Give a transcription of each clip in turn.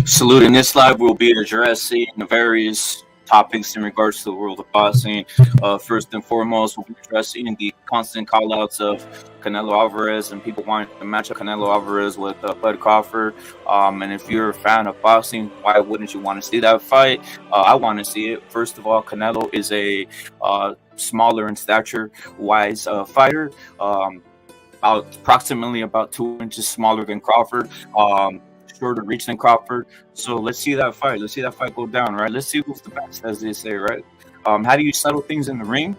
Salute. In this live, we'll be addressing the various topics in regards to the world of boxing. First and foremost, we'll be addressing the constant call-outs of Canelo Alvarez and people wanting to match up Canelo Alvarez with Bud Crawford. And if you're a fan of boxing, why wouldn't you want to see that fight? I want to see it. First of all, Canelo is a smaller in stature-wise fighter, approximately about 2 inches smaller than Crawford. Shorter reach than Crawford. So let's see that fight. Let's see that fight go down, right? Let's see who's the best, as they say, right? How do you settle things in the ring?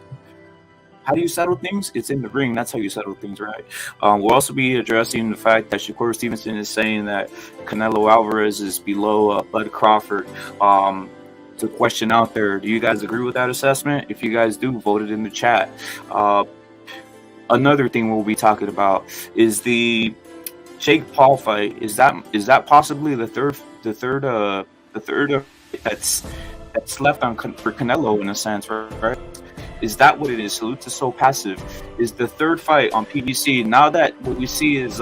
How do you settle things? It's in the ring. That's how you settle things, right? We'll also be addressing the fact that Shakur Stevenson is saying that Canelo Alvarez is below Bud Crawford. The question out there, do you guys agree with that assessment? If you guys do, vote it in the chat. Another thing we'll be talking about is the Jake Paul fight. Is that possibly the third that's left on for Canelo in a sense, right? Is that what it is? Salute to So Passive. Is the third fight on PBC now that what we see is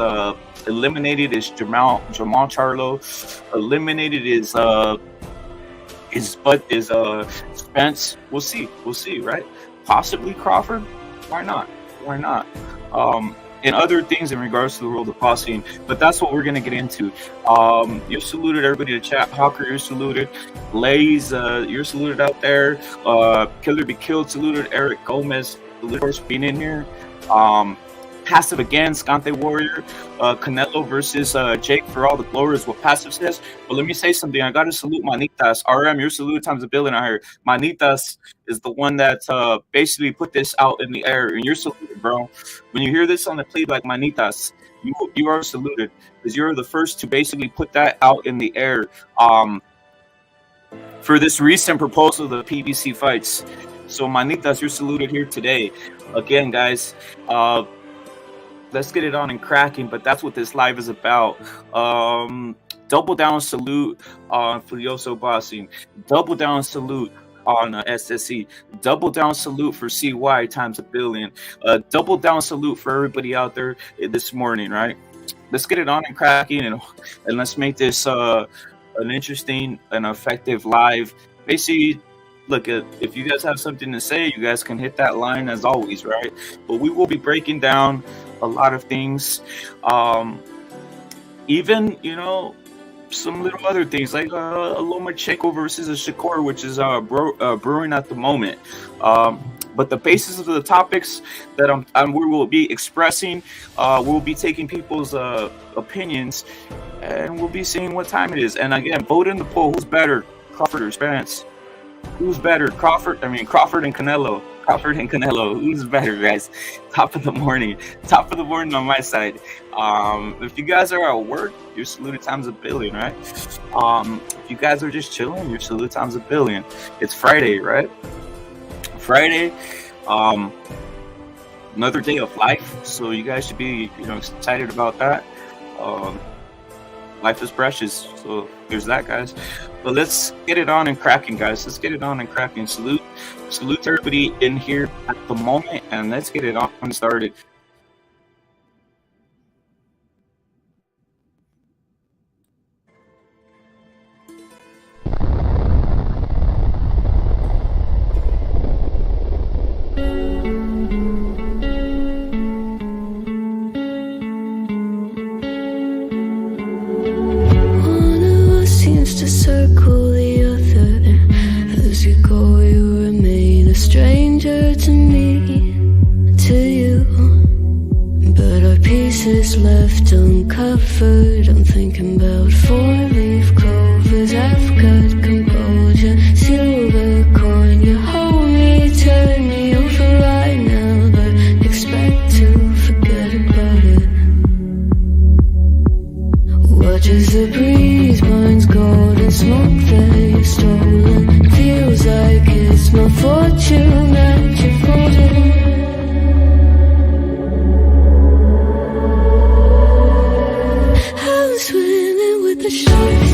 eliminated is Jamal Charlo, eliminated is Spence. We'll see, right? Possibly Crawford. Why not? And other things in regards to the world of boxing, but that's what we're going to get into. You're saluted, everybody in the chat. Hawker, you're saluted. Lays, you're saluted out there. Killer Be Killed, saluted. Eric Gomez, saluted for being in here. Passive again, Scante Warrior. Canelo versus Jake for all the glory is what Passive says. But let me say something. I got to salute Manitas. RM, you're saluted times a billion out here. Manitas is the one that basically put this out in the air, and you're saluted, bro. When you hear this on the plate like Manitas, you are saluted because you're the first to basically put that out in the air for this recent proposal of the PBC fights. So Manitas, you're saluted here today. Again, guys, let's get it on and cracking, but that's what this live is about. Double down salute on Furioso Boxing. Double down salute on SSC. Double down salute for CY times a billion. Double down salute for everybody out there this morning, right? Let's get it on and cracking, and let's make this an interesting and effective live. Basically, look, if you guys have something to say, you guys can hit that line as always, right? But we will be breaking down a lot of things, even some little other things like a Lomachenko versus a Shakur, which is brewing at the moment. But the basis of the topics that we will be expressing, we'll be taking people's opinions, and we'll be seeing what time it is. And again, vote in the poll. Who's better, Crawford or Spence? Who's better, Crawford and Canelo? Crawford and Canelo. Who's better, guys? Top of the morning on my side. If you guys are at work, you're saluted times a billion, right? If you guys are just chilling, you're saluted times a billion. It's Friday, right? Friday. Another day of life. So you guys should be, excited about that. Life is precious. So there's that, guys. But let's get it on and cracking, guys. Let's get it on and cracking. Salute to everybody in here at the moment, and let's get it on and started. Left uncovered. I'm thinking about four-leaf clovers. I've got composure. Silver coin, you hold me, turn me over right now, but expect to forget about it. Watch as the breeze burns golden smoke that you've stolen. Feels like it's my fortune that you're folding. Swimming with the sharks.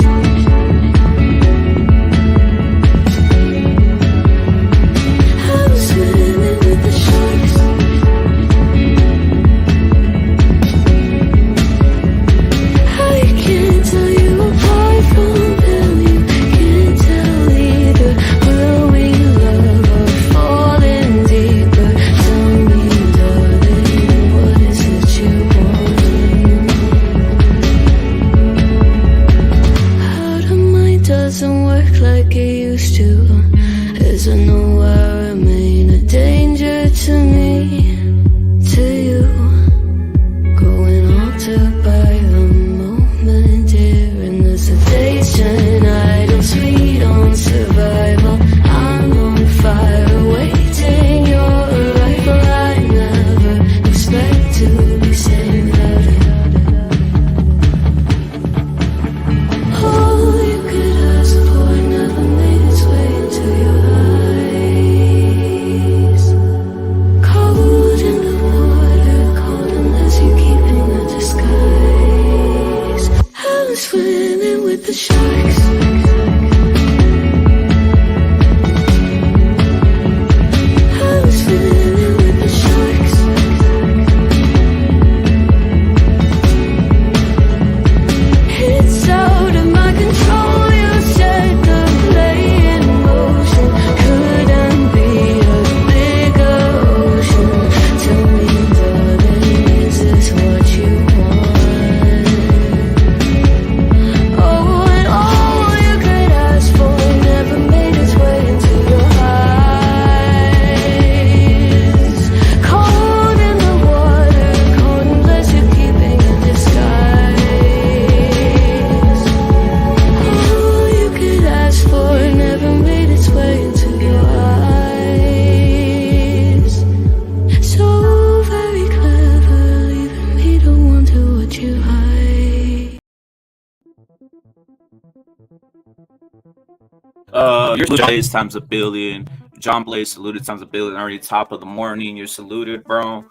Your Blaze times a billion. John Blaze saluted times a billion. Already top of the morning. You're saluted, bro.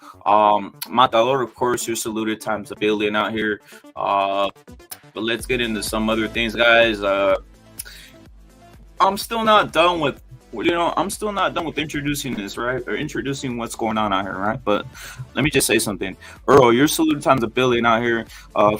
Matador, of course, you're saluted times a billion out here. But let's get into some other things, guys. I'm still not done with, I'm still not done with introducing this, right? Or introducing what's going on out here, right? But let me just say something. Earl, you're saluted times a billion out here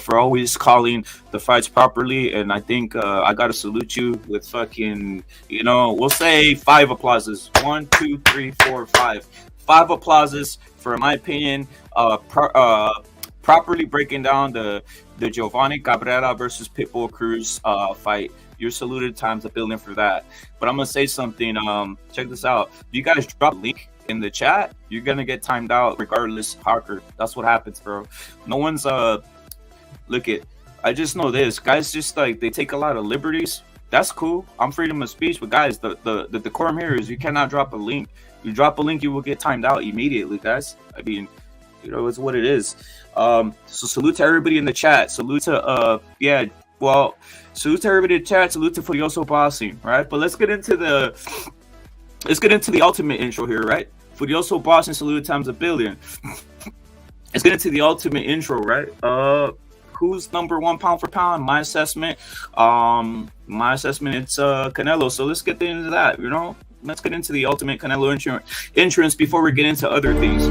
for always calling the fights properly. And I think I got to salute you with fucking, we'll say 5 applauses. 1, 2, 3, 4, 5. 5 applauses for, in my opinion, properly breaking down the Giovanni Cabrera versus Pitbull Cruz fight. You're saluted times a billion for that. But I'm gonna say something. Check this out. If you guys drop a link in the chat, you're gonna get timed out regardless. Hawker. That's what happens, bro. No one's look it. I just know this. Guys just like they take a lot of liberties. That's cool. I'm freedom of speech, but guys, the decorum here is you cannot drop a link. You drop a link, you will get timed out immediately, guys. I mean, it's what it is. So salute to everybody in the chat. Salute to salute to everybody in the chat. Salute to Furioso Boxing, right? But let's get into the ultimate intro here, right? Furioso Boxing salute times a billion. Let's get into the ultimate intro, right? Who's number 1 pound for pound? My assessment, it's Canelo. So let's get into that. Let's get into the ultimate Canelo entrance before we get into other things.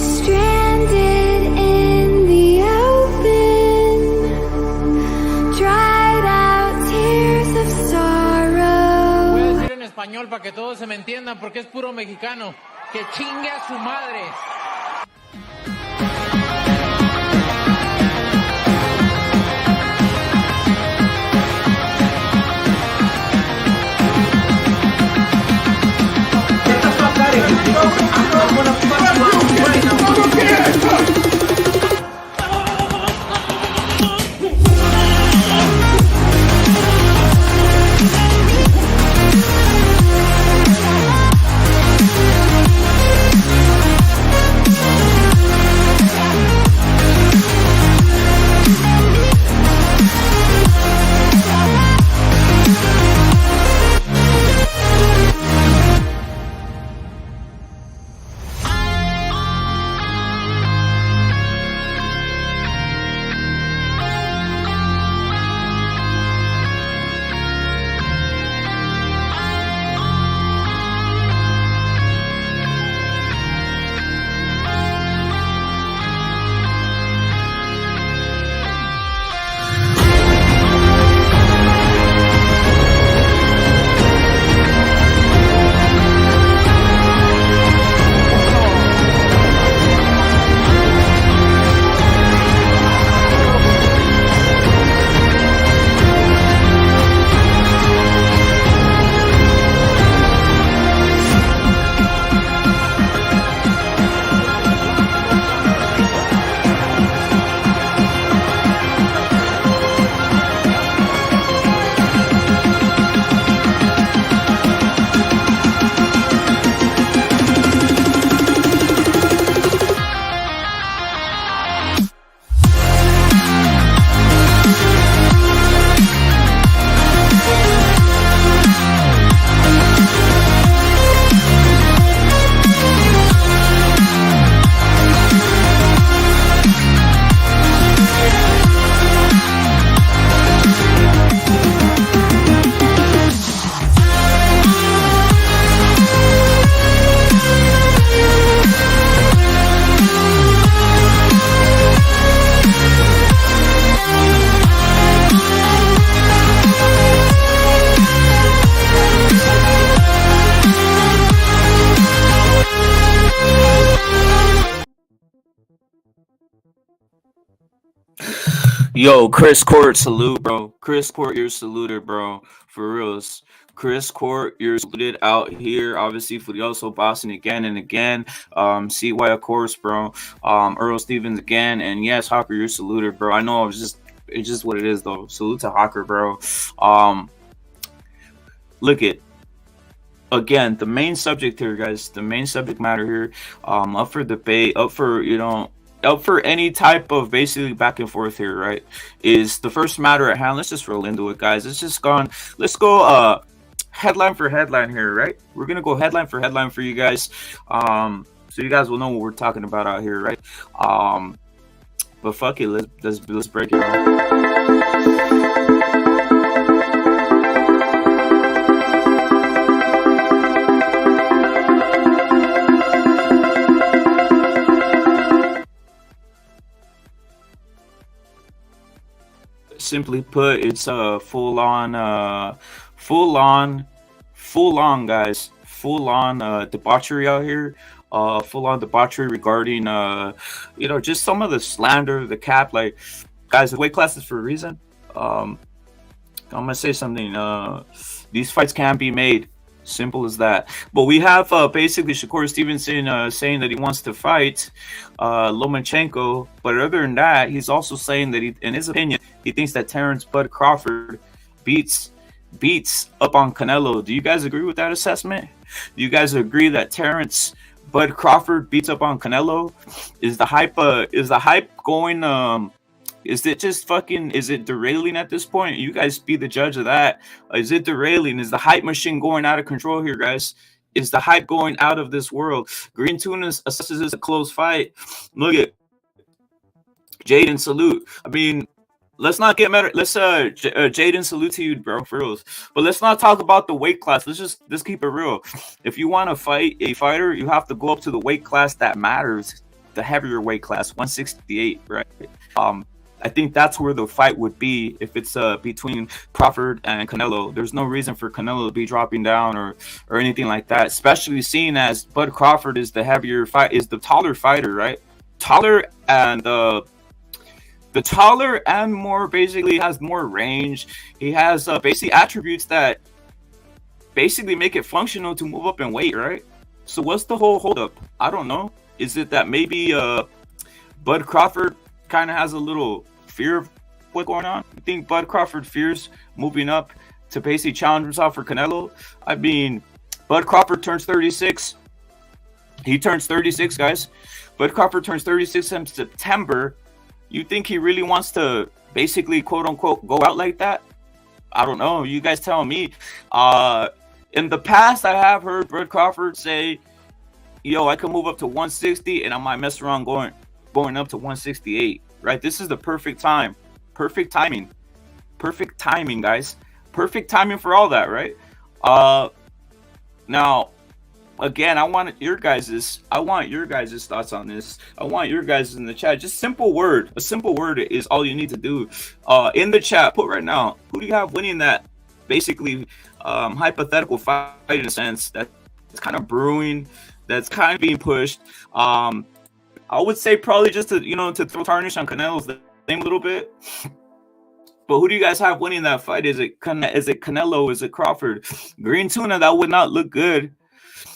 Stranded in the open, dried out tears of sorrow. Voy a decir en español para que todos se me entiendan porque es puro mexicano. Que chingue a su madre. Yo, Chris Court, salute, bro. Chris Court, you're saluted, bro. For reals. Chris Court, you're saluted out here. Obviously, Furioso Boxing again and again. CY, of course, bro. Earl Stevens again. And yes, Hawker, you're saluted, bro. I know it's just what it is, though. Salute to Hawker, bro. Look at. Again, the main subject here, guys, the main subject matter here, up for debate, up for, up for any type of basically back and forth here, right? Is the first matter at hand. Let's just roll into it, guys. Let's go headline for headline here, right? We're gonna go headline for headline for you guys. So you guys will know what we're talking about out here, right? But fuck it, let's break it down. Simply put, it's a full on, guys, full on debauchery out here. Full on debauchery regarding, just some of the slander, the cap. Like, guys, the weight class is for a reason. I'm gonna say something. These fights can't be made. Simple as that. But we have basically Shakur Stevenson saying that he wants to fight Lomachenko. But other than that, he's also saying that in his opinion, he thinks that Terrence Bud Crawford beats up on Canelo. Do you guys agree with that assessment? Do you guys agree that Terrence Bud Crawford beats up on Canelo? Is the hype going? Is it just fucking? Is it derailing at this point? You guys be the judge of that. Is it derailing? Is the hype machine going out of control here, guys? Is the hype going out of this world? Green Tuna assesses this a close fight. Look at Jaden, salute. I mean, let's not get mad. Let's Jaden, salute to you, bro, for real. But let's not talk about the weight class. Let's keep it real. If you want to fight a fighter, you have to go up to the weight class that matters, the heavier weight class, 168, right? I think that's where the fight would be if it's between Crawford and Canelo. There's no reason for Canelo to be dropping down or anything like that, especially seeing as Bud Crawford is the heavier fight, is the taller fighter, right? Taller and the taller and more basically has more range. He has basically attributes that basically make it functional to move up in weight, right? So what's the whole holdup? I don't know. Is it that maybe Bud Crawford kind of has a little fear of what's going on? I think Bud Crawford fears moving up to basically challenge himself for Canelo. I mean, Bud Crawford turns 36. He turns 36, guys. Bud Crawford turns 36 in September. You think he really wants to basically, quote unquote, go out like that? I don't know. You guys tell me. In the past, I have heard Bud Crawford say, yo, I can move up to 160 and I might mess around going up to 168, right? This is the perfect time. Perfect timing, guys. Perfect timing for all that, right? Now, again, I want your guys' thoughts on this. I want your guys in the chat. Just a simple word is all you need to do. In the chat, put right now, who do you have winning that basically hypothetical fight in a sense that's kind of brewing, that's kind of being pushed? I would say probably just to throw tarnish on Canelo's name a little bit. But who do you guys have winning that fight? Is it Canelo? Is it Crawford? Green Tuna, that would not look good.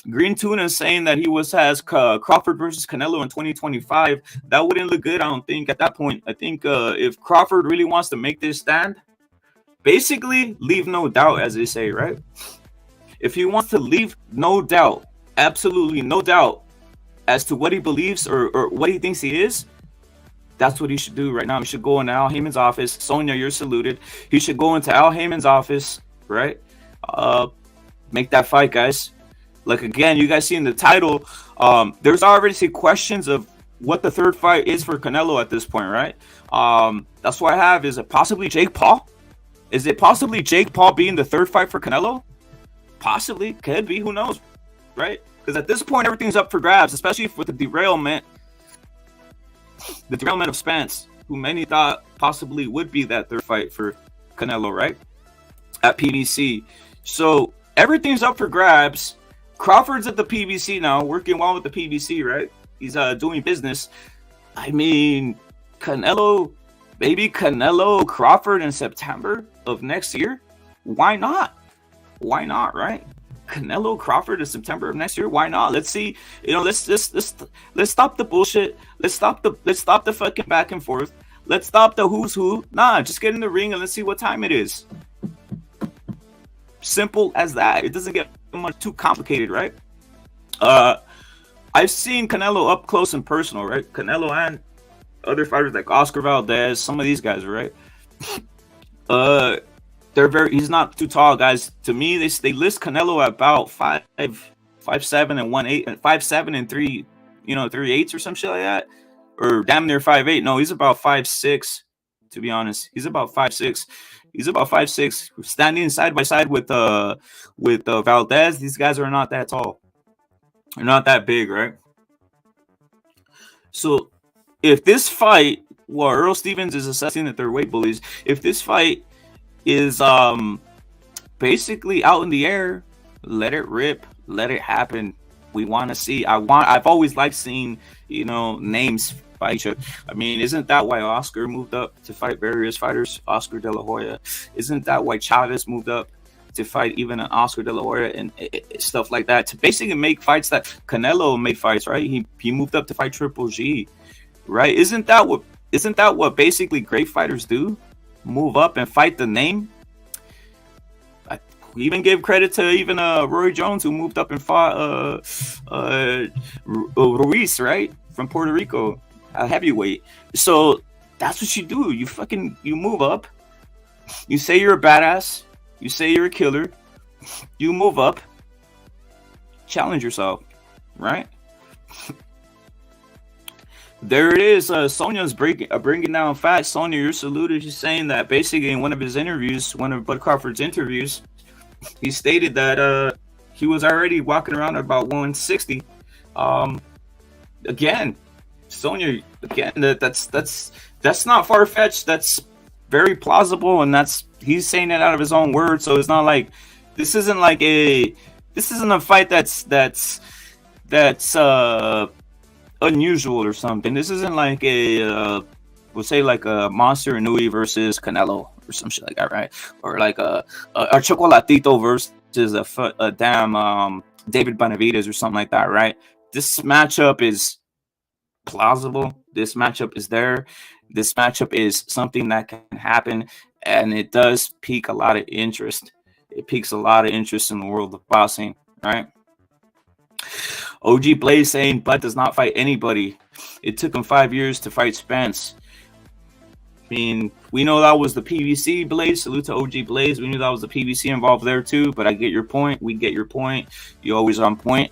Green Tuna is saying that has Crawford versus Canelo in 2025. That wouldn't look good, I don't think, at that point. I think if Crawford really wants to make this stand, basically leave no doubt, as they say, right? If he wants to leave no doubt, absolutely no doubt, as to what he believes or what he thinks he is, that's what he should do right now. He should go into Al Heyman's office. Sonia, you're saluted. He should go into Al Heyman's office, right? Make that fight, guys. Like, again, you guys see in the title, there's already questions of what the third fight is for Canelo at this point, right? That's what I have. Is it possibly Jake Paul? Is it possibly Jake Paul being the third fight for Canelo? Possibly. Could be. Who knows, right? Because at this point, everything's up for grabs, especially with the derailment of Spence, who many thought possibly would be that third fight for Canelo, right? At PBC. So everything's up for grabs. Crawford's at the PBC now, working well with the PBC, right? He's doing business. I mean, Canelo, maybe Canelo Crawford in September of next year. Why not? Why not, right? Canelo Crawford in September of next year. Why not? Let's see. Let's stop the bullshit. Let's stop the fucking back and forth. Let's stop the who's who. Nah, just get in the ring and let's see what time it is. Simple as that. It doesn't get much too complicated, right? I've seen Canelo up close and personal, right? Canelo and other fighters like Oscar Valdez, some of these guys, right? He's not too tall, guys. To me, they list Canelo at about 5'7" and 1/8, 5'7" and 3/8 or some shit like that, or damn near 5'8". No, he's about 5'6". To be honest, he's about 5'6". He's about 5'6". Standing side by side with Valdez, these guys are not that tall. They're not that big, right? So if this fight, well, Earl Stevens is assessing that they're weight bullies. If this fight is basically out in the air, let it rip, let it happen. We want to see. I've always liked seeing, names fight each other. I mean, isn't that why Oscar moved up to fight various fighters? Oscar De La Hoya. Isn't that why Chavez moved up to fight even an Oscar De La Hoya and stuff like that, to basically make fights that Canelo made fights, right? He moved up to fight Triple G, right? Isn't that what basically great fighters do? Move up and fight the name. We even give credit to even Roy Jones, who moved up and fought Ruiz, right, from Puerto Rico, a heavyweight. So that's what you do. You move up. You say you're a badass. You say you're a killer. You move up. Challenge yourself, right? There it is. Sonia's bringing down facts. Sonia, you're saluted. She's saying that basically in one of Bud Crawford's interviews, he stated that he was already walking around at about 160. Again, Sonia, that's not far-fetched. That's very plausible, and he's saying it out of his own words. So it's not like this isn't a fight that's unusual or something. This isn't like we'll say like a Monster Inouye versus Canelo or some shit like that, right? Or like a Chocolatito versus a damn David Benavidez or something like that, right? This matchup is plausible. This matchup is there. This matchup is something that can happen, and it does pique a lot of interest. It piques a lot of interest in the world of boxing, right? OG Blaze saying Bud does not fight anybody. It took him 5 years to fight Spence. I mean, we know that was the PVC, Blaze. Salute to OG Blaze. We knew that was the PVC involved there too, but I get your point. We get your point. You're always on point.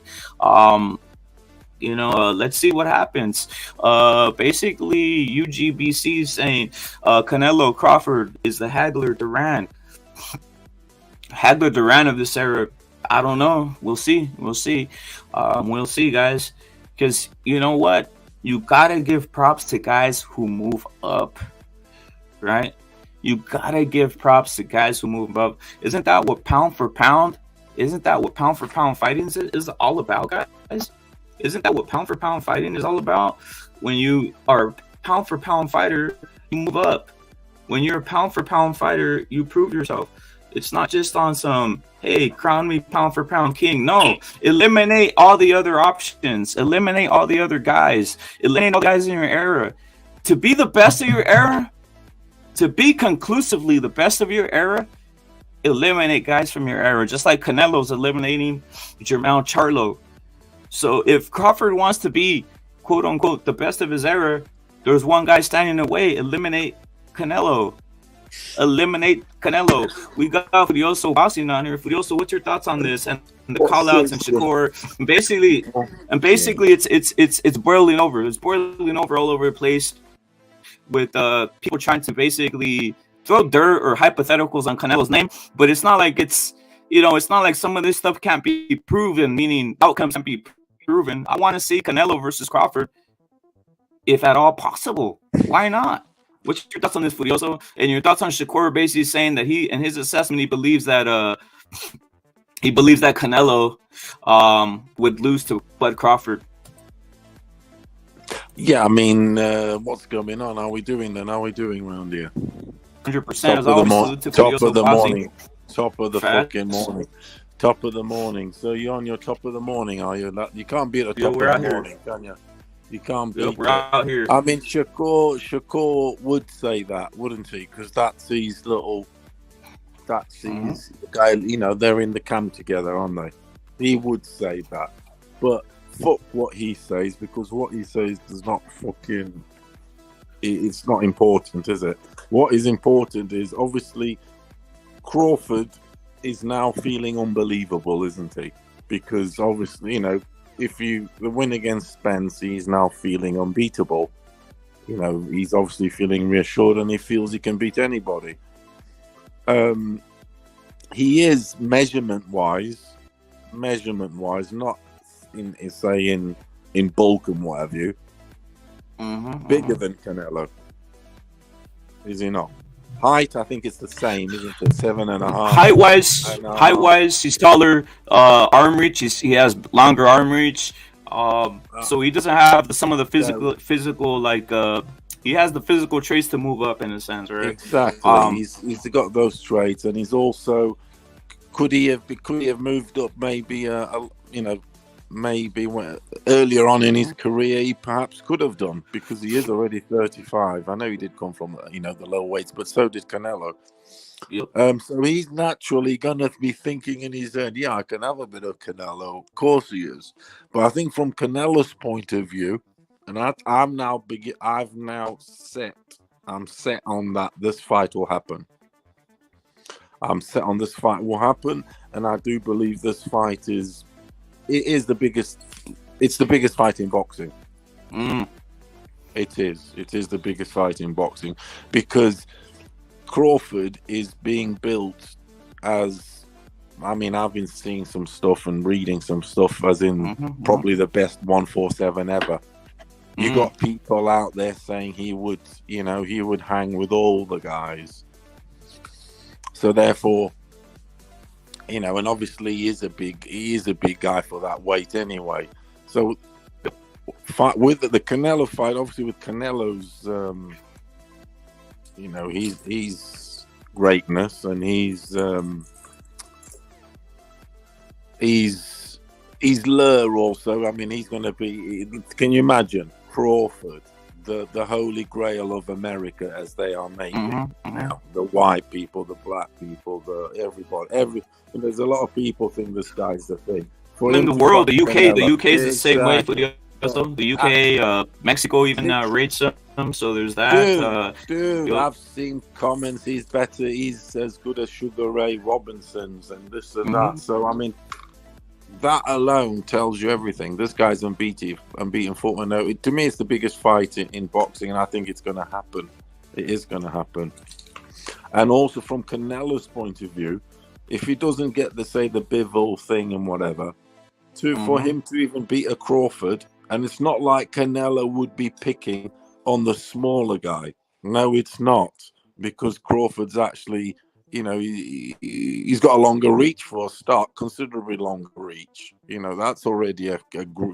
Let's see what happens. Basically, UGBC saying Canelo Crawford is the Hagler Duran. Hagler Duran of this era. I don't know. We'll see. We'll see, guys. Because you know what? You gotta give props to guys who move up, right? You gotta give props to guys who move up. Isn't that what pound for pound fighting is all about, guys? Isn't that what pound for pound fighting is all about? When you are a pound for pound fighter, you move up. When you're a pound for pound fighter, you prove yourself. It's not just on some, hey, crown me pound for pound king. No, eliminate all the other options. Eliminate all the other guys. Eliminate all the guys in your era. To be the best of your era, to be conclusively the best of your era, eliminate guys from your era. Just like Canelo's eliminating Jermell Charlo. So if Crawford wants to be, quote unquote, the best of his era, there's one guy standing in the way. Eliminate Canelo. Eliminate Canelo. We got Furioso boxing on here. Furioso, what's your thoughts on this and the call outs and Shakur? Basically it's boiling over. It's boiling over all over the place with people trying to basically throw dirt or hypotheticals on Canelo's name, but it's not like it's not like some of this stuff can't be proven, meaning outcomes can't be proven. I want to see Canelo versus Crawford, if at all possible. Why not? What's your thoughts on this, Furioso? And your thoughts on Shakur basically saying that in his assessment, he believes that Canelo would lose to Bud Crawford. Yeah, I mean, what's going on? How are we doing around here? 100%. Top of the morning. Top of the fucking morning. Top of the morning. So you're on your top of the morning, are you? You can't be at the top of the morning, can you? You can't be. We're out here. I mean, Shakur would say that, wouldn't he? Because that's his guy. They're in the camp together, aren't they? He would say that, but fuck what he says, because what he says does not fucking it's not important, is it? What is important is obviously Crawford is now feeling unbelievable, isn't he? Because obviously, you know, if the win against Spence, he's now feeling unbeatable. You know, he's obviously feeling reassured, and he feels he can beat anybody. He is measurement-wise, not in bulk and what have you, bigger than Canelo. Is he not? Height, I think it's the same, isn't it? 7.5. Height-wise, he's taller. Arm reach, he has longer arm reach. So he doesn't have some of the physical like he has the physical traits to move up in a sense, right? Exactly. He's got those traits, and he's also could he have moved up maybe maybe earlier on in his career he perhaps could have done, because he is already 35. I know he did come from the low weights, but so did Canelo. Yep. So he's naturally gonna be thinking in his head, yeah, I can have a bit of Canelo. Of course he is, but I think from Canelo's point of view, and I'm set on that this fight will happen. I'm set on this fight will happen, and I do believe this fight is the biggest. It's the biggest fight in boxing. It is the biggest fight in boxing, because Crawford is being built as, I mean, I've been seeing some stuff and reading some stuff as in probably the best 147 ever. You got people out there saying he would hang with all the guys. So therefore, and obviously he is a big guy for that weight anyway. So fight with the Canelo fight, obviously with Canelo's he's greatness, and he's lure also. I mean, he's going to be. Can you imagine Crawford, the holy grail of America, as they are making now? The white people, the black people, everybody. There's a lot of people think this guy's the thing. In the world, the UK is the same way for the UK, Mexico even rates him. So there's that. Dude, I've seen comments. He's better. He's as good as Sugar Ray Robinson's and this and that. So I mean, that alone tells you everything. This guy's unbeaten 4-0. To me, it's the biggest fight in boxing, and I think it's going to happen. It is going to happen. And also from Canelo's point of view, if he doesn't get the Bivol thing and whatever, for him to even beat a Crawford, and it's not like Canelo would be picking on the smaller guy. No, it's not, because Crawford's actually, he's got a longer reach for a start, considerably longer reach. That's already a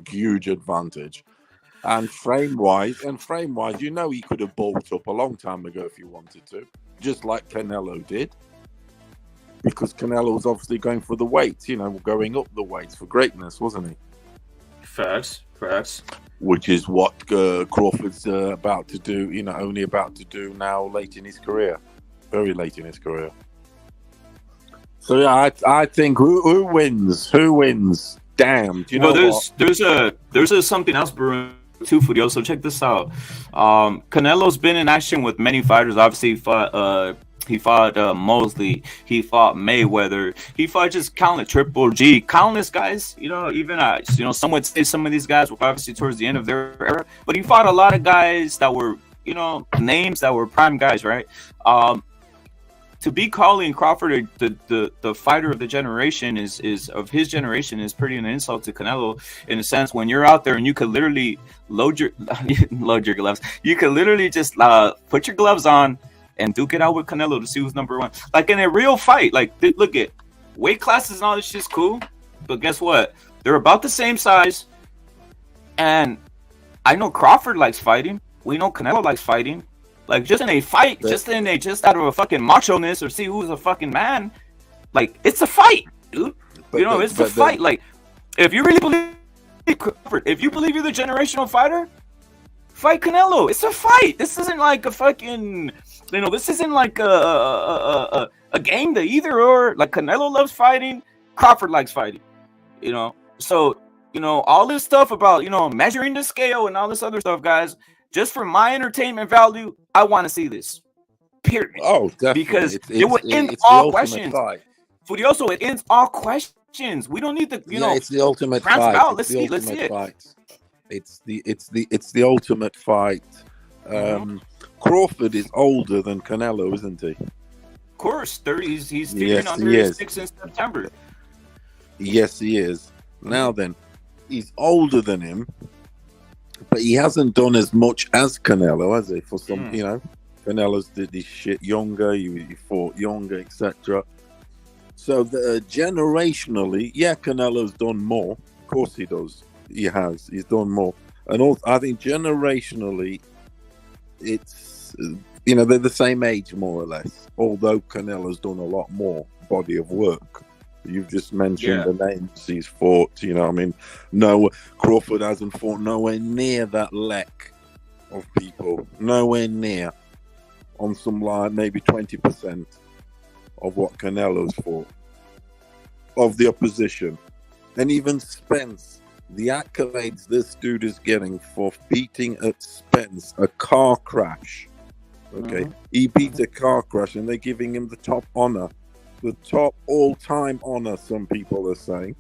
huge advantage. And frame-wise, he could have bulked up a long time ago if he wanted to, just like Canelo did. Because Canelo was obviously going for the weights, going up the weights for greatness, wasn't he? Facts. Which is what Crawford's about to do, only about to do now, late in his career. Very late in his career. So yeah, I think who wins? Who wins? Damn. Do you know there's something else brewing too, Fudio. So check this out. Canelo's been in action with many fighters. Obviously, he fought Mosley. He fought Mayweather. He fought just countless Triple G, countless guys. Even some would say some of these guys were obviously towards the end of their era, but he fought a lot of guys that were names that were prime guys, right? To be calling Crawford the fighter of the generation is of his generation is pretty an insult to Canelo, in a sense, when you're out there and you could literally load your gloves. You could literally just put your gloves on and duke it out with Canelo to see who's number one. Like in a real fight, like look at weight classes and all this shit's cool, but guess what? They're about the same size, and I know Crawford likes fighting. We know Canelo likes fighting. Like just in a fight, just out of a fucking macho-ness or see who's a fucking man. Like it's a fight, dude. It's a fight. Like if you really believe Crawford, if you believe you're the generational fighter, fight Canelo. It's a fight. This isn't like a fucking, this isn't like a game to either or. Like Canelo loves fighting, Crawford likes fighting. So all this stuff about measuring the scale and all this other stuff, guys. just for my entertainment value, I want to see this. Period. Oh, definitely. Because it would end all questions. Furioso, it ends all questions. We don't need to, you know. It's the ultimate fight. Let's see it. It's the ultimate fight. Crawford is older than Canelo, isn't he? Of course, 30s. He's feeling under 36 in September. Yes, he is. Now then, he's older than him, but he hasn't done as much as Canelo, has he? For some, you know, Canelo's did this shit younger. He fought younger, etc. So generationally, yeah, Canelo's done more. Of course, he does. He has. He's done more, and also, I think generationally, it's, you know, they're the same age more or less. Although Canelo's done a lot more body of work. You've just mentioned the names he's fought. You know, I mean, no, Crawford hasn't fought nowhere near that leck of people. Nowhere near. On some line, maybe 20% of what Canelo's fought of the opposition, and even Spence. The accolades this dude is getting for beating at Spence, a car crash. Okay, he beat a car crash, and they're giving him the top honor. The top all-time honor, some people are saying.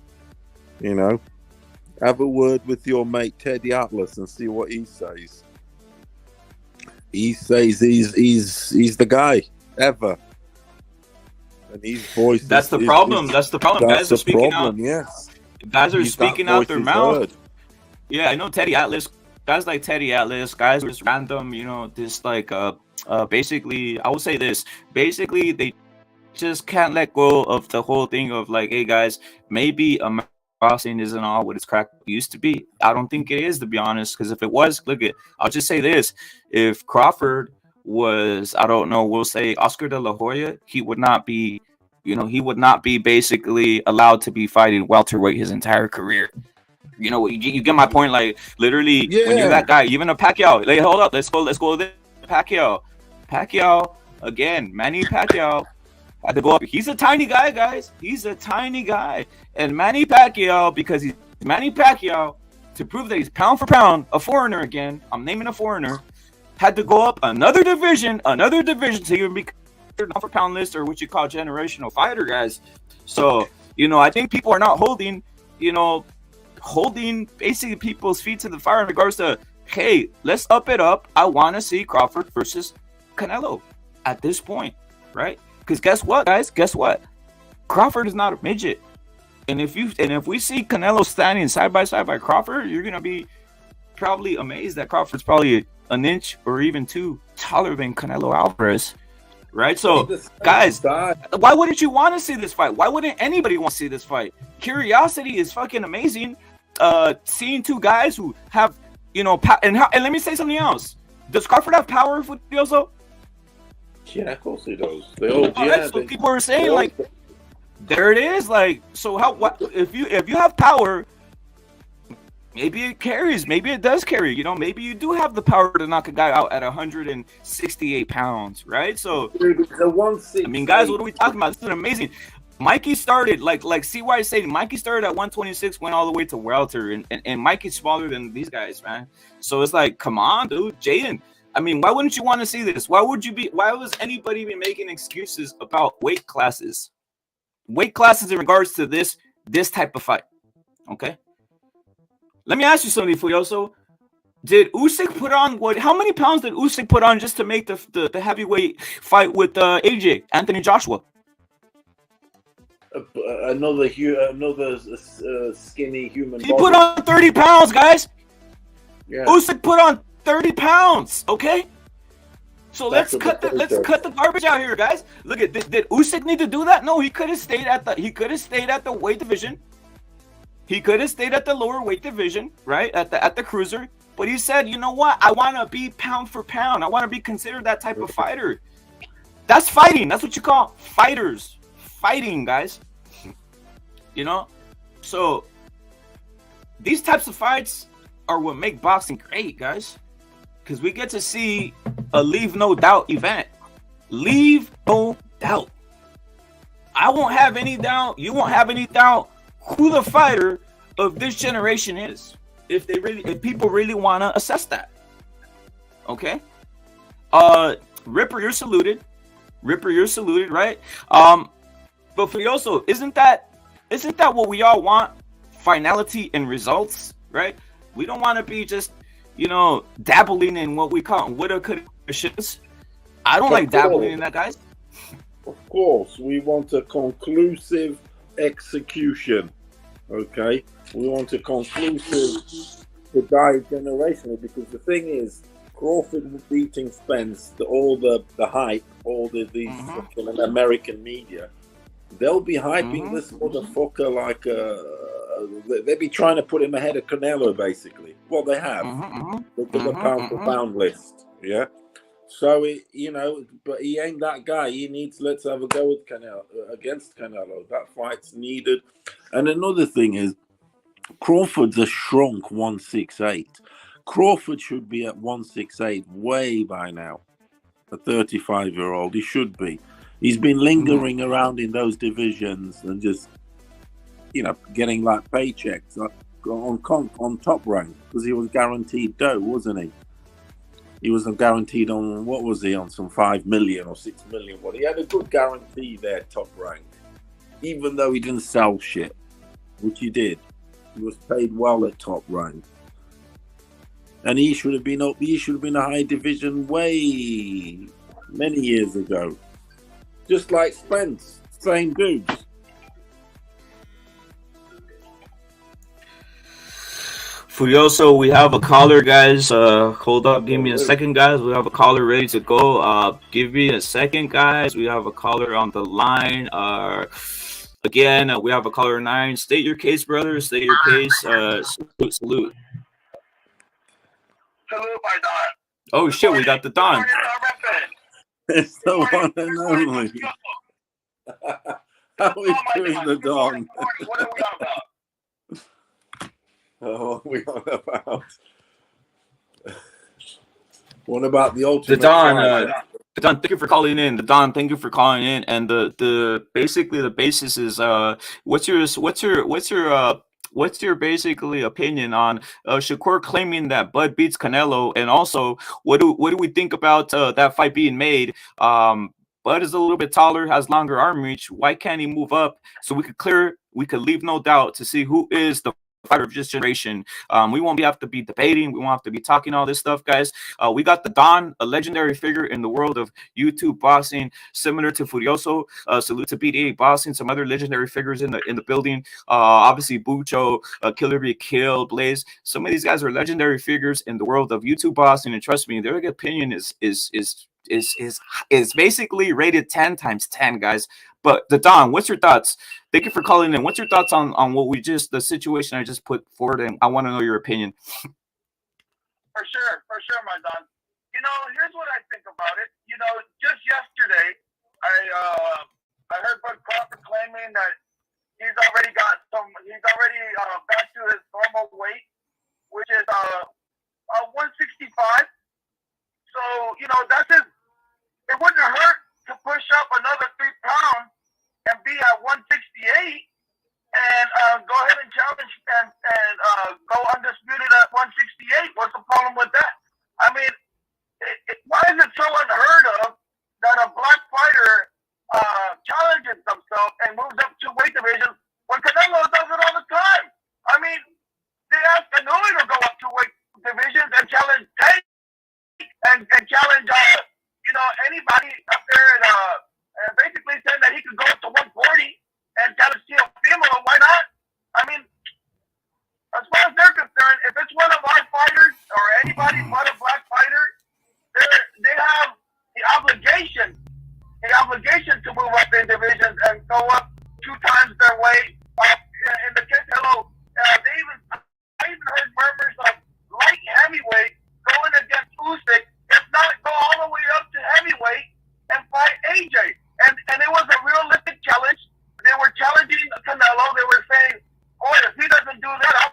You know, have a word with your mate Teddy Atlas and see what he says. He says he's the guy ever, and his voice. That's the problem. That's the problem. Guys are speaking out. Yes, guys are speaking out their mouth. Yeah, I know Teddy Atlas. Guys like Teddy Atlas. Guys are just random. You know, this like basically, I will say this. Basically, they just can't let go of the whole thing of like, hey guys, maybe boxing isn't all what it's cracked used to be. I don't think it is, to be honest, because if it was, I'll just say this: if Crawford was, I don't know, we'll say Oscar de la Hoya, he would not be, you know, he would not be basically allowed to be fighting welterweight his entire career. You know, you get my point. Like literally, when you're that guy, even a Pacquiao. Like, hold up, let's go with this Pacquiao again, Manny Pacquiao. Had to go up. He's a tiny guy, guys. He's a tiny guy. And Manny Pacquiao, because he's Manny Pacquiao, to prove that he's pound for pound a foreigner again, I'm naming a foreigner, had to go up another division to even be considered pound for pound list, or what you call generational fighter, guys. So, you know, I think people are not holding basically people's feet to the fire in regards to, hey, let's up it up. I want to see Crawford versus Canelo at this point, right? Because guess what, guys? Guess what? Crawford is not a midget, and if we see Canelo standing side by side by Crawford, you're gonna be probably amazed that Crawford's probably an inch or even two taller than Canelo Alvarez, right? So, guys, why wouldn't you want to see this fight? Why wouldn't anybody want to see this fight? Curiosity is fucking amazing. Seeing two guys who have, you know, and let me say something else. Does Crawford have power, Furioso? Yeah, of course he does. So people are saying like, there it is. Like, so what if you have power? Maybe it carries. Maybe it does carry. You know, maybe you do have the power to knock a guy out at 168 pounds, right? So, I mean, guys, what are we talking about? This is amazing. Mikey started like CY said. Mikey started at 126, went all the way to welter, and Mikey's smaller than these guys, man. So it's like, come on, dude, Jaden. I mean, why wouldn't you want to see this? Why was anybody be making excuses about weight classes? Weight classes in regards to this type of fight. Okay. Let me ask you something, Furioso. Did Usyk put on how many pounds did Usyk put on just to make the heavyweight fight with AJ, Anthony Joshua? Another skinny human. He put on 30 pounds, guys. Yeah. Usyk put on 30 pounds, okay? So let's cut the garbage out here, guys. Look at this. Did Usyk need to do that? No, he could have stayed at the weight division. He could have stayed at the lower weight division, right? At the cruiser. But he said, you know what? I want to be pound for pound. I want to be considered that type of fighter. That's fighting. That's what you call fighters. Fighting, guys. You know? So these types of fights are what make boxing great, guys. Because we get to see a leave no doubt event. Leave no doubt. I won't have any doubt. You won't have any doubt who the fighter of this generation is. If people really want to assess that. Okay. Ripper, you're saluted. Ripper, you're saluted, right? But Furioso, isn't that what we all want? Finality and results, right? We don't want to be just, dabbling in what we call woulda, coulda, shouldas. I don't like dabbling in that, guys. Of course, we want a conclusive execution. Okay, we want a conclusive to die generationally, because the thing is, Crawford beating Spence, all the hype, all these fucking American media, they'll be hyping this motherfucker like they'll be trying to put him ahead of Canelo, basically. Well, they have. Look at the pound for pound list, yeah. So but he ain't that guy. He needs, let's have a go with Canelo, against Canelo. That fight's needed. And another thing is, Crawford's a shrunk 168. Crawford should be at 168 way by now. A 35-year-old, he should be. He's been lingering around in those divisions and just, getting like paychecks on top rank, because he was guaranteed dough, wasn't he? He was guaranteed on, what was he on, some 5 million or 6 million? Well, he had a good guarantee there, top rank, even though he didn't sell shit, which he did. He was paid well at top rank. And he should have been up. He should have been a high division way many years ago. Just like Spence, same dudes. Furioso, we have a caller, guys. Hold up, give me a second, guys. We have a caller ready to go. Give me a second, guys. We have a caller on the line. Again, we have a caller 9. State your case, brother. State your case. Salute. Salute, my Don. Oh shit, we got the Don. It's the one and only. How is doing the Don? What are we on about? Oh, we on about. What about the ultimate? The Don, thank you for calling in. The Don, thank you for calling in. And the basically the basis is what's your basically opinion on Shakur claiming that Bud beats Canelo, and also what do we think about that fight being made? Bud is a little bit taller, has longer arm reach. Why can't he move up so we could leave no doubt to see who is the fighter of this generation? We won't have to be debating. We won't have to be talking all this stuff, guys. We got the Don, a legendary figure in the world of YouTube boxing, similar to Furioso. Salute to BDA boxing, some other legendary figures in the building. Obviously Bucho, Killer Be Killed, Blaze. Some of these guys are legendary figures in the world of YouTube boxing, and trust me, their opinion is basically rated 10 times 10, guys. But the Don, what's your thoughts? Thank you for calling in. What's your thoughts on what the situation I just put forward? And I want to know your opinion. For sure, my Don. Here's what I think about it. Just yesterday, I heard Bud Crawford claiming that he's already back to his normal weight, which is 165. So, that's it. It wouldn't hurt to push up another 3 pounds and be at 168 and go ahead and challenge and go undisputed at 168. What's the problem with that? I mean, why is it so unheard of that a black fighter challenges themselves and moves up 2 weight divisions when Canelo does it all the time? I mean, they asked Canelo to go up 2 weight divisions and challenge Tank and challenge anybody up there and basically saying that he could go up to 140 and challenge Teofimo. Why not? I mean, as far as they're concerned, if it's one of our fighters or anybody but a black fighter, they have the obligation to move up in divisions and go up 2 times their weight. In the Canelo, I even heard murmurs of light heavyweight going against Usyk, if not go all the way up to heavyweight and fight AJ. And it was a realistic challenge. They were challenging Canelo. They were saying, boy, if he doesn't do that, I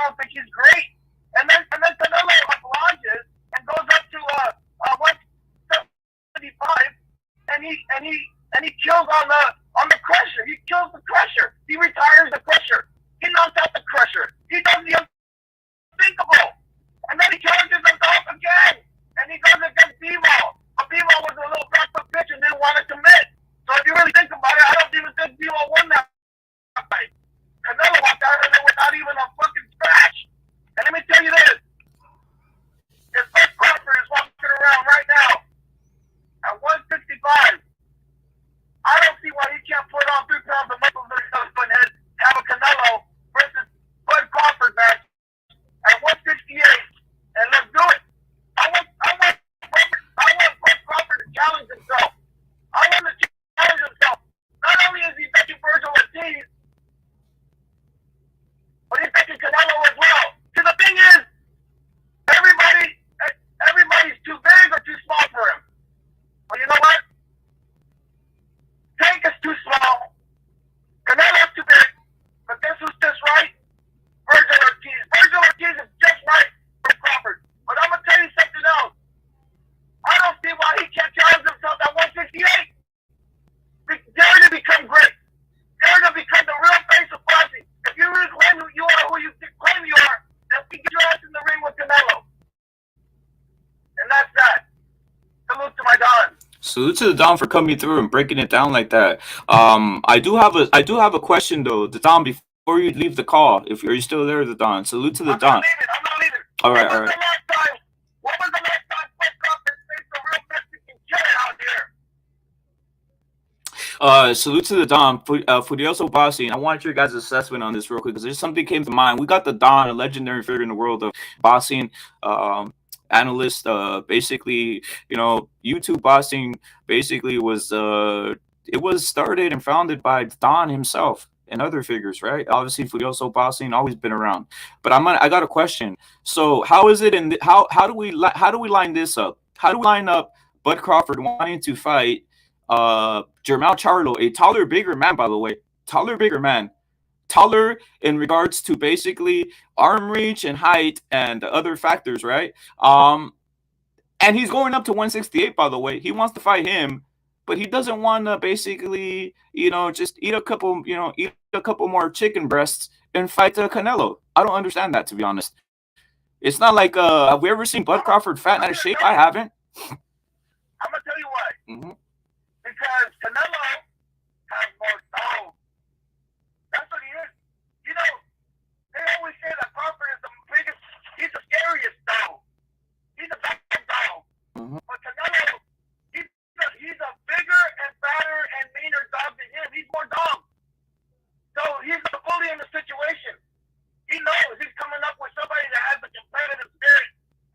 don't think he's great. And then Canelo obliges and goes up to 175, and he kills on the crusher. He kills the crusher. He retires the crusher. He knocks out the crusher. He does the unthinkable. And then he challenges himself again. And Salute to the Dom for coming through and breaking it down like that. I do have a question though, the Dom, before you leave the call. If you're still there, the Don. Salute to the Don. I'm not leaving. All right, all right. What was the last time Spence Crawford faced a real Mexican killer out there? Salute to the Don. Furioso Boxing. I want your guys' assessment on this real quick because there's something came to mind. We got the Don, a legendary figure in the world of boxing. Analyst, basically, YouTube boxing basically was it was started and founded by Don himself and other figures, right? Obviously, Furioso Boxing always been around. But I got a question. So how is it how do we line this up? How do we line up Bud Crawford wanting to fight Jermell Charlo, a taller, bigger man, by the way, taller in regards to basically arm reach and height and other factors, right? And he's going up to 168, by the way. He wants to fight him, but he doesn't want to basically, just eat a couple more chicken breasts and fight Canelo. I don't understand that, to be honest. It's not like, have we ever seen Bud Crawford fat and out of shape? I haven't. I'm gonna tell you why. Mm-hmm. Because Canelo has more style. That's what he is. They always say that Crawford is the biggest, he's the scariest dog. He's a bad dog. Mm-hmm. But Canelo, he's a bigger and fatter and meaner dog than him. He's more dog. So he's a bully in the situation. He knows he's coming up with somebody that has the competitive spirit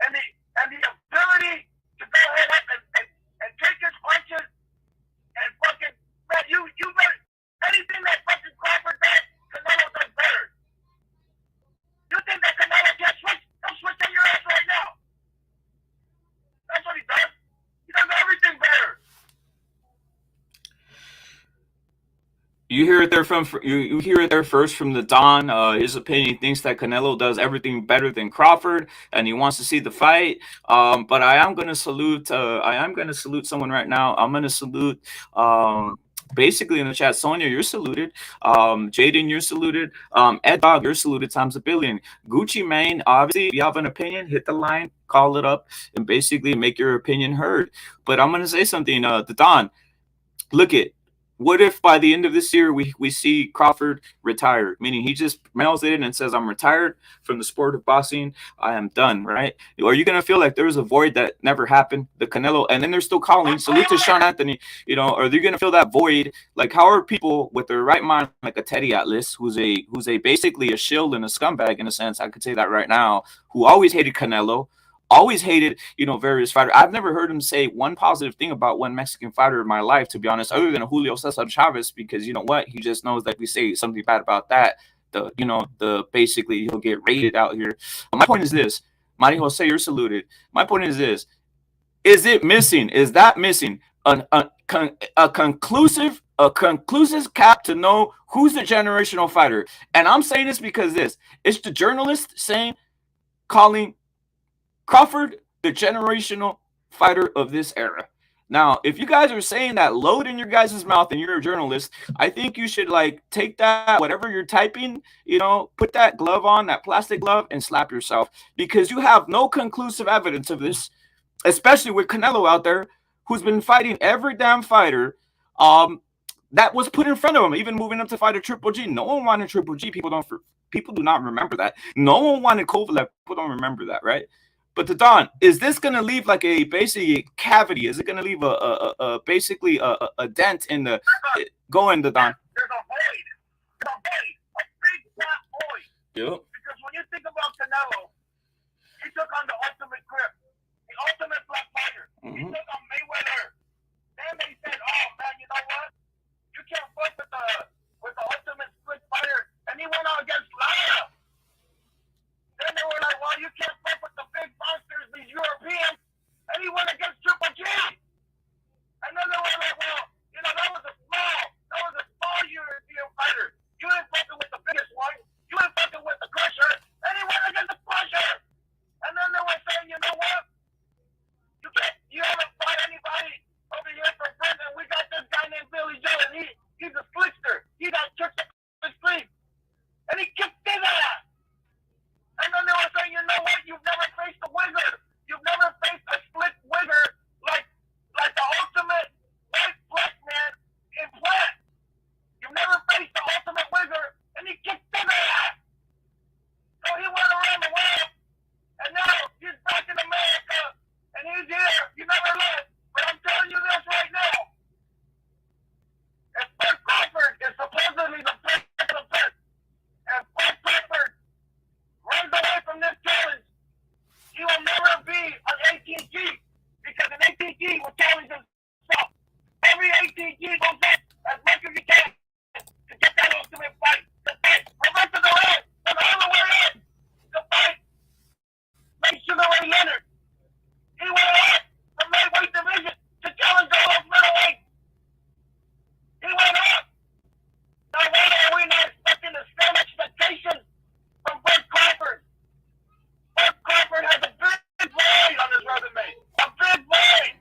and the ability to go ahead and take his punches and fucking, man, you better, anything that fucking Crawford does, Canelo does better. You think that Canelo can't switch? He'll switch on your ass right now. That's what he does. He does everything better. You hear it there you hear it there first from the Don. His opinion, he thinks that Canelo does everything better than Crawford, and he wants to see the fight. But I am gonna salute someone right now. I'm gonna salute basically in the chat. Sonia, you're saluted. Jaden, you're saluted. Ed Dog, you're saluted times a billion. Gucci Mane, obviously, if you have an opinion, hit the line, call it up, and basically make your opinion heard. But I'm gonna say something. The Don, look it. What if by the end of this year we see Crawford retired, meaning he just mails it in and says, I'm retired from the sport of boxing. I am done, right? Are you going to feel like there was a void that never happened? The Canelo, and then they're still calling. Salute to Sean Anthony. Are they going to feel that void? Like, how are people with their right mind, like a Teddy Atlas, who's a basically a shill and a scumbag in a sense, I could say that right now, who always hated Canelo, always hated, various fighters. I've never heard him say one positive thing about one Mexican fighter in my life, to be honest, other than Julio Cesar Chavez, because you know what? He just knows that if we say something bad about that, basically he'll get raided out here. My point is this. Mari Jose, you're saluted. My point is this. Is it missing? Is that missing? A conclusive cap to know who's the generational fighter? And I'm saying this because it's the journalist calling Crawford, the generational fighter of this era. Now, if you guys are saying that load in your guys' mouth and you're a journalist, I think you should take that, whatever you're typing, put that glove on, that plastic glove, and slap yourself, because you have no conclusive evidence of this, especially with Canelo out there, who's been fighting every damn fighter that was put in front of him, even moving up to fight a Triple G. No one wanted Triple G. People do not remember that. No one wanted Kovalev. People don't remember that, right? But the Don, is this going to leave a basically cavity? Is it going to leave basically a dent in the going the Don? There's a void. A big fat void. Yep. Because when you think about Canelo, he took on the ultimate grip, the ultimate black fighter. Mm-hmm. He took on Mayweather. Then they said, "Oh man, you know what? You can't fight with the ultimate split fighter," and he went out against Lara. Then they were like, well, you can't fight with the big monsters, these Europeans. And he went against Triple G. And then they were like, well, that was a small European fighter. You ain't fucking with the biggest one. You ain't fucking with the Crusher. And he went against the Crusher. Gary Leonard. He went up the middleweight division to challenge the old middleweight. He went up. Now, why are we not expecting the same expectations from Bud Crawford? Bud Crawford has a big void on his resume. A big void.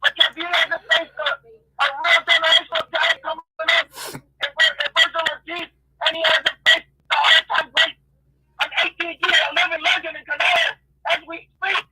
Because he hasn't faced a real generational talent coming up in Virgil Ortiz, and he hasn't faced the all-time great, an 18-year, a living legend in Canelo as we speak.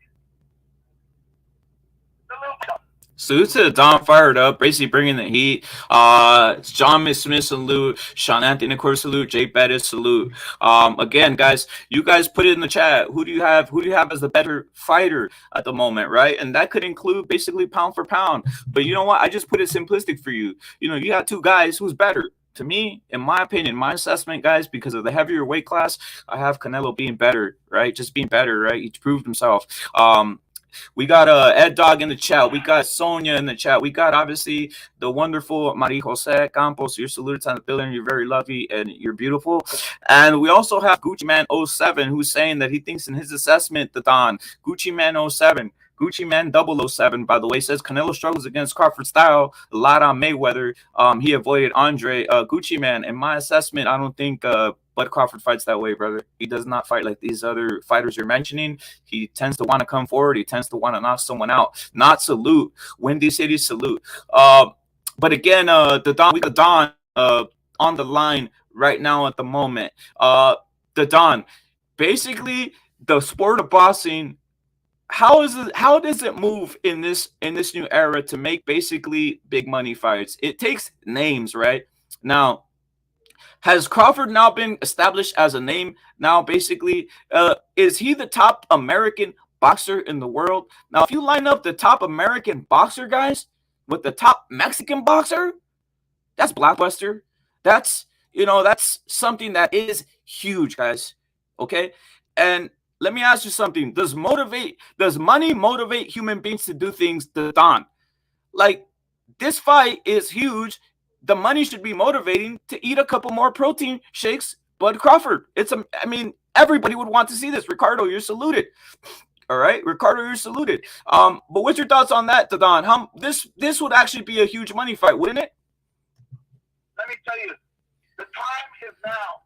Salute to Don fired up, basically bringing the heat. John Smith salute, Sean Anthony of course salute, Jake Bettis salute. Again, guys, you guys put it in the chat. Who do you have as the better fighter at the moment, right? And that could include basically pound for pound. But you know what? I just put it simplistic for you. You know, you got two guys who's better. To me, in my opinion, my assessment, guys, because of the heavier weight class, I have Canelo being better, right? Just being better, right? He proved himself. We got Ed Dog in the chat. We got Sonia in the chat. We got obviously the wonderful Maria Jose Campos. You're saluted on the building. You're very lovely and you're beautiful. And we also have Gucci Man 07 who's saying that he thinks in his assessment that on Gucci Man 07. Gucci Man 007, by the way, says Canelo struggles against Crawford style. A lot on Mayweather. He avoided Andre. Gucci Man, in my assessment, I don't think Bud Crawford fights that way, brother. He does not fight like these other fighters you're mentioning. He tends to want to come forward. He tends to want to knock someone out. Not salute. Windy City salute. But again, we got Don on the line right now at the moment. The Don, basically the sport of boxing. How does it move in this new era to make basically big money fights? It takes names, right? Now, has Crawford now been established as a name? Now, basically, is he the top American boxer in the world? Now, if you line up the top American boxer guys with the top Mexican boxer, that's blockbuster. That's something that is huge, guys. Okay, and let me ask you something. Does money motivate human beings to do things, Don? Like, this fight is huge. The money should be motivating to eat a couple more protein shakes. Bud Crawford. Everybody would want to see this. Ricardo, you're saluted. All right, Ricardo, you're saluted. But what's your thoughts on that, Don? This would actually be a huge money fight, wouldn't it? Let me tell you, the time is now.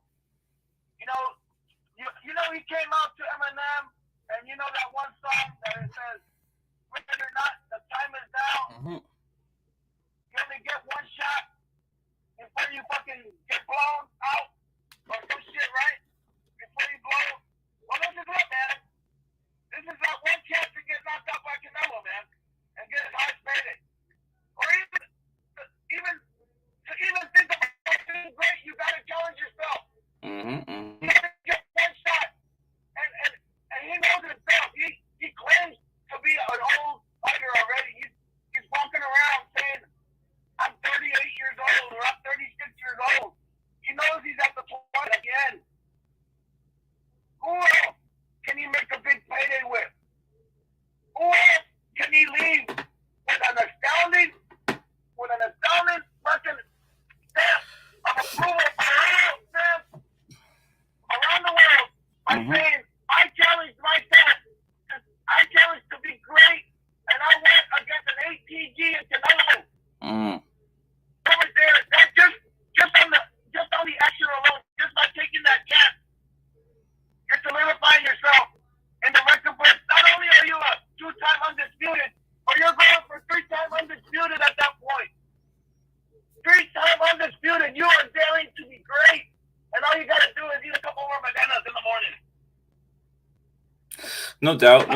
You know, he came out to Eminem, and you know that one song that it says, "Whether or not the time is now." Mm-hmm. You only get one shot before you fucking get blown out or some shit, right? Before you blow. Well, this is it, man. This is that one chance to get knocked out by Canelo, man, and get his heart faded. Or even think about being great, you gotta challenge yourself. Mm-hmm. You gotta get one shot, and he knows himself. He claims to be an old fighter already. He's walking around saying, "I'm 38 years old," or "I'm 36 years old." He knows he's at the point at the end. Who else can he make a big payday with? Who else can he leave with an astounding fucking stamp of approval around the world by saying, "I challenged myself. I challenged to be great, and I went against an ATG in Canelo." Over there, that just on the action alone, just by taking that chance, you're solidifying yourself in the record books. Not only are you a 2-time undisputed, but you're going for 3-time undisputed at that point. 3-time undisputed. You are daring to be great. And all you got to do is eat a couple more Maidanas in the morning. No doubt.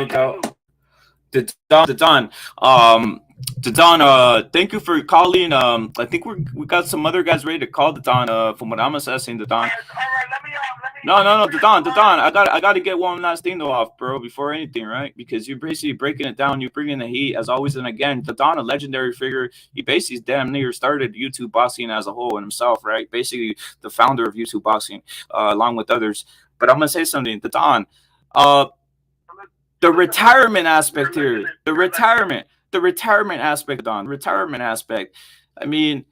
Don, thank you for calling. I think we got some other guys ready to call Don. From what I'm assessing, Don. All right, let me. No, Don. I got to get one last thing though off, bro, before anything, right? Because you're basically breaking it down. You're bringing the heat as always, and again, Don, a legendary figure. He basically damn near started YouTube boxing as a whole and himself, right? Basically, the founder of YouTube boxing, along with others. But I'm gonna say something, Don. The retirement aspect here. The retirement aspect, Don. Retirement aspect. I mean,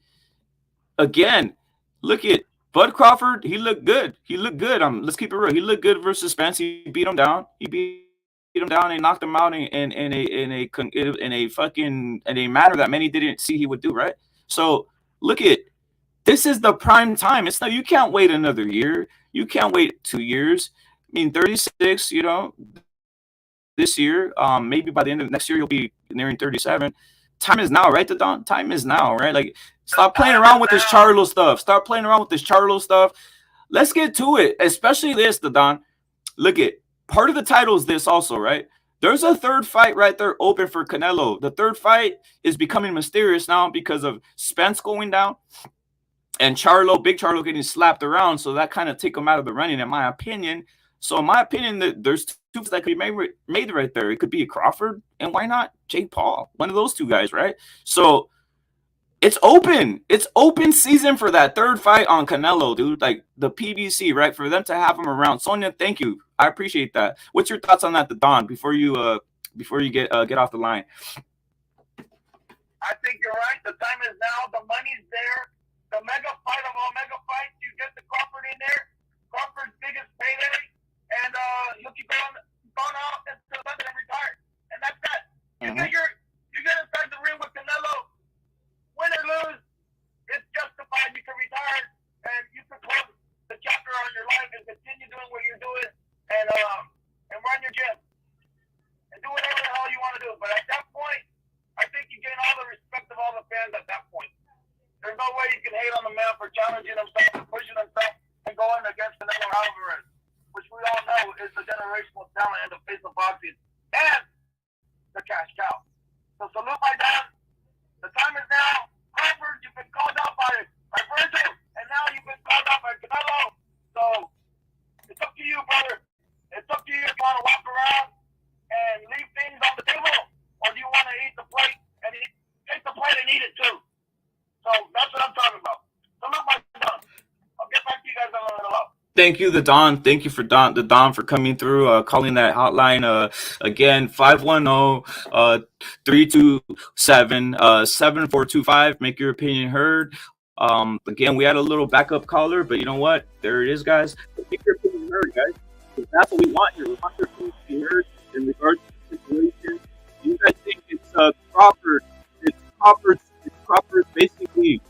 again, look at Bud Crawford. He looked good. Let's keep it real. He looked good versus Spence. He beat him down. him down and knocked him out in a manner that many didn't see he would do, right? So look at this is the prime time. It's not, you can't wait another year. You can't wait 2 years. I mean, 36, you know, this year, maybe by the end of next year, you'll be nearing 37. Time is now, right, Don? Time is now, right? Like, stop playing around with this Charlo stuff. Start playing around with this Charlo stuff. Let's get to it, especially this, Don. Look at part of the title is this also, right? There's a third fight right there open for Canelo. The third fight is becoming mysterious now because of Spence going down and Big Charlo getting slapped around. So that kind of take him out of the running, in my opinion. So in my opinion, there's two that could be made right there. It could be Crawford, and why not Jake Paul? One of those two guys, right? So it's open. It's open season for that third fight on Canelo, dude. Like the PBC, right? For them to have him around. Sonia, thank you. I appreciate that. What's your thoughts on that, Don? Before you get off the line. I think you're right. The time is now. The money's there. The mega fight of all mega fights. You get the Crawford in there. Crawford's biggest payday, and he'll keep going out until London and retire. And that's that. You get inside the ring with Canelo. Win or lose, it's justified. You can retire and you can close the chapter on your life and continue doing what you're doing and run your gym and do whatever the hell you want to do. But at that point, I think you gain all the respect of all the fans at that point. There's no way you can hate on the man for challenging himself and pushing himself and going against Canelo Alvarez, which we all know is the generational talent in the face of boxing and the cash cow. So salute Maidana. The time is now. Crawford, you've been called out by Virgil, and now you've been called out by Canelo. So it's up to you, brother. It's up to you if you want to walk around and leave things on the table, or do you want to eat the plate and take the plate and eat it too? So that's what I'm talking about. Salute Maidana. I'll get back to you guys in a little while. Thank you, the Don. Thank you for the Don for coming through, calling that hotline. Again, 510-327-7425. Make your opinion heard. Again, we had a little backup caller, but you know what? There it is, guys. Make your opinion heard, guys. That's what we want here. We want your opinion to be heard in regards to the situation. You guys think it's Crawford? It's Crawford basically.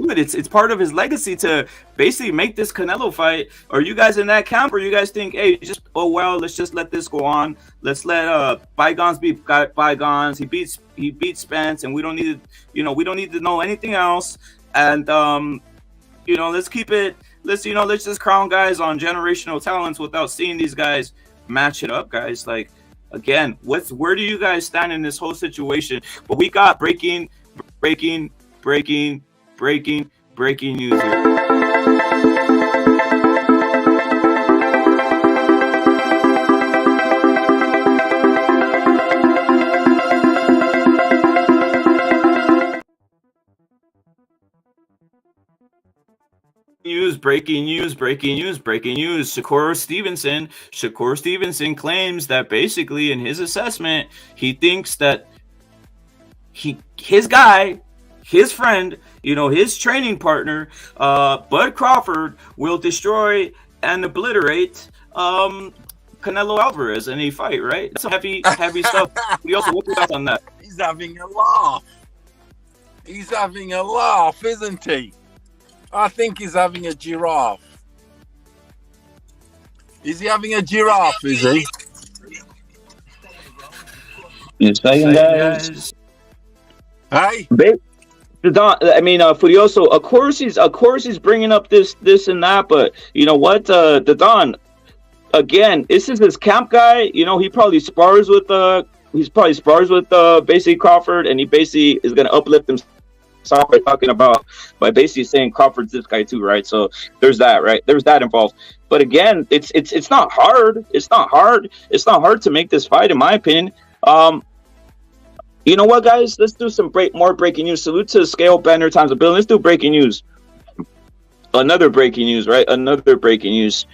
It's part of his legacy to basically make this Canelo fight. Are you guys in that camp, or you guys think, hey, let's just let this go on. Let's let bygones be bygones. He beats Spence, and we don't need to know anything else. And let's keep it. Let's just crown guys on generational talents without seeing these guys match it up, guys. Like, again, where do you guys stand in this whole situation? But we got breaking news here. Breaking news. Shakur Stevenson claims that basically in his assessment, he thinks that his friend, his training partner, Bud Crawford, will destroy and obliterate Canelo Alvarez in a fight, right? That's some heavy stuff. We also what's your thoughts on that? He's having a laugh. He's having a laugh, isn't he? I think he's having a giraffe. Is he having a giraffe, is he? You saying, guys? Hey? Don, I mean, Furioso. Of course he's bringing up this and that, but you know what? The Don, again, this is his camp guy. He probably spars with basically Crawford, and he basically is going to uplift himself by basically saying Crawford's this guy too, right? So there's that, right? There's that involved. But again, it's not hard. It's not hard to make this fight, in my opinion. You know what, guys? Let's do some more breaking news. Salute to Scale Bender times a billion. Let's do breaking news. Another breaking news, right? Another breaking news.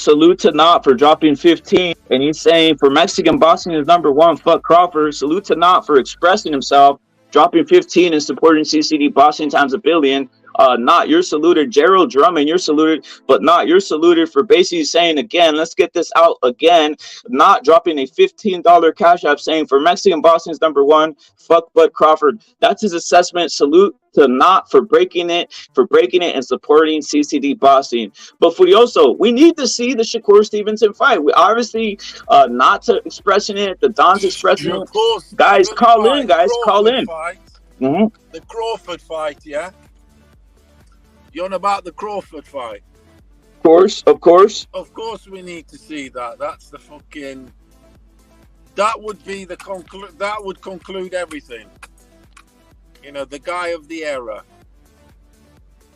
salute to Knott for dropping 15. And he's saying for Mexican boxing is number one, fuck Crawford. Salute to Knott for expressing himself, dropping 15 and supporting CCD boxing times a billion. Not you're saluted. Gerald Drummond, you're saluted, but not you're saluted for basically saying again, let's get this out again. Not dropping a $15 cash app saying for Mexican boxing is number one, fuck Bud Crawford. That's his assessment. Salute to Not for breaking it and supporting CCD boxing. But Furioso, we need to see the Shakur Stevenson fight. We obviously not to expressing it, the Don's expressing it. Guys, call in, guys, call in. Mm-hmm. The Crawford fight, yeah? You're on about the Crawford fight? Of course, of course. Of course we need to see that. That's the fucking... That would be the that would conclude everything. You know, the guy of the era.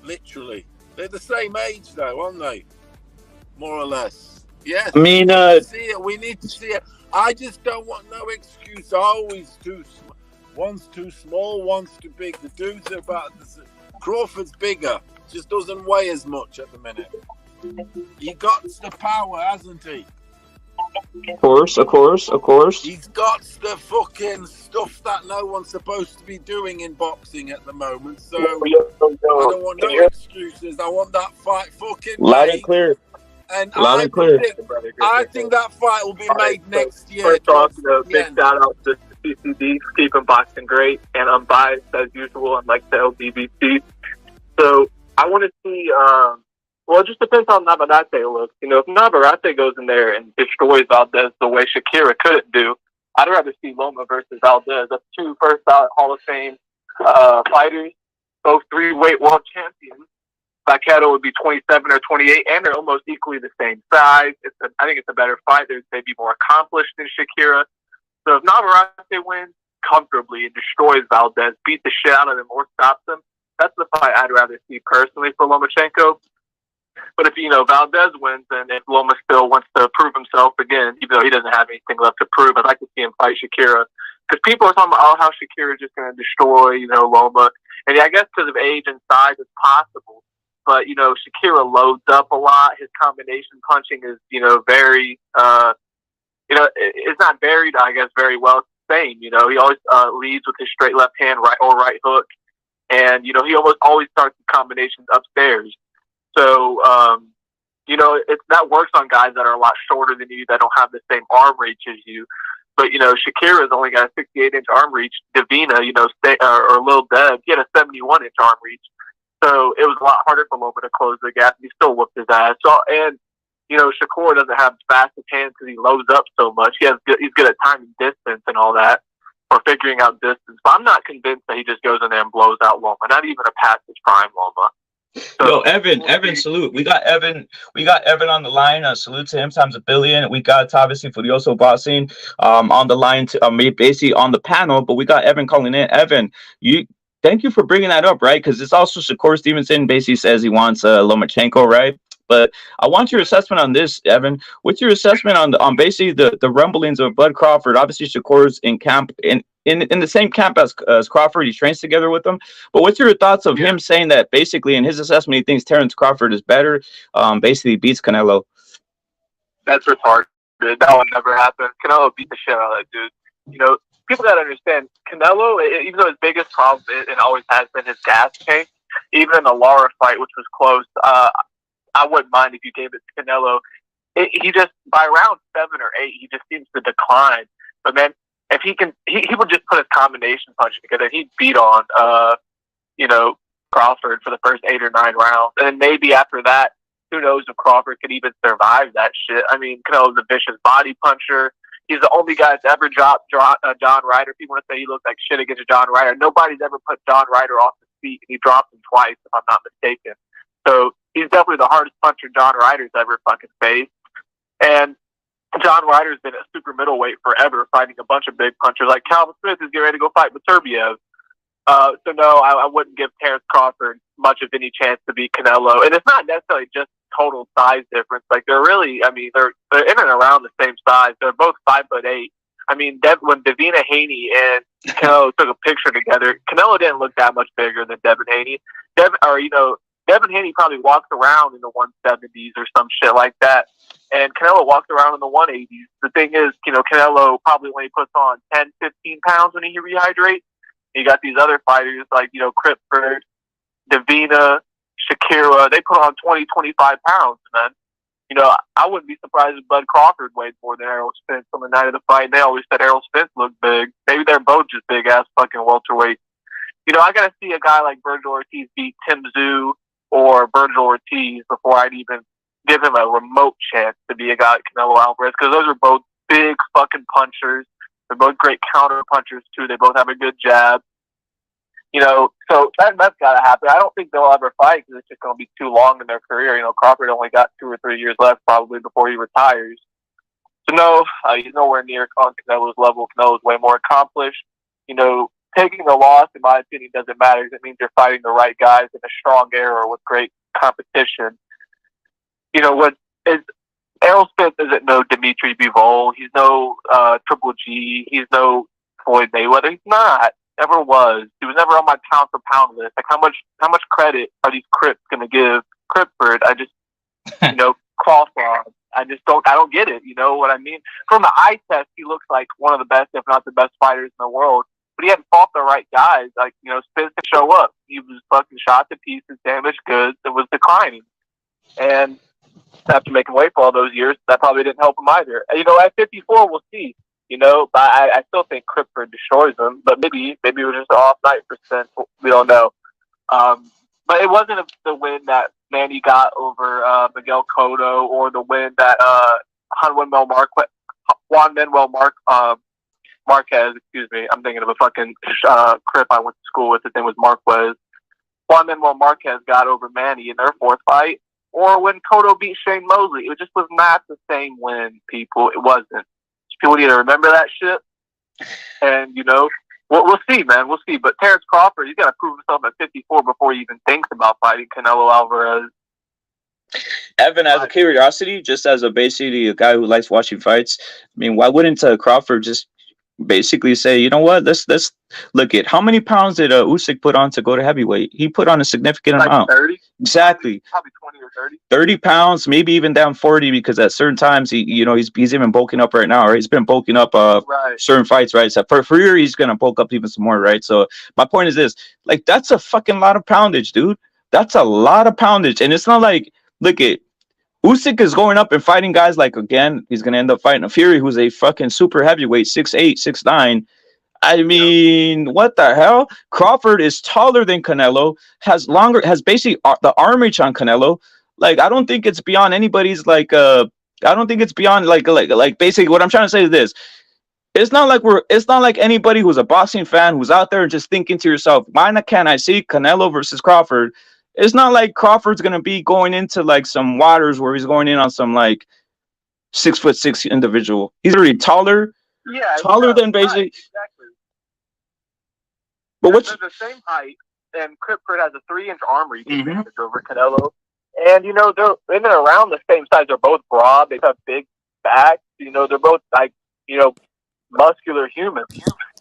Literally. They're the same age though, aren't they? More or less. Yes. I mean, see it. We need to see it. I just don't want no excuse. Always too small. One's too small, one's too big. The dudes are about the... Crawford's bigger. Just doesn't weigh as much at the minute. He got the power, hasn't he? Of course, of course, of course. He's got the fucking stuff that no one's supposed to be doing in boxing at the moment. So I don't want no excuses. I want that fight fucking loud made. And clear. And loud and clear. I think that fight will be made next year. First off, big shout out to CCD, keeping boxing great and unbiased as usual, unlike the LDBC. So I want to see, well, it just depends how Navarrete looks. You know, if Navarrete goes in there and destroys Valdez the way Shakira couldn't do, I'd rather see Loma versus Valdez. That's two first ballot Hall of Fame fighters, both 3-weight world champions. Vaquero would be 27 or 28, and they're almost equally the same size. I think it's a better fight. They're maybe more accomplished than Shakira. So if Navarrete wins comfortably and destroys Valdez, beat the shit out of him or stops him, that's the fight I'd rather see personally for Lomachenko. But if, Valdez wins and if Loma still wants to prove himself again, even though he doesn't have anything left to prove, I'd like to see him fight Shakira. Because people are talking about, how Shakira is just going to destroy, Loma. And I guess because of age and size, it's possible. But, Shakira loads up a lot. His combination punching is, very, it's not varied, I guess, very well. It's the same, He always leads with his straight left hand right hook. And, he almost always starts the combinations upstairs. So, that works on guys that are a lot shorter than you, that don't have the same arm reach as you. But, Shakira's only got a 68-inch arm reach. Davina, or Lil Deb, he had a 71-inch arm reach. So it was a lot harder for Loma to close the gap. He still whooped his ass. So, and, Shakur doesn't have fastest hands because he loads up so much. He's good at timing distance and all that, or figuring out distance. But I'm not convinced that he just goes in there and blows out Loma. Not even a past his prime Loma. So, yo, Evan, salute. We got Evan on the line. Salute to him times a billion. We got obviously Furioso Boxing on the line to basically on the panel, but we got Evan calling in. Evan, thank you for bringing that up, right? Because it's also Shakur Stevenson basically says he wants Lomachenko, right? But I want your assessment on this, Evan. What's your assessment on basically the rumblings of Bud Crawford? Obviously, Shakur's in camp in the same camp as Crawford. He trains together with them. But what's your thoughts of him saying that basically in his assessment he thinks Terrence Crawford is better, basically beats Canelo? That's retarded. That would never happen. Canelo beat the shit out of that dude. People gotta understand, Canelo, even though his biggest problem it always has been his gas tank, even in the Lara fight, which was close, I wouldn't mind if you gave it to Canelo. He just, by round 7 or 8, he just seems to decline. But then, if he can, he would just put his combination punching together. He'd beat on, Crawford for the first 8 or 9 rounds. And then maybe after that, who knows if Crawford could even survive that shit. I mean, Canelo's a vicious body puncher. He's the only guy that's ever dropped John Ryder. People want to say he looks like shit against John Ryder. Nobody's ever put John Ryder off his feet, and he dropped him twice, if I'm not mistaken. So he's definitely the hardest puncher John Ryder's ever fucking faced. And John Ryder's been at super middleweight forever, fighting a bunch of big punchers. Like Calvin Smith is getting ready to go fight Materbiev. So no, I wouldn't give Terrence Crawford much of any chance to beat Canelo. And it's not necessarily just total size difference. Like they're really, I mean, they're in and around the same size. They're both 5'8". I mean, when Davina Haney and Canelo took a picture together, Canelo didn't look that much bigger than Devin Haney. Devin Haney probably walks around in the 170s or some shit like that. And Canelo walks around in the 180s. The thing is, Canelo probably only puts on 10, 15 pounds when he rehydrates. You got these other fighters like, Cripford, Davina, Shakira. They put on 20, 25 pounds, man. I wouldn't be surprised if Bud Crawford weighed more than Errol Spence on the night of the fight. They always said Errol Spence looked big. Maybe they're both just big-ass fucking welterweights. I got to see a guy like Virgil Ortiz beat Tim Tszyu or Virgil Ortiz before I'd even give him a remote chance to be a guy like Canelo Alvarez, because those are both big fucking punchers. They're both great counter punchers, too. They both have a good jab. So that's got to happen. I don't think they'll ever fight because it's just going to be too long in their career. Crawford only got 2 or 3 years left probably before he retires. So no, he's nowhere near on Canelo's level. Canelo's way more accomplished. Taking a loss, in my opinion, doesn't matter. It means you're fighting the right guys in a strong era with great competition. Errol Spence isn't no Dimitri Bivol. He's no Triple G. He's no Floyd Mayweather. He's not. Never was. He was never on my pound for pound list. Like how much credit are these Crips gonna give Cripford? I just cross on. I don't get it. You know what I mean? From the eye test, he looks like one of the best, if not the best fighters in the world. But he hadn't fought the right guys. Like, Spence could show up. He was fucking shot to pieces, damaged goods, and was declining. And after making weight for all those years, that probably didn't help him either. At 54, we'll see. But I still think Cripford destroys him. But maybe it was just an off night for Spence. We don't know. But it wasn't the win that Manny got over Miguel Cotto, or the win that Juan Manuel Marquez, excuse me. I'm thinking of a fucking Crip I went to school with. His name was Marquez. Juan Manuel Marquez got over Manny in their 4th fight. Or when Cotto beat Shane Mosley. It just was not the same win, people. It wasn't. People need to remember that shit. And, we'll see, man. We'll see. But Terrence Crawford, he's got to prove himself at 54 before he even thinks about fighting Canelo Alvarez. Evan, as a curiosity, just as basically a guy who likes watching fights, why wouldn't Crawford just basically say, you know what, let's look at how many pounds did Usyk put on to go to heavyweight? He put on a significant amount. 30? Exactly. Probably 20 or 30. 30 pounds, maybe even down 40, because at certain times he's even bulking up right now, right? He's been bulking up certain fights, right? So for year he's gonna bulk up even some more, right? So my point is this, like, that's a fucking lot of poundage, dude. That's a lot of poundage. And it's not like, look at Usyk is going up and fighting guys like, again, he's going to end up fighting a Fury who's a fucking super heavyweight, 6'8", 6'9". What the hell? Crawford is taller than Canelo, has basically the arm reach on Canelo. Like, I don't think it's beyond anybody's, like, I don't think it's beyond, like basically what I'm trying to say is this. It's not like anybody who's a boxing fan who's out there and just thinking to yourself, why can't I see Canelo versus Crawford? It's not like Crawford's going to be going into like some waters where he's going in on some like 6'6" individual. He's already taller than basically. Exactly. But they're the same height, and Cripford has a 3-inch arm reach over Canelo. And, they're in and around the same size. They're both broad. They have big backs. They're both like, muscular humans.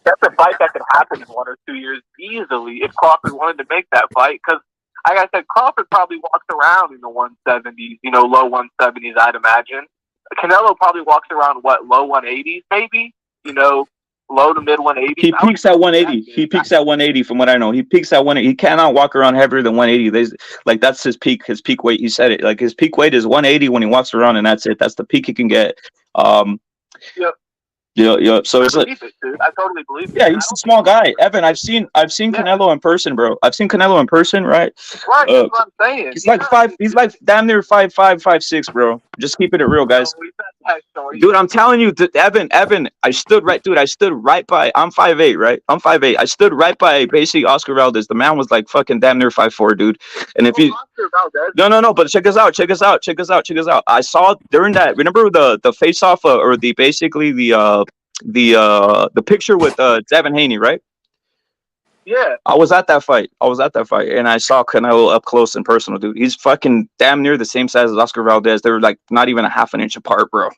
That's a fight that could happen in 1 or 2 years easily if Crawford wanted to make that fight, because like I said, Crawford probably walks around in the 170s, low 170s, I'd imagine. Canelo probably walks around, low 180s, maybe? Low to mid 180s. He peaks at 180. He peaks at 180 from what I know. He peaks at 180. He cannot walk around heavier than 180. That's his peak weight. He said it. Like, his peak weight is 180 when he walks around, and that's it. That's the peak he can get. Yep. Yeah. So it's like, I totally believe it. Yeah, he's a small guy. Evan, I've seen Canelo in person, bro. I've seen Canelo in person, right? Right, that's what I'm saying. He's like damn near 5'5", 5'6", bro. Just keeping it real, guys. Dude, I'm telling you, Evan, I stood right by, I'm 5'8", right? I'm 5'8". I stood right by basically Oscar Valdez. The man was like fucking damn near 5'4", dude. And if you No, but check us out. I saw during that, remember the face off or the basically the picture with Devin Haney, right? Yeah. I was at that fight, and I saw Canelo up close and personal, dude. He's fucking damn near the same size as Oscar Valdez. They're like not even a half an inch apart, bro.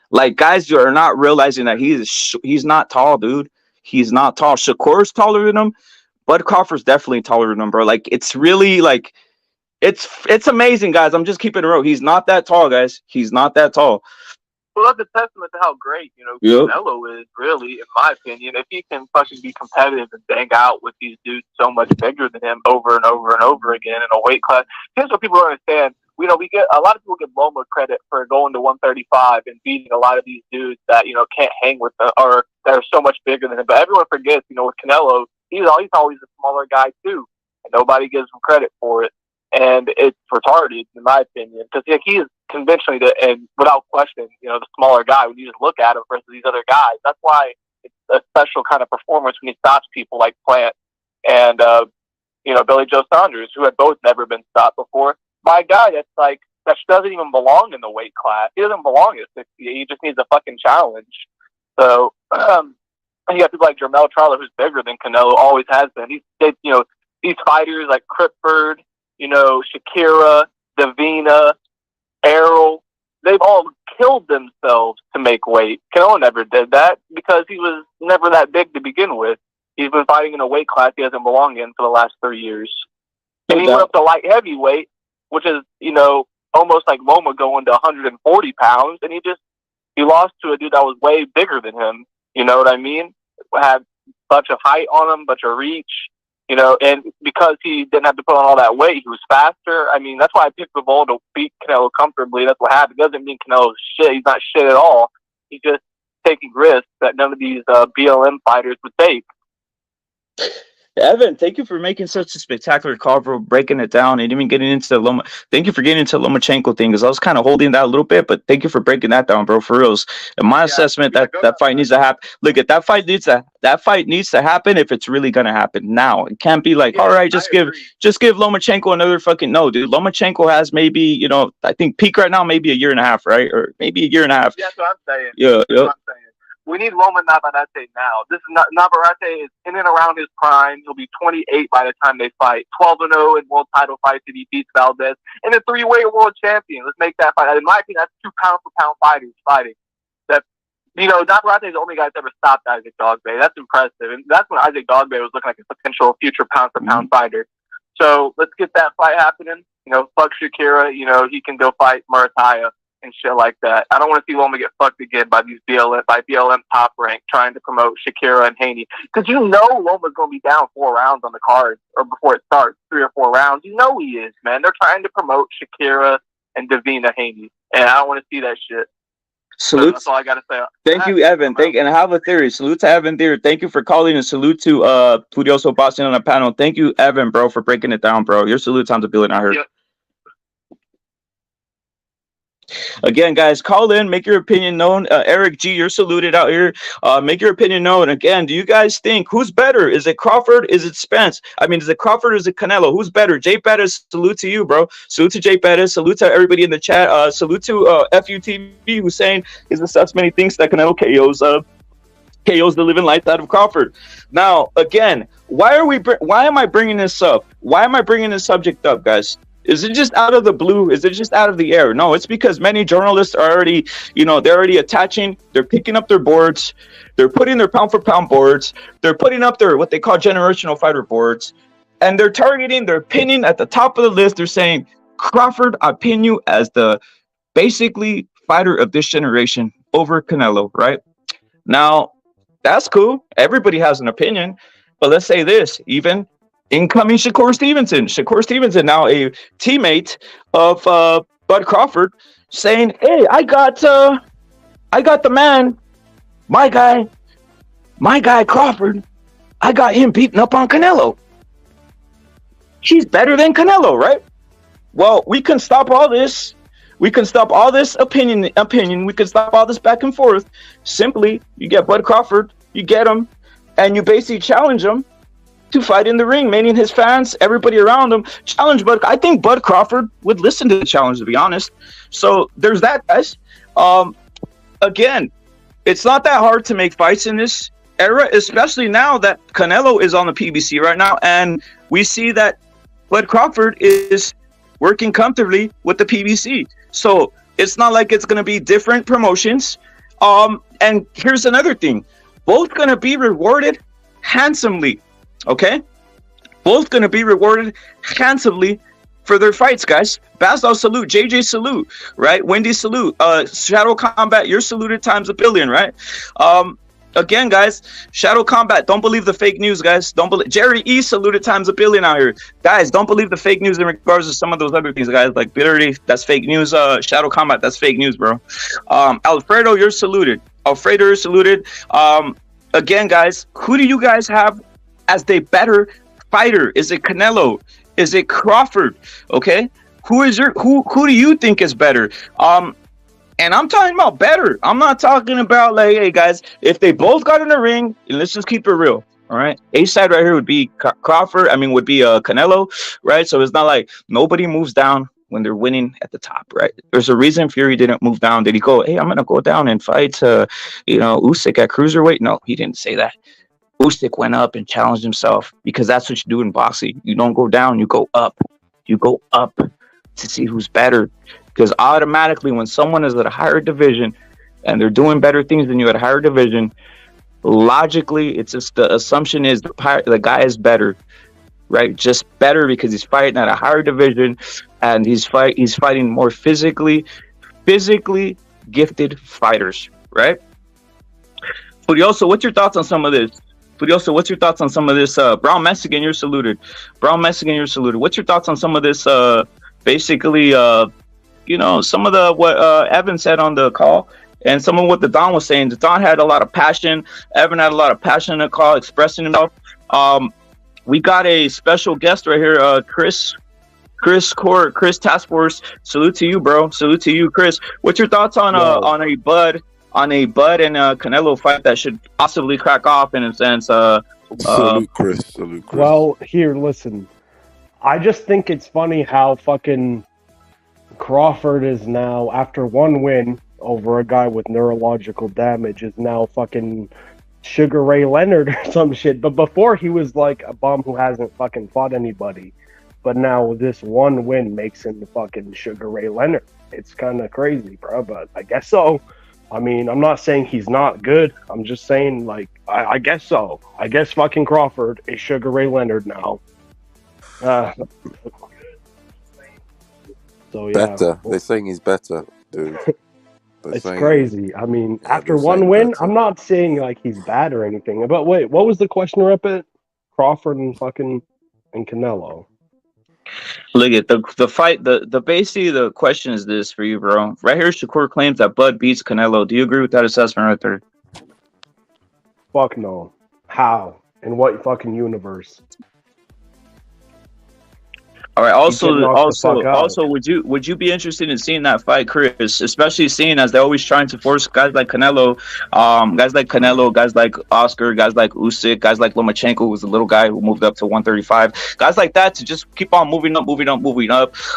Like, guys are not realizing that he's not tall, dude. He's not tall. Shakur's taller than him. Bud Crawford's definitely taller than him, bro. Like, it's really like, It's amazing, guys. I'm just keeping it real. He's not that tall, guys. He's not that tall. Well, that's a testament to how great, Canelo is, really, in my opinion. If he can fucking be competitive and bang out with these dudes so much bigger than him over and over and over again in a weight class. Here's what people don't understand. We get a lot of people give Loma credit for going to 135 and beating a lot of these dudes that, can't hang with them or that are so much bigger than him. But everyone forgets, with Canelo, he's always a smaller guy, too. And nobody gives him credit for it. And it's retarded, in my opinion, because he is conventionally, and without question, the smaller guy when you just look at him versus these other guys. That's why it's a special kind of performance when he stops people like Plant and Billy Joe Saunders, who had both never been stopped before. My guy, that doesn't even belong in the weight class. He doesn't belong at 68. He just needs a fucking challenge. So you got people like Jermell Charlo, who's bigger than Canelo, always has been. These fighters like Cripford, Shakira, Davina, Errol, they've all killed themselves to make weight. Canelo never did that because he was never that big to begin with. He's been fighting in a weight class he doesn't belong in for the last 3 years. And he went up to light heavyweight, which is, almost like Loma going to 140 pounds, and he lost to a dude that was way bigger than him. You know what I mean? Had a bunch of height on him, bunch of reach. And because he didn't have to put on all that weight, he was faster. I mean, that's why I picked Bivol to beat Canelo comfortably. That's what happened. It doesn't mean Canelo's shit. He's not shit at all. He's just taking risks that none of these BLM fighters would take. Evan, thank you for making such a spectacular call, bro, breaking it down and even getting into Loma. Thank you for getting into Lomachenko thing, because I was kind of holding that a little bit, but thank you for breaking that down, bro, for reals. In my assessment, that fight needs to happen. Look, at that fight needs to happen if it's really gonna happen now. It can't be like, all right, just give Lomachenko another fucking no, dude. Lomachenko has maybe, I think peak right now maybe a year and a half, right? Or maybe a year and a half. Yeah, that's what I'm saying. Yeah. That's what I'm saying. We need Loma Navarrete now. This is Navarrete is in and around his prime. He'll be 28 by the time they fight. 12-0 in world title fights if he beats Valdez. And a 3-weight world champion. Let's make that fight. In my opinion, that's 2 pound-for-pound fighters fighting. That Navarrete is the only guy that's ever stopped Isaac Dogboe. That's impressive. And that's when Isaac Dogboe was looking like a potential future pound-for-pound fighter. So let's get that fight happening. Fuck Shakira. He can go fight Murataya and shit like that. I don't want to see Loma get fucked again by these BLM top rank trying to promote Shakira and Haney. Because Loma's going to be down 4 rounds on the card, or before it starts, 3 or 4 rounds. He is, man. They're trying to promote Shakira and Davina Haney, and I don't want to see that shit. Salute. That's all I got to say. Thank you, Evan. And I have a theory. Salute to Evan there. Thank you for calling, and salute to Furioso Boston on the panel. Thank you, Evan, bro, for breaking it down, bro. Your salute sounds a billion, I heard. Yep. Again, guys, call in, make your opinion known. Eric G, you're saluted out here. Make your opinion known. Again, do you guys think who's better? Is it Crawford? Is it Spence? I mean, is it Crawford or is it Canelo? Who's better? Jay Pettis, salute to you, bro. Salute to Jay Pettis. Salute to everybody in the chat. Salute to FUTV, who's saying his assessment. He thinks that Canelo KOs the living life out of Crawford. Now, again, why am I bringing this up? Why am I bringing this subject up, guys? Is it just out of the blue? Is it just out of the air? No, it's because many journalists are already, they're already attaching, they're picking up their boards, they're putting their pound for pound boards, they're putting up their what they call generational fighter boards, and they're targeting, they're pinning at the top of the list. They're saying, Crawford, I pin you as the basically fighter of this generation over Canelo, right? Now, that's cool. Everybody has an opinion, but let's say this, even incoming Shakur Stevenson, now a teammate of Bud Crawford, saying, "Hey, I got the man, my guy Crawford. I got him beating up on Canelo. He's better than Canelo, right? Well, we can stop all this. We can stop all this opinion. We can stop all this back and forth. Simply, you get Bud Crawford, you get him, and you basically challenge him to fight in the ring, meaning his fans, everybody around him, challenge Bud. I think Bud Crawford would listen to the challenge, to be honest. So there's that, guys. Again, it's not that hard to make fights in this era, especially now that Canelo is on the PBC right now, and we see that Bud Crawford is working comfortably with the PBC. So it's not like it's going to be different promotions. And here's another thing. Both going to be rewarded handsomely. Okay, both going to be rewarded handsomely for their fights, guys. Bazdal salute, JJ salute, right? Wendy salute, Shadow Combat, you're saluted times a billion, right? Again, guys, Shadow Combat, don't believe the fake news, guys. Don't believe Jerry E saluted times a billion out here, guys. Don't believe the fake news in regards to some of those other things, guys. Like Bittery, that's fake news. Shadow Combat, that's fake news, bro. Alfredo, you're saluted. Alfredo, you're saluted. Again, guys, who do you guys have as the better fighter? Is it Canelo? Is it Crawford? Okay, who do you think is better? And I'm talking about better. I'm not talking about like, hey guys, if they both got in the ring, let's just keep it real. All right. A side right here would be Crawford. Would be Canelo, right? So it's not like nobody moves down when they're winning at the top, right? There's a reason Fury didn't move down. Did he go, hey, I'm gonna go down and fight Usyk at cruiserweight? No, he didn't say that. Usyk went up and challenged himself because that's what you do in boxing. You don't go down, you go up. You go up to see who's better. Because automatically, when someone is at a higher division and they're doing better things than you at a higher division, logically, it's just the assumption is the guy is better, right? Just better because he's fighting at a higher division and he's fighting more physically gifted fighters, right? Furioso, what's your thoughts on some of this? Furioso, what's your thoughts on some of this? Brown Mexican, you're saluted. Brown Mexican, you're saluted. What's your thoughts on some of this? Some of what Evan said on the call and some of what the Don was saying. The Don had a lot of passion. Evan had a lot of passion in the call, expressing himself. We got a special guest right here, Chris Task Force. Salute to you, bro. Salute to you, Chris. What's your thoughts on a Bud and Canelo fight that should possibly crack off in a sense? Salute, Chris. Salute, Chris. Well, here, listen. I just think it's funny how fucking Crawford is now, after one win over a guy with neurological damage, is now fucking Sugar Ray Leonard or some shit. But before he was like a bum who hasn't fucking fought anybody. But now this one win makes him the fucking Sugar Ray Leonard. It's kind of crazy, bro, but I guess so. I'm not saying he's not good. I'm just saying, like, I guess so. I guess fucking Crawford is Sugar Ray Leonard now. So, yeah. Better. They're saying he's better, dude. It's crazy. After one win, better. I'm not saying like he's bad or anything. But wait, what was the question, whatREPit? Crawford and Canelo. Look at the fight. Basically the question is this for you, bro. Right here, Shakur claims that Bud beats Canelo. Do you agree with that assessment right there? Fuck no. How? In what fucking universe? All right. Also, would you be interested in seeing that fight, Chris? Especially seeing as they're always trying to force guys like Canelo, guys like Oscar, guys like Usyk, guys like Lomachenko, who was a little guy who moved up to 135, guys like that to just keep on moving up.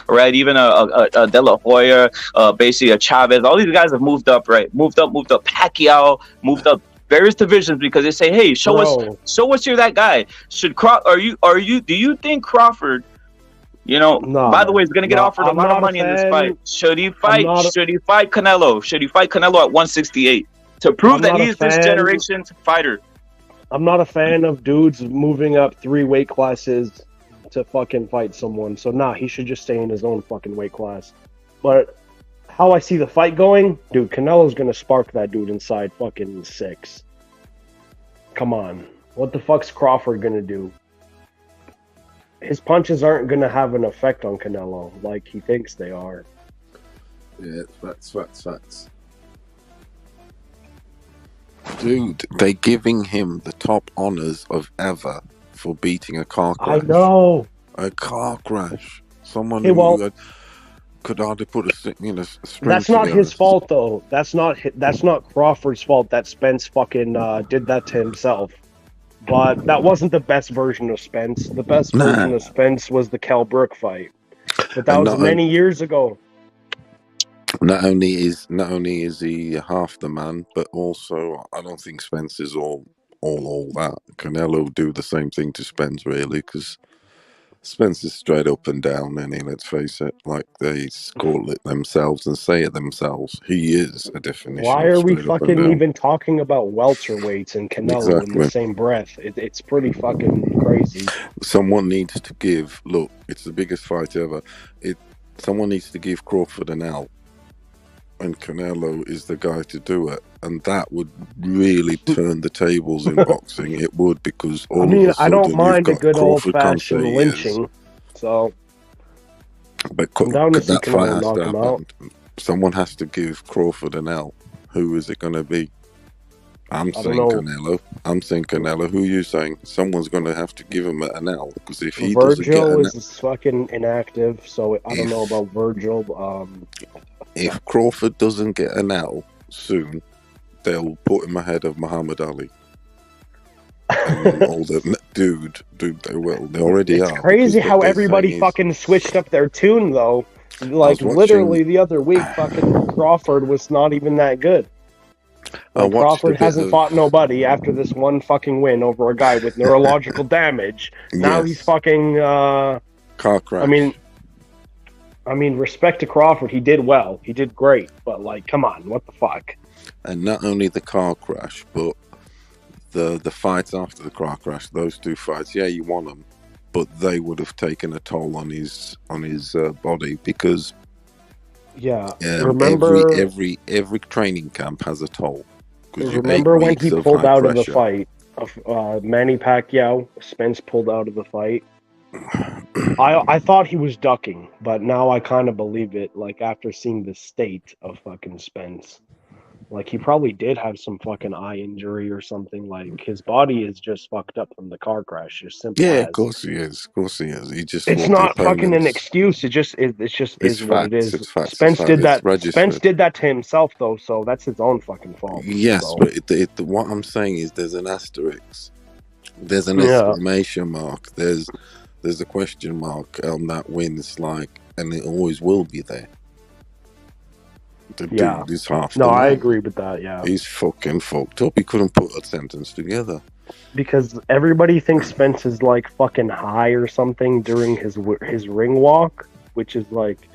All right. Even a De La Hoya, basically a Chavez. All these guys have moved up, right? Moved up. Pacquiao moved up various divisions because they say, hey, show us you're that guy. Do you think Crawford? No, by the way, he's going to get offered a lot of money in this fight. Should he fight Canelo? Should he fight Canelo at 168 to prove that he's this generation's fighter? I'm not a fan of dudes moving up 3 weight classes to fucking fight someone. So, he should just stay in his own fucking weight class. But how I see the fight going, dude, Canelo's going to spark that dude inside fucking 6. Come on. What the fuck's Crawford going to do? His punches aren't going to have an effect on Canelo like he thinks they are. Yeah, facts. Dude, they're giving him the top honors of ever for beating a car crash. I know. A car crash. Someone could hardly put a string That's not his fault, though. That's not Crawford's fault that Spence fucking did that to himself. But that wasn't the best version of Spence. The best version of Spence was the Kell Brook fight. But that was many years ago. Not only is he half the man, but also I don't think Spence is all that. Canelo do the same thing to Spence, really, because Spence is straight up and down, and let's face it, like they call it themselves and say it themselves. He is a definition Why of are we straight up and fucking down. even talking about welterweights and Canelo in the Exactly. same breath? It's pretty fucking crazy. Someone needs to give. Look, it's the biggest fight ever. Someone needs to give Crawford an L, and Canelo is the guy to do it, and that would really turn the tables in boxing. It would, because all I mean, of a I sudden don't mind a you've got good Crawford can't old-fashioned say lynching, so but I'm down to see that fight Canelo has knock to him out. happen. Someone has to give Crawford an L. Who is it going to be? I'm I saying don't know. Canelo. I'm saying Canelo. Who are you saying? Someone's going to have to give him an L, because if he doesn't get Virgil an is fucking inactive, so I don't know about Virgil. if Crawford doesn't get an L soon, they'll put him ahead of Muhammad Ali. And all the dude, they will. They already It's are. crazy how they're everybody saying fucking switched up their tune, though. Like, watching- literally the other week, fucking Crawford was not even that good. Like, watched a Crawford bit hasn't of- fought nobody after this one fucking win over a guy with neurological damage. Now Yes. he's fucking, car crash. I mean, respect to Crawford. He did well. He did great. But, like, come on. What the fuck? And not only the car crash, but the fights after the car crash. Those two fights, yeah, you won them, but they would have taken a toll on his body, because Yeah. Remember every training camp has a toll. 'Cause you Remember ate when weeks he of pulled high out of the pressure. fight of Manny Pacquiao? Spence pulled out of the fight. I thought he was ducking, but now I kind of believe it. Like, after seeing the state of fucking Spence, like, he probably did have some fucking eye injury or something. Like, his body is just fucked up from the car crash. Just simple Yeah, as. of course he is. Of course he is. He just It's fought not the fucking an opponents. excuse. It's just It's is what it facts. is. It's facts. Spence It's facts. did that. It's registered. Spence did that to himself, though, so that's his own fucking fault. Yes, so. but what I'm saying is there's an asterisk. There's an exclamation mark. There's a question mark on that win. It's like, and it always will be there. The dude is half No, the I man. agree with that. Yeah, He's fucking fucked up. He couldn't put a sentence together. because everybody thinks Spence is like fucking high or something during his ring walk, which is like,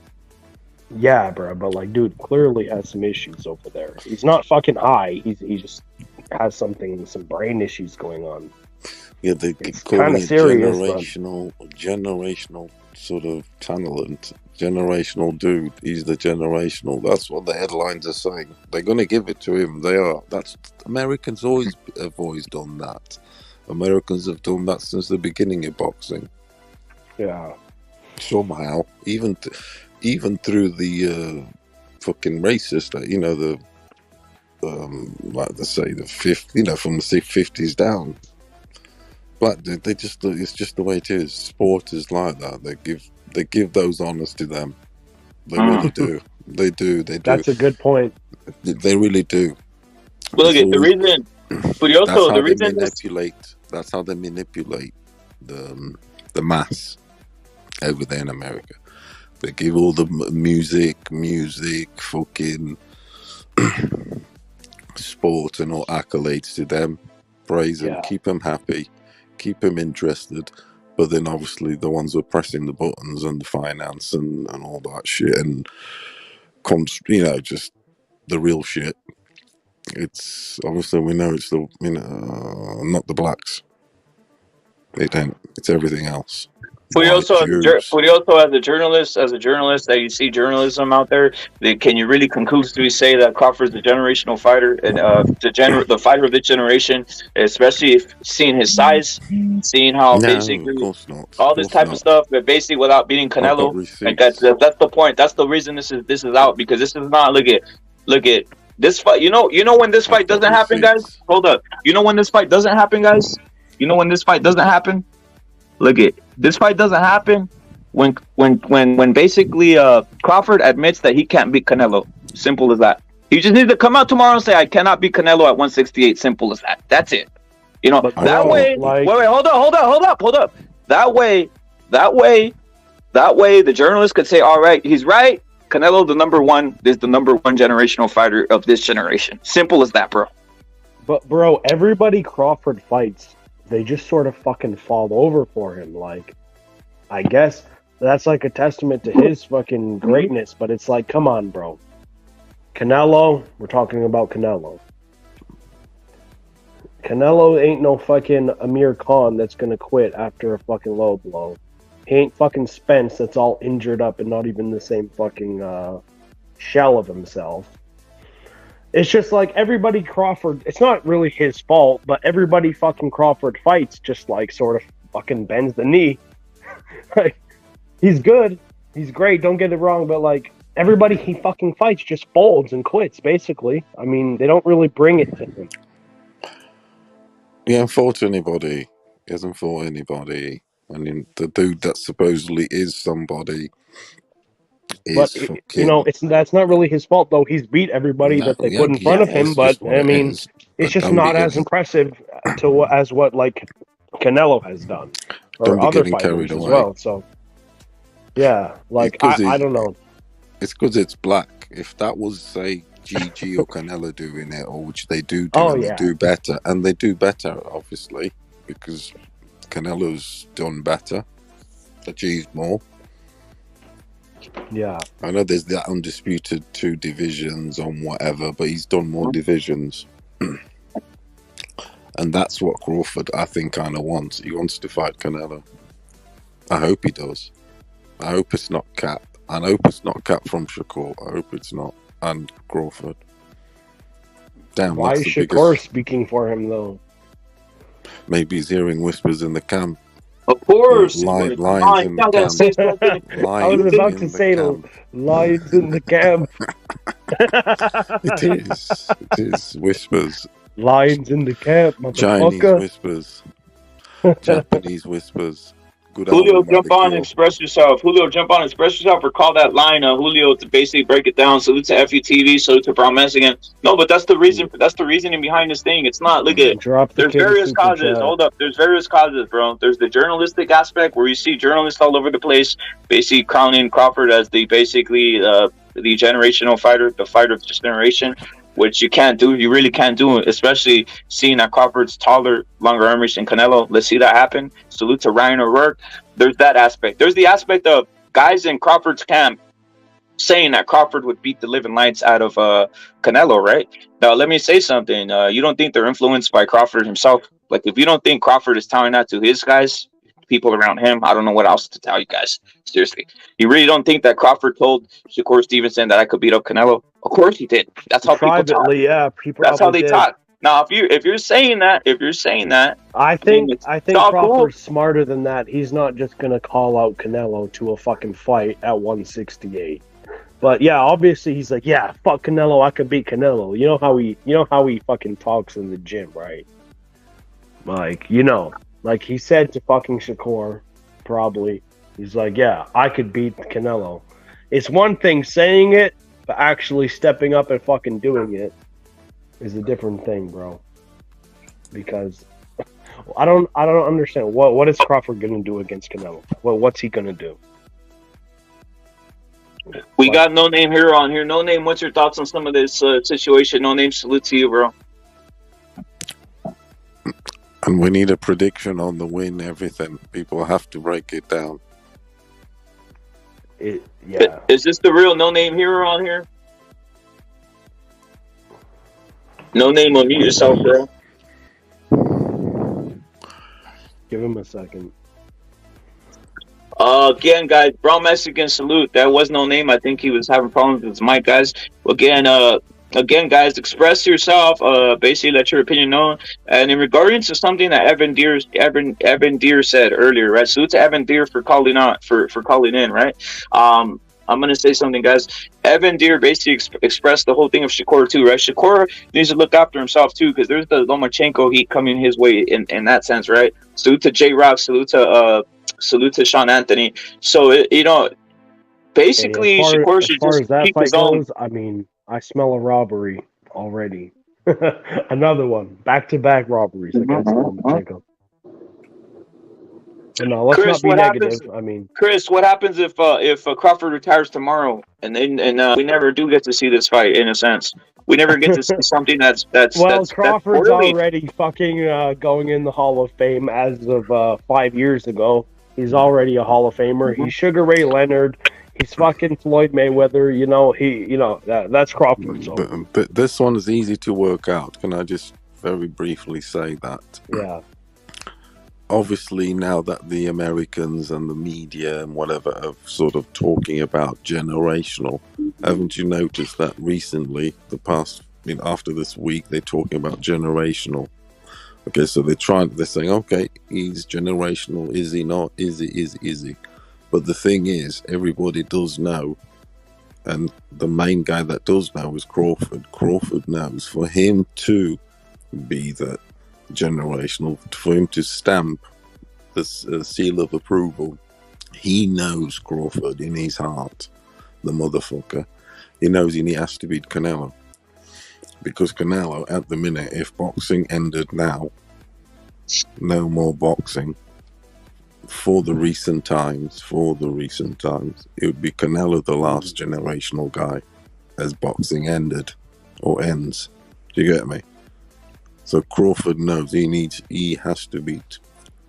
yeah, bro. But like, dude, clearly has some issues over there. He's not fucking high. He just has some brain issues going on. Yeah, they It's call kinda it serious, generational sort of talent, generational dude. He's the generational. That's what the headlines are saying. They're going to give it to him. They are. Americans have always done that. Americans have done that since the beginning of boxing. Yeah. Somehow, even through the fucking racist, like they say, the fifth, from the 50s down. Black, it's just the way it is. Sport is like that. They give those honors to them. They really do. They do. That's a good point. They really do. Well, look, the reason, but also the reason that's how they manipulate the mass over there in America. They give all the music, fucking sport and all accolades to them, praise them, keep them happy, keep them interested. But then obviously the ones who are pressing the buttons and the finance and all that shit and comes, just the real shit. It's obviously we know it's the not the blacks. It ain't. It's everything else. But you also, as a journalist, that you see journalism out there, can you really conclusively say that Crawford's a generational fighter and the fighter of this generation, especially if seeing his size, seeing how basically all this type of stuff, but basically without beating Canelo, like that's the point. That's the reason this is out, because this is not look at this fight. You know when this fight doesn't happen, guys. Hold up. You know when this fight doesn't happen, guys. You know when this fight doesn't happen. Look at this fight doesn't happen when basically Crawford admits that he can't beat Canelo. Simple as that. He just needs to come out tomorrow and say, I cannot beat Canelo at 168. Simple as that. That's it. That way. Wait, hold up. That way, the journalist could say, all right, he's right. Canelo, is the number one generational fighter of this generation. Simple as that, bro. But bro, everybody Crawford fights, they just sort of fucking fall over for him. Like, I guess that's like a testament to his fucking greatness. But it's like, come on, bro. Canelo, we're talking about Canelo. Canelo ain't no fucking Amir Khan that's gonna quit after a fucking low blow. He ain't fucking Spence that's all injured up and not even the same fucking shell of himself. It's just like everybody Crawford, it's not really his fault, but everybody fucking Crawford fights just like sort of fucking bends the knee. Like, he's good, he's great, don't get it wrong, but like everybody he fucking fights just folds and quits, basically. I mean, they don't really bring it to him. He hasn't fought anybody. He hasn't fought anybody. I mean, the dude that supposedly is somebody is fucking... that's not really his fault, though. He's beat everybody that they put in front of him, but I mean, it's just not as impressive as what like Canelo has done or other fighters as well. So, yeah, like I don't know. It's because it's black. If that was, say, GG or Canelo doing it, or which they do, they do better, and they do better, obviously, because Canelo's done better, achieved more. Yeah, I know there's that undisputed 2 divisions on whatever, but he's done more divisions, and that's what Crawford, I think, kind of wants. He wants to fight Canelo. I hope he does. I hope it's not Cap. I hope it's not Cap from Shakur. I hope it's not. And Crawford. Damn, why is Shakur speaking for him, though? Maybe he's hearing whispers in the camp. Of course. Lions in the camp. I was about to say lions in the camp. It is whispers. Lions in the camp, motherfucker. Chinese whispers. Japanese whispers. Good Julio, jump on and express yourself. Julio, jump on and express yourself, or call that line, Julio, to basically break it down. Salute to FUTV, salute to Promotional. No, but that's the reason. That's the reasoning behind this thing. It's not. Look at. There's various causes. Hold up. There's various causes, bro. There's the journalistic aspect where you see journalists all over the place, basically crowning Crawford as the generational fighter, the fighter of this generation. Which you can't do. You really can't do, especially seeing that Crawford's taller, longer arm reach than Canelo. Let's see that happen. Salute to Ryan O'Rourke. There's that aspect. There's the aspect of guys in Crawford's camp saying that Crawford would beat the living lights out of Canelo, right? Now, let me say something. You don't think they're influenced by Crawford himself? Like, if you don't think Crawford is telling that to his guys, people around him, I don't know what else to tell you guys. Seriously. You really don't think that Crawford told Shakur Stevenson that I could beat up Canelo? Of course he did. That's how people talk. Yeah, people. That's how they talk. Now, if you're saying that, I think Crawford's smarter than that. He's not just gonna call out Canelo to a fucking fight at 168. But yeah, obviously he's like, yeah, fuck Canelo, I could beat Canelo. You know how he fucking talks in the gym, right? Like, like he said to fucking Shakur, probably. He's like, yeah, I could beat Canelo. It's one thing saying it, but actually stepping up and fucking doing it is a different thing, bro. Because I don't understand what is Crawford gonna do against Canelo? What's he gonna do? We got No Name Hero on here. No Name, what's your thoughts on some of this situation? No Name, salute to you, bro. And we need a prediction on the win, everything. People have to break it down. Yeah. Is this the real No Name Hero on here? No Name, unmute yourself, bro. Give him a second. Again, guys, Brown Mexican salute. That was No Name. I think he was having problems with his mic, guys. Again, guys, express yourself. Basically, let your opinion known. And in regarding to something that Evan Deere said earlier, right? Salute to Evan Deere for calling out, for calling in, right? I'm gonna say something, guys. Evan Deere basically expressed the whole thing of Shakur too, right? Shakur needs to look after himself too, because there's the Lomachenko heat coming his way in that sense, right? Salute to J Rock. Salute to Sean Anthony. So basically, Shakur should just keep his own. I mean, I smell a robbery already. Another one. Back-to-back robberies against Lomachenko. No, let's Chris, not be negative. I mean, Chris, what happens if Crawford retires tomorrow and we never do get to see this fight? In a sense, we never get to see something that's Crawford's already fucking going in the Hall of Fame as of 5 years ago. He's already a Hall of Famer. He's Sugar Ray Leonard. He's fucking Floyd Mayweather. That's Crawford. So. But this one is easy to work out. Can I just very briefly say that? Yeah. Obviously, now that the Americans and the media and whatever are sort of talking about generational, haven't you noticed that recently, after this week, they're talking about generational? Okay, so they're saying, okay, he's generational. Is he not? Is he? But the thing is, everybody does know, and the main guy that does know is Crawford. Crawford knows for him to be the generational, for him to stamp the seal of approval, he knows Crawford in his heart, the motherfucker. He knows he has to beat Canelo. Because Canelo, at the minute, if boxing ended now, no more boxing, for the recent times, it would be Canelo the last generational guy as boxing ended or ends. Do you get me? So Crawford knows he has to beat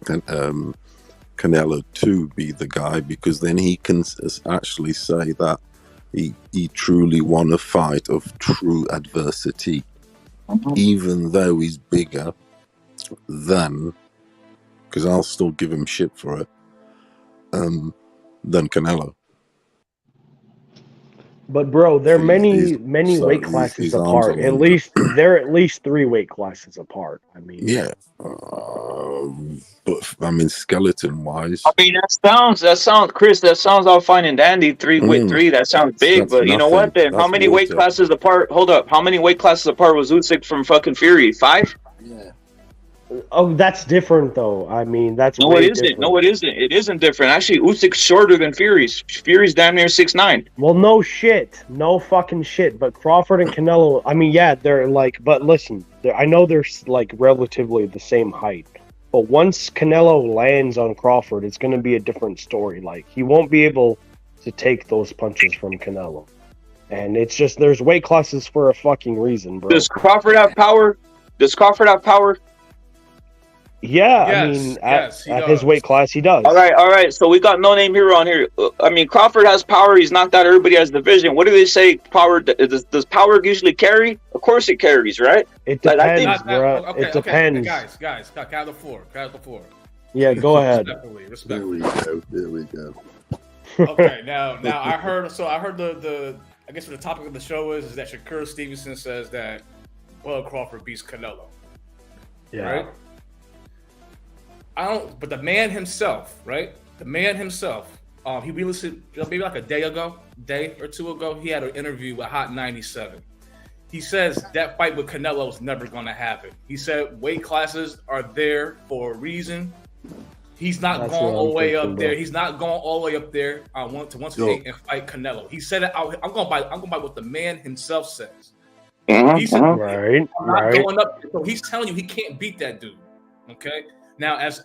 Canelo to be the guy, because then he can actually say that he truly won a fight of true adversity, even though he's bigger than, because I'll still give him shit for it, than Canelo. But bro, they're many weight classes apart. They're at least 3 weight classes apart. I mean, yeah, but I mean, skeleton wise, I mean, that sounds, Chris. That sounds all fine and dandy. 3 with 3. That sounds big. But you know what? Then how many weight classes apart? Hold up. How many weight classes apart was Usyk from fucking Fury? 5? Yeah. Oh, that's different though. I mean, that's no, it isn't. Different. No, it isn't. It isn't different. Actually, Usyk's shorter than Fury's. Fury's damn near 6'9". Well, no shit, no fucking shit. But Crawford and Canelo, I mean, yeah, they're like. But listen, I know they're like relatively the same height. But once Canelo lands on Crawford, it's going to be a different story. Like, he won't be able to take those punches from Canelo, and it's just there's weight classes for a fucking reason, bro. Does Crawford have power? Yeah, yes, I mean, at his weight class, he does. All right. So we got no name hero on here. I mean, Crawford has power. He's knocked out everybody has division. What do they say? Power does power usually carry? Of course it carries, right? It depends, bro. Okay, it depends. Guys, count the floor. Yeah, go ahead. Respectfully. There we go. Okay, now I heard the I guess what the topic of the show is that Shakur Stevenson says that Crawford beats Canelo. Yeah. Right? But the man himself, right? He released maybe like a day or two ago, he had an interview with Hot 97. He says that fight with Canelo is never going to happen. He said weight classes are there for a reason. He's not going all the way up there. He's not going all the way up there. I want to once again and fight Canelo. He said it out. I'm going by what the man himself says. He said, right. Going up. So he's telling you he can't beat that dude. Okay. Now, as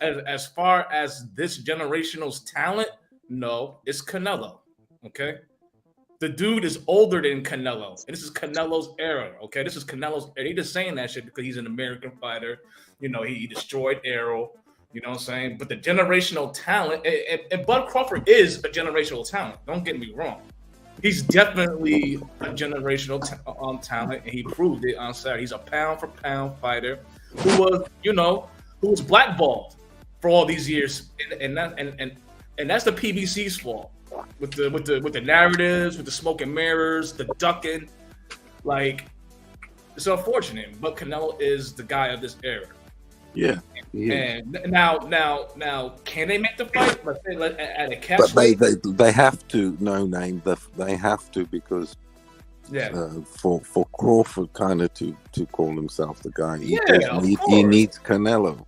far as this generational's talent, no, it's Canelo. Okay. The dude is older than Canelo, and this is Canelo's era. Okay, this is Canelo's era. He's just saying that shit because he's an American fighter. You know, he destroyed Errol. You know what I'm saying? But the generational talent, and Bud Crawford is a generational talent. Don't get me wrong. He's definitely a generational talent, and he proved it on Saturday. He's a pound-for-pound fighter who was blackballed for all these years, and that's the PBC's fault with the narratives, with the smoke and mirrors, the ducking. Like, it's unfortunate, but Canelo is the guy of this era. Yeah. And now, can they make the fight? At a catch? But they have to. No name. They have to because. Yeah. For Crawford kind of to call himself the guy, he needs Canelo.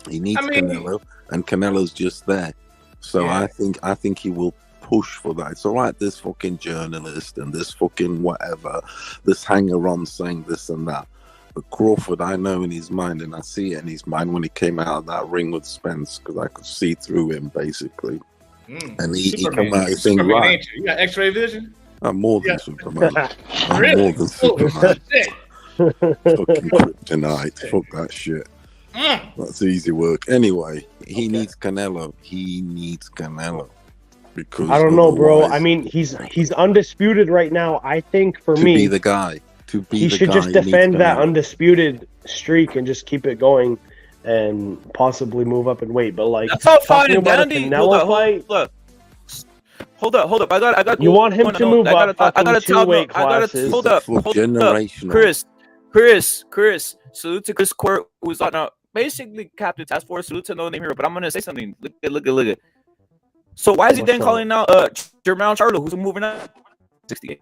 He needs Canelo, and Canelo's just there. So I think he will push for that. It's all right. This fucking journalist and this fucking whatever, this hanger-on saying this and that. But Crawford, I know in his mind, and I see it in his mind when he came out of that ring with Spence, because I could see through him basically. And he came out saying, right, you got X-ray vision. I'm more than Superman. I'm more than Superman. Fucking kryptonite. Fuck that shit. That's easy work. Anyway, he needs Canelo. He needs Canelo. Because I don't know, bro. otherwise- I mean, he's undisputed right now. I think for to me, be the guy. To be he the should guy, just he needs defend that Canelo. undisputed streak and just keep it going and possibly move up in weight. But like That's all fine talking and about a dandy. Canelo fight, Hold up. I got. you want him to move I up gotta fucking tell two weight I gotta classes. hold up. For Hold up. generational. Chris. Salute to Chris Court, who's on basically Captain Task Force. Salute to No Name Hero. But I'm gonna say something. Look at. So why is he What's then up? calling out Jermell Charlo, who's moving up 68?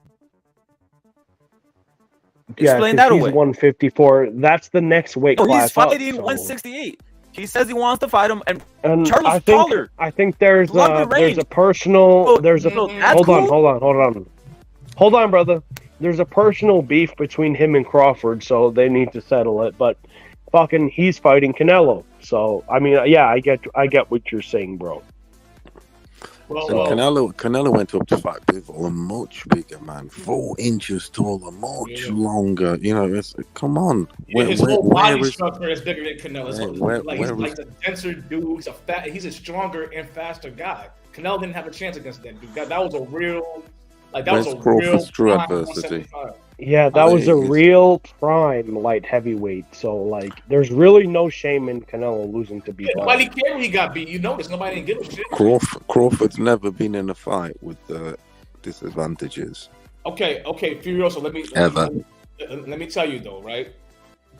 Yeah, Explain 'cause that he's away. 154. That's the next weight Oh, class he's fighting up, so. 168. He says he wants to fight him, and And Charlo's taller. I think there's Longer there's range. a personal Oh, there's a so that's hold cool? on, brother. There's a personal beef between him and Crawford, so they need to settle it. But fucking, he's fighting Canelo. So I mean, yeah, I get what you're saying, bro. And Canelo went up to fight people a much bigger man, 4 inches taller, much longer. You know, come on. His whole where body is- structure is bigger than Canelo. He's a denser dude. He's a stronger and faster guy. Canelo didn't have a chance against that dude. That was a real, Where's real Crawford's true prime adversity? 175. Yeah, that was a Please. real prime light heavyweight. So like, there's really no shame in Canelo losing to beat. Nobody cared when he got beat. You notice nobody didn't give a shit. Crawford's never been in a fight with disadvantages. Okay, Furioso. Let me tell you though, right?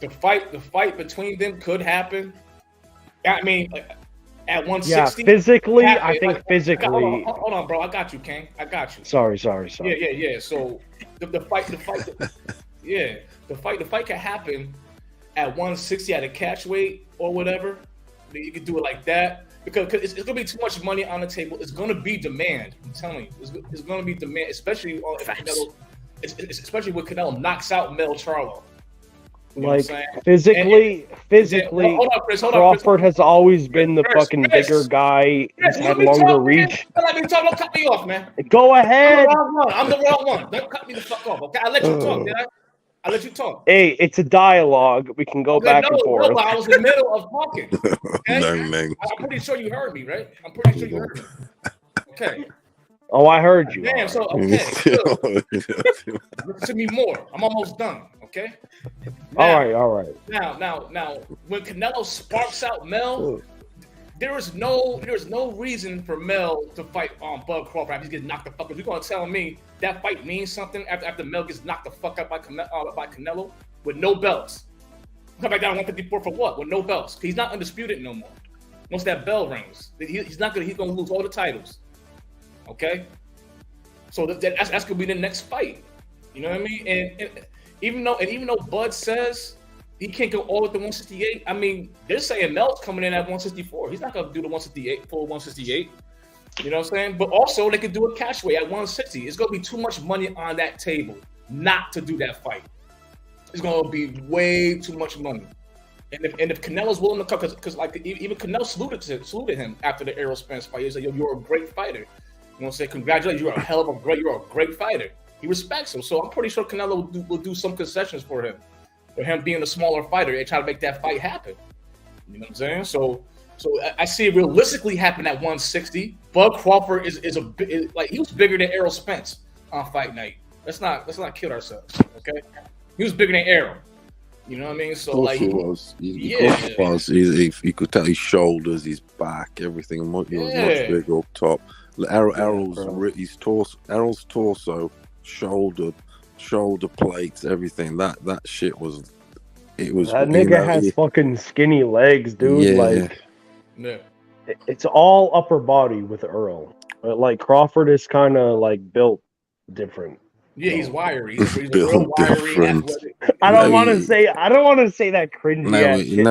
The fight between them could happen. I mean, at 160. Yeah, physically, happen. I think physically. Hold on, bro. I got you, King. I got you. Sorry. Yeah. So the fight could happen at 160 at a catch weight or whatever. You could do it like that because it's gonna be too much money on the table. It's gonna be demand. I'm telling you, it's gonna be demand, especially if Canelo, especially when Canelo knocks out Mel Charlo. You know Like what I'm saying? physically, Hold on, Chris. Crawford has always been the Chris, fucking Chris. bigger guy. Chris, He's let had me longer talk, reach. man. Let me talk. Don't cut me off, man. Go ahead. I'm the wrong one. Don't cut me the fuck off. Okay, I let you talk. Did I? I let you talk. Hey, it's a dialogue. We can go back and forth. No, but I was in the middle of talking. Okay? No names. I'm pretty sure you heard me, right? I'm pretty sure you heard me. Okay. Oh, I heard you. Damn. So okay. Good. Listen to me more. I'm almost done. Okay. All right. Now, when Canelo sparks out Mel, there is no reason for Mel to fight Bud Crawford after he gets knocked the fuck out. You're gonna tell me that fight means something after Mel gets knocked the fuck out by Canelo with no belts? Come back down to 154 for what? With no belts? He's not undisputed no more. Once that bell rings, he's gonna lose all the titles. Okay, so that's gonna be the next fight. You know what I mean? And even though Bud says he can't go all at the 168, I mean, they're saying Mel's coming in at 164. He's not gonna do the 168 full 168. You know what I'm saying? But also they could do a cash weight at 160. It's gonna be too much money on that table not to do that fight. It's gonna be way too much money. And if Canelo's willing to come, because like even Canelo saluted him after the Errol Spence fight. He said, "Yo, you're a great fighter." You know what I'm saying? Congratulations, you're a great fighter. He respects him, so I'm pretty sure Canelo will do some concessions for him being a smaller fighter and try to make that fight happen. You know what I'm saying? So I see it realistically happen at 160. Bud Crawford is he was bigger than Errol Spence on fight night. Let's not kid ourselves, okay? He was bigger than Errol. You know what I mean? So like, he was. He could tell his shoulders, his back, everything. He was much bigger up top. Errol's torso, shoulder plates, everything. That shit was. It was. That nigga has fucking skinny legs, dude. Yeah. Like, yeah. It's all upper body with Earl. But like Crawford is kind of like built different. Yeah, he's wiry. He's a Built real wiry different. athletic. I don't want to say that cringy ass shit.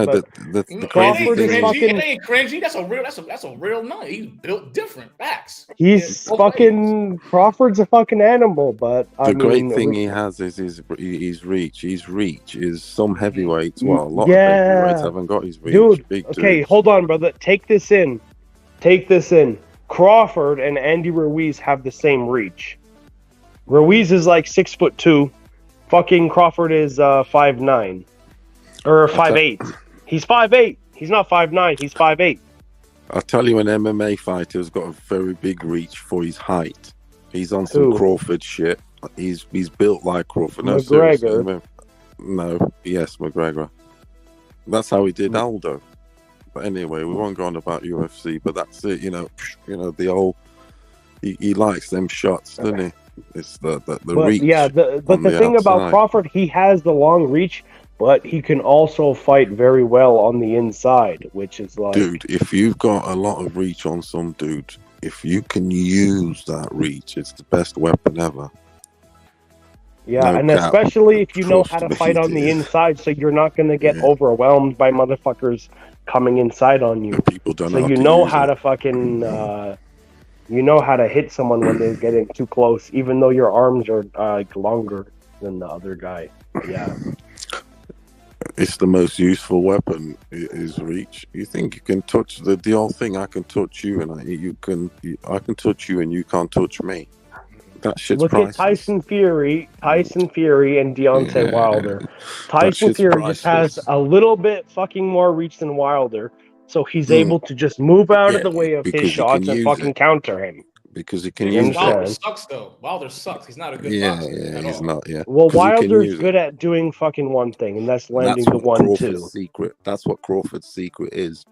The It crazy ain't thing is, cringy. It ain't cringy. That's a real nut. He's built different. Facts. He's both fucking Crawford's a fucking animal, but the great thing he has is his reach. His reach is some heavyweights. Well, a lot of heavyweights haven't got his reach. Dude, Big okay, dudes. hold on, brother. Take this in. Crawford and Andy Ruiz have the same reach. Ruiz is like 6'2". Fucking Crawford is 5'9", or 5'8". He's 5'8". He's not 5'9". He's 5'8". I'll tell you, an MMA fighter's got a very big reach for his height. He's on some Who? Crawford shit. He's built like Crawford. No, McGregor. seriously, I mean, no, yes, McGregor. That's how he did Aldo. But anyway, we won't go on about UFC. But that's it. You know, the old. He likes them shots, doesn't he? It's the reach. Yeah, but the thing about Crawford, he has the long reach, but he can also fight very well on the inside, which is like, dude, if you've got a lot of reach on some dude, if you can use that reach, it's the best weapon ever. Yeah, No and cap. especially if you know how to Trust fight me, on the dude. inside, so you're not going to get overwhelmed by motherfuckers coming inside on you. People don't know So how you to know use how it. to fucking, you know how to hit someone when they're getting too close, even though your arms are longer than the other guy. Yeah. It's the most useful weapon is reach. You think you can touch the old thing? I can touch you, and I can touch you, and you can't touch me. That shit's Look priceless. at Tyson Fury, and Deontay Wilder. Tyson shit's Fury just has priceless. a little bit fucking more reach than Wilder, so he's Mm. able to just move out of Yeah, the way of his because he can shots and use fucking it. counter him. Because he can You use Wilder it. sucks though. Wilder sucks. He's not a good Yeah, boxer at he's all. not. Yeah. Well, 'Cause he can Wilder's use good it. at doing fucking one thing, and that's landing That's the what 1-2. Crawford's secret. That's what Crawford's secret is.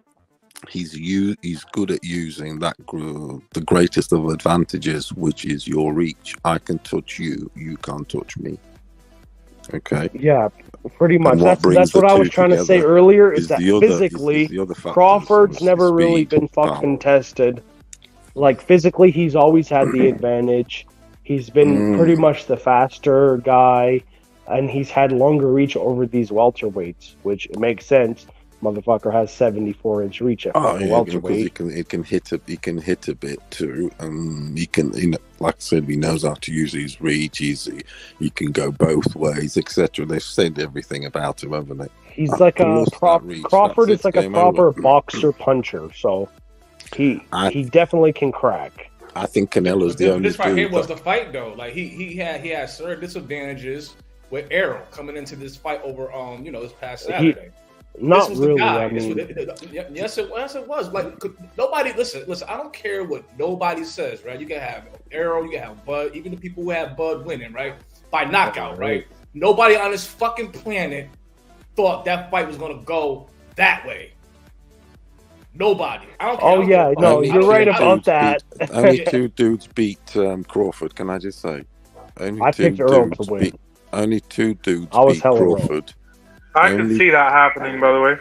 He's good at using that the greatest of advantages, which is your reach. I can touch you, you can't touch me. Okay. Yeah, pretty much. And what That's brings what the I was two trying to say together earlier. Is is that the other- is physically, the other factors, Crawford's is never really speed, been fucking power. tested. Like physically, he's always had the advantage. He's been pretty much the faster guy, and he's had longer reach over these welterweights, which it makes sense. Motherfucker has 74-inch reach at fucking welterweight. Because he can hit a bit too, and he can, like I said, he knows how to use his reach. He can go both ways, etc. They've said everything about him, haven't they? He's like a Crawford is like a proper over. boxer puncher, so he definitely can crack. I think Canelo's the only This right here dude was that- the fight though. Like he had certain disadvantages with Errol coming into this fight over this past Saturday. Not This was the really. guy. I mean, Yes, it was. Like nobody listen. I don't care what nobody says, right? You can have Errol, you can have Bud, even the people who have Bud winning, right? By knockout, right? Nobody on this fucking planet thought that fight was gonna go that way. Nobody. I don't care. oh yeah, no, you're right about that. Only two dudes beat Crawford. Can I just say? Only I two picked Earl dudes to win. beat. Only two dudes I was beat hella wrong. Crawford. I can see that happening, by the way.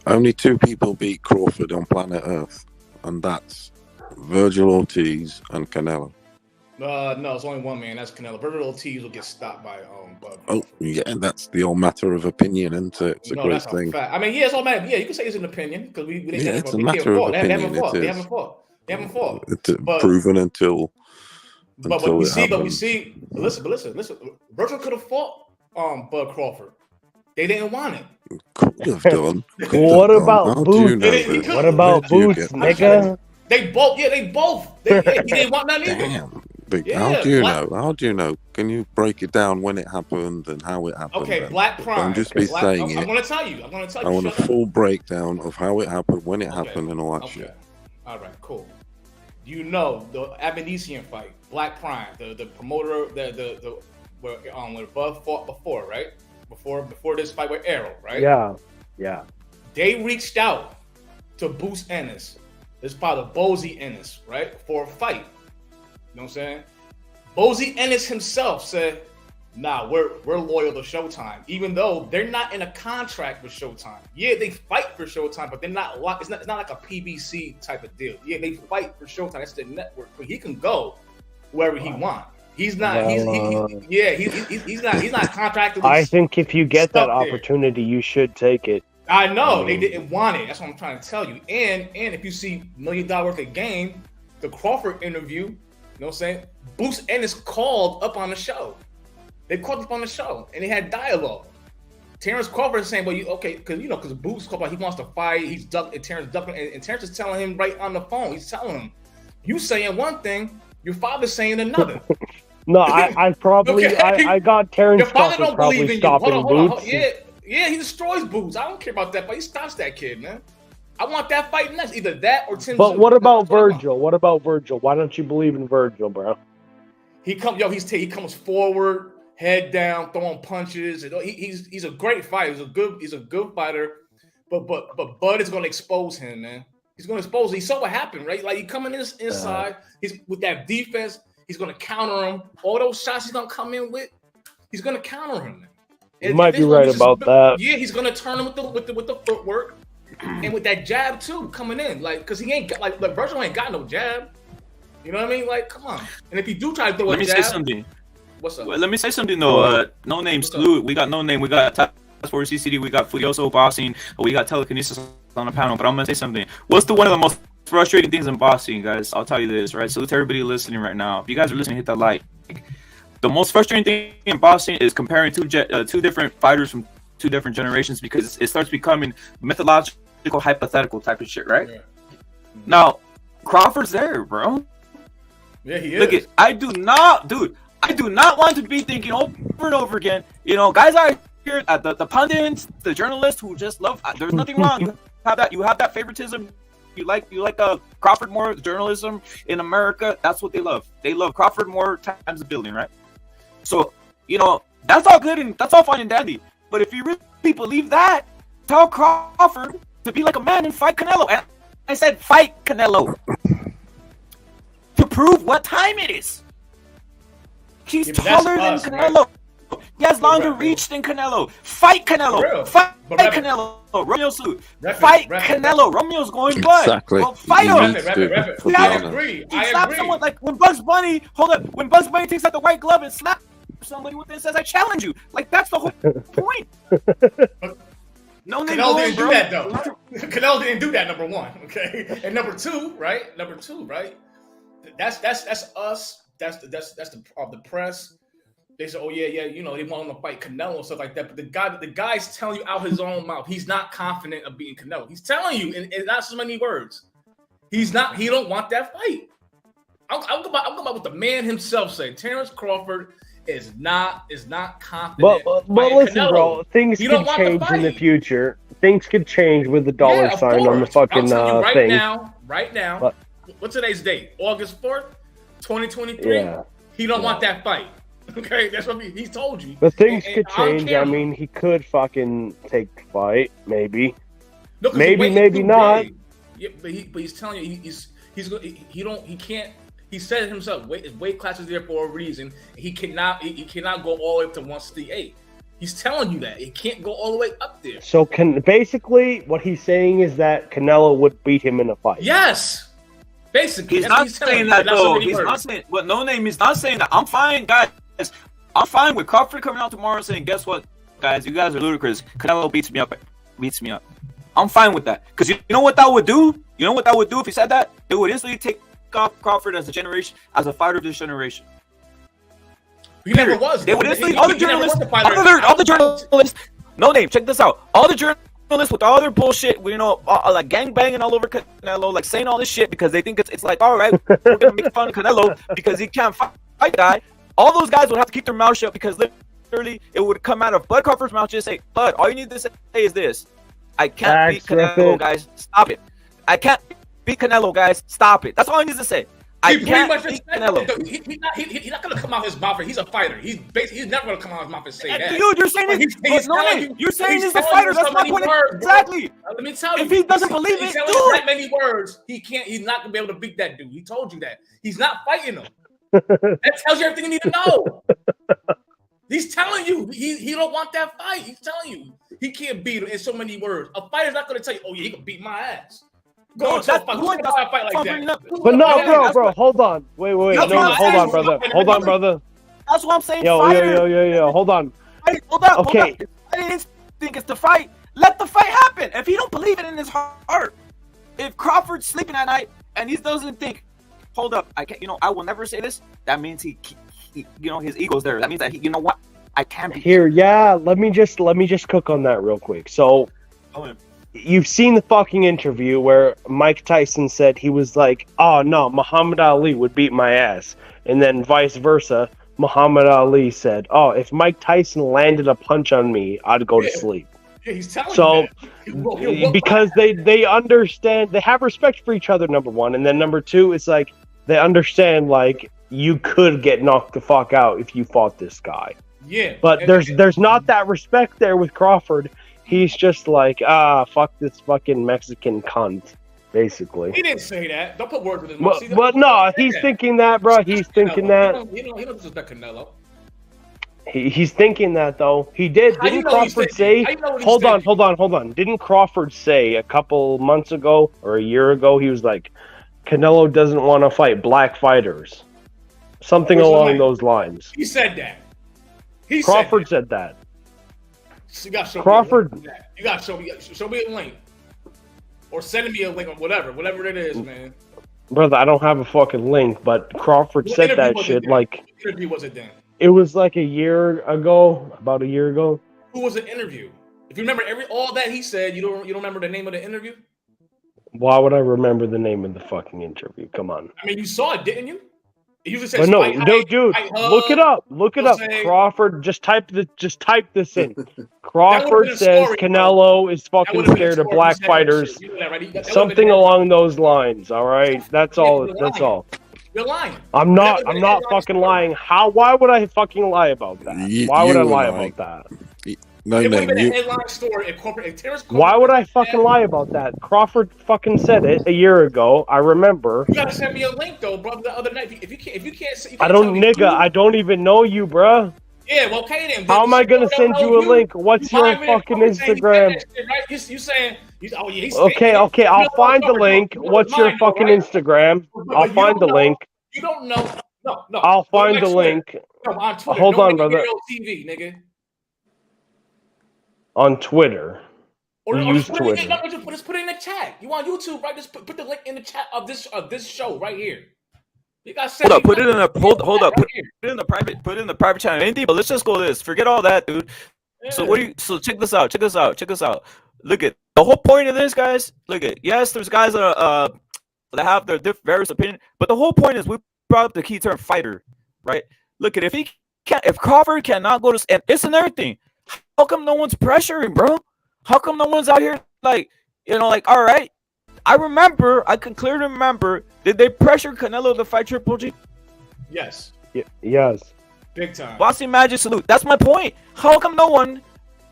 Only two people beat Crawford on planet Earth, and that's Virgil Ortiz and Canelo. No, it's only one man. That's Canelo. Virgil Ortiz will get stopped by Bud. Oh, yeah, that's the old matter of opinion, isn't it? It's a great that's thing. a fact. I mean, yeah, it's all matter. Yeah, you can say it's an opinion because we didn't. Yeah, it's a matter of opinion. They haven't fought. It's But- proven until. But until we it see. happens. Listen. Virgil could have fought Bud Crawford. They didn't want it. Could have done. Could Well, what have done. about How do you Boots? know He that? could- What about Where do you Boots, get- nigga? They both. He didn't want nothing either. Damn. Big. Yeah, How do you Black- know? How do you know? Can you break it down when it happened and how it happened? Okay, then? Black Prime. Don't just be saying I'm it. going to tell you. I'm going to tell you. I want a Shut up. full breakdown of how it happened, when it Okay. happened, and all that Okay. shit. All right, cool. You know the Abenisian fight, Black Prime, the promoter, the where Bud fought before, right? Before this fight with Errol, right? Yeah. They reached out to Boost Ennis, his father, Bozy Ennis, right, for a fight. You know what I'm saying? Bozy Ennis himself said, "Nah, we're loyal to Showtime, even though they're not in a contract with Showtime. Yeah, they fight for Showtime, but they're not locked. It's not like a PBC type of deal. Yeah, they fight for Showtime. That's their network, but he can go wherever he wants. He's not. He's not contracted. I think if you get that stuck there. opportunity, you should take it. I know they didn't want it. That's what I'm trying to tell you. And if you see $1 million worth of game, the Crawford interview, you know what I'm saying? Boost Ennis called up on the show. They called up on the show and they had dialogue. Terrence Crawford is saying, "Well, because Boost Crawford, he wants to fight. He's ducking, and Terrence ducking, and Terrence is telling him right on the phone. He's telling him, you saying one thing, your father's saying another." No, I probably Okay. I got Terrence Your father Crawford don't believe probably in you. Hold stopping on. Boots. Yeah, he destroys Boots. I don't care about that, but he stops that kid, man. I want that fight next. Either that or Tim. But what about Virgil? What about Virgil? Why don't you believe in Virgil, bro? He comes forward, head down, throwing punches. He's a great fighter. He's a good fighter. But Bud is gonna expose him, man. He's gonna expose him. He saw what happened, right? Like he coming in inside. He's with that defense. He's gonna counter him. All those shots he's gonna come in with, he's gonna counter him. You might be right about that. Yeah, he's gonna turn him with the footwork and with that jab too coming in, like because he ain't got like Virgil ain't got no jab. You know what I mean? Like, come on. And if you do try to throw a jab, let me say something. What's up? Well, let me say something though. No name salute. We got no name. We got Task Force CCD. We got Furioso boxing. We got telekinesis on the panel. But I'm gonna say something. What's one of the most frustrating things in boxing, guys? I'll tell you this, right? Salute to everybody listening right now. If you guys are listening, hit that like. The most frustrating thing in boxing is comparing two different fighters from two different generations because it starts becoming methodological, hypothetical type of shit, right? Yeah. Now, Crawford's there, bro. Yeah, he is. Look, I do not want to be thinking over and over again. You know, guys are here, the pundits, the journalists who just love. There's nothing wrong. You have that favoritism. You like Crawford more. Journalism in America, that's what they love. They love Crawford more times a billion, right? So, you know, that's all good and that's all fine and dandy. But if you really believe that, tell Crawford to be like a man and fight Canelo. And I said fight Canelo to prove what time it is. He's taller than Canelo. Right? He has longer reach than Canelo. Fight Canelo. Fight Canelo. Romeo salute. Fight Canelo. Romeo's going butt. Exactly. Well, fight him. I agree. Slap someone like when Bugs Bunny. Hold up. When Bugs Bunny takes out the white glove and slaps somebody with it and says, "I challenge you." Like that's the whole point. No, Canelo didn't do that though. Canelo didn't do that. Number one, okay, and number two, right? That's us. That's the press. They say, "Oh yeah, you know, they want him to fight Canelo and stuff like that." But the guy's telling you out his own mouth, he's not confident of beating Canelo. He's telling you in not so many words. He's not. He don't want that fight. I'm going about what the man himself said. Terrence Crawford is not confident. But listen, Canelo. Bro, things could change in the future. Things could change with the dollar sign on the fucking thing. Right now. What's today's date? August 4th, 2023. Yeah. He don't want that fight. Okay, that's what he's told you. But things could change. I mean, he could fucking take the fight, maybe. No, maybe not. Yeah, but he's telling you he can't. He said it himself. Weight class is there for a reason. He cannot go all the way up to 168. He's telling you that he can't go all the way up there. So basically what he's saying is that Canelo would beat him in a fight. Yes. Basically, he's not saying that though. He's not saying. But no name. He's not saying that. I'm fine, guys. I'm fine with Crawford coming out tomorrow saying, "Guess what, guys? You guys are ludicrous. Canelo beats me up. I'm fine with that because you know what that would do. You know what that would do if he said that? It would instantly take off Crawford as a fighter of this generation. He never was. They would instantly all the journalists. No name. Check this out. All the journalists with all their bullshit, you know, like gang banging all over Canelo, like saying all this shit because they think it's like, all right, we're gonna make fun of Canelo because he can't fight the guy. All those guys would have to keep their mouth shut because literally it would come out of Bud Crawford's mouth just say, Bud, all you need to say is this: I can't beat Canelo, guys. Stop it. I can't beat Canelo, guys. Stop it. That's all he needs to say. I can't beat Canelo. He's not gonna come out his mouth. He's a fighter. He's never gonna come out his mouth and say that. Dude, you're saying you're saying he's a fighter. That's my point. Exactly. Let me tell you. If he doesn't believe it, do that many words. He's not gonna be able to beat that dude. He told you that. He's not fighting him. That tells you everything you need to know. He's telling you he don't want that fight. He's telling you he can't beat him in so many words. A fighter's not gonna tell you, "Oh yeah, he can beat my ass." Go to a fight like that. But no, bro. Hold on. Wait. No, hold on, brother. That's what I'm saying. Yo. Hold on. Hold up. Okay. I didn't think it's the fight. Let the fight happen. If he don't believe it in his heart, if Crawford's sleeping at night and he doesn't think, hold up, I can't. You know, I will never say this. That means he you know, his ego's there. That means that you know what, I can't be here. Yeah. Let me just cook on that real quick. So. You've seen the fucking interview where Mike Tyson said he was like, "Oh no, Muhammad Ali would beat my ass," and then vice versa. Muhammad Ali said, "Oh, if Mike Tyson landed a punch on me, I'd go to sleep." Yeah, he's telling So you that. because they understand, they have respect for each other, number one, and then number two, it's like they understand like you could get knocked the fuck out if you fought this guy. Yeah, But there's not that respect there with Crawford. He's just like, fuck this fucking Mexican cunt, basically. He didn't say that. Don't put words in his mouth. But no, he's thinking that, bro. He's thinking that. He don't disrespect Canelo. He's thinking that though. He did. How you Didn't know he's Crawford thinking? say? How you know what he's Hold on, thinking? hold on. Didn't Crawford say a couple months ago or a year ago? He was like, Canelo doesn't want to fight black fighters, something Where's the along link? those lines. He said that. He Crawford said said that. that. You got to show Crawford- Me a link. You got to show me a link, or send me a link or whatever it is, man. Brother, I don't have a fucking link, but Crawford What said interview that was shit it then? like What interview was it then? it was like a year ago, about a year ago. Who was the interview? If you remember all that he said, you don't remember the name of the interview? Why would I remember the name of the fucking interview? Come on. I mean, you saw it, didn't you? It usually says But no, fight no, height, dude, fight look it hug. up. Look it You'll up. say- Crawford, just type this in. been Crawford a says story, Canelo is That fucking would've been scared a of story. black You said that fighters. shit. You know that, right? That would've Something been- along those lines. All right, that's all. you're That's lying. all. You're lying. I'm That not. would've I'm been not a fucking story. lying. How? Why would I fucking lie about that? Why would I You lie and I- about that? No, It would no, have been a you, headline story if Terrence Crawford. Why would I fucking lie about that? Crawford fucking said it a year ago. I remember. You gotta send me a link though, brother. The other night, if you can't, you I can't don't, tell me nigga. who- I don't even know you, bruh. Yeah, well, okay then. How am I gonna don't send know you a link? What's your lying, man. fucking Crawford saying he said Instagram? that shit, right? You saying, oh yeah, he's Okay, you I'll know, find the Crawford, link. you know What's your mine, though, fucking right? Instagram? But I'll you find don't the know- link. You don't know. No. I'll Go find on the Twitter. link No, on Twitter. Hold no on, nigga brother. here on TV, nigga. on Twitter. Or We just use put it in- Twitter. no, just put it in the chat. You on YouTube, right? Just put the link in the chat of this show right here. You got Hold up, put it in a hold up, right put here. it in the private channel. Anything, but let's just go this. Forget all that, dude. So so check this out. Look at the whole point of this, guys. Look at yes, there's guys that have their various opinions, but the whole point is we brought up the key term fighter, right? Look at if Crawford cannot go to, and it's another thing. How come no one's pressuring, bro? How come no one's out here like all right? I can clearly remember. Did they pressure Canelo to fight Triple G? Yes, Yes. big time. Boxing Magic salute. That's my point. How come no one,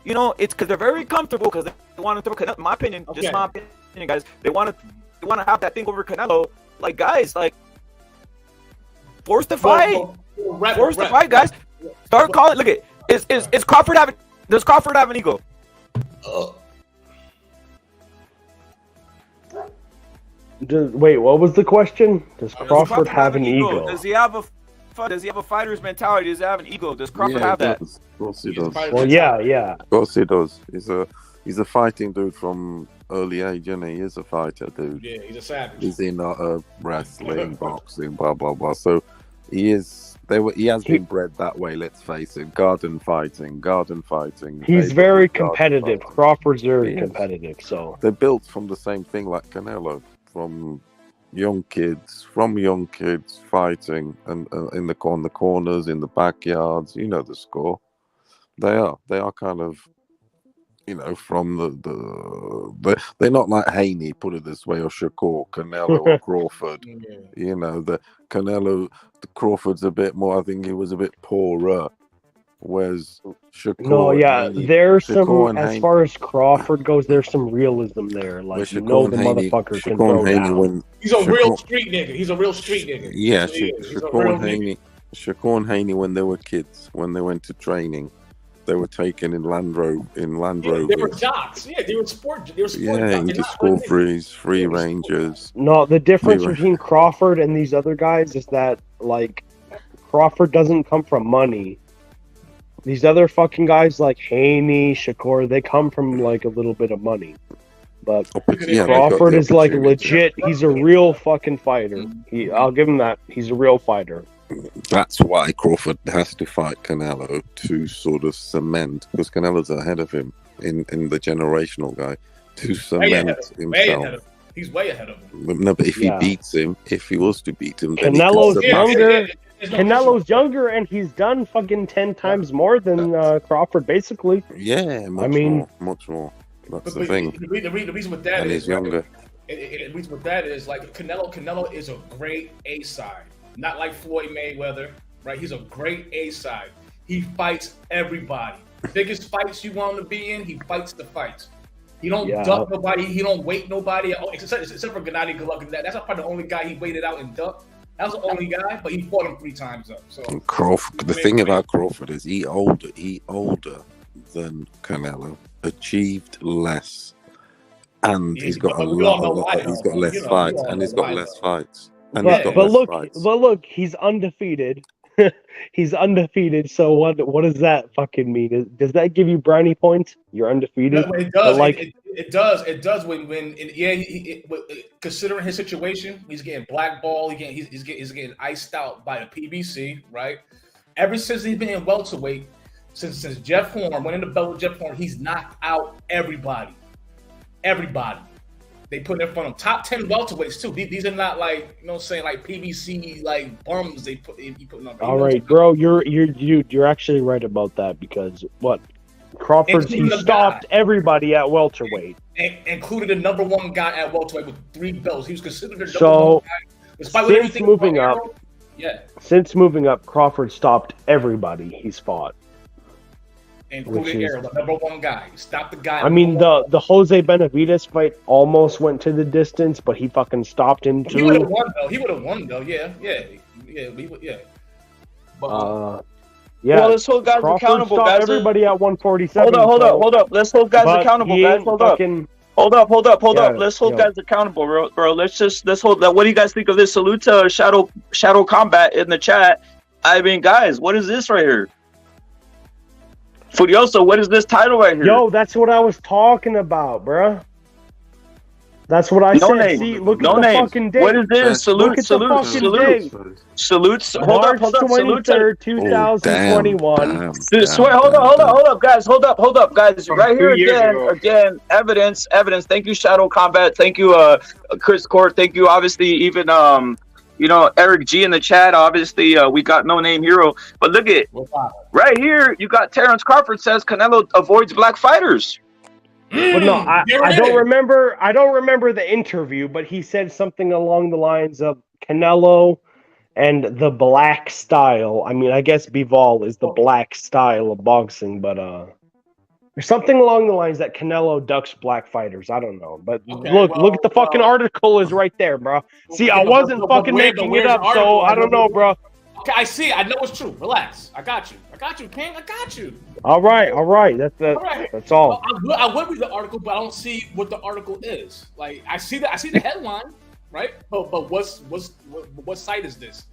it's because they're very comfortable because they want to throw Canelo. My opinion, Okay. just my opinion, guys. They want to have that thing over Canelo. Like guys, like force the fight, force the fight, guys. Start calling. Look at is Crawford having? Does Crawford have an ego? Wait, what was the question? Does Crawford have an ego? Does he have a fighter's mentality? Does he have an ego? Does Crawford have that? Of course he does. Well, yeah. Of course he does. He's a fighting dude from early age, isn't he? He is a fighter, dude. Yeah, he's a savage. Is he not a wrestling, boxing, blah blah blah? So he is. He has been bred that way. Let's face it. Garden fighting. He's very Garden competitive. fighting. Crawford's very He is. competitive, so. They're built from the same thing, like Canelo, from young kids fighting and on the corners, in the backyards. You know the score. They are kind of, from they're not like Haney, put it this way, or Shakur, Canelo, or Crawford. Yeah. The Crawford's a bit more. I think he was a bit poorer. Whereas Shakur, No, yeah, Haney, there's Shakur some, and as Haney- far as Crawford goes, there's some realism there. where Like, Shakur the and Haney- motherfucker can Shakur throw and Haney down. when He's a Shakur- real street nigga. He's a real street nigga. Yeah, He is. He's a Shakur real and nigga. Haney when they were kids, when they went to training, they were taken in Land Rovers. They were jocks. Yeah, they were sport. They were sport Yeah, jocks. into They're not school good niggas. freeze, free Yeah, they're rangers. No, the difference Leroy. between Crawford and these other guys is that, like, Crawford doesn't come from money. These other fucking guys like Haney, Shakur, they come from, like, a little bit of money. But Yeah, Crawford is, like, opportunity. legit. He's a real fucking fighter. I'll give him that. He's a real fighter. That's why Crawford has to fight Canelo to sort of cement, because Canelo's ahead of him in the generational guy, to Way cement ahead of him. Way ahead himself. of him. He's way ahead of him. No, but if Yeah. he beats him, if he was to beat him, then he Canelo's could Yeah, surpass younger. him. There's no Canelo's issue. younger and he's done fucking 10 times more than Crawford, basically. Yeah, much more. That's the thing. The reason with that And is he's younger. The reason with that is like Canelo is a great A side, not like Floyd Mayweather, right? He's a great A side. He fights everybody. Biggest fights you want him to be in, he fights the fights. He don't duck nobody. He don't wait nobody. Except for Gennady Golovkin. That's probably the only guy he waited out and ducked. That was the only guy, but he fought him 3 times up. So And Crawford. The thing about Crawford is he older than Canelo, achieved less, and he's got less fights, and he's got less fights, But look, he's undefeated. He's undefeated. So what does that fucking mean? Does that give you brownie points? You're undefeated. No, it does. Like it does. When considering his situation, he's getting blackballed. He's getting iced out by the PBC, right? Ever since he's been in welterweight, since Jeff Horn went in the belt with Jeff Horn, he's knocked out everybody. Everybody. They put in front of top 10 welterweights too. These are not like, you know what I'm saying, like PBC like bums he putting on. All right, bro, you're actually right about that, because Crawford, he stopped everybody at welterweight. Included the number 1 guy at welterweight with 3 belts. He was considered the number 1 guy. Despite Since moving up, Crawford stopped everybody he's fought. Including Errol, the number 1 guy. He stopped the guy. I mean, the Jose Benavidez fight almost went to the distance, but he fucking stopped him too. He would have won though. Yeah. Well, let's hold guys accountable, guys. Everybody at 147. Hold up. Let's hold guys accountable, guys. Hold up. Let's hold guys accountable, bro. Let's hold that. What do you guys think of this? Salute to Shadow Combat in the chat. I mean, guys, what is this right here? Furioso, what is this title right here? Yo, that's what I was talking about, bruh. That's what I said. See, look at the fucking date. What is this? Salute. Hold up. Hold up. Salute to 2021. Hold up, guys. Right here again. Evidence. Thank you, Shadow Combat. Thank you, Chris Court. Thank you, obviously, even Eric G in the chat. Obviously, we got No Name Hero. But look at right here. You got Terrence Crawford says Canelo avoids black fighters. But no, I don't remember. I don't remember the interview, but he said something along the lines of Canelo and the black style. I mean, I guess Bivol is the black style of boxing, but there's something along the lines that Canelo ducks black fighters. I don't know, but look at the fucking article is right there, bro. See, I wasn't fucking making it up, so I don't know, bro. Okay, I see. I know it's true. Relax. I got you, King. I got you. All right. That's all. Well, I would read the article, but I don't see what the article is. Like, I see the headline, right? But what site is this?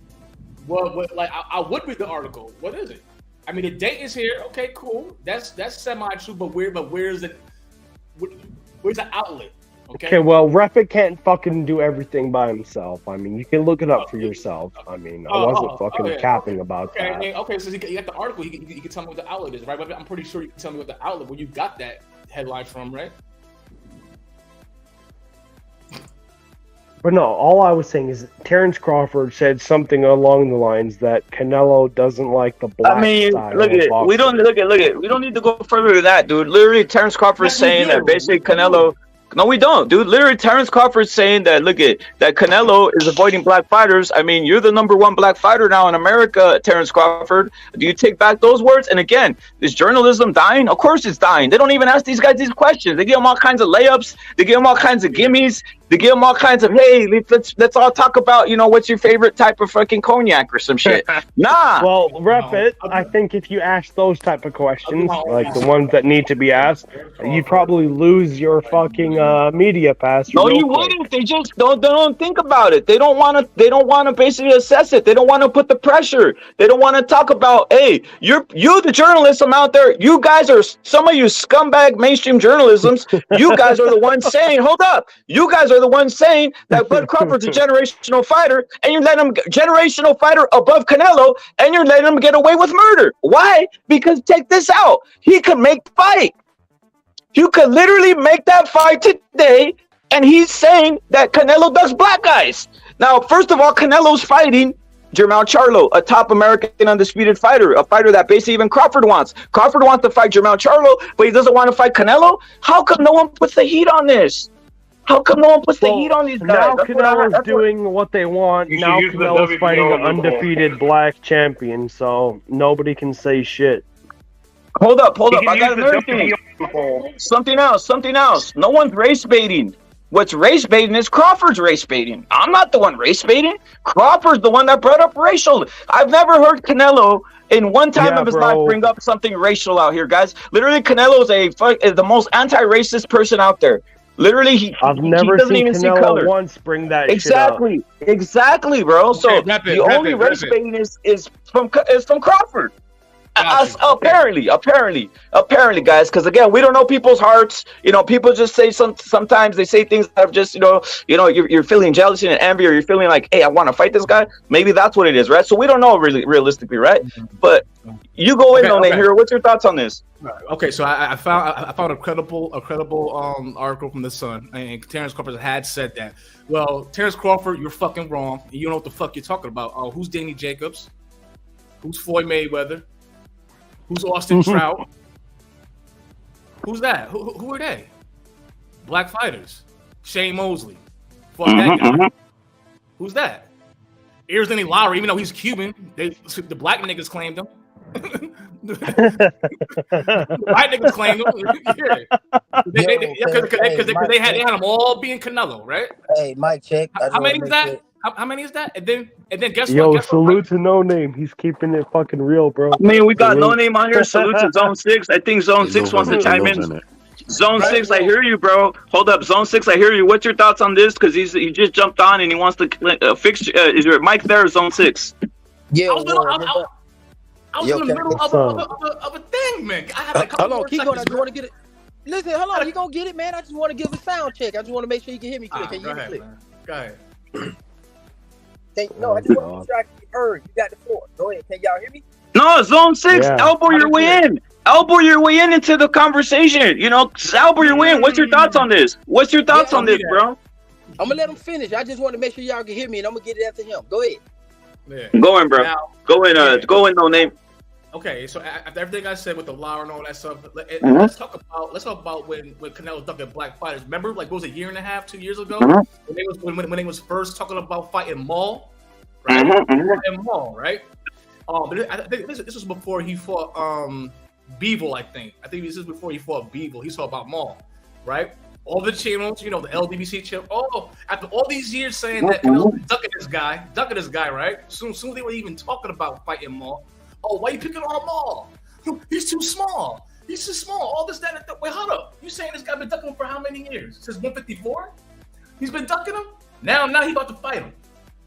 What like I would read the article. What is it? I mean, the date is here. Okay, cool. That's semi-true, but where's it? Where's the outlet? Okay, well, whatREPit can't fucking do everything by himself. I mean, you can look it up for yourself. I mean, I wasn't fucking capping about that. Okay, so you got the article. You can tell me what the outlet is, right? I'm pretty sure you can tell me what the outlet, where you got that headline from, right? But no, all I was saying is Terrence Crawford said something along the lines that Canelo doesn't like the black style. Look at we don't need to go further than that, dude. Literally, Terrence Crawford is saying that basically Canelo. No, we don't, dude. Literally, Terrence Crawford saying that. Look at that. Canelo is avoiding black fighters. I mean, you're the number 1 black fighter now in America, Terrence Crawford. Do you take back those words? And again, is journalism dying? Of course, it's dying. They don't even ask these guys these questions. They give them all kinds of layups. They give them all kinds of gimmies. They give them all kinds of, hey, let's all talk about, what's your favorite type of fucking cognac or some shit. Nah. Well, whatREPit, I think if you ask those type of questions, like the ones that need to be asked, you'd probably lose your fucking media pass. No, you wouldn't. They just don't think about it. They don't want to basically assess it. They don't want to put the pressure. They don't want to talk about, hey, you the journalism out there, you guys are, some of you scumbag mainstream journalisms, you guys are the ones saying, hold up, you guys are the ones saying that Bud Crawford's a generational fighter, and you let him generational fighter above Canelo, and you're letting him get away with murder. Why? Because check this out. He could make the fight. You could literally make that fight today, and he's saying that Canelo does black guys. Now, first of all, Canelo's fighting Jermall Charlo, a top American undisputed fighter, a fighter that basically even Crawford wants. Crawford wants to fight Jermall Charlo, but he doesn't want to fight Canelo. How come no one puts the heat on this? How come no one puts the heat on these guys? Now Canelo's doing what they want. You should Now use the Canelo's fighting an WBO loophole. undefeated black champion, so nobody can say shit. Hold up. You can I got use the another thing. WBO loophole. Something else. No one's race baiting. What's race baiting is Crawford's race baiting. I'm not the one race baiting. Crawford's the one that brought up racial. I've never heard Canelo in one time of his life bring up something racial out here, guys. Literally, Canelo is the most anti-racist person out there. Literally, I've never doesn't seen even see Canelo color. once bring that Exactly, bro. So the only race baiting is from Crawford. Apparently, guys. Because again, we don't know people's hearts. You know, people just say sometimes they say things that are just you're feeling jealousy and envy, or you're feeling like, hey, I want to fight this guy. Maybe that's what it is, right? So we don't know really realistically, right? But you go in on it here. What's your thoughts on this? Okay, so I found a credible article from the Sun, and Terrence Crawford had said that. Well, Terrence Crawford, you're fucking wrong. You don't know what the fuck you're talking about. Who's Danny Jacobs? Who's Floyd Mayweather? Who's Austin Trout? Who's that? Who are they? Black fighters. Shane Mosley. Fuck that guy. Who's that? Anthony Lowry, even though he's Cuban, the black niggas claimed him. The white niggas claimed him. Because they had them all being Canelo, right? Hey, mic check. How many is that? How many is that? And then guess Yo, what? salute to No Name. He's keeping it fucking real, bro. I mean, we got No Name on here. Salute to Zone 6. I think Zone 6 wants to chime in. Zone 6, I hear you, bro. Hold up, Zone 6, I hear you. What's your thoughts on this? Because he just jumped on and he wants to fix. Is your mic there, Zone 6? Yeah. I was in the middle of a thing, man. I had like a couple hold on, keep going. I seconds, just want to get it. Listen, hold on. You gonna get it, man? I just want to give a sound check. I just want to make sure you can hear me clear. Can you hear me clear? Go ahead. No, I just want to make sure I can be heard. You got the floor. Go ahead. Can y'all hear me? No, Zone 6, elbow your way in. Elbow your way in into the conversation. You know, elbow your way in. What's your thoughts on this? What's your thoughts on this, bro? I'm gonna let him finish. I just want to make sure y'all can hear me, and I'm gonna get it after him. Go ahead. Yeah. Go in, bro. Now, go in, No Name. Okay, so after everything I said with the Lauer and all that stuff, let's talk about when Canelo ducked at black fighters. Remember, like, what was it, 1.5 years, 2 years ago, when they was first talking about fighting Maul, right? Fighting Maul, right? But I think this was before he fought Beevil. I think this is before he fought Beevil. He talked about Maul, right? All the channels, the LDBC channel. After all these years saying that ducking this guy, right? Soon they were even talking about fighting Maul. Oh, why you picking on Maul? He's too small. All this, that. Wait, hold up. You saying this guy been ducking him for how many years? Since 154? He's been ducking him? Now he about to fight him.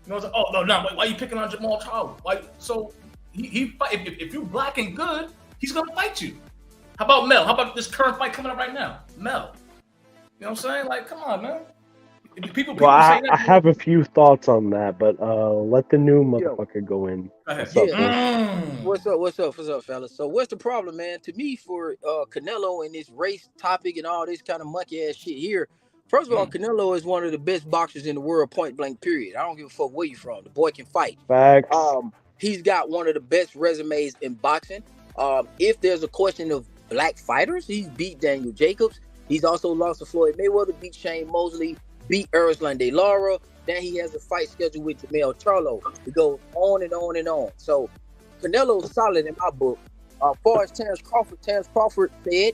It's like, oh, no. Why you picking on Jermall Charlo? Why? So he fight. If you're black and good, he's going to fight you. How about Mel? How about this current fight coming up right now? Mel. You know what I'm saying? Like, come on, man. People I have a few thoughts on that, but let the new motherfucker go in. What's up, fellas? So what's the problem, man? To me, for Canelo and this race topic and all this kind of monkey ass shit here, first of all, Canelo is one of the best boxers in the world, point blank, period. I don't give a fuck where you from. The boy can fight. Facts. He's got one of the best resumes in boxing. If there's a question of black fighters, he's beat Daniel Jacobs. He's also lost to Floyd Mayweather, beat Shane Mosley, beat Erisland De Lara. Then he has a fight scheduled with Jermall Charlo. It goes on and on and on. So Canelo's solid in my book. As far as Terrence Crawford said,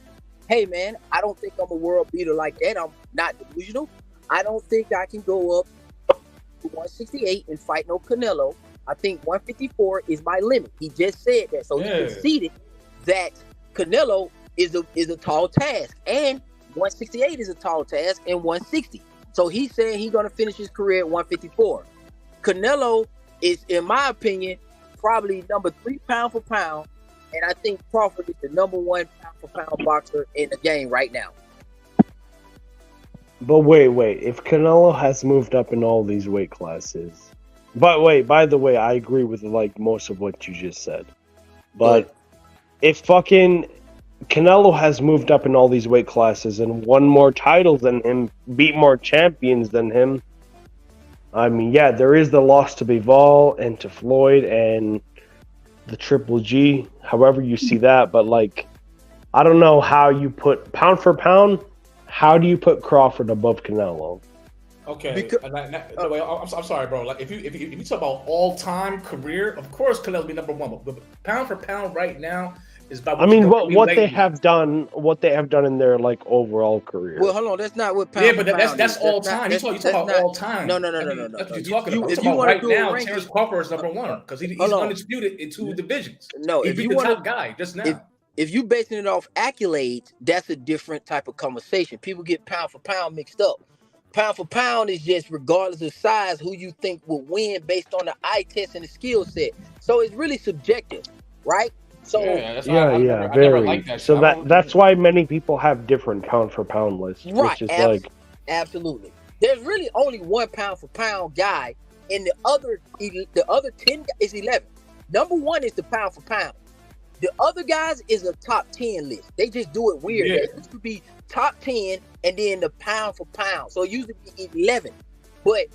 hey, man, I don't think I'm a world beater like that. I'm not delusional. I don't think I can go up to 168 and fight no Canelo. I think 154 is my limit. He just said that. So he conceded that Canelo is a tall task. And 168 is a tall task, and 160. So he's saying he's going to finish his career at 154. Canelo is, in my opinion, probably number 3 pound for pound. And I think Crawford is the number 1 pound for pound boxer in the game right now. But wait. If Canelo has moved up in all these weight classes. But wait, by the way, I agree with like most of what you just said. But if fucking Canelo has moved up in all these weight classes and won more titles than him, beat more champions than him, I mean, yeah, there is the loss to Bivol and to Floyd and the Triple G, however you see that. But, like, I don't know how you put pound for pound. How do you put Crawford above Canelo? Okay, I'm sorry, bro. Like, if you talk about all-time career, of course Canelo will be number one. But pound for pound right now is about. I mean, what they have done in their like overall career. Well, hold on, that's not what pound. Yeah, but that's all time. You talk about all time. No. That's what you're talking about. If you right now, Terrence Crawford is number one because he's undisputed in 2 divisions. No, he beat the top guy just now. If you basing it off accolades, that's a different type of conversation. People get pound for pound mixed up. Pound for pound is just regardless of size, who you think will win based on the eye test and the skill set. So it's really subjective, right? So I very. Like that so that's why many people have different pound for pound lists, right? Which is Absolutely. There's really only one pound for pound guy, and the other 10 is 11. Number 1 is the pound for pound. The other guys is a top 10 list. They just do it weird. Yeah. It used to be top 10 and then the pound for pound. So it used to be 11. But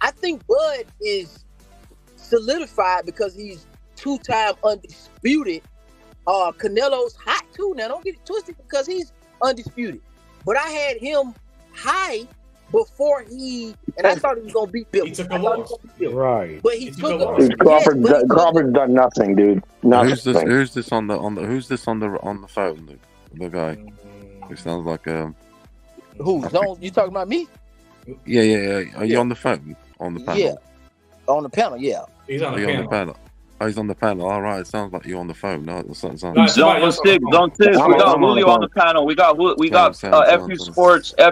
I think Bud is solidified because he's 2-time undisputed. Canelo's hot too. Now don't get it twisted because he's undisputed. But I had him high before and I thought he was gonna beat Bill. He took a loss. Right. But he took a loss. Crawford's done nothing, dude. Nothing. Who's this on the phone? The guy. It sounds like Who? Zone? You talking about me? Yeah. Are you on the phone? On the panel? Yeah. On the panel, yeah. He's on Are the you on the panel. panel? Oh, he's on the panel. All right. It sounds like you're on the phone. No, Zone 6. We got Julio on the panel. We got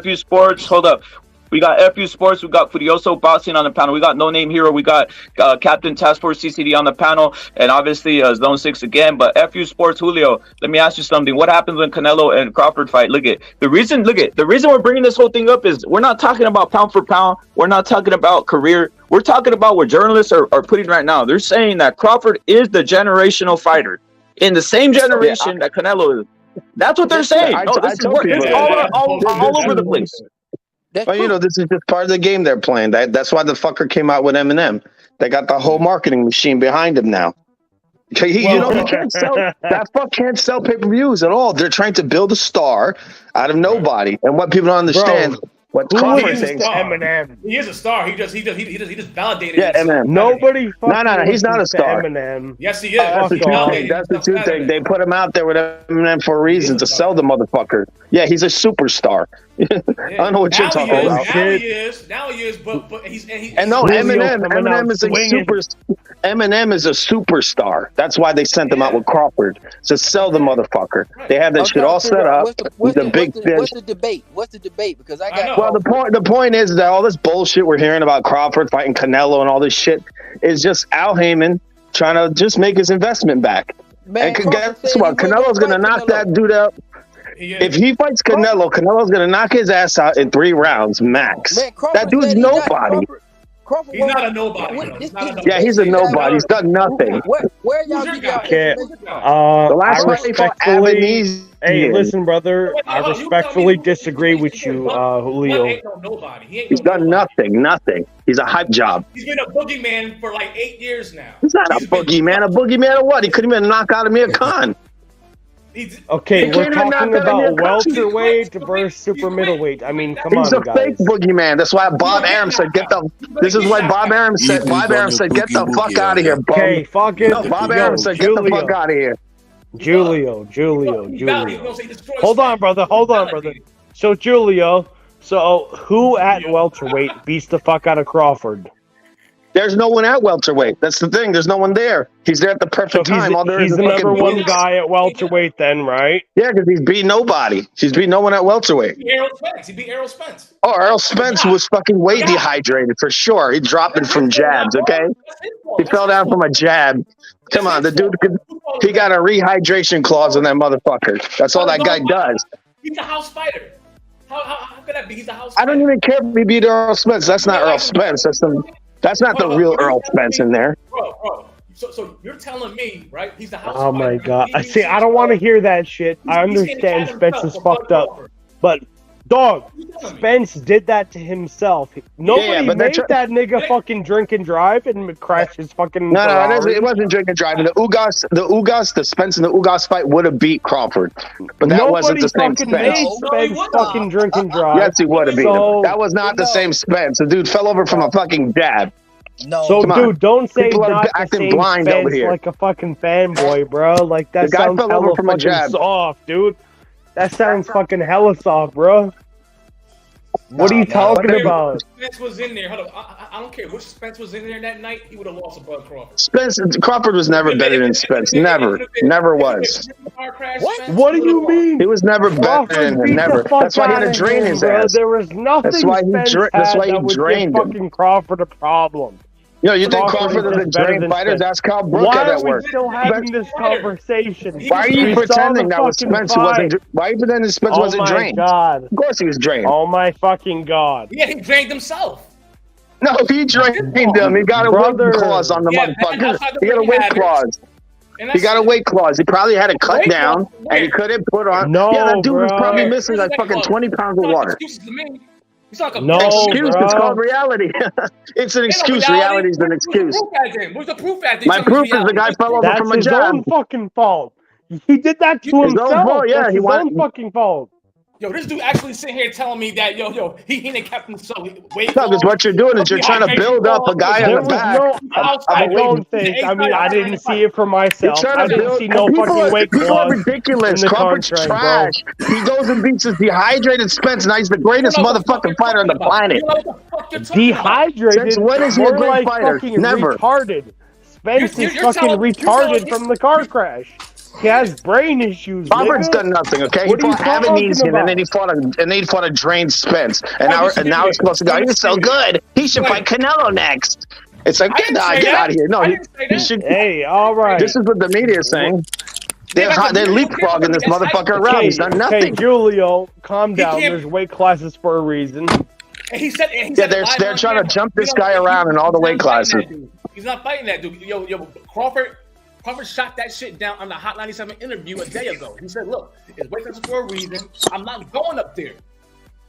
FU Sports. Hold up. We got FU Sports. We got Furioso Boxing on the panel. We got No Name Hero. We got Captain Task Force CCD on the panel, and obviously Zone 6 again. But FU Sports, Julio. Let me ask you something. What happens when Canelo and Crawford fight? The reason we're bringing this whole thing up is we're not talking about pound for pound. We're not talking about career. We're talking about what journalists are putting right now. They're saying that Crawford is the generational fighter in the same generation that Canelo is. That's what they're saying. This is all over the place. But you know, this is just part of the game they're playing. That's why the fucker came out with Eminem. They got the whole marketing machine behind him now. He can't sell. That fuck can't sell pay-per-views at all. They're trying to build a star out of nobody. And what people don't understand, what Crawford thinks. Eminem. He is a star. He just validated. Yeah, Eminem. Nobody. No. He's not a star. Eminem. Yes, he is. That's the two thing. They put him out there with Eminem for a reason to sell the motherfucker. Yeah, he's a superstar. I don't know what you're talking about. Now he is. But he's and no, Eminem is a superstar. That's why they sent him out with Crawford to sell the motherfucker. They had that shit all set up. What's the debate? What's the debate? Because I got. Well, the point is that all this bullshit we're hearing about Crawford fighting Canelo and all this shit is just Al Heyman trying to just make his investment back. Man, and guess what? Canelo's gonna knock that dude out. If he fights Canelo, Canelo's gonna knock his ass out in 3 rounds max. Man, that dude's nobody. He's not a nobody. Yeah, he's a nobody. He's done nothing. Where y'all get the last fight he fought Avenese. Hey, listen, brother. I respectfully disagree with you, Julio. He's done nothing. He's a hype job. He's been a boogeyman for like 8 years now. He's not a boogeyman. A boogeyman of what? He couldn't even knock out Amir Khan. Okay, we're talking about welterweight versus super middleweight. I mean, come on, guys. He's a fake boogeyman. That's why Bob Arum said, This is why Bob Arum said, get the fuck out of here, bum. Okay, fuck it. No, Bob Arum said, get the fuck out of here. Julio. Hold on, brother. So, Julio, who at welterweight beats the fuck out of Crawford? There's no one at welterweight. That's the thing. There's no one there. He's there at the perfect time. He's the number one guy at welterweight then, right? Yeah, because he's beat nobody. He's beat no one at welterweight. He beat Errol Spence. Oh, Errol Spence was fucking way dehydrated for sure. He dropped it from jabs, okay? He fell down from a jab. Come on, the dude, he got a rehydration clause on that motherfucker. That's all that guy does. He's a house fighter. How could that be? He's a house fighter. I don't even care if he beat Errol Spence. That's not Errol Spence. That's not the real Errol Spence in there. Bro. So you're telling me, right? He's the house. Oh my god! I don't want to hear that shit. I understand Spence is fucked up, but Dog, What you telling me? Spence did that to himself. Nobody but made that nigga fucking drink and drive and crash his fucking No, Ferrari. it wasn't drinking driving. The Spence and the Ugas fight would have beat Crawford, but that wasn't the same fucking made Spence. Spence fucking drink and drive. Yes, he would have beat So- him. That was not the same Spence. The dude fell over from a fucking jab. No. So, Come on. dude, don't say People are not the acting same blind over Spence here. like a fucking fanboy, bro. Like, that The guy sounds fell over hella from a fucking jab. soft, dude. That sounds fucking hella soft, bro. What are you talking about? Spence was in there. Hold on. I don't care which Spence was in there that night. He would have lost to Bud Crawford. Crawford was never better than Spence. Never was. What do you mean? He was never better Crawford than him. beat Never. the fuck That's why he had out to of drain him, his bro. ass. There was nothing That's why he Spence that's why had he that would give drained him. fucking Crawford a problem. Yo, you think Crawford Crawford is is a better drained than fighter? Spence. That's Kyle Brook Why at are that we work. still having this conversation? Why are you We saw pretending the that was fucking Spence who wasn't? fight. Why are you pretending Spence Oh wasn't my drained? god. Of course he was drained. Oh my fucking god. Yeah, he drained himself. No, he drained him. He got a Brother. weight clause on the Yeah, motherfucker. outside the He got a ring weight habits. clause. And He got a weight clause. He probably had a cut Weight down, clause? and he couldn't put on. No, yeah, that dude was bro. probably missing Where's like the fucking weight 20 pounds of clause? water. Excuses to me. It's not like a No, Excuse. bro. It's called reality. It's an excuse. Reality is an excuse. Where's the proof at? My proof is the guy fell over That's from a his jab. own fucking fault. He did that to His own himself. fault, yeah, That's he his wanted- own fucking fault. Yo, this dude actually sitting here telling me that, he didn't kept himself. Wait, No, because what you're doing is you're trying to build up a guy There on the was back. no. I don't think. I mean, I didn't see it for You're myself. trying I to didn't build. see no people fucking are, weight people are clause. ridiculous. in the Crawford's contract, trash. He goes and beats his dehydrated Spence. Now he's the greatest motherfucking fighter on the planet. Dehydrated. Since when is he a more great like fighter? fucking Never. retarded. Spence You're is fucking telling- you're retarded telling- from the car crash. He has brain issues. Crawford's nigga. done nothing. Okay, What he are you fought talking Avenesian, about? and then he fought a drained Spence, and now Undisputed. it's supposed to go. He's so good. He should fight Canelo next. It's like get out of here. No, he should. Hey, all right. This is what the media is saying. They're leapfrogging this motherfucker around. He's done Okay, nothing. Julio, calm down. can't- There's weight classes for a reason. And he said, Yeah, they're trying to jump this guy around in all the weight classes. He's not fighting that dude. Yo, Crawford shot that shit down on the Hot 97 interview a day ago. He said, look, it's weight classes for a reason. I'm not going up there.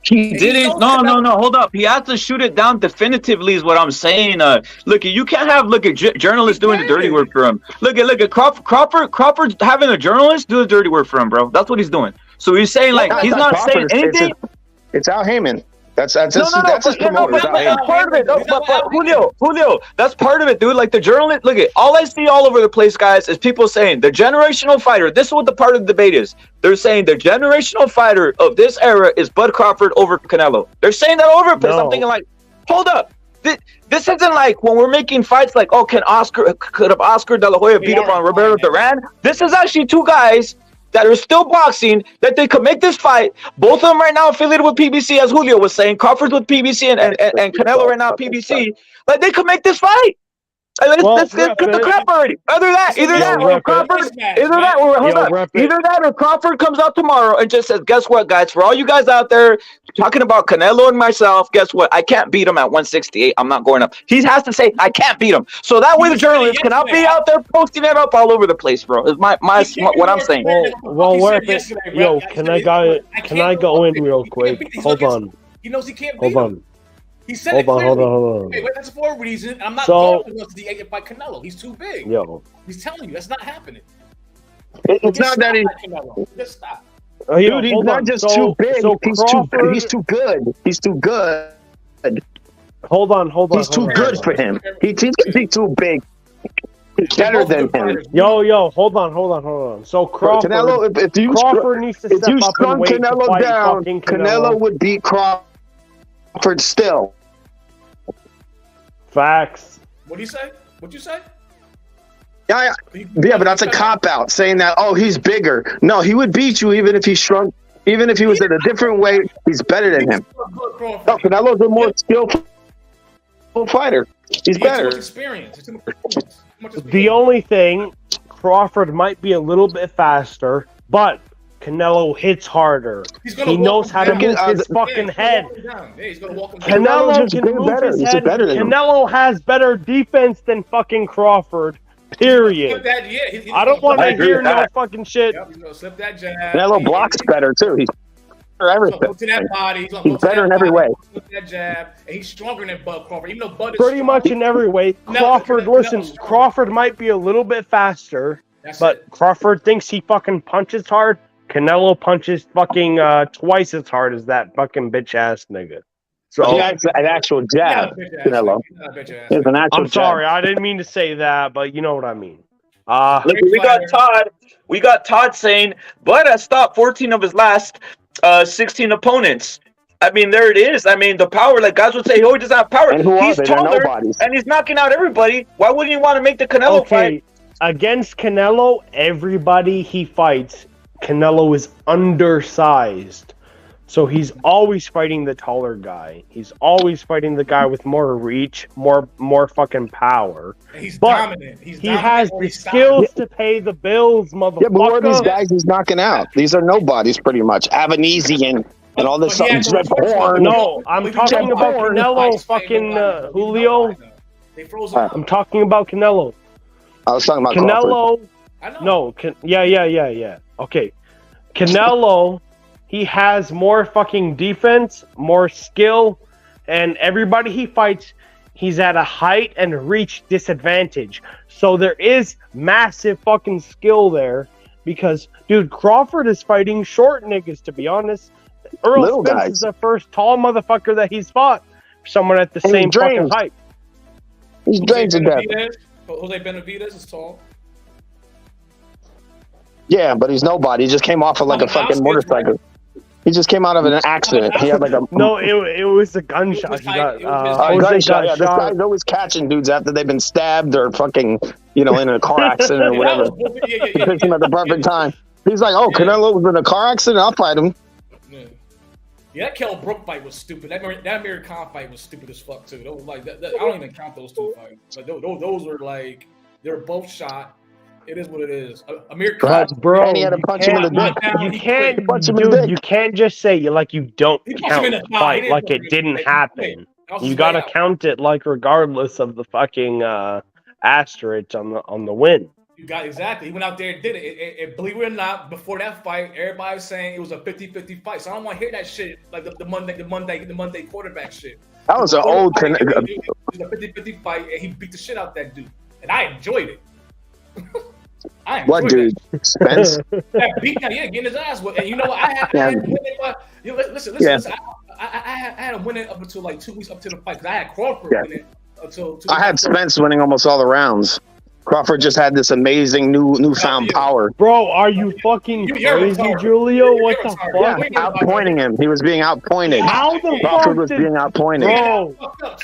He didn't. No. Hold up. He has to shoot it down definitively. Is what I'm saying. Look, you can't have journalists doing the dirty work for him. Look at Crawford having a journalist do the dirty work for him, bro. That's what he's doing. So he's saying like he's not saying anything. It's Al Heyman. That's No, his promoter. but that's part of it. No, but Julio, that's part of it, dude. Like the journalist, look at all I see all over the place, guys, is people saying the generational fighter. This is what the part of the debate is. They're saying the generational fighter of this era is Bud Crawford over Canelo. They're saying that all over the place. No. I'm thinking like, hold up. This isn't like when we're making fights like, oh, could Oscar De La Hoya beat up on Roberto Duran? This is actually two guys that are still boxing, that they could make this fight. Both of them right now affiliated with PBC, as Julio was saying. Crawford's with PBC and Canelo right now at PBC. Like, they could make this fight. I mean, let's get the crap already. Either that or Crawford comes out tomorrow and just says, guess what, guys? For all you guys out there talking about Canelo and myself, guess what? I can't beat him at 168. I'm not going up. He has to say, I can't beat him. So that way the journalists cannot be out there posting it up all over the place, bro. Is what I'm saying. Well, yo, can I go in real quick? Hold on. He knows he can't beat Hold him. on. He said Hold on. Okay, wait, that's for a reason. I'm not So- going to the fight Canelo. He's too big. Yo. He's telling you that's not happening. It's not that he. Canelo. Just stop. Dude, he's not just too big. He's too good. He's too good. Hold on. He's too good for him. He's too big. He's better than him. Yo, hold on. So Crawford, Canelo, Crawford needs to step up and wait to Canelo fight down, fucking Canelo would beat Crawford still. Facts. What do you say? What'd you say? Yeah, but that's a cop out saying that. Oh, he's bigger. No, he would beat you even if he shrunk. Even if he was in a different weight, he's better than him. No, Canelo's a more skillful fighter. He's better. The only thing, Crawford might be a little bit faster, but Canelo hits harder. He knows how to move his fucking head. Canelo can move his head. Canelo has better defense than fucking Crawford. Period. I don't want to hear no fucking shit. He's gonna slip that jab. Canelo blocks better too. everything. Go to that body. He's better in every way. With that jab, and he's stronger than Bud Crawford. Even though Bud is Pretty strong, much in every way. Crawford, listen, Crawford might be a little bit faster, but Crawford thinks he fucking punches hard. Canelo punches fucking twice as hard as that fucking bitch ass nigga. So he has an actual jab, Canelo. I'm sorry, I didn't mean to say that, but you know what I mean. Look, we got Todd saying Bud has stopped 14 of his last 16 opponents. I mean, there it is. I mean, the power, like guys would say, he always doesn't have power. And who he's are they? taller, and he's knocking out everybody. Why wouldn't you want to make the Canelo fight? Against Canelo, everybody he fights, Canelo is undersized. So he's always fighting the taller guy. He's always fighting the guy with more reach, more fucking power. He's but dominant. He has the skills to pay the bills, motherfucker. Yeah, but who are these guys he's knocking out? These are nobodies, pretty much. Avanesian and all this stuff. No, I'm talking about Canelo, fucking Julio. They froze I'm talking about Canelo. I was talking about Canelo. Crawford. No, yeah. Okay, Canelo. He has more fucking defense, more skill, and everybody he fights, he's at a height and reach disadvantage. So there is massive fucking skill there because, dude, Crawford is fighting short niggas, to be honest. Earl Spence is the first tall motherfucker that he's fought. Someone at the same fucking height. He's drained to death. Jose Benavidez is tall. Yeah, but he's nobody. He just came off of like a fucking motorcycle. He just came out of an accident. He had like a no. It was a gunshot. He got gunshot. Yeah, this guy's always catching dudes after they've been stabbed or fucking, in a car accident or whatever. He picks him at the perfect time. He's like, "Oh, Canelo was in a car accident. I'll fight him." Yeah, that Kell Brook fight was stupid. That Amir Khan fight was stupid as fuck too. Those, like, I don't even count those two fights. Like those were like they were both shot. It is what it is. Amir Khan, bro, and he had to punch him in the dick. You can't just say you don't count the fight like it didn't happen. You gotta count it like regardless of the fucking asterisk on the win. You got exactly. He went out there and did it. And believe it or not, before that fight, everybody was saying it was a 50-50 fight. So I don't want to hear that shit like the Monday quarterback shit. That was an old. It was a 50-50 fight, and he beat the shit out that dude, and I enjoyed it. What dude? Spence? Getting his ass whipped. And you know what? I had listen. I had him winning up until like 2 weeks up to the fight because I had Crawford winning until. I had Spence winning almost all the rounds. Crawford just had this amazing newfound power. Bro, are you fucking crazy, Julio? What the fuck? Yeah, outpointing him. He was being outpointed. How the Crawford was being outpointed. Bro,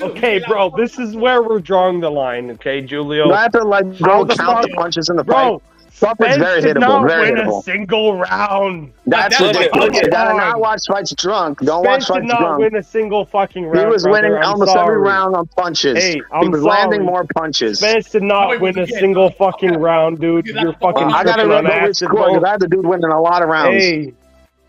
okay, bro, this is where we're drawing the line, okay, Julio? You have to go count the punches in the fight. Crawford's very hittable. Very hittable. A single round. That's ridiculous. You gotta not watch fights drunk. Don't watch fights drunk. Did not win a single fucking round. He was winning almost every round on punches. Hey, he was landing more punches. Spence did not win a single fucking round, dude. You're fucking. I gotta remember which score because I had the dude winning a lot of rounds. Hey.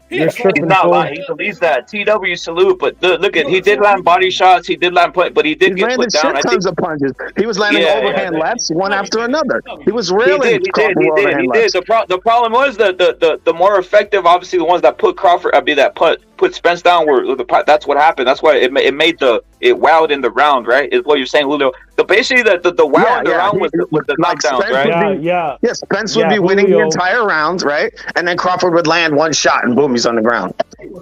He's not lying. He believes that. TW salute, but look at he did land body shots. He did land but he did get put down. Tons of punches. He was landing overhand lefts one after another. He was really. He did. The problem was the more effective, obviously, the ones that put Crawford, that put Spence down were that's what happened. That's why it made it wowed in the round, right? Is what you're saying, Julio. So basically, the wow in the round was the knockdowns, right? Yeah. Spence would be winning the entire round, right? And then Crawford would land one shot, and boom, he's on the ground.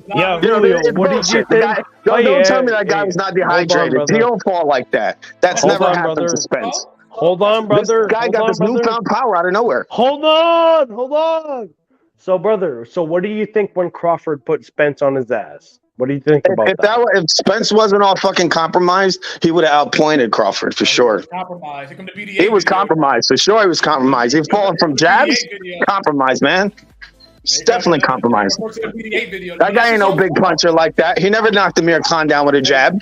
Yeah, Julio, what did you think? Don't tell me that guy was not dehydrated. He don't fall like that. That's never happened to Spence. Hold on, brother. This guy got this newfound power out of nowhere. Hold on. So, brother, what do you think when Crawford put Spence on his ass? What do you think about that? If Spence wasn't all fucking compromised, he would have outpointed Crawford for sure. He was compromised for sure. He was compromised. He was falling from jabs. Compromised, man. It's definitely compromised. That guy ain't no big puncher like that. He never knocked Amir Khan down with a jab.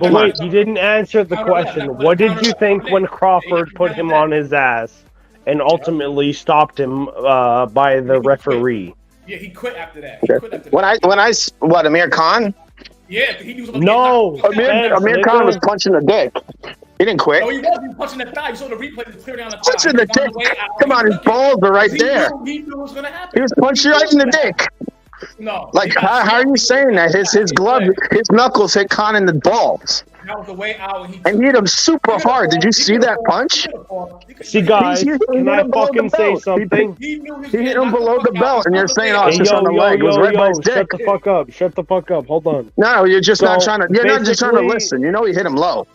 But wait, you didn't answer the question. What did you think when Crawford put him on his ass and ultimately stopped him by the referee? Yeah, he quit after that. What, Amir Khan? Yeah, he was. No, Amir Khan was punching the dick. He didn't quit. No, he was. He was punching the thigh. You saw the replay. It's clear down the thigh. Punching the dick. Come on, his balls are right there. He knew what was going to happen. He was punching right in the dick. No. Like, how are you saying that? His glove, his knuckles hit Khan in the balls. That was the way out. And he hit him super hard. Did you see that punch? See, guys, He hit can I him below the fucking say belt. something? He hit him below the belt, and you're saying, "Oh, it's just on the leg." It was right by his dick. Shut the fuck up! Shut the fuck up! Hold on. No, you're just not trying to. You're not just trying to basically- listen. You know he hit him low.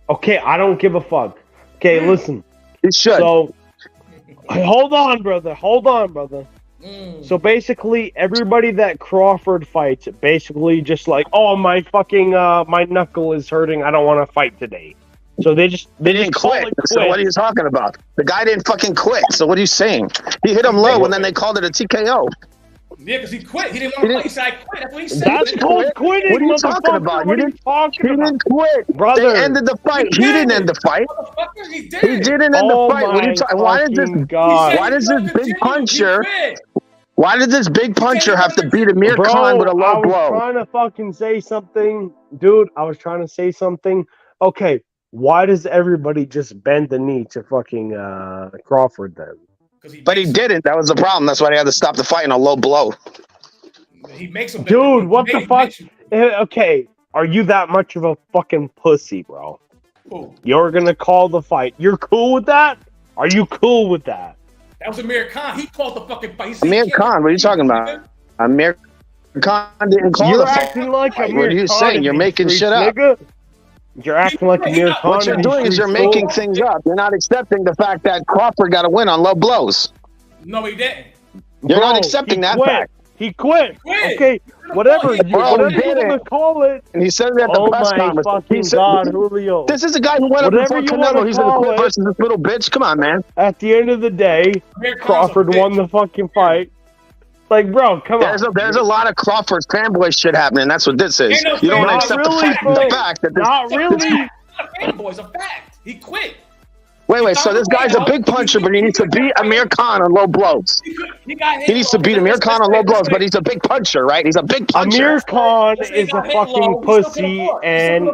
Okay, I don't give a fuck. Okay, listen. He should. So, hold on, brother. Hold on, brother. So basically, everybody that Crawford fights, basically just like, oh, my fucking my knuckle is hurting. I don't want to fight today. So they didn't call quit. it So what are you talking about? The guy didn't fucking quit. So what are you saying? He hit him low, and then they called it a TKO. Yeah, because he quit. He didn't want to play. He said, I quit. That's what he said. That's called quitting. What are you talking about? What are you talking He about? didn't quit. Brother. They ended the fight. He didn't end the fight. He did. He didn't end the fight. What are you talking? Why does this? God. Why does this big puncher? Why did this big puncher have to beat Amir Khan with a low I was blow? trying to fucking say something. Dude, I was trying to say something. Okay, why does everybody just bend the knee to fucking Crawford then? But he didn't. That was the problem. That's why they had to stop the fight in a low blow. He makes him. Dude, what the fuck? Okay, are you that much of a fucking pussy, bro? Who? You're gonna call the fight. You're cool with that? Are you cool with that? That was Amir Khan. He called the fucking fight. He said, Amir Khan, what are you talking about? Amir Khan didn't call You're the fight. acting like Amir What are you Khan saying? in You're these making streets, shit up. nigga. You're acting like Amir Khan. What you're in these doing is you're streets, making bro. things up. You're not accepting the fact that Crawford got a win on low blows. No, he didn't. You're Bro, not accepting he that quit. fact. He quit. Quit. Okay, whatever. Bro, Whatever he you're didn't. gonna call it. And he said it at the Oh press my conference. fucking He said, God, Julio. this is a guy who went Whatever up before you Canelo. wanna He's going to call quit it. versus this little bitch. Come on, man. At the end of the day, Amir Khan's a Crawford bitch. won the fucking fight. Like, bro, come on. There's a lot of Crawford fanboy shit happening. That's what this is. Ain't no You don't fanboy. accept Not really, the bro. fact that this. Not really. Not a fanboy. It's a fact. He quit. Wait. So this guy's a big puncher, but he needs to beat Amir Khan on low blows. He needs to beat Amir Khan on low blows, but he's a big puncher, right? He's a big puncher. Amir Khan is a fucking pussy, and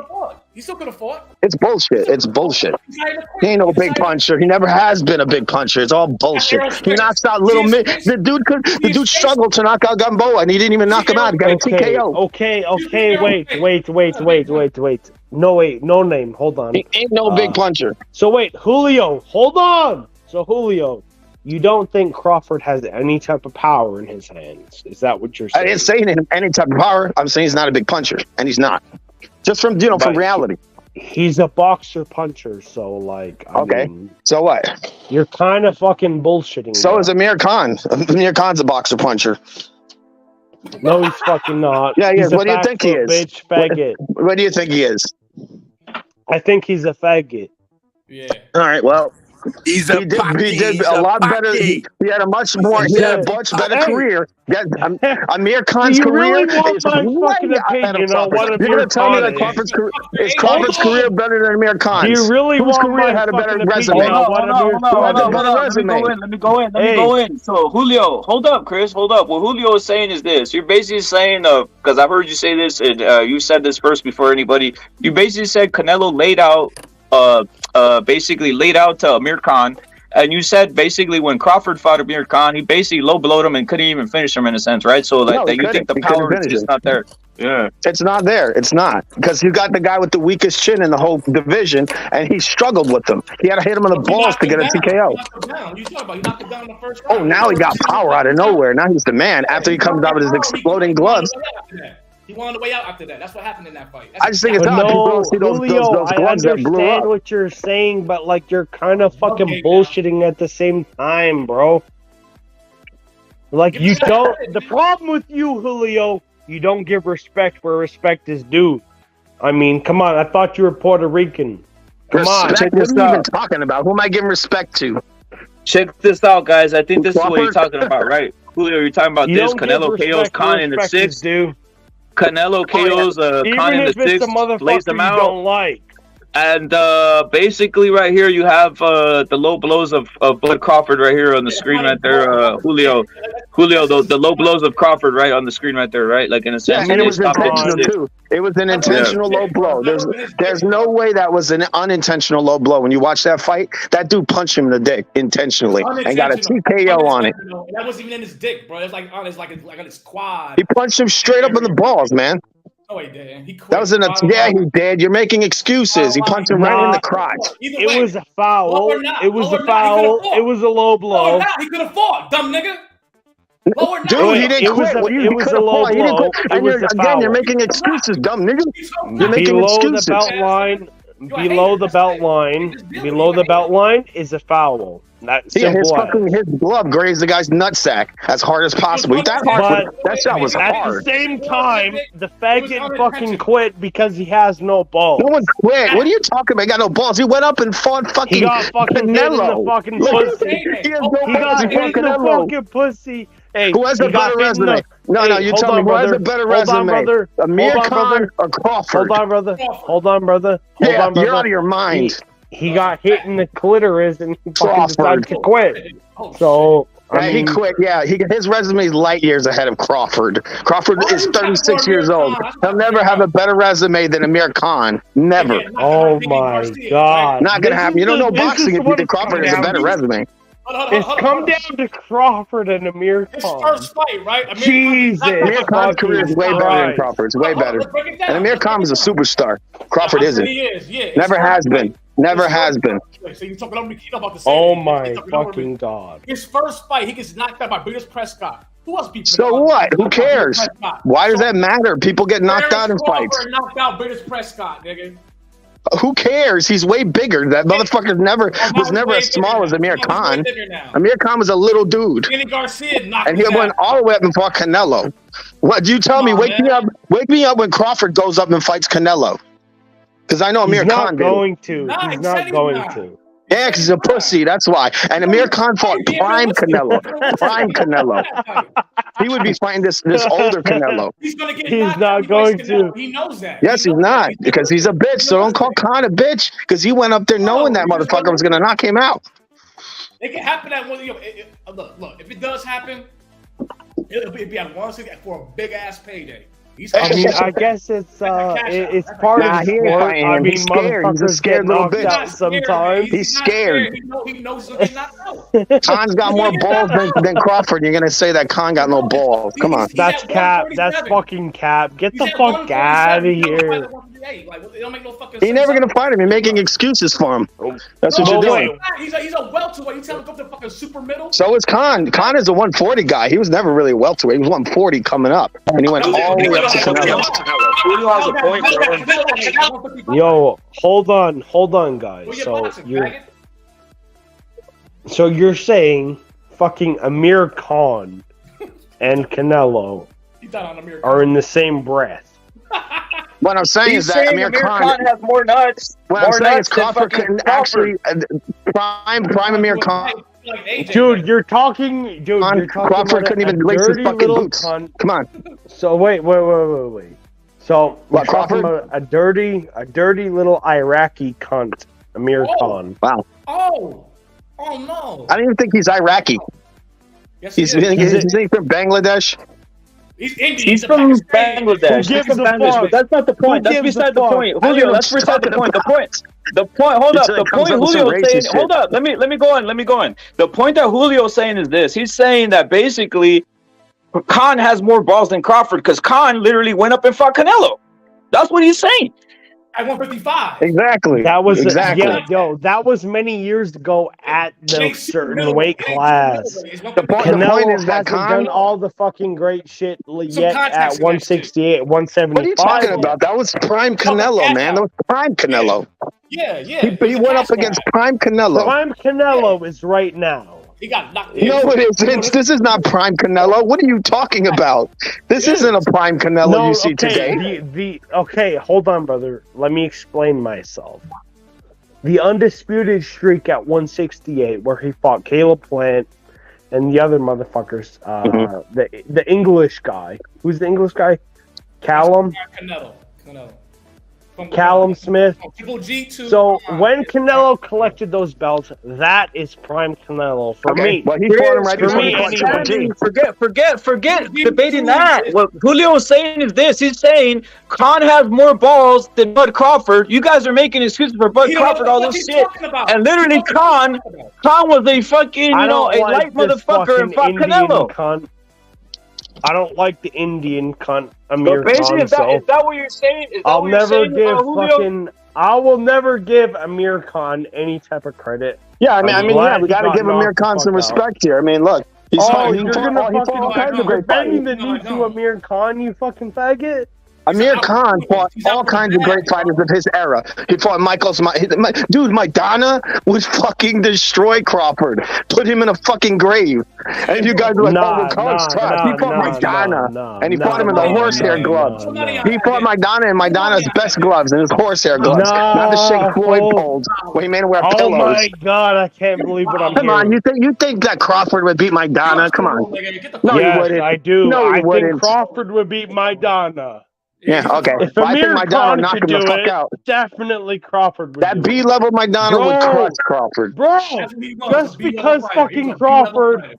He still could have fought. It's bullshit. It's bullshit. He ain't no big puncher. He never has been a big puncher. It's all bullshit. He knocks out little mid. The dude struggled to knock out Gamboa, and he didn't even knock him out. He got a TKO. Okay, wait. No name. Hold on. He ain't no big puncher. So wait, Julio, hold on. So Julio, you don't think Crawford has any type of power in his hands? Is that what you're I saying? didn't say any type of power. I'm saying he's not a big puncher, and he's not. Just from from reality. He's a boxer puncher, so like. I mean, so what? You're kind of fucking bullshitting. So now. is Amir Khan. Amir Khan's a boxer puncher. No, he's fucking not. Yeah, he He's is. a What do you think he fat is? Bitch, faggot. What do you think he is? I think he's a faggot. Yeah. All right. Well, he did a lot better. He had a much better career. Amir Khan's Do you career really want is my way fucking ahead of opinion on what Crawford. You're Amir gonna tell me Khan that is? Crawford's career better than Amir Khan's? Do you really Whose want career my had a better fucking resume? opinion on what Amir Khan is? Let me go in. So Julio, hold up, Chris, hold up. What Julio is saying is this: you're basically saying, because I've heard you say this, and you said this first before anybody. You basically said Canelo basically laid out to Amir Khan. And you said basically when Crawford fought Amir Khan, he basically low blowed him and couldn't even finish him in a sense, right? So like that you think the power is just not there. Yeah. It's not there. It's not. Because you got the guy with the weakest chin in the whole division, and he struggled with them. He had to hit him in the balls to get a TKO. Oh, now he got power out of nowhere. Now he's the man after he comes out with his exploding gloves. He wanted the way out after that. That's what happened in that fight. I just think it's odd. People don't see those gloves that blew I understand up. what you're saying, but like you're kind of fucking bullshitting at the same time, bro. Like you don't. The problem with you, Julio, you don't give respect where respect is due. I mean, come on. I thought you were Puerto Rican. Come on. What are you even talking about? Who am I giving respect to? Check this out, guys. I think this is what you're talking about, right? Julio, you're talking about this. Canelo KO's Khan in the sixth. Canelo KO's Khan in the sixth, lays them out. Don't like. And basically, right here, you have the low blows of Bud Crawford right here on the screen right there, Julio. Julio, the low blows of Crawford, right on the screen, right there, right? Like in a sense, and it they was stopped intentional it. too. It was an intentional low blow. There's no way that was an unintentional low blow. When you watch that fight, that dude punched him in the dick intentionally and got a TKO on it. That wasn't even in his dick, bro. It's like on his on his quad. He punched him straight up in the balls, man. No, he didn't. He quit. That was he did. You're making excuses. He punched him right in the crotch. It was a foul. It was a foul. It was a low blow. He could have fought, dumb nigga. Dude, he didn't quit. It was a low blow. Again, you're making excuses, dumb nigga. You're making excuses. Below the belt line is a foul. His glove grazed the guy's nutsack as hard as possible. That shot was hard. At the same time, the faggot fucking quit because he has no balls. No one quit. What are you talking about? He got no balls. He went up and fought fucking He got fucking Canelo. hit in the fucking pussy. He got hit in the fucking pussy. Hey, who has a better resume? No, you tell me. Who has a better resume? Amir Khan or Crawford? Hold on, brother. You're out of your mind. He got hit in the clitoris and he fucking decided to quit. So he quit. Yeah, his resume is light years ahead of Crawford. Crawford is 36 years old. He'll never have a better resume than Amir Khan. Never. Oh my God! Not gonna happen. You don't know boxing if you think Crawford has a better resume. It's come down to Crawford and Amir Khan. His first fight, right? Jesus. Amir Khan's career is way better than Crawford's. Way better. And Amir Khan is a superstar. Crawford isn't. He is. Yeah. Never has been. Never has been. So you're talking about the oh my fucking God. His first fight, he gets knocked out by Biggest Prescott. Who else beat So what? Who cares? Why does that matter? People get knocked out in fights. Knocked out Biggest Prescott, nigga. Who cares? He's way bigger. That motherfucker was never as small as Amir Khan. Amir Khan was a little dude. Danny Garcia knocked and he went all the way up and fought Canelo. What do you tell me? Wake me up when Crawford goes up and fights Canelo. Because I know Amir Khan did. He's not going to. Yeah, because he's a pussy. That's why. And Amir Khan fought prime Canelo. Prime Canelo. He would be fighting this older Canelo. He's not going to. He knows that. Yes, he's not. Because he's a bitch. So don't call Khan a bitch. Because he went up there knowing that motherfucker was going to knock him out. It can happen at one. Look. If it does happen, it'll be at once for a big ass payday. I guess it's part of the sport. I mean, he's scared. He's a scared little bitch. Sometimes he's scared. He knows he's gonna get knocked out. Khan's got more balls than Crawford. You're gonna say that Khan got no balls? Come on. That's cap. That's fucking cap. Get the fuck out of here. You're never gonna fight him. You're making excuses for him. That's what you're doing. He's a welterweight. You tell him to go to fucking super middle. So is Khan. Khan is a 140 guy. He was never really a welterweight. He was 140 coming up, and he went all the way up to Canelo. Yo, hold on, guys. So you're saying fucking Amir Khan and Canelo are in the same breath? What I'm saying is that Amir Khan has more nuts. What I'm saying is Crawford can actually prime Amir Khan. Dude, you're talking. Crawford couldn't even lace his fucking boots. Come on. So wait. So we're talking about a dirty little Iraqi cunt, Amir Khan. Wow. Oh no. I don't even think he's Iraqi. Yes, he's from Bangladesh. He's from Bangladesh. But that's not the point. That's beside the point. Julio, that's beside the point. The point. Hold up. The point Julio's saying. Hold up. Let me go on. The point that Julio's saying is this. He's saying that basically Khan has more balls than Crawford because Khan literally went up and fought Canelo. That's what he's saying. At 155. Exactly. That was that was many years ago at the certain weight class. The point is that Khan done all the fucking great shit yet at 168, 175. What are you talking about? That was prime Canelo, man. That was prime Canelo. Yeah. He went up against prime Canelo. Prime Canelo is right now. He got knocked. No, it isn't. This is not prime Canelo. What are you talking about? This isn't a prime Canelo you see today. Okay, hold on, brother. Let me explain myself. The undisputed streak at 168, where he fought Caleb Plant and the other motherfuckers. The English guy. Who's the English guy? Callum. Canelo. Callum Smith. Triple G to. So when Canelo collected those belts, that is prime Canelo for me. Well, he fought him right For before me, he fought anyway. Triple G. Forget debating that. What Julio is saying is this. He's saying Khan has more balls than Bud Crawford. You guys are making excuses for Bud Crawford, all this shit. And literally Khan was a fucking, a light motherfucker and fought Canelo. Cunt. I don't like the Indian cunt But Amir basically, Khan. is that what you're saying? Is that I'll what you're never saying, give Julio? I will never give Amir Khan any type of credit. Yeah, I mean, glad we got to he give got Amir knocked the Khan some fuck out. respect here. I mean, look, he You're fought gonna all kinds of great bending fighters. the knee to Amir Khan, you fucking faggot. Amir Khan fought all kinds of great fighters of his era. He fought dude, Maidana would fucking destroy Crawford, put him in a fucking grave. And if you guys are like, Khan's tough. He fought Maidana, and he fought him in the horsehair gloves. He fought Maidana in Maidana's best gloves and his horsehair gloves, not the Shake Floyd poles where he made him wear pillows. Oh my God, I can't believe what I'm Come hearing. on, you think that Crawford would beat Maidana? Come on. No, yes, he wouldn't. I do. No, he I wouldn't. think Crawford would beat Maidana. Yeah, okay. If I think Amir Maidana Khan would knock could him do the fuck it, out. definitely Crawford would That do it. B-level Maidana would crush Crawford. Bro, just because fucking Crawford,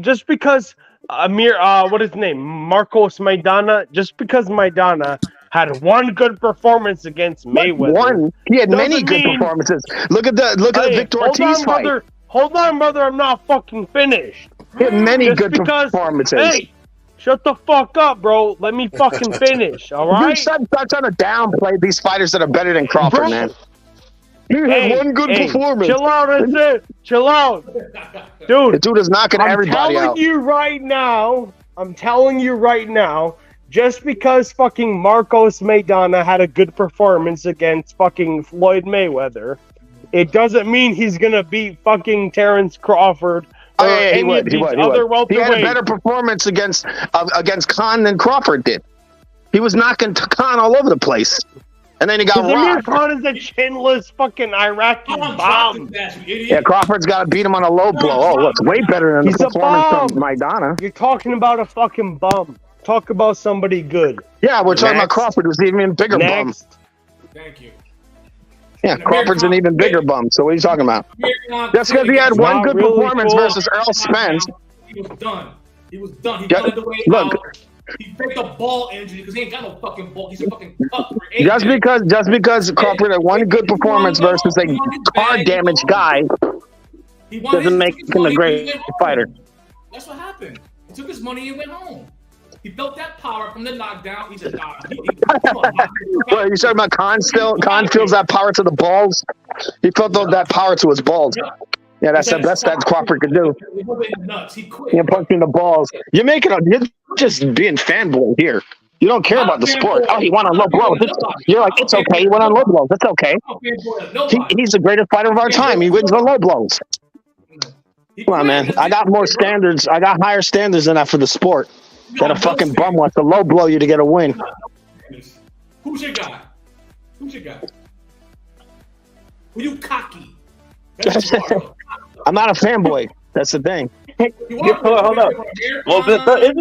just because Amir, what is his name? Marcos Maidana, just because Maidana had one good performance against Mayweather. One? He had many doesn't good mean- performances. Look at the Victor Ortiz fight. Hold on, brother, I'm not fucking finished. He had many Just good because- performances. Hey, shut the fuck up, bro. Let me fucking finish, all You right? stop trying to downplay these fighters that are better than Crawford, Bro. man. He had one good performance. Chill out, that's it. Chill out. The dude is knocking everybody I'm out. telling you right now, just because fucking Marcos Maidana had a good performance against fucking Floyd Mayweather, it doesn't mean he's gonna beat fucking Terrence Crawford. Oh, yeah, he would. He had a better welterweights. performance against Khan than Crawford did. He was knocking Khan all over the place. And then he got Amir rocked. Khan is a chinless fucking Iraqi bomb. Yeah, Crawford's got to beat him on a low blow. Oh, it's way better than He's the a performance bomb. from Maidana. You're talking about a fucking bum. Talk about somebody good. Yeah, we're talking about Crawford, who's even a bigger bum. Next. Thank you. Yeah, Crawford's an even bigger bum. So what are you talking about? Just because he had one Not good really performance cool. versus Earl Spence. He was done. He was done. He Yeah, wanted the way look. out. He faked a ball injury because he ain't got no fucking ball. He's a fucking cup for Just because Crawford had one good performance versus a car damaged guy He wanted doesn't make his him a money, great he went home. fighter. That's what happened. He took his money and went home. He felt that power from the knockdown. He said, nah. Well, you talking about Khan still? Khan feels that power to the balls. He felt that power to his balls. Yeah, that's the best that Crawford could do. He was nuts. He quit. You're punching the balls. You're just being fanboy here. You don't care about the sport. Oh, he went on low blows. You're like, it's okay. He went on low blows. It's okay. He's the greatest fighter of our time. He wins on low blows. Come on, man. I got more standards. I got higher standards than that for the sport. That a fucking bum wants to low blow you to get a win. Who's your guy? Who's your guy? Who you cocky? I'm not a fanboy. That's the thing. Hold up. Well, isn't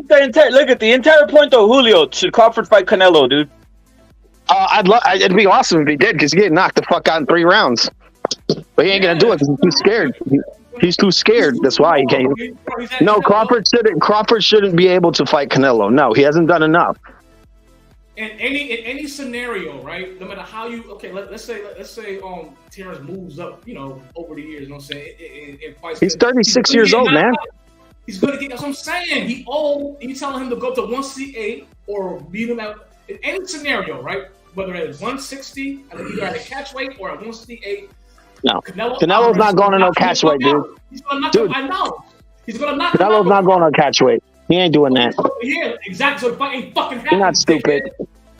look at the entire point though, Julio. Should Crawford fight Canelo, dude? It'd be awesome if he did, because he get knocked the fuck out in 3 rounds. But he ain't gonna do it because he's too scared. He's too scared. That's why he can't. No, Crawford shouldn't be able to fight Canelo. No, he hasn't done enough. In any scenario, right? No matter how you let's say Terrence moves up, over the years. You know what I'm saying? In fights, He's 36 years old, man. He's gonna get. That's what I'm saying. He old. You telling him to go to 168 or beat him out in any scenario, right? Whether it's 160, either at a catch weight or at 168. No, Canelo's not going to no catch weight, dude. He's gonna knock him. I know. He's gonna knock him. Canelo's not going to catch weight. He ain't doing that. Yeah, exactly. So the fight ain't fucking happening. You're not stupid.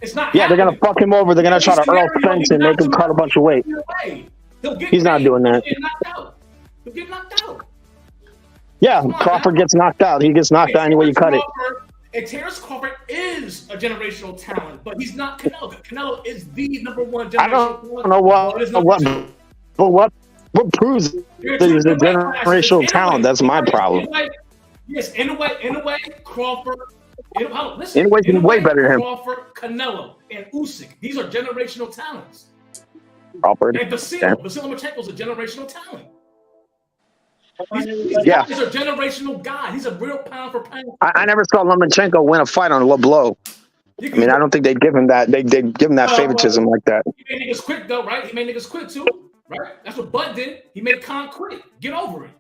It's not. Yeah, they're gonna fuck him over. They're gonna try to Earl Spence and make him cut a bunch of weight. He's not doing that. He'll get knocked out. Yeah, Crawford gets knocked out. He gets knocked out any way you cut it. And Terrence Crawford is a generational talent, but he's not Canelo. Canelo is the number one generational talent. I don't know what proves that he's a generational talent. That's my problem. Yes, in a way, Crawford Listen, Anyways, he's way better than him. Crawford, Canelo, and Usyk. These are generational talents. Crawford. And Vasily Lomachenko's a generational talent. These Yeah. guys are generational guys. He's a real pound for pound. I never saw Lomachenko win a fight on a low blow. I mean, I don't think they'd give him that. They'd give him that favoritism like that. He made niggas quit though, right? He made niggas quit too, right? That's what Bud did. He made Khan quit. Get over it.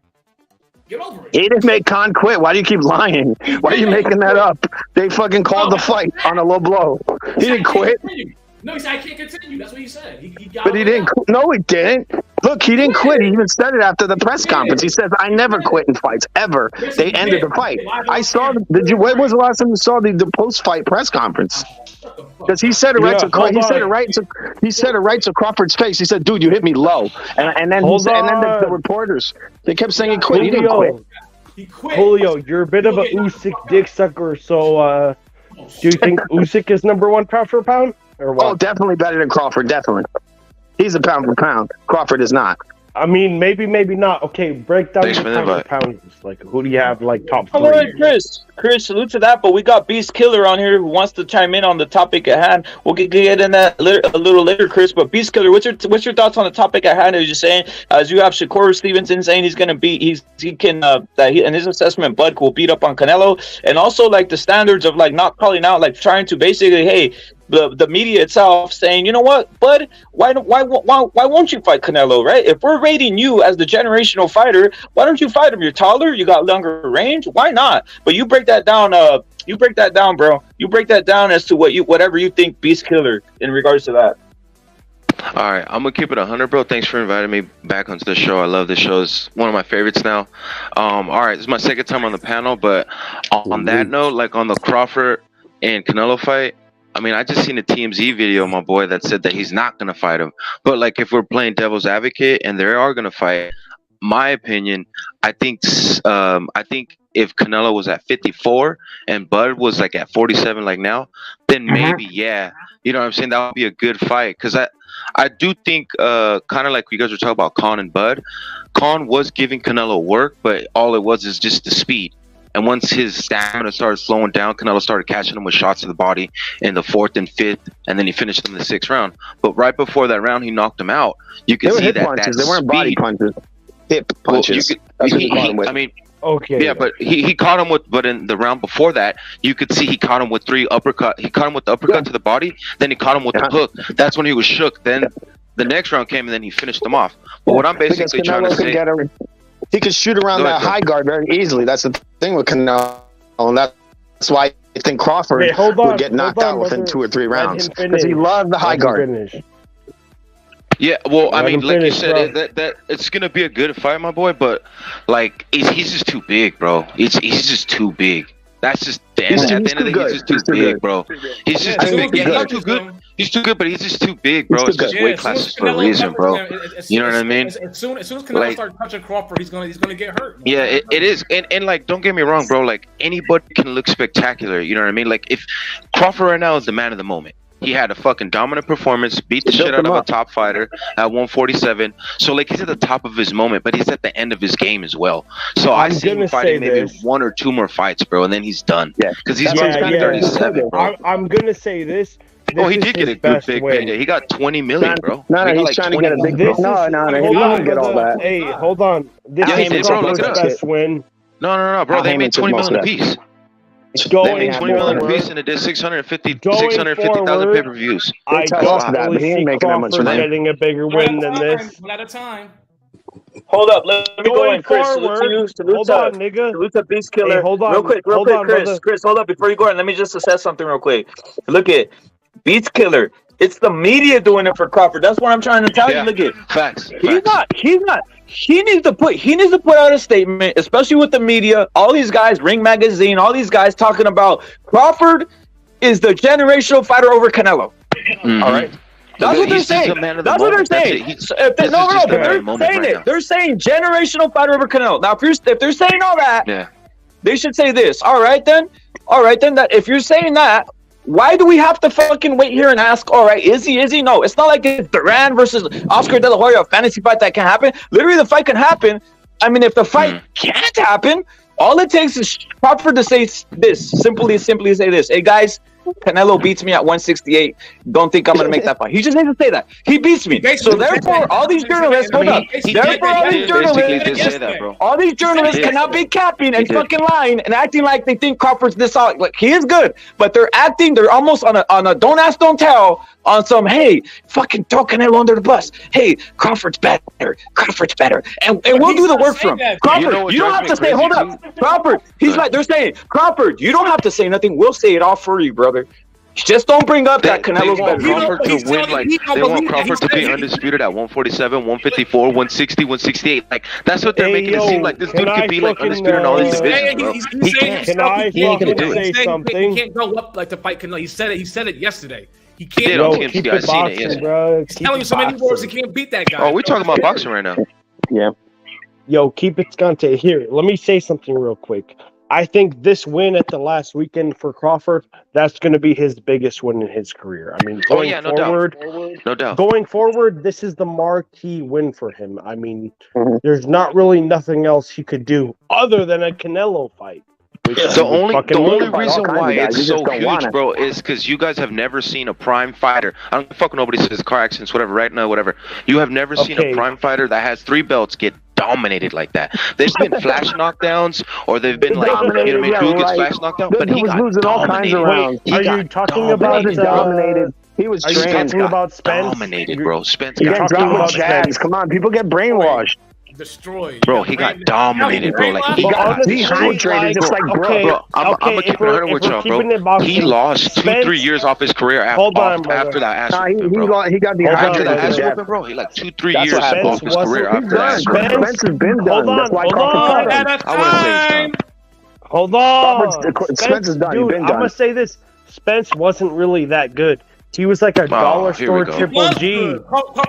Get over it. He didn't make Khan quit. Why do you keep lying? Why are you making that up? They fucking called the fight on a low blow. He didn't quit. No, he said, I can't continue. That's what he said. He got But he didn't. No, he didn't. Look, he didn't quit. He even said it after the press conference. He says, "I never quit in fights ever." They ended the fight. I saw. Did you? When was the last time you saw the post-fight press conference? Because he said it right to he said it right to he said it right to Crawford's face. He said, "Dude, you hit me low," and then the reporters they kept saying he quit. He didn't quit. He quit. Julio, you're a bit of a Usyk dick sucker. So, do you think Usyk is number one pound for pound? Or what? Oh, definitely better than Crawford. Definitely, he's a pound for pound. Crawford is not. I mean, maybe not. Okay, break down the pound for pound. Like, who do you have like top three? All right, Chris, salute to that. But we got Beast Killer on here who wants to chime in on the topic at hand. We'll get in that a little later, Chris. But Beast Killer, what's your thoughts on the topic at hand? As you're saying, as you have Shakur Stevenson saying he's gonna beat, in his assessment, Bud will beat up on Canelo, and also like the standards of like not calling out, like trying to basically, hey. The media itself saying, you know what, Bud, why won't you fight Canelo, right? If we're rating you as the generational fighter, why don't you fight him? You're taller, you got longer range, why not? But you break that down, bro. You break that down as to whatever you think, Beast Killer, in regards to that. All right, I'm gonna keep it 100, bro. Thanks for inviting me back onto the show. I love this show. It's one of my favorites now. All right, this is my second time on the panel, but on that note, like on the Crawford and Canelo fight, I mean, I just seen a TMZ video, my boy, that said that he's not gonna fight him. But like, if we're playing devil's advocate and they are gonna fight, my opinion, I think if Canelo was at 54 and Bud was like at 47, like now, then maybe yeah, you know what I'm saying, that would be a good fight. Because I do think kind of like you guys were talking about Khan and Bud. Khan was giving Canelo work, but all it was is just the speed. And once his stamina started slowing down, Canelo started catching him with shots to the body in the 4th and 5th, and then he finished in the 6th round. But right before that round, he knocked him out. You could see that punches. They weren't body punches. Hip punches. I mean, okay. Yeah, but he caught him with. But in the round before that, you could see he caught him with 3 uppercut. He caught him with the uppercut to the body. Then he caught him with the hook. That's when he was shook. Then the next round came, and then he finished him off. But what I'm basically trying to say. He could shoot around that high guard very easily. That's the thing with Canelo, and that's why I think Crawford would get knocked out within 2 or 3 rounds because he loved the high guard. Yeah, well, I mean, like you said, that it's gonna be a good fight, my boy. But like, he's just too big, bro. He's just too big. That's just at the end of the day, he's just too big, bro. He's just too big. He's not too good. He's too good, but he's just too big, bro. It's just weight classes for a reason, bro. You know what I mean? As soon as Canelo starts touching Crawford, he's gonna get hurt. Yeah, it is. And like, don't get me wrong, bro. Like, anybody can look spectacular. You know what I mean? Like, if Crawford right now is the man of the moment. He had a fucking dominant performance, beat the shit out of a top fighter at 147. So, like, he's at the top of his moment, but he's at the end of his game as well. So, I see him fighting maybe 1 or 2 more fights, bro, and then he's done. Yeah, because he's 37, bro. I'm going to say this. Oh, he did get a good big payday. He got 20 million, bro. No, he's trying to get a big payday. No, he didn't get all that. Hey, hold on. This is Crawford's best win. No, bro. They made 20 million apiece. They made 20 million apiece, and it did 650,000 pay-per-views. I definitely see Crawford getting a bigger win than this. One at a time. Hold up, let me go in, Chris. Hold on, nigga. Salute to Beast Killer. Hey, hold on. Real quick, Chris, hold up before you go in. Let me just assess something real quick. Look at Beast Killer. It's the media doing it for Crawford. That's what I'm trying to tell you. Look at facts. He's not. He needs to put out a statement, especially with the media. All these guys, Ring Magazine, all these guys talking about Crawford is the generational fighter over Canelo. Mm-hmm. All right. That's what they're saying. That's what they're saying. They're saying it. They're saying generational fighter over Canelo. Now, if they're saying all that, they should say this. All right, then. That if you're saying that, why do we have to fucking wait here and ask, all right, is he? No, it's not like it's Duran versus Oscar De La Hoya, a fantasy fight that can happen. Literally, the fight can happen. I mean, if the fight can't happen, All it takes is Crawford to say this, simply say this. Hey guys, Canelo beats me at 168. Don't think I'm gonna make that fight. He just needs to say that. He beats me. So therefore, all these journalists, hold up. Therefore, all these journalists cannot be capping and fucking lying and acting like they think Crawford's this out. Like he is good, but they're acting. They're almost on a don't ask, don't tell. On some, hey, fucking throw Canelo under the bus. Hey, Crawford's better. And we'll do the work for him. Crawford, you don't have to say, hold up. Crawford, he's like, they're saying, Crawford, you don't have to say nothing. We'll say it all for you, brother. Just don't bring up that Canelo's better. They want Crawford to win, like, they want Crawford to be undisputed at 147, 154, 160, 168. Like, that's what they're making it seem like. This dude could be, like, undisputed in all these divisions, bro. He ain't say something? He can't go up like to fight Canelo. He said it yesterday. He He did can't. on Yo, TMZ. keep I it seen it. boxing, Yes. bro. He's telling you so many words. He can't beat that guy. Oh, we're talking about boxing right now. Yeah. Yo, keep it Scante. Here, let me say something real quick. I think this win at the last weekend for Crawford, that's going to be his biggest win in his career. I mean, going forward, No doubt. going forward, this is the marquee win for him. I mean, there's not really nothing else he could do other than a Canelo fight. The only fight reason all kinds why of guys. it's You so just don't huge, want it. bro, is because you guys have never seen a prime fighter. I don't fuck what nobody says car accidents, whatever, right now, whatever. You have never seen a prime fighter that has 3 belts get dominated like that. There's been flash knockdowns, or they've been like, you know what I mean, who gets flash knocked out, but he was got losing all kinds of rounds. Are you talking about dominated? He was Are you trained. talking about Spence? dominated, bro. Spence He got got dropped with jabs. Come on, people get brainwashed. Destroyed. Bro, he got dominated, bro. Like he got dehydrated, just like bro. Bro, I'm gonna keep it 100 with y'all, bro. He lost 2-3 years off his career after that ass whooping, bro. He got After that ass dehydrated. whooping, bro, he like 2-3 That's years what happened. off his career after that ass whooping, bro. Spence has been done. That's why hold Crawford on. cut him. I wouldn't say he's done. Hold on. Spence is done. He's Dude, been I'm done. gonna say this. Spence wasn't really that good. He was like a dollar here we store go. triple G.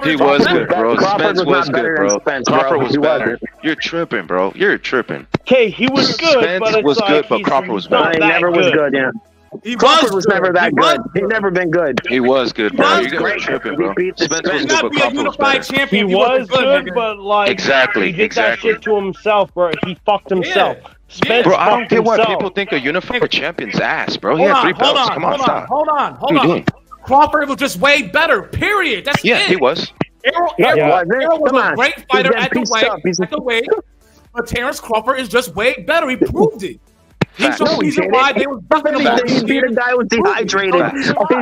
He was good, bro. Crawford Spence was good, bro. Spence, Crawford was He better. wasn't. You're tripping, bro. You're tripping. Okay, he was good, Spence but it's was like good, but he's Crawford was not better. He that never was good, yeah. Crawford was never that good. He's never been good. He was good, bro. was You guys are great. tripping, bro. He beat the Spence was He's good, not but be a Crawford was unified better. champion. He was good, nigga. but like Exactly, he did that exactly. shit to himself, bro. He fucked himself. Spence Bro, I don't fucked get why himself. people think a unified champion's ass, bro. He Hold had on, 3 hold belts. on, Come on, hold on, stop. hold on, What hold are you on. doing? Crawford was just way better. Period. That's Yeah, it. he was. Errol was a great fighter at the weight, but Terrence Crawford is just way better. He proved it. He's the reason why they were talking about He beat a guy who was dehydrated.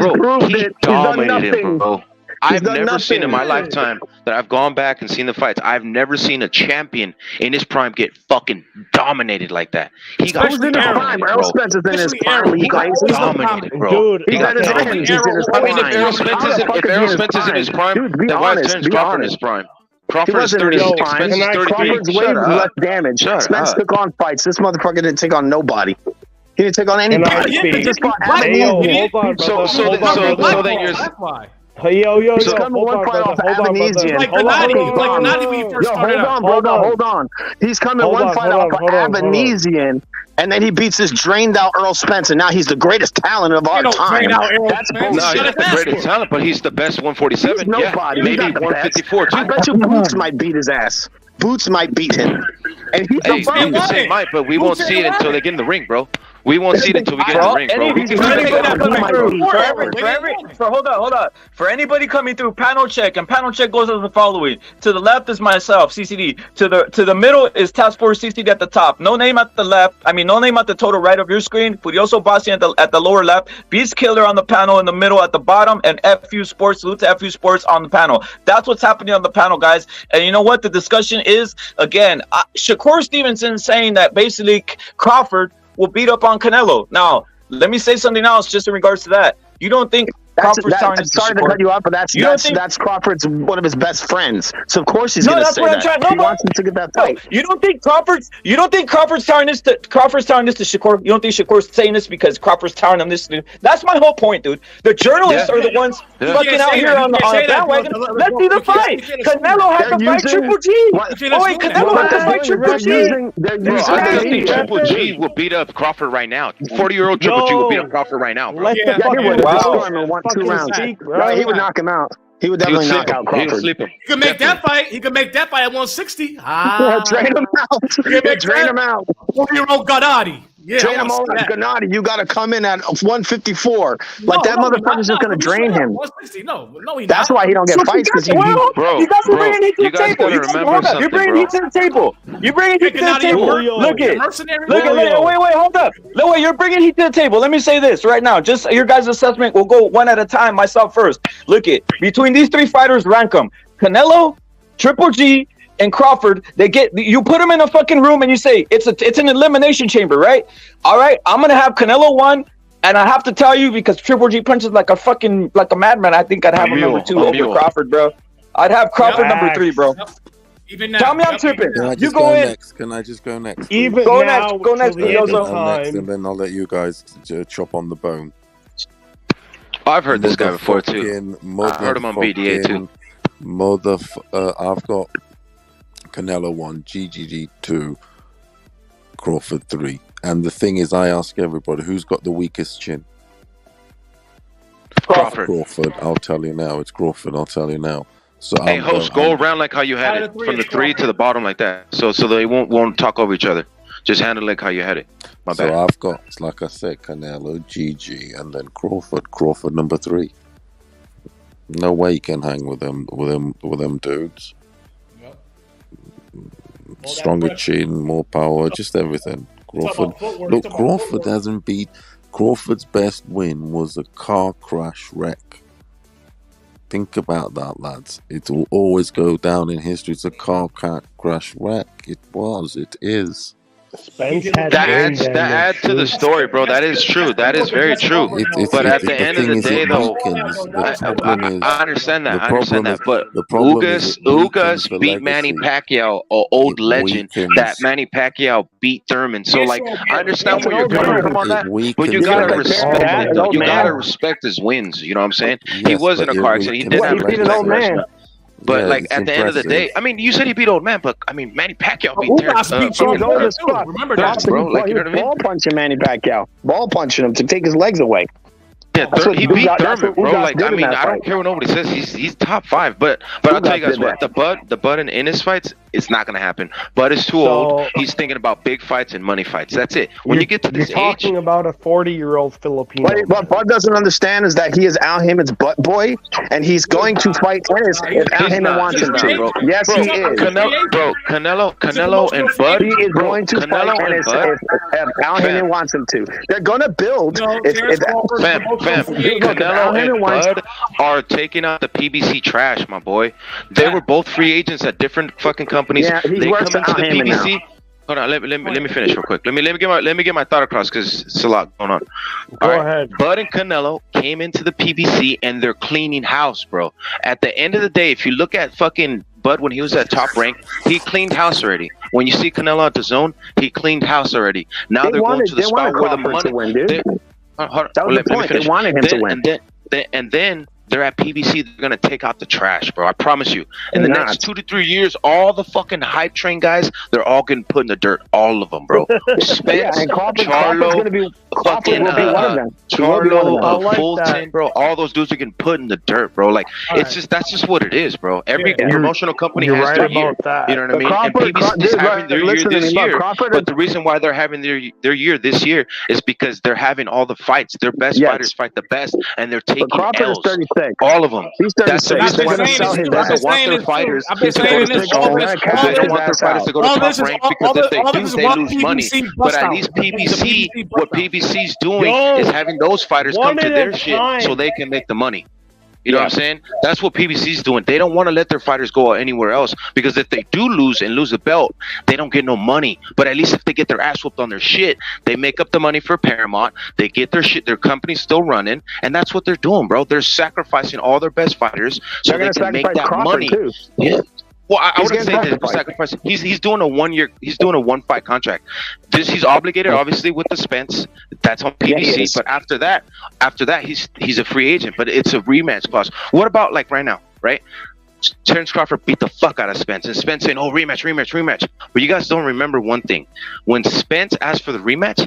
Bro, Proved he it. He's done dominated him, nothing. bro. I've done never seen in my nothing. lifetime that I've gone back and seen the fights. I've never seen a champion in his prime get fucking dominated like that. He got Who's in his prime? dominated, Earl bro. Spence is in his Especially prime. Errol. You He got crazy? dominated, bro. Dude, He got He's in his dominated. prime. He's in his I mean, if prime. Errol Spence isn't, How the if fuck Errol is he Spence isn't in his prime, Dude, be then why is honest, Terrence be Crawford in honest. his prime? He Crawford is wasn't in his 36, prime. Spence is 33. Crawford's way Shut less up. damage. Shut Spence up. took on fights. This motherfucker didn't take on nobody. He didn't take on Can I anybody. speak? He just fought Hey, yo, Evan Easy. hold on, brother. So then you're... That's why. Hey, yo, He's yo, coming hold one on, fight brother. off Hold on, Evan brother. Easy. Like Hold on, Gennady, hold like on. Gennady when he first Yo, started hold out. on, brother. Hold on. He's coming Hold one on, fight hold off on, of hold on, hold on. Abanesian, and then he beats this drained out Earl Spence, and now he's the greatest talent of our You don't time. drain out Errol That's Spence. No, bullshit. he's not the greatest talent, but he's the best 147. He's nobody. Yeah, He's maybe not the best. 154 too. I bet you Boots might beat his ass. Boots might beat him. And he's Hey, the you can say might, but we won't see it until they get in the ring, bro. We won't see it until we get in the ring, bro. We can For see anybody it. coming through, hold on. For anybody coming through, panel check, and panel check goes as the following: to the left is myself, CCD. To the middle is Task Force CCD at the top. No name at the left. I mean, no name at the total right of your screen. Furioso Bossy at the lower left. Beast Killer on the panel in the middle at the bottom, and FU Sports. Salute to FU Sports on the panel. That's what's happening on the panel, guys. And you know what? The discussion is again, Shakur Stevenson saying that basically Crawford will beat up on Canelo. Now, let me say something else just in regards to that. You don't think Crawford's telling this to sorry to Shakur? cut you off, but that's Crawford's one of his best friends. So of course he's going to say that. He wants him to get that fight. You don't think Crawford's telling this to Shakur? You don't think Shakur's saying this because Crawford's telling him this? That's my whole point, dude. The journalists are the ones fucking out here on the bandwagon. Let's see the fight. Canelo has to fight Triple G. Oh wait, Canelo has to fight Triple G. Bro, I think Triple G will beat up Crawford right now. 40-year-old Triple G will beat up Crawford right now, bro. Let the Yeah, he fucking would wow. destroy him in 1-2 rounds. Bro. He would knock him out. He would He would definitely slip knock him. out He would Crawford. slip him. He can make that fight. He can make that fight at 160. Yeah, drain him out. Yeah, Drain him out. 4-year-old Gennady. Yeah, Train him all like Gennady. You got to come in at 154. Like that motherfucker's just gonna drain him. 160. No, he That's not. why he don't get fights because he. Bro, you guys are bringing heat to the table. You're bringing heat to the table. You're bringing heat to the table. Look it. Wait, hold up. No, wait, you're bringing heat to the table. Let me say this right now. Just your guys' assessment. We'll go one at a time. Myself first. Look it. Between these three fighters, rank them. Canelo, Triple G, and Crawford. You put them in a fucking room and you say it's an elimination chamber, right? All right, I'm gonna have Canelo 1, and I have to tell you because Triple G punches like a madman. I think I'd have him number 2 over Crawford, bro. I'd have Crawford number 3, bro. Even now, tell me I'm tripping. You go in. Next. Can I just go next? Even go now, next. Go next. Next, and then I'll let you guys chop on the bone. I've heard this guy before too. I heard him on BDA too. I've got Canelo 1, GGG 2, Crawford 3. And the thing is, I ask everybody, who's got the weakest chin? Crawford. I'll tell you now. It's Crawford. I'll tell you now. So hey, host, go around like how you had it, from the 3 to the bottom like that. So they won't talk over each other. Just handle it like how you had it. My bad. So I've got, like I said, Canelo, GG, and then Crawford. Crawford number 3. No way you can hang with them dudes. Yep. Stronger chin, more power, just everything. Crawford. Look, Crawford hasn't beat. Crawford's best win was a car crash wreck. Think about that, lads. It will always go down in history. It's a car crash wreck. It is. That adds to the story, bro. That is true. That is very true. But at the end of the day, though, I understand that. But Ugas beat Manny Pacquiao, an old legend. That Manny Pacquiao beat Thurman. So, like, I understand where you're coming from on that. But you gotta respect it, though. You gotta respect his wins. You know what I'm saying? He was in a car accident. He did have respect. But like at the end of the day, I mean, you said he beat old man, but I mean, Manny Pacquiao beat Remember that, bro? Like, you know what I mean? Ball punching Manny Pacquiao, ball punching him to take his legs away. Yeah, he beat Thurman, bro. Like, I mean, I don't care what nobody says. He's top 5, but I'll tell you guys what, the Bud in his fights, it's not gonna happen. Bud is too old. He's thinking about big fights and money fights. That's it. When you get to this age, you're talking about a 40-year-old Filipino. What Bud doesn't understand is that he is Al Heyman's butt boy, and he's going to fight Ennis if Al Heyman wants him to. Bro. Yes, he is. Canelo and Bud. He is going to fight Ennis if Al Heyman wants him to. They're gonna build. Canelo and Bud are taking out the PBC trash, my boy. They were both free agents at different fucking companies. Yeah, they come into the PBC. Now. Hold on, let me finish real quick. Let me get my thought across because it's a lot going on. Go ahead. Bud and Canelo came into the PBC and they're cleaning house, bro. At the end of the day, if you look at fucking Bud when he was at top rank, he cleaned house already. When you see Canelo at DAZN, he cleaned house already. Now they're going to the spot where the money. That was the point. They wanted him to win. And then they're at PBC. They're gonna take out the trash, bro. I promise you. In the next 2 to 3 years, all the fucking hype train guys, they're all getting put in the dirt. All of them, bro. Spence, Charlo, fucking Charlo, Fulton, bro. All those dudes are getting put in the dirt, bro. Like that's just what it is, bro. Every promotional company has their year. You know what I mean? And PBC is having their year this year. But the reason why they're having their year this year is because they're having all the fights. Their best fighters fight the best, and they're taking L's. All of them. That's the reason why they want their fighters to go to the show. They don't want their fighters to go to top rank because if they do, they lose money. But at least PBC, what PBC's doing is having those fighters come to their shit so they can make the money. You know what I'm saying? That's what PBC's doing. They don't want to let their fighters go anywhere else because if they do lose and lose a belt, they don't get no money. But at least if they get their ass whooped on their shit, they make up the money for Paramount. They get their shit. Their company's still running, and that's what they're doing, bro. They're sacrificing all their best fighters so they can make that money. Yeah. Well, I wouldn't say that sacrifice. He's doing a 1 year. He's doing a 1-fight contract. He's obligated, obviously, with the Spence. That's on PBC. But after that, he's a free agent. But it's a rematch clause. What about like right now? Right? Terence Crawford beat the fuck out of Spence, and Spence saying, "Oh, rematch." But you guys don't remember one thing: when Spence asked for the rematch,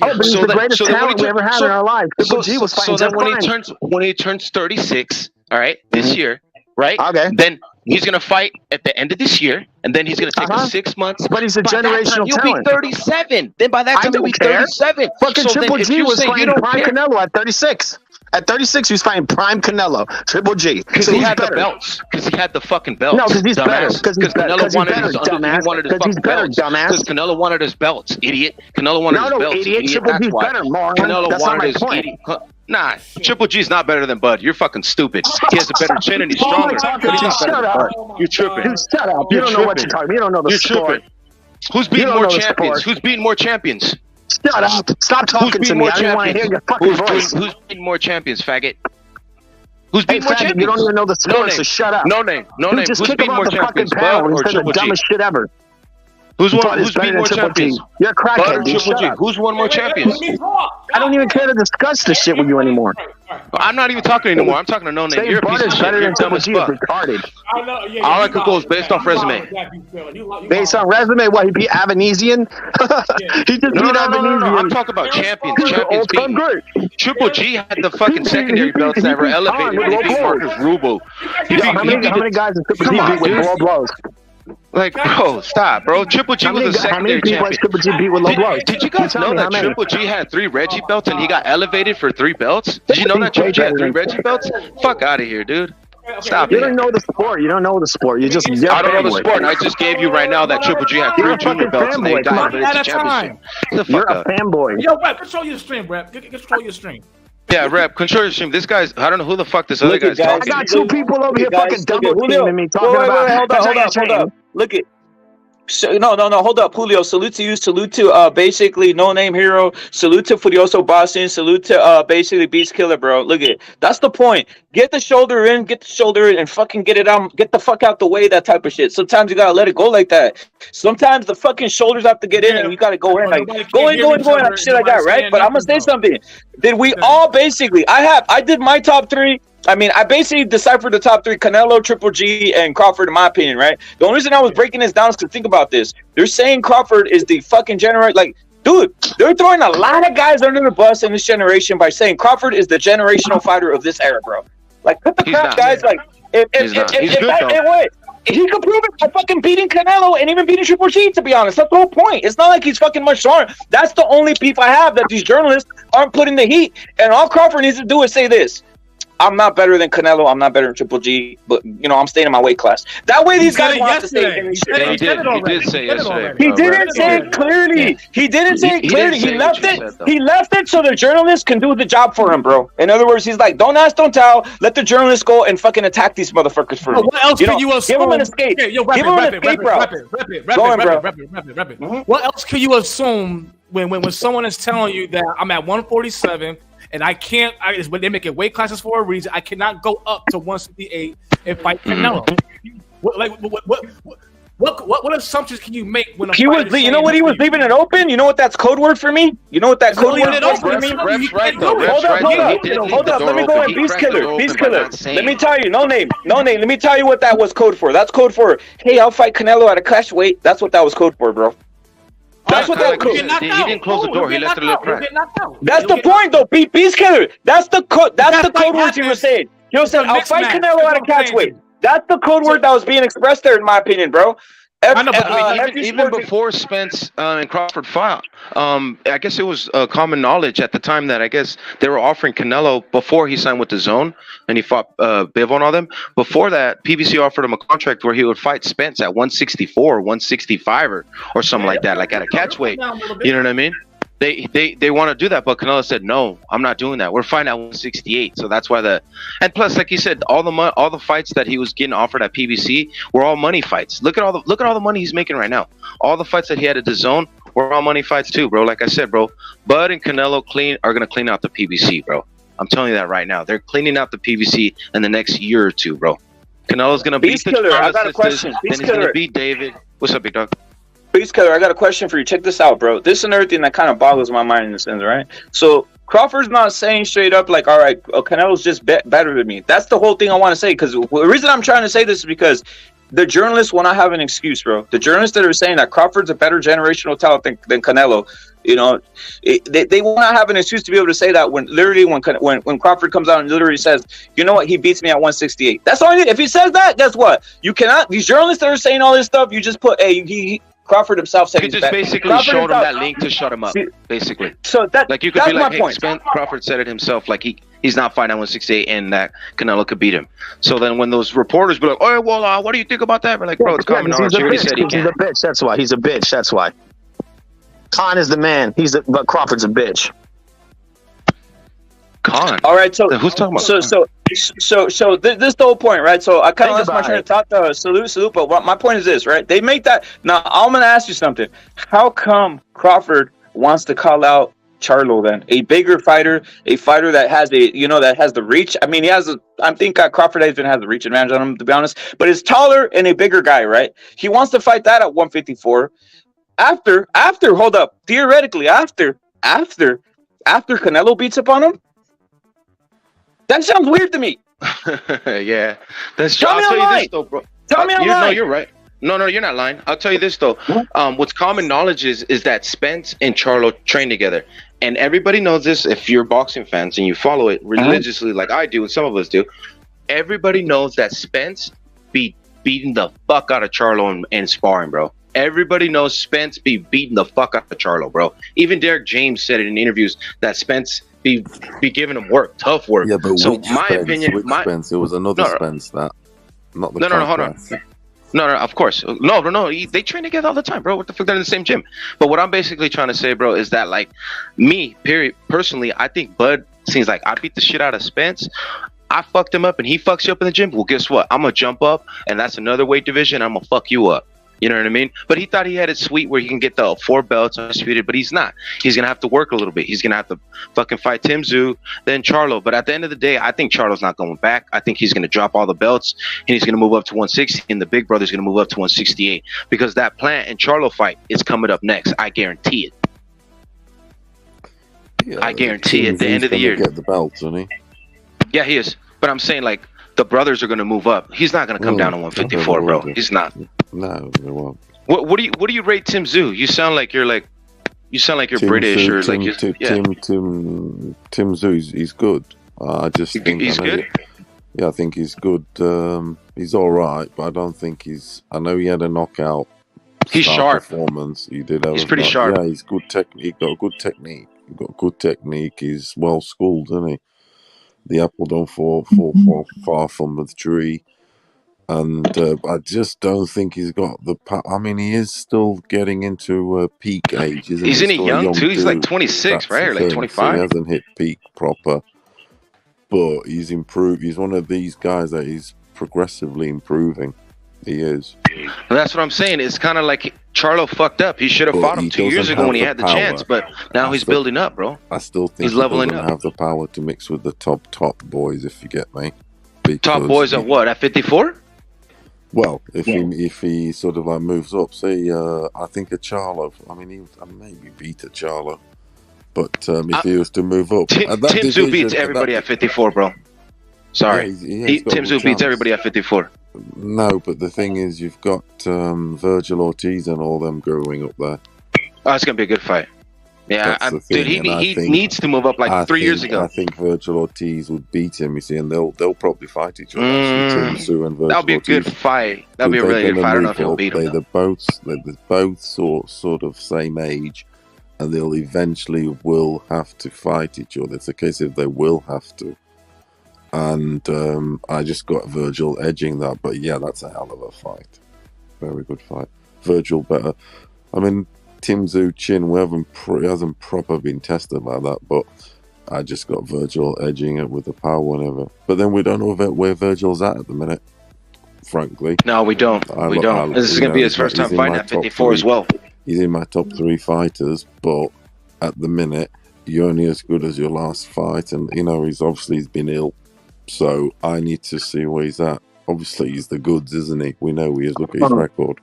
Oh, but he's the greatest talent we ever had in our lives. Triple G was fighting so then just fine. when he turns 36, all right, this year, right? Okay. Then He's gonna fight at the end of this year, and then he's gonna take a 6 months. But he's a By that generational time, he'll talent. be 37. Then by that I time, he'll don't be care. 37. Fucking So then Triple if G you was say you fighting don't prime care- Canelo at 36. At 36, he was fighting prime Canelo. Triple G. Because So he who's had better? the belts. Because he had the fucking belts. No, because he's better. dumbass. Because he's better. Canelo Because he's wanted better, his dumbass. he wanted his Because he's fucking better, belts. dumbass. Because Canelo wanted his belts, idiot. Canelo wanted his No, belts, idiot. Triple That's G's why. better, moron. Canelo That's not wanted my his point. idiot. Nah, Triple G's not better than Bud. You're fucking stupid. He has a better chin and he's Oh my stronger. God, But he's not shut better than up. Bud. You're tripping. Dude, shut up. You You're don't know what tripping. you're talking about. You don't know the You're sport. tripping. Who's You beating don't more know the champions? sport. Who's beating more champions? Shut up. Stop Who's talking to beating me. more I don't want to hear champions? your fucking voice. Who's beating more champions, faggot? Who's Hey, beating more faggot, champions? you don't even know the No sport, name. so shut up. No name. No Dude, name. just Who's kick him beating off more the fucking champions, Bud panel. He or said the Triple G? dumbest shit ever. Who's You thought who's it's better beating than more Triple G. champions? You're a Bud crackhead, or dude. Triple Shut G? up. Who's won more champions? I don't even care to discuss this shit with you anymore. I'm not even talking anymore. I'm talking to no name. Saying You're a piece Bud of is shit. better You're than dumb Triple as G is fuck. retarded. I know, yeah, All I you could go is wild, based man. off You wild resume. with that, you feel. You Based wild. on resume, what, he beat Avanesian? He just No, beat no, no, no, no. I'm Avanesian. talking about champions. He's an Champions all-time beating. great. Triple G had the fucking He secondary beat- belts he that were beat elevated Khan when he with beat low blows. Marcus Ruble. He Yo, beat- how he many beat- guys did Triple Come G on, beat with dude. low blows? Like, bro, stop, bro. Triple G How was many, a how many secondary people has champion. Triple G beat with low blows? Did you guys tell know me how that many? Triple G had 3 Reggie belts and he got elevated for 3 belts? Did you know that Triple G had 3 Reggie belts? Fuck out of here, dude. Stop You it. don't know the sport. You don't know the sport. You're you're I don't know the fanboy. sport. I just gave you right now that Triple G had 3 You're a junior fucking belts and they fanboy. got Come elevated on. to At a championship. Get the You're fuck a up. fanboy. Yo, Rep, control your stream, Rep. Control your stream. Yeah, Rep, control your stream. This guy's, I don't know who the fuck this other Look at guy's guys. I talking. got 2 people over here Guys, fucking look at double Julio. teaming me talking Wait, about. hold up. Look at. So, no, hold up, Julio. Salute to you. Salute to basically No Name Hero. Salute to Furioso Boston. Salute to basically Beast Killer, bro. Look at it. That's the point. Get the shoulder in, and fucking get it out. Get the fuck out the way, that type of shit. Sometimes you gotta let it go like that. Sometimes the fucking shoulders have to get in, and you gotta go in like go in like shit like that, right? But I'm gonna say something. Did we all basically? I did my top 3. I mean, I basically deciphered the top 3: Canelo, Triple G, and Crawford, in my opinion, right? The only reason I was breaking this down is because think about this. They're saying Crawford is the fucking generation. Like, dude, they're throwing a lot of guys under the bus in this generation by saying Crawford is the generational fighter of this era, bro. Like, cut the crap, guys. Like, He's not. He's good, though. He could prove it by fucking beating Canelo and even beating Triple G, to be honest. That's the whole point. It's not like he's fucking much stronger. That's the only beef I have, that these journalists aren't putting the heat. And all Crawford needs to do is say this: I'm not better than Canelo. I'm not better than Triple G, but I'm staying in my weight class. That way, these guys want to say. He did say yesterday. He didn't say it clearly. He didn't say it clearly. He left it. He left it so the journalists can do the job for him, bro. In other words, he's like, don't ask, don't tell. Let the journalists go and fucking attack these motherfuckers for me. What else can you assume? Give him an escape. Give him an escape route. Rep it. What else can you assume when someone is telling you that I'm at 147 and I can't? When they make it weight classes for a reason, I cannot go up to 168 and fight Canelo. What assumptions can you make when he was? You know what he was leaving it open? You know what that's code word for me? You know what that code word is for me? Hold up. Let me go in. Beast Killer. Let me tell you. No name. Let me tell you what that was code for. That's code for, hey, I'll fight Canelo at a clash weight. That's what that was code for, bro. That's what that code. He didn't close the door. He left it a little crack. That's the point, though. Beast Killer. That's the code. That's the code words he was saying. He was saying, "I'll fight Canelo at a catch weight." That's the code word that was being expressed there, in my opinion, bro. Even before Spence and Crawford fought, I guess it was common knowledge at the time that I guess they were offering Canelo before he signed with dazn and he fought Bivol and all them. Before that, PBC offered him a contract where he would fight Spence at 164, 165, or something like that, like at a catch weight. You know what I mean? They want to do that, but Canelo said no, I'm not doing that. We're fighting at 168, so that's why and plus, like you said, all the fights that he was getting offered at PBC were all money fights. Look at all the money he's making right now. All the fights that he had at dazn were all money fights too, bro. Like I said, bro, Bud and Canelo are gonna clean out the PBC, bro. I'm telling you that right now. They're cleaning out the PBC in the next year or two, bro. Canelo's gonna beat the Killer. I got a question. Then he's gonna beat David. What's up, big dog? Beast Killer, I got a question for you. Check this out, bro. This is another thing that kind of boggles my mind in a sense, right? So Crawford's not saying straight up like, all right, Canelo's just better than me. That's the whole thing I want to say, because the reason I'm trying to say this is because the journalists will not have an excuse, bro. The journalists that are saying that Crawford's a better generational talent than Canelo, you know, they will not have an excuse to be able to say that when Crawford comes out and literally says, you know what, he beats me at 168. That's all. If he says that, guess what? You cannot. These journalists that are saying all this stuff, you just put, hey, Crawford himself said You he's just better. basically Crawford showed him himself, that link to shut him up, basically. So Like you could that's be like, my hey, point. Spence Crawford said it himself, like he's not fighting at 168 and that Canelo could beat him. So then when those reporters be like, oh, well, what do you think about that? We're like, bro, it's common knowledge. He already said he He's can. a bitch. That's why. He's a bitch. That's why. Khan is the man. But Crawford's a bitch. Khan. All right, so who's talking about? So this is the whole point, right? So I kind of Think lost my about train it. of thought to salute, but my point is this, right? They make that. Now I'm gonna ask you something. How come Crawford wants to call out Charlo then? A bigger fighter, a fighter that has that has the reach. I mean, I think Crawford even has the reach advantage on him, to be honest. But he's taller and a bigger guy, right? He wants to fight that at 154. After, hold up. Theoretically, after Canelo beats up on him. That sounds weird to me. Yeah, that's true. Tell me I'll tell I'm you lying. this though, bro. Tell me I'm No, lying. you're right. No, you're not lying. I'll tell you this though. What's common knowledge is that Spence and Charlo train together, and everybody knows this. If you're boxing fans and you follow it religiously, like I do, and some of us do, everybody knows that Spence be beating the fuck out of Charlo in sparring, bro. Everybody knows Spence be beating the fuck out of Charlo, bro. Even Derek James said it in interviews that Spence be giving him work, tough work. Yeah, but so which my Spence? opinion, Which Spence? It was another Spence that, not the No, hold on. Crackers. No, of course. No. They train together all the time, bro. What the fuck? They're in the same gym. But what I'm basically trying to say, bro, is that like me, personally, I think Bud seems like I beat the shit out of Spence. I fucked him up and he fucks you up in the gym. Well, guess what? I'm gonna jump up and that's another weight division. I'm gonna fuck you up. You know what I mean? But he thought he had it sweet where he can get the 4 belts undisputed, but he's not. He's going to have to work a little bit. He's going to have to fucking fight Tim Tszyu, then Charlo. But at the end of the day, I think Charlo's not going back. I think he's going to drop all the belts and he's going to move up to 160 and the big brother's going to move up to 168 because that Plant and Charlo fight is coming up next. I guarantee it. Yeah, I guarantee it at the end of the year. Get the belts, isn't he? Yeah, he is. But I'm saying like the brothers are going to move up. He's not going to come down to 154, bro. He's not. No, they won't. What do you rate Tim Tszyu? You sound like you're British or like you're, Tim Tszyu, he's good. I just think he's good. Yeah, I think he's good. He's all right, but I don't think he's. I know he had a knockout. He's sharp. Performance. He did. He's pretty sharp. Yeah, he's good technique. Got good technique. Good technique. He's well schooled, isn't he? The apple don't fall far from the tree. And I just don't think he's got the. I mean, he is still getting into peak age, isn't he? He's in a still young too. He's like dude. 26, right, or like So 25. he hasn't hit peak proper, but he's improved. He's one of these guys that is progressively improving. He is. And that's what I'm saying. It's kind of like Charlo fucked up. He should have fought him 2 years ago when he had the chance, but now he's building up, bro. I still think he's leveling he doesn't have the power to mix with the top boys, if you get me. Top boys at what? At 54? Well, if he sort of like moves up, say, I think a Charlo. I mean, I maybe beat a Charlo, but if he was to move up, Tim Tszyu beats everybody at 54, bro. Sorry, Tim Tszyu beats everybody at 54. No, but the thing is, you've got Virgil Ortiz and all them growing up there. Oh, it's gonna be a good fight. Yeah, dude, he needs to move up like 3 years ago. I think Virgil Ortiz would beat him, you see, and they'll probably fight each other. Tim Tszyu and Virgil That'll be a Ortiz. good fight. That'll be a really good fight. I don't know if he'll beat him. They're both sort of same age, and they'll eventually will have to fight each other. It's a case of they will have to. And I just got Virgil edging that, but yeah, that's a hell of a fight. Very good fight. Virgil better. I mean, Tim Tszyu chin, he hasn't proper been tested like that, but I just got Virgil edging it with the power whenever. But then we don't know where Virgil's at the minute, frankly. No, we don't. This is going to be his first time fighting at 54 as well. He's in my top 3 fighters, but at the minute, you're only as good as your last fight, and he's been ill. So I need to see where he's at. Obviously, he's the goods, isn't he? We know he is. Look at his record.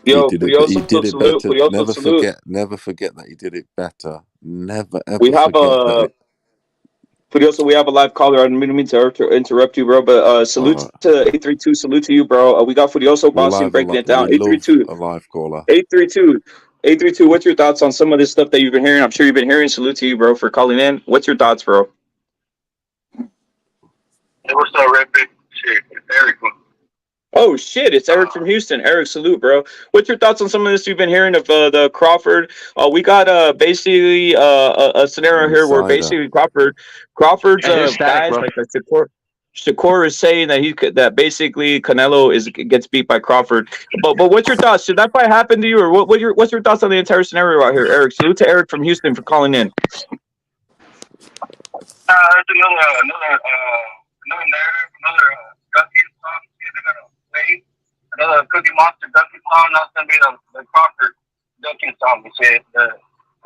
He did it better. Never forget that he did it better. Never ever. We have forget Furioso, we have a live caller. I didn't mean to interrupt you, bro. But salute to 832. Salute to you, bro. We got Furioso boxing breaking it down. We love 832. a live caller. 832. 832. What's your thoughts on some of this stuff that you've been hearing? I'm sure you've been hearing. Salute to you, bro, for calling in. What's your thoughts, bro? Hey, what's up, Rapid? Shit, it's Eric. Oh shit, it's Eric from Houston. Eric, salute, bro. What's your thoughts on some of this you've been hearing of the Crawford? We got basically a scenario here where basically Crawford's guys like Shakur is saying that basically Canelo gets beat by Crawford. But what's your thoughts? Should that fight happen to you, or what's your thoughts on the entire scenario out here, Eric? Salute to Eric from Houston for calling in. There's another narrative, another Ducky song. They're gonna play another Cookie Monster Ducky song. That's gonna be the Crawford Ducky song. They said the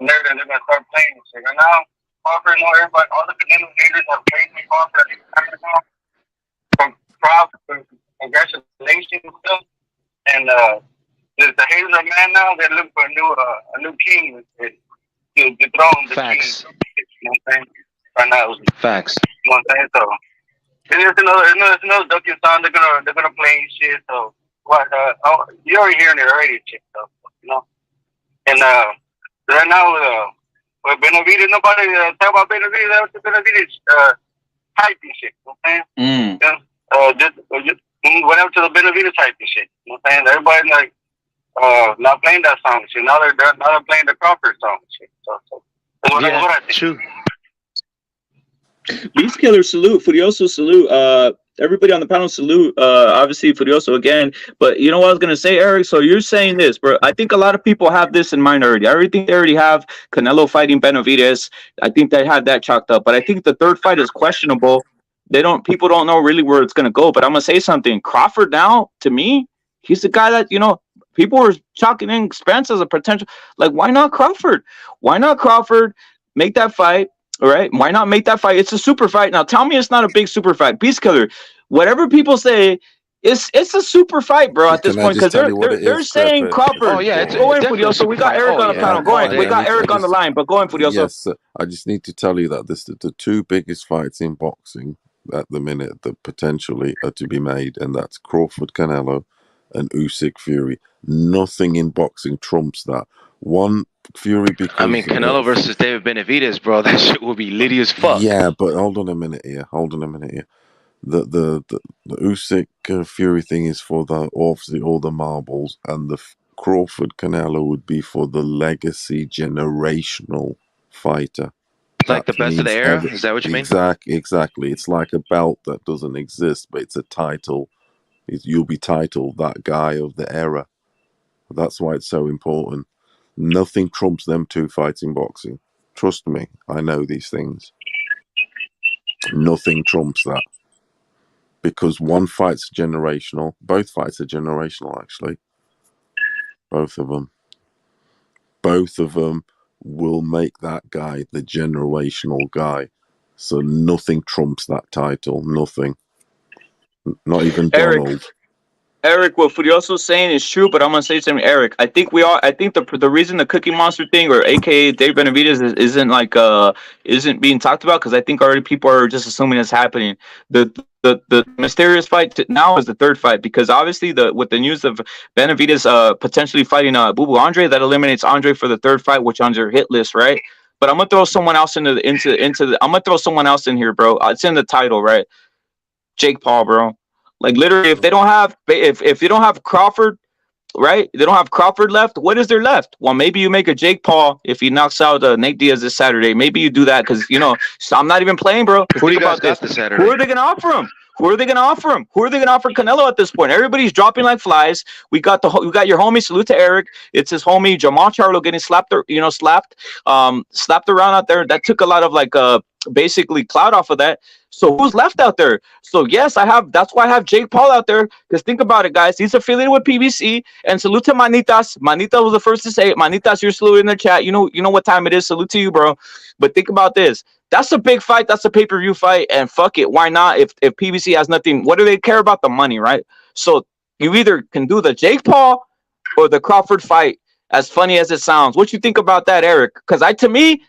narrative they're gonna start playing. So right now, Crawford, everybody, all the Canelo haters are playing with Crawford. Crawford, congratulations, stuff. And the haters are mad now. They're looking for a new king to dethrone the Facts. king. You know what I'm saying? Right now, Facts. you know what I'm saying? So it's another ducking song. They're gonna play and shit. So what? You're already hearing it already, shit. So you know. And right now, with Benavidez, nobody talk about Benavidez. Benavidez hype and shit. You know what I'm saying? Just went up to the Benavidez hype and shit. You know what I'm saying? Everybody like not playing that song. Shit. Now they're playing the Crawford song. Shit. So what I think. True. Beast Killer, salute. Furioso, salute. Everybody on the panel, salute. Obviously, Furioso again. But you know what I was going to say, Eric? So you're saying this, bro. I think a lot of people have this in mind already. I think they already have Canelo fighting Benavidez. I think they had that chalked up. But I think the third fight is questionable. People don't know really where it's going to go. But I'm going to say something. Crawford now, to me, he's the guy that, people were chalking in Spence as a potential. Like, why not Crawford? Why not Crawford? Make that fight. All right, why not make that fight? It's a super fight. Now tell me it's not a big super fight. Beast Killer, whatever people say, it's a super fight, bro, at this point, because they're saying Crawford. Oh yeah, it's go in, definitely Furioso. We got Eric on the panel. Go in. We got Eric on the line, but go in, Furioso. Yes, I just need to tell you that the two biggest fights in boxing at the minute that potentially are to be made, and that's Crawford Canelo and Usyk Fury. Nothing in boxing trumps that. One, Fury, because Canelo versus David Benavidez, bro, that shit will be litty as fuck. Yeah, but hold on a minute here. The Usyk Fury thing is for obviously all the marbles, and the Crawford Canelo would be for the legacy generational fighter. Like the best of the era? Is that what you mean? Exactly. It's like a belt that doesn't exist, but it's a title. You'll be titled that guy of the era. That's why it's so important. Nothing trumps them two fights in boxing. Trust me, I know these things. Nothing trumps that. Because one fight's generational. Both fights are generational, actually. Both of them. Both of them will make that guy the generational guy. So nothing trumps that title. Nothing. Not even Donald. Eric, what Furioso's saying is true, but I'm gonna say something, Eric. I think the reason the Cookie Monster thing, or AKA Dave Benavidez, isn't being talked about, because I think already people are just assuming it's happening. The mysterious fight now is the third fight, because obviously with the news of Benavidez potentially fighting Boo Boo Andre, that eliminates Andre for the third fight, which on your hit list, right? But I'm gonna throw someone else I'm gonna throw someone else in here, bro. It's in the title, right? Jake Paul, bro. Like, literally, if you don't have Crawford, right? They don't have Crawford left. What is there left? Well, maybe you make a Jake Paul if he knocks out natediaz this Saturday. Maybe you do that, because so I'm not even playing, bro. Who do you guys got this Saturday? Who are they gonna offer him? Who are they gonna offer him? Who are they gonna offer Canelo at this point? Everybody's dropping like flies. We got your homie. Salute to Eric. It's his homie Jamal Charlo getting slapped around out there. That took a lot of basically clout off of that. So who's left out there? So yes, that's why I have Jake Paul out there, because think about it, guys. He's affiliated with PBC, and salute to Manitas. Manitas was the first to say it. Manitas, you're saluted in the chat. You know what time it is. Salute to you, bro. But think about this. That's a big fight. That's a pay-per-view fight, and fuck it. Why not? If PBC has nothing, what do they care about? The money, right? So you either can do the Jake Paul or the Crawford fight, as funny as it sounds. What you think about that, Eric? Because to me,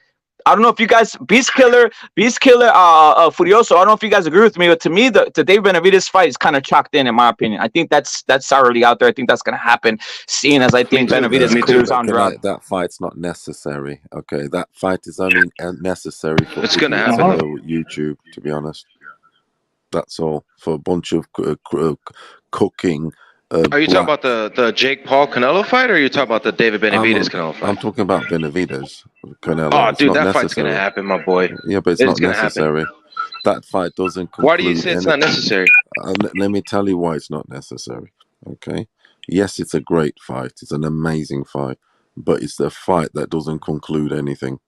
I don't know if you guys, Beast Killer, Furioso. I don't know if you guys agree with me, but to me, the Dave Benavidez fight is kind of chalked in my opinion. I think that's already out there. I think that's gonna happen. Seeing as I think Benavidez clears Andrade. That fight's not necessary. Okay, that fight is only necessary for It's gonna putting it happen. on YouTube. To be honest, that's all for a bunch of cooking. Are you talking about the Jake Paul Canelo fight, or are you talking about the David Benavidez Canelo fight? I'm talking about Benavidez Canelo. Oh, It's dude, not that necessary. fight's gonna happen, my boy. Yeah, but it's not necessary. That fight doesn't conclude. Why do you say it's not necessary? Let me tell you why it's not necessary. Okay. Yes, it's a great fight. It's an amazing fight, but it's the fight that doesn't conclude anything.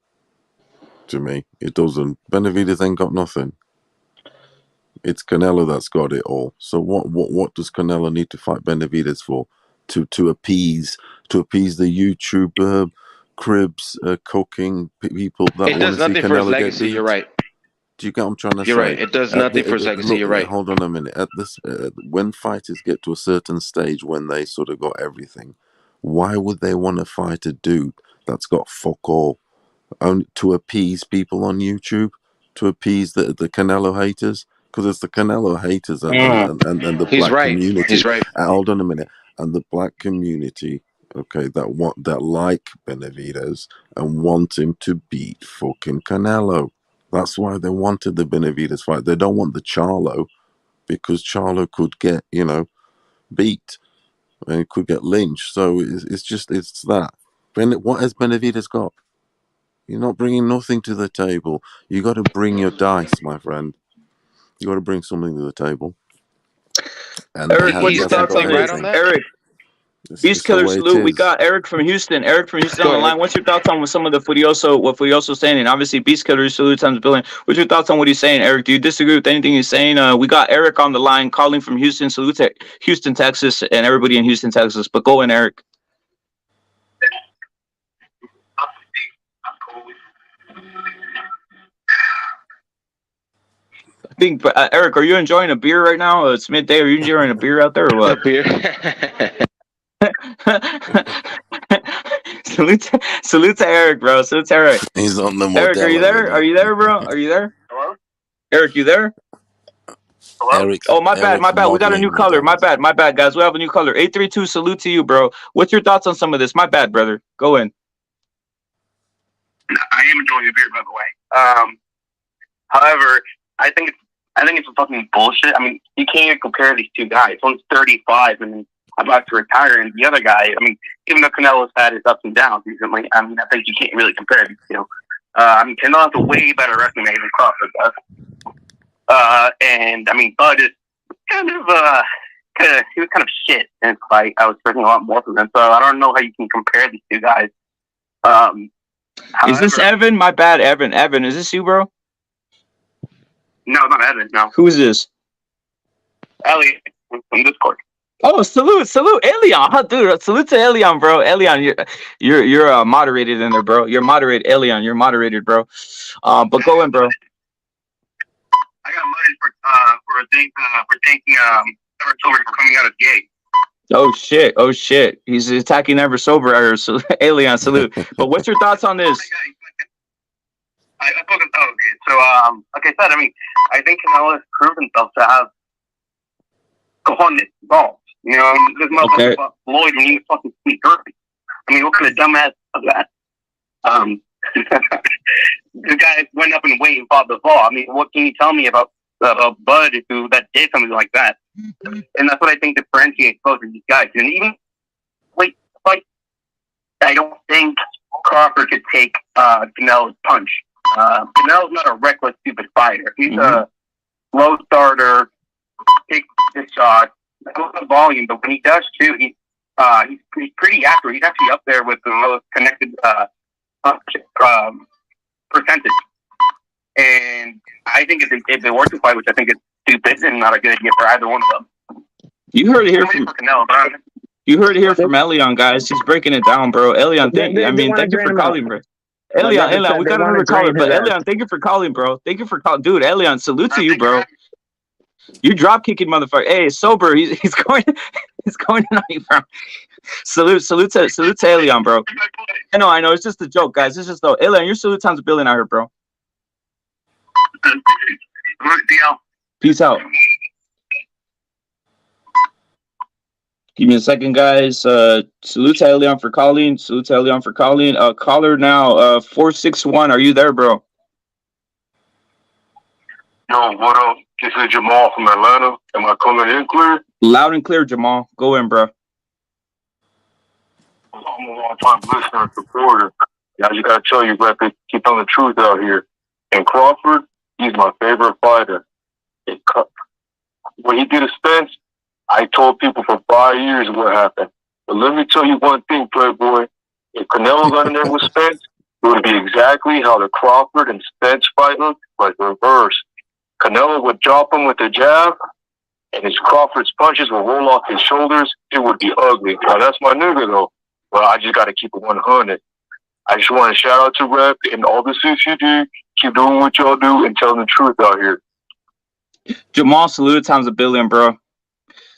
To me, it doesn't. Benavidez ain't got nothing. It's Canelo that's got it all. So what does Canelo need to fight Benavidez for? To appease the YouTube cribs cooking people that It want does to see nothing for his Canelo get legacy. beat? You're right. Do you get what I'm trying to say? You're right. It does nothing for his legacy. Look, You're right. Hold on a minute. At this, when fighters get to a certain stage when they sort of got everything, why would they want to fight a dude that's got fuck all? Only to appease people on YouTube, to appease the Canelo haters, because it's the Canelo haters and the He's black right. community. He's right. Hold on a minute. And the black community, okay, that like Benavidez and want him to beat fucking Canelo. That's why they wanted the Benavidez fight. They don't want the Charlo, because Charlo could get, beat and could get lynched. So it's that. What has Benavidez got? You're not bringing nothing to the table. You got to bring your dice, my friend. You got to bring something to the table. And Eric, what's your thoughts on right this? on that? Eric, Beast Killer salute. We got Eric from Houston. Eric from Houston on the line. What's your thoughts on some of the what Furioso's saying? And obviously, Beast Killer salute times a billion. What's your thoughts on what he's saying, Eric? Do you disagree with anything he's saying? We got Eric on the line calling from Houston. Salute to Houston, Texas, and everybody in Houston, Texas. But go in, Eric. I think, Eric, are you enjoying a beer right now? It's midday. Are you enjoying a beer out there or what? A beer. salute to Eric, bro. Salute to Eric. He's on the Eric, are you there? Are you there, bro? Are you there? Hello? Eric, you there? Hello? Eric, Oh, my bad. We got a new color. My bad, guys. We have a new color. 832, salute to you, bro. What's your thoughts on some of this? My bad, brother. Go in. I am enjoying the beer, by the way. However, I think it's fucking bullshit. I mean, you can't even compare these two guys. One's 35 and about to retire, and the other guy, I mean, even though Canelo's had his ups and downs recently, I mean, I think you can't really compare these two. I mean, Canelo has a way better resume than Crawford does. And I mean, Bud is he was kind of shit in his fight. I was expecting a lot more from him, so I don't know how you can compare these two guys. Is this Evan? My bad, Evan. Evan, is this you, bro? No, not Evan. No. Who is this? Elliot from Discord. Oh, salute, Elion, huh, dude. Salute to Elion, bro. Elion, you're moderated in there, bro. You're moderated, Elion. You're moderated, bro. But go in, bro. I got muted for thinking Ever Sober for coming out as gay. Oh shit. He's attacking Ever Sober. So, Elion, salute. But what's your thoughts on this? Okay. So, like I said, I mean, I think Canelo has proven himself to have cojones, balls. You know, this motherfucker fought Floyd when he was fucking Steve Curry. I mean, what kind of dumbass of that? The guy went up and weighed and fought the ball. I mean, what can you tell me about Bud that did something like that? And that's what I think differentiates both of these guys. And even like I don't think Crawford could take Canelo's punch. Canelo's not a reckless, stupid fighter. He's a slow starter, takes his shot, goes to volume, but when he does shoot, he's pretty accurate. He's actually up there with the most connected percentage. And I think if they were to fight, which I think is stupid and not a good idea for either one of them. You heard it here from Canelo, You heard it here from Elion, guys. He's breaking it down, bro. Elion, thank you for calling, bro. Elion, we got another caller, but Elion, thank you for calling, bro. Thank you for calling, dude. Elion, salute to you, bro. You drop kicking motherfucker. Hey, sober. He's going in on you, bro. Salute to Elion, bro. I know. It's just a joke, guys. It's just though. Elion, your salute times a billion out here, bro. Peace out. Give me a second, guys. Salute to Elion for calling. Caller now, 461. Are you there, bro? Yo, what up? This is Jamal from Atlanta. Am I coming in clear? Loud and clear, Jamal. Go in, bro. I'm a long-time listener and supporter. I just gotta tell you, Rapid, keep telling the truth out here. And Crawford, he's my favorite fighter. When he did a Spence, I told people for 5 years what happened. But let me tell you one thing, Playboy. If Canelo got in there with Spence, it would be exactly how the Crawford and Spence fight looked, like reverse. Canelo would drop him with a jab, and his Crawford's punches will roll off his shoulders. It would be ugly. Now, that's my nigga, though. But I just got to keep it 100. I just want to shout out to Rep and all the CCD. Keep doing what y'all do and telling the truth out here. Jamal, salute times a billion, bro.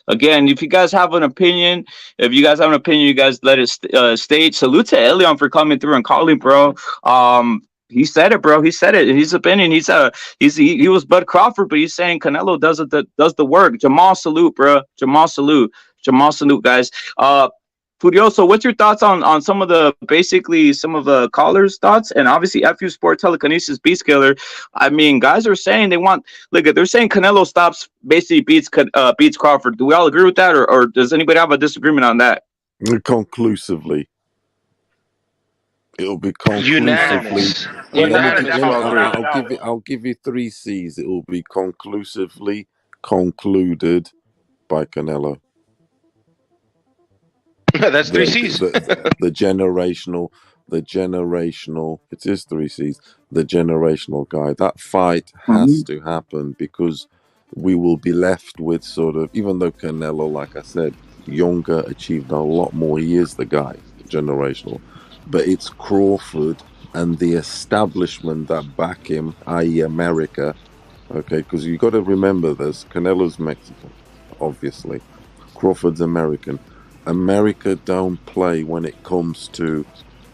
Again, if you guys have an opinion, you guys let it state. Salute to Elion for coming through and calling, bro. He said it, bro. He said it. His opinion. He was Bud Crawford, but he's saying Canelo does the work. Jamal, salute, bro. Jamal, salute, guys. Furioso, what's your thoughts on some of the callers' thoughts, and obviously FU Sport Telekinesis Beat Scaler? I mean, guys are saying they're saying Canelo basically beats Crawford. Do we all agree with that, or does anybody have a disagreement on that? Conclusively. It'll be conclusively. Unanimous. I'll give you 3 C's. It will be conclusively concluded by Canelo. That's 3 C's. The generational. It is 3 C's. The generational guy. That fight has to happen because we will be left with sort of, even though Canelo, like I said, younger, achieved a lot more. He is the guy, generational. But it's Crawford and the establishment that back him, i.e. America, okay, because you got to remember this, Canelo's Mexican, obviously. Crawford's American. America don't play when it comes to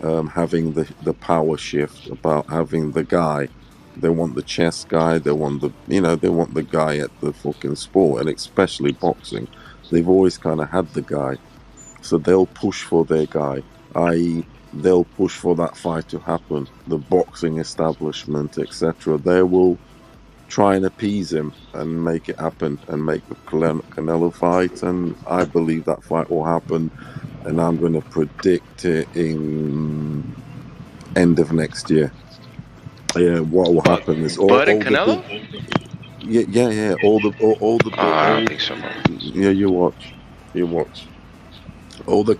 having the power shift, about having the guy. They want the chess guy, they want the guy at the fucking sport, and especially boxing. They've always kind of had the guy. So they'll push for their guy, i.e. they'll push for that fight to happen. The boxing establishment, etc. They will try and appease him and make it happen and make the Canelo fight. And I believe that fight will happen. And I'm going to predict it in end of next year. Yeah, what will happen is all Canelo? Yeah. All the. I don't think so, man. Yeah, you watch. All the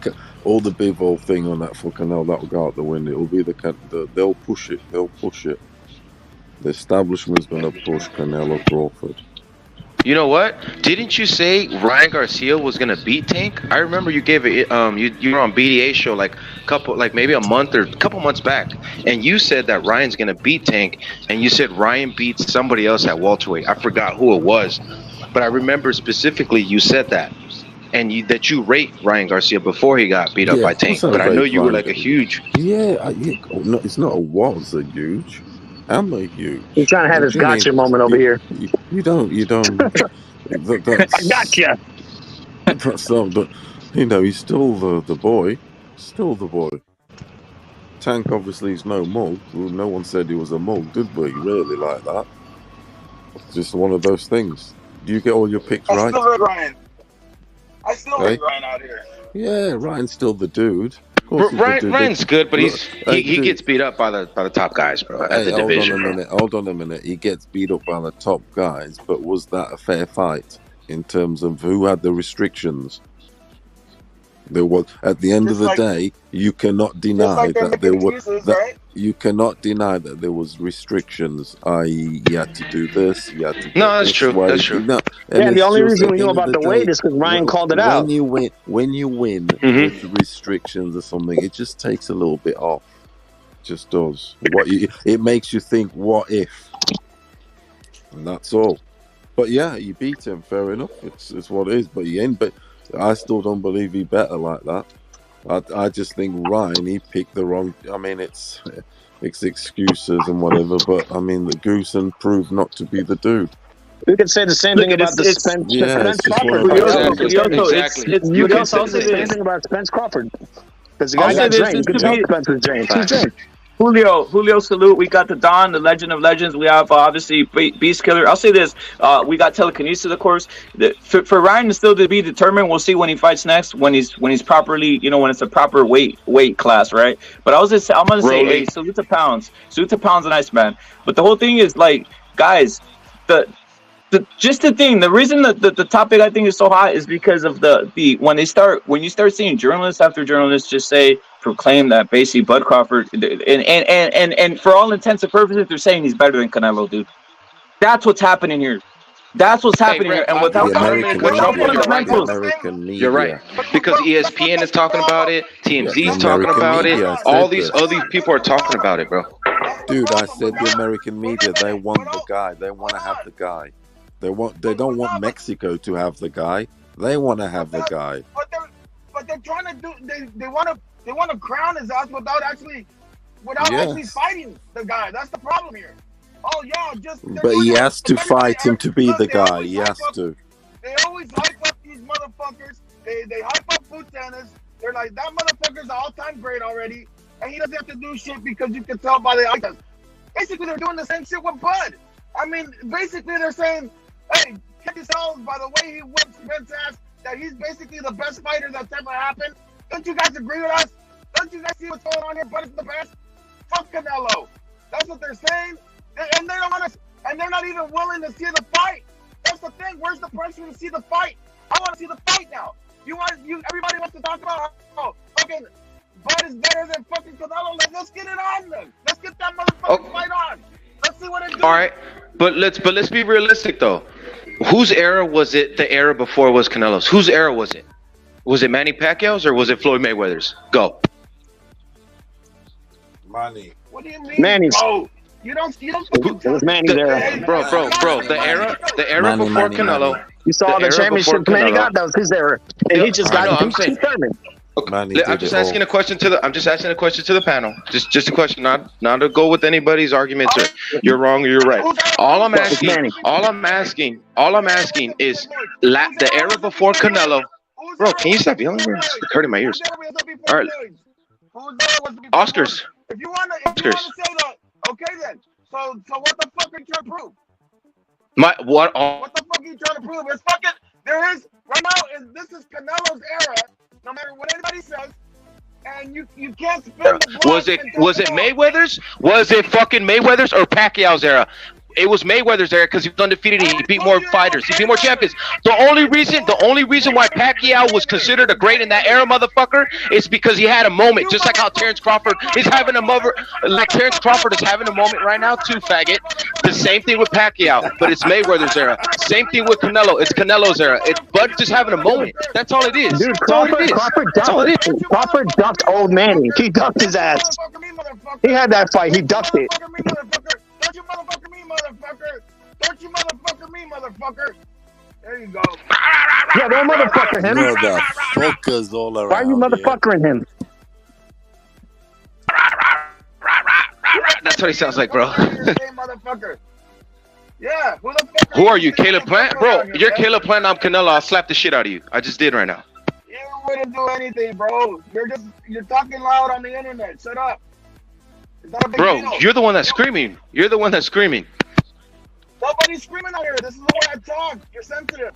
Bivol thing on that for Canelo, that will go out the window. It will be they'll push it. The establishment's going to push Canelo Crawford. You know what? Didn't you say Ryan Garcia was gonna beat Tank? I remember you gave it. You were on BDA show maybe a month or a couple months back, and you said that Ryan's gonna beat Tank, and you said Ryan beats somebody else at welterweight. I forgot who it was, but I remember specifically you said that, and that you rate Ryan Garcia before he got beat up by Tank. But I know you were like a huge. No, it's not a was a huge. I'm a huge. He's trying to have his gotcha moment over here. You don't. I gotcha. But he's still the boy. Still the boy. Tank obviously is no mug. No one said he was a mug, did we? Really like that. Just one of those things. Do you get all your picks right? I still rate Ryan. I still rate Ryan out here. Yeah, Ryan's still the dude. Ryan's good, but he gets beat up by the top guys, bro. At the division. Hold on a minute. He gets beat up by the top guys, but was that a fair fight in terms of who had the restrictions? There was, at the end of the day, you cannot deny that there were. You cannot deny that there was restrictions. I.e., you had to do this. You had to. No, that's true. That's true. No, the only reason we know about the weight is because Ryan called it out. When you win with restrictions or something, it just takes a little bit off. It just does. It makes you think, what if? And that's all. But yeah, he beat him. Fair enough. It's what it is. But he ain't. But I still don't believe he better like that. I just think Ryan, he picked the wrong. I mean, it's excuses and whatever. But I mean, the Goosen proved not to be the dude. We could say the same thing about the Spence Crawford. You can say the same thing about Spence Crawford. Because the guy got drained. You can tell Spence was drained. He's drained. Julio, salute. We got the Don, the Legend of Legends. We have obviously Beast Killer. I'll say this: we got Telekinesis, of course. For Ryan to still to be determined, we'll see when he fights next. When he's properly, when it's a proper weight class, right? But I'm gonna say, hey, salute to Pounds, and Iceman. But the whole thing is like, guys, the reason that the topic I think is so hot is because of when you start seeing journalists after journalists just proclaim that basically Bud Crawford and for all intents and purposes they're saying he's better than Canelo, dude. That's what's happening here. That's what's happening here. And without fundamentals, you're right. Because ESPN is talking about it, TMZ is talking about it, all these people are talking about it, bro. Dude, I said the American media, they want the guy. They want to have the guy. They don't want Mexico to have the guy. They want to have the guy. But they're trying to do. They want to crown his ass without actually fighting the guy. That's the problem here. Oh yeah, But he has to fight him to be the guy. He has to. They always hype up these motherfuckers. They hype up food tennis. They're like, that motherfucker's an all-time great already, and he doesn't have to do shit because you can tell by the eye. Basically, they're doing the same shit with Bud. I mean, basically, they're saying, hey, check this out, by the way he whips Spence's ass, that he's basically the best fighter that's ever happened. Don't you guys agree with us? Don't you guys see what's going on here? But it's the best. Fuck Canelo. That's what they're saying. And they don't want to, and they're not even willing to see the fight. That's the thing. Where's the pressure to see the fight? I want to see the fight now. Everybody wants to talk about fucking Bud is better than fucking Canelo. Let's get it on then. Let's get that motherfucking fight on. Let's see what it does. All right, but let's be realistic though. Whose era was it? The era before was Canelo's. Whose era was it? Was it Manny Pacquiao's or was it Floyd Mayweather's? Go. Manny. What do you mean? Manny's. Oh, you don't. It was Manny's era. Bro. The era before Canelo. You saw the championship Manny got. That was his era, and he just got determined. Okay. I'm just asking a question to the panel. Just a question, not to go with anybody's arguments or you're wrong or you're right. All I'm asking is the era before Canelo. Bro, can you stop yelling? It's hurting my ears. All right. Oscars. If you want to say that, okay then. So what the fuck are you trying to prove? What the fuck are you trying to prove? It's fucking. There is right now. This is Canelo's era. No matter what anybody says, and you can't spin the block. Was it Mayweather's? Was it fucking Mayweather's or Pacquiao's era? It was Mayweather's era because he was undefeated. He beat more fighters. He beat more champions. The only reason why Pacquiao was considered a great in that era, motherfucker, is because he had a moment, just like how Terrence Crawford is having a moment. Like Terrence Crawford is having a moment right now too, faggot. The same thing with Pacquiao, but it's Mayweather's era. Same thing with Canelo. It's Canelo's era. It's Bud just having a moment. That's all it is. Dude, Crawford ducked old Manny. He ducked his ass. He had that fight. He ducked it. Don't you motherfucker me, motherfucker. Don't you motherfucker me, motherfucker. There you go. Yeah, don't motherfucker him. Motherfuckers all around. Why are you motherfuckering him? That's what he sounds like, bro. Motherfucker. Yeah, who the fuck? Who are you, Caleb Plant? Bro, you're Caleb Plant, I'm Canelo. I'll slap the shit out of you. I just did right now. You wouldn't do anything, bro. You're talking loud on the internet. Shut up. Bro, you're the one that's screaming. Nobody's screaming out here. This is the way I talk. You're sensitive.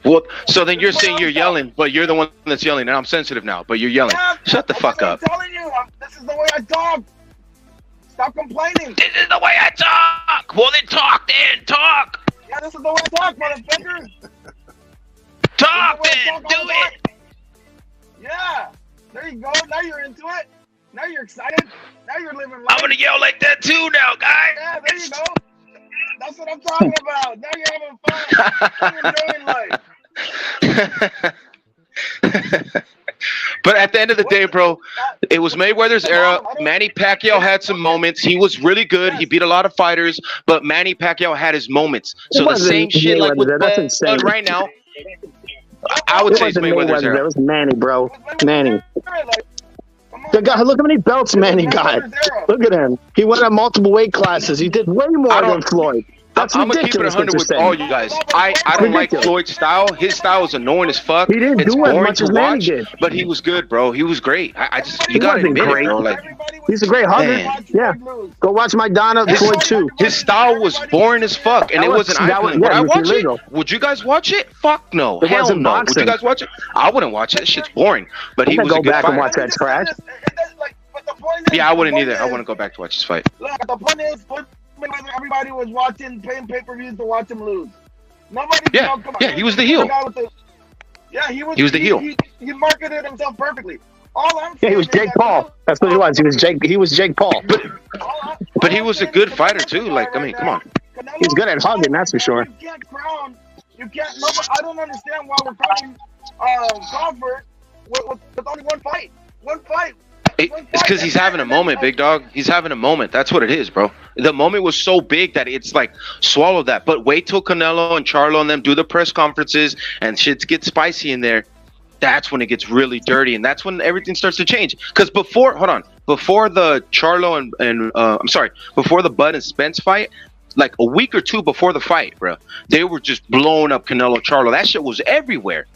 Well, so then you're saying you're yelling, but you're the one that's yelling, and I'm sensitive now, but you're yelling. Yeah, shut the fuck up. I'm telling you, this is the way I talk. Stop complaining. This is the way I talk. Well, then talk. Yeah, this is the way I talk, motherfucker. Talk then. Do it. Yeah. There you go. Now you're into it. Now you're excited. Now you're living life. I'm gonna yell like that too now, guys. Yeah, there you go. That's what I'm talking about. Now you're having fun. You're enjoying life. But at the end of the day, bro, It was Mayweather's era. Manny Pacquiao had some moments. He was really good. He beat a lot of fighters, but Manny Pacquiao had his moments. So the same shit like with Bud right now. I would say it's Mayweather's era. It was Manny, bro. Manny. The guy, look how many belts Manny got. Look at him. He went on multiple weight classes. He did way more than Floyd. That's I'm gonna keep it 100 with all you guys. I don't like Floyd's style. His style is annoying as fuck. He didn't do as much as Manny did. But he was good, bro. He was great. You gotta admit it, bro. Like, he's a great hugger. Yeah. Go watch Maidana, Floyd too. His style was boring as fuck, and it wasn't eye-opening. Would I watch it? Would you guys watch it? Fuck no. Hell no. Would you guys watch it? I wouldn't watch it. That shit's boring. But he was a good fighter. Go back and watch that trash. Yeah, I wouldn't either. I wouldn't go back to watch this fight. Look, the point is, everybody was watching, paying pay-per-views to watch him lose. Nobody. Yeah, he was the heel. He was the heel. He marketed himself perfectly. All I'm saying he was Jake Paul. That's what he was. He was Jake Paul. But he was a good fighter too. Like, I mean, come on. He's good at hugging, that's for sure. You can't. I don't understand why we're crowning Crawford with only one fight. One fight. It's because he's having a moment, big dog. He's having a moment. That's what it is, bro. The moment was so big that it's like, swallow that. But wait till Canelo and Charlo and them do the press conferences and shit gets spicy in there. That's when it gets really dirty, and that's when everything starts to change. Because before the Charlo before the Bud and Spence fight, like a week or two before the fight, bro, they were just blowing up Canelo, Charlo. That shit was everywhere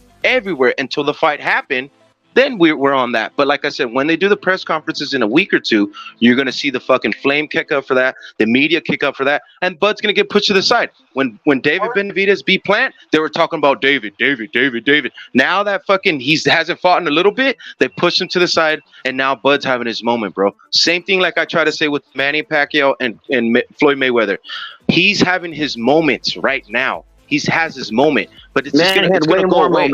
until the fight happened. Then we're on that. But like I said, when they do the press conferences in a week or two, you're going to see the fucking flame kick up for that, the media kick up for that, and Bud's going to get pushed to the side. When David Benavidez beat Plant, they were talking about David. Now that fucking hasn't fought in a little bit, they pushed him to the side, and now Bud's having his moment, bro. Same thing like I try to say with Manny Pacquiao and Floyd Mayweather. He's having his moments right now. He has his moment, but it's just going to go away.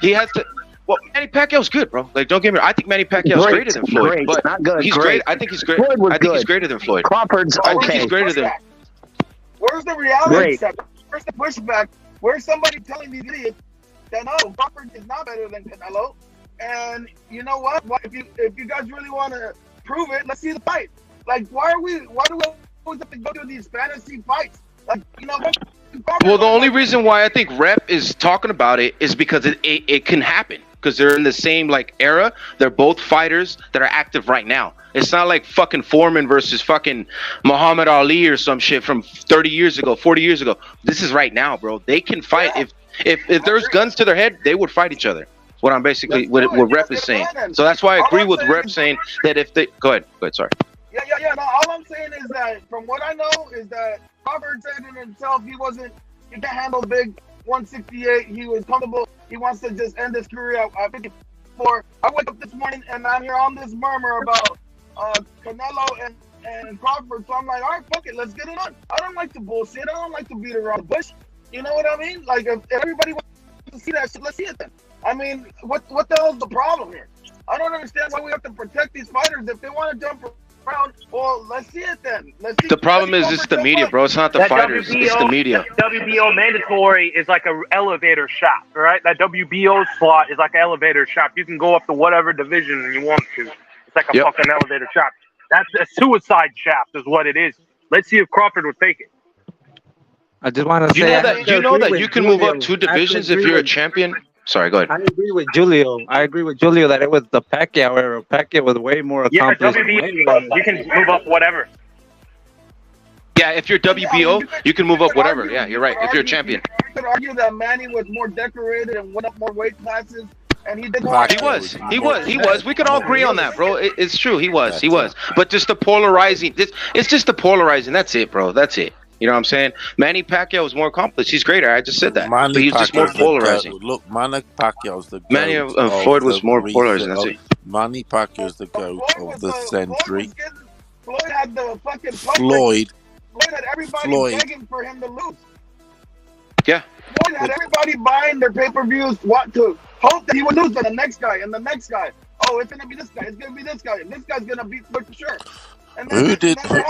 He has to. Well, Manny Pacquiao's good, bro. Like, don't get me wrong. I think Manny Pacquiao's greater than Floyd. But not good. He's great. I think he's great. I think he's greater than Floyd. Crawford's okay. I think he's greater than. Where's the reality check? Where's the pushback? Where's somebody telling these idiots that no, Crawford is not better than Canelo? And you know what? If you guys really want to prove it, let's see the fight. Like, why do we always have to go to these fantasy fights? Like, you know. Well, the only reason why I think Rep is talking about it is because it can happen. Because they're in the same like era. They're both fighters that are active right now. It's not like fucking Foreman versus fucking Muhammad Ali or some shit from 30 years ago, 40 years ago. This is right now, bro. They can fight. If there's guns to their head, they would fight each other. What I'm basically what Rep is saying. So that's why I agree with Rep saying that if they go ahead, sorry. Yeah. No, all I'm saying is that from what I know is that Crawford said in himself he can't handle big 168. He was comfortable. He wants to just end his career at 54. I wake up this morning and I'm here on this murmur about Canelo and Crawford. So I'm like, all right, fuck it, let's get it on. I don't like to bullshit. I don't like to beat around the bush. You know what I mean? Like, if everybody wants to see that shit, let's see it then. I mean, what the hell is the problem here? I don't understand why we have to protect these fighters. If they want to jump around, well, let's see it then. The problem is it's the media, bro. It's not the fighters. It's the media. WBO mandatory is like an elevator shaft, right? That WBO slot is like an elevator shaft. You can go up to whatever division you want to. It's like a fucking elevator shaft. That's a suicide shaft is what it is. Let's see if Crawford would take it. I just want to say... You know that you can move up 2 divisions if you're a champion? Sorry, go ahead. I agree with Julio. That it was the Pacquiao era. Pacquiao was way more accomplished. Yeah, WBO, you can move up whatever. Yeah, if you're WBO, you can move up whatever. Yeah, you're right. If you're a champion. You could argue that Manny was more decorated and went up more weight classes. And he did. He was. We can all agree on that, bro. It's true. He was. But just the polarizing. It's just the polarizing. That's it, bro. That's it. You know what I'm saying? Manny Pacquiao is more accomplished. He's greater. I just said that. But he's just more polarizing. Look, Manny Pacquiao's the goat. Manny Floyd was more polarizing. That's it. Manny Pacquiao's the goat of the century. Floyd had the fucking Floyd had everybody begging for him to lose. Yeah. Floyd had everybody buying their pay-per-views to hope that he would lose to the next guy and the next guy. Oh, it's gonna be this guy. It's gonna be this guy. And this guy's gonna beat Floyd for sure. And who did Floyd?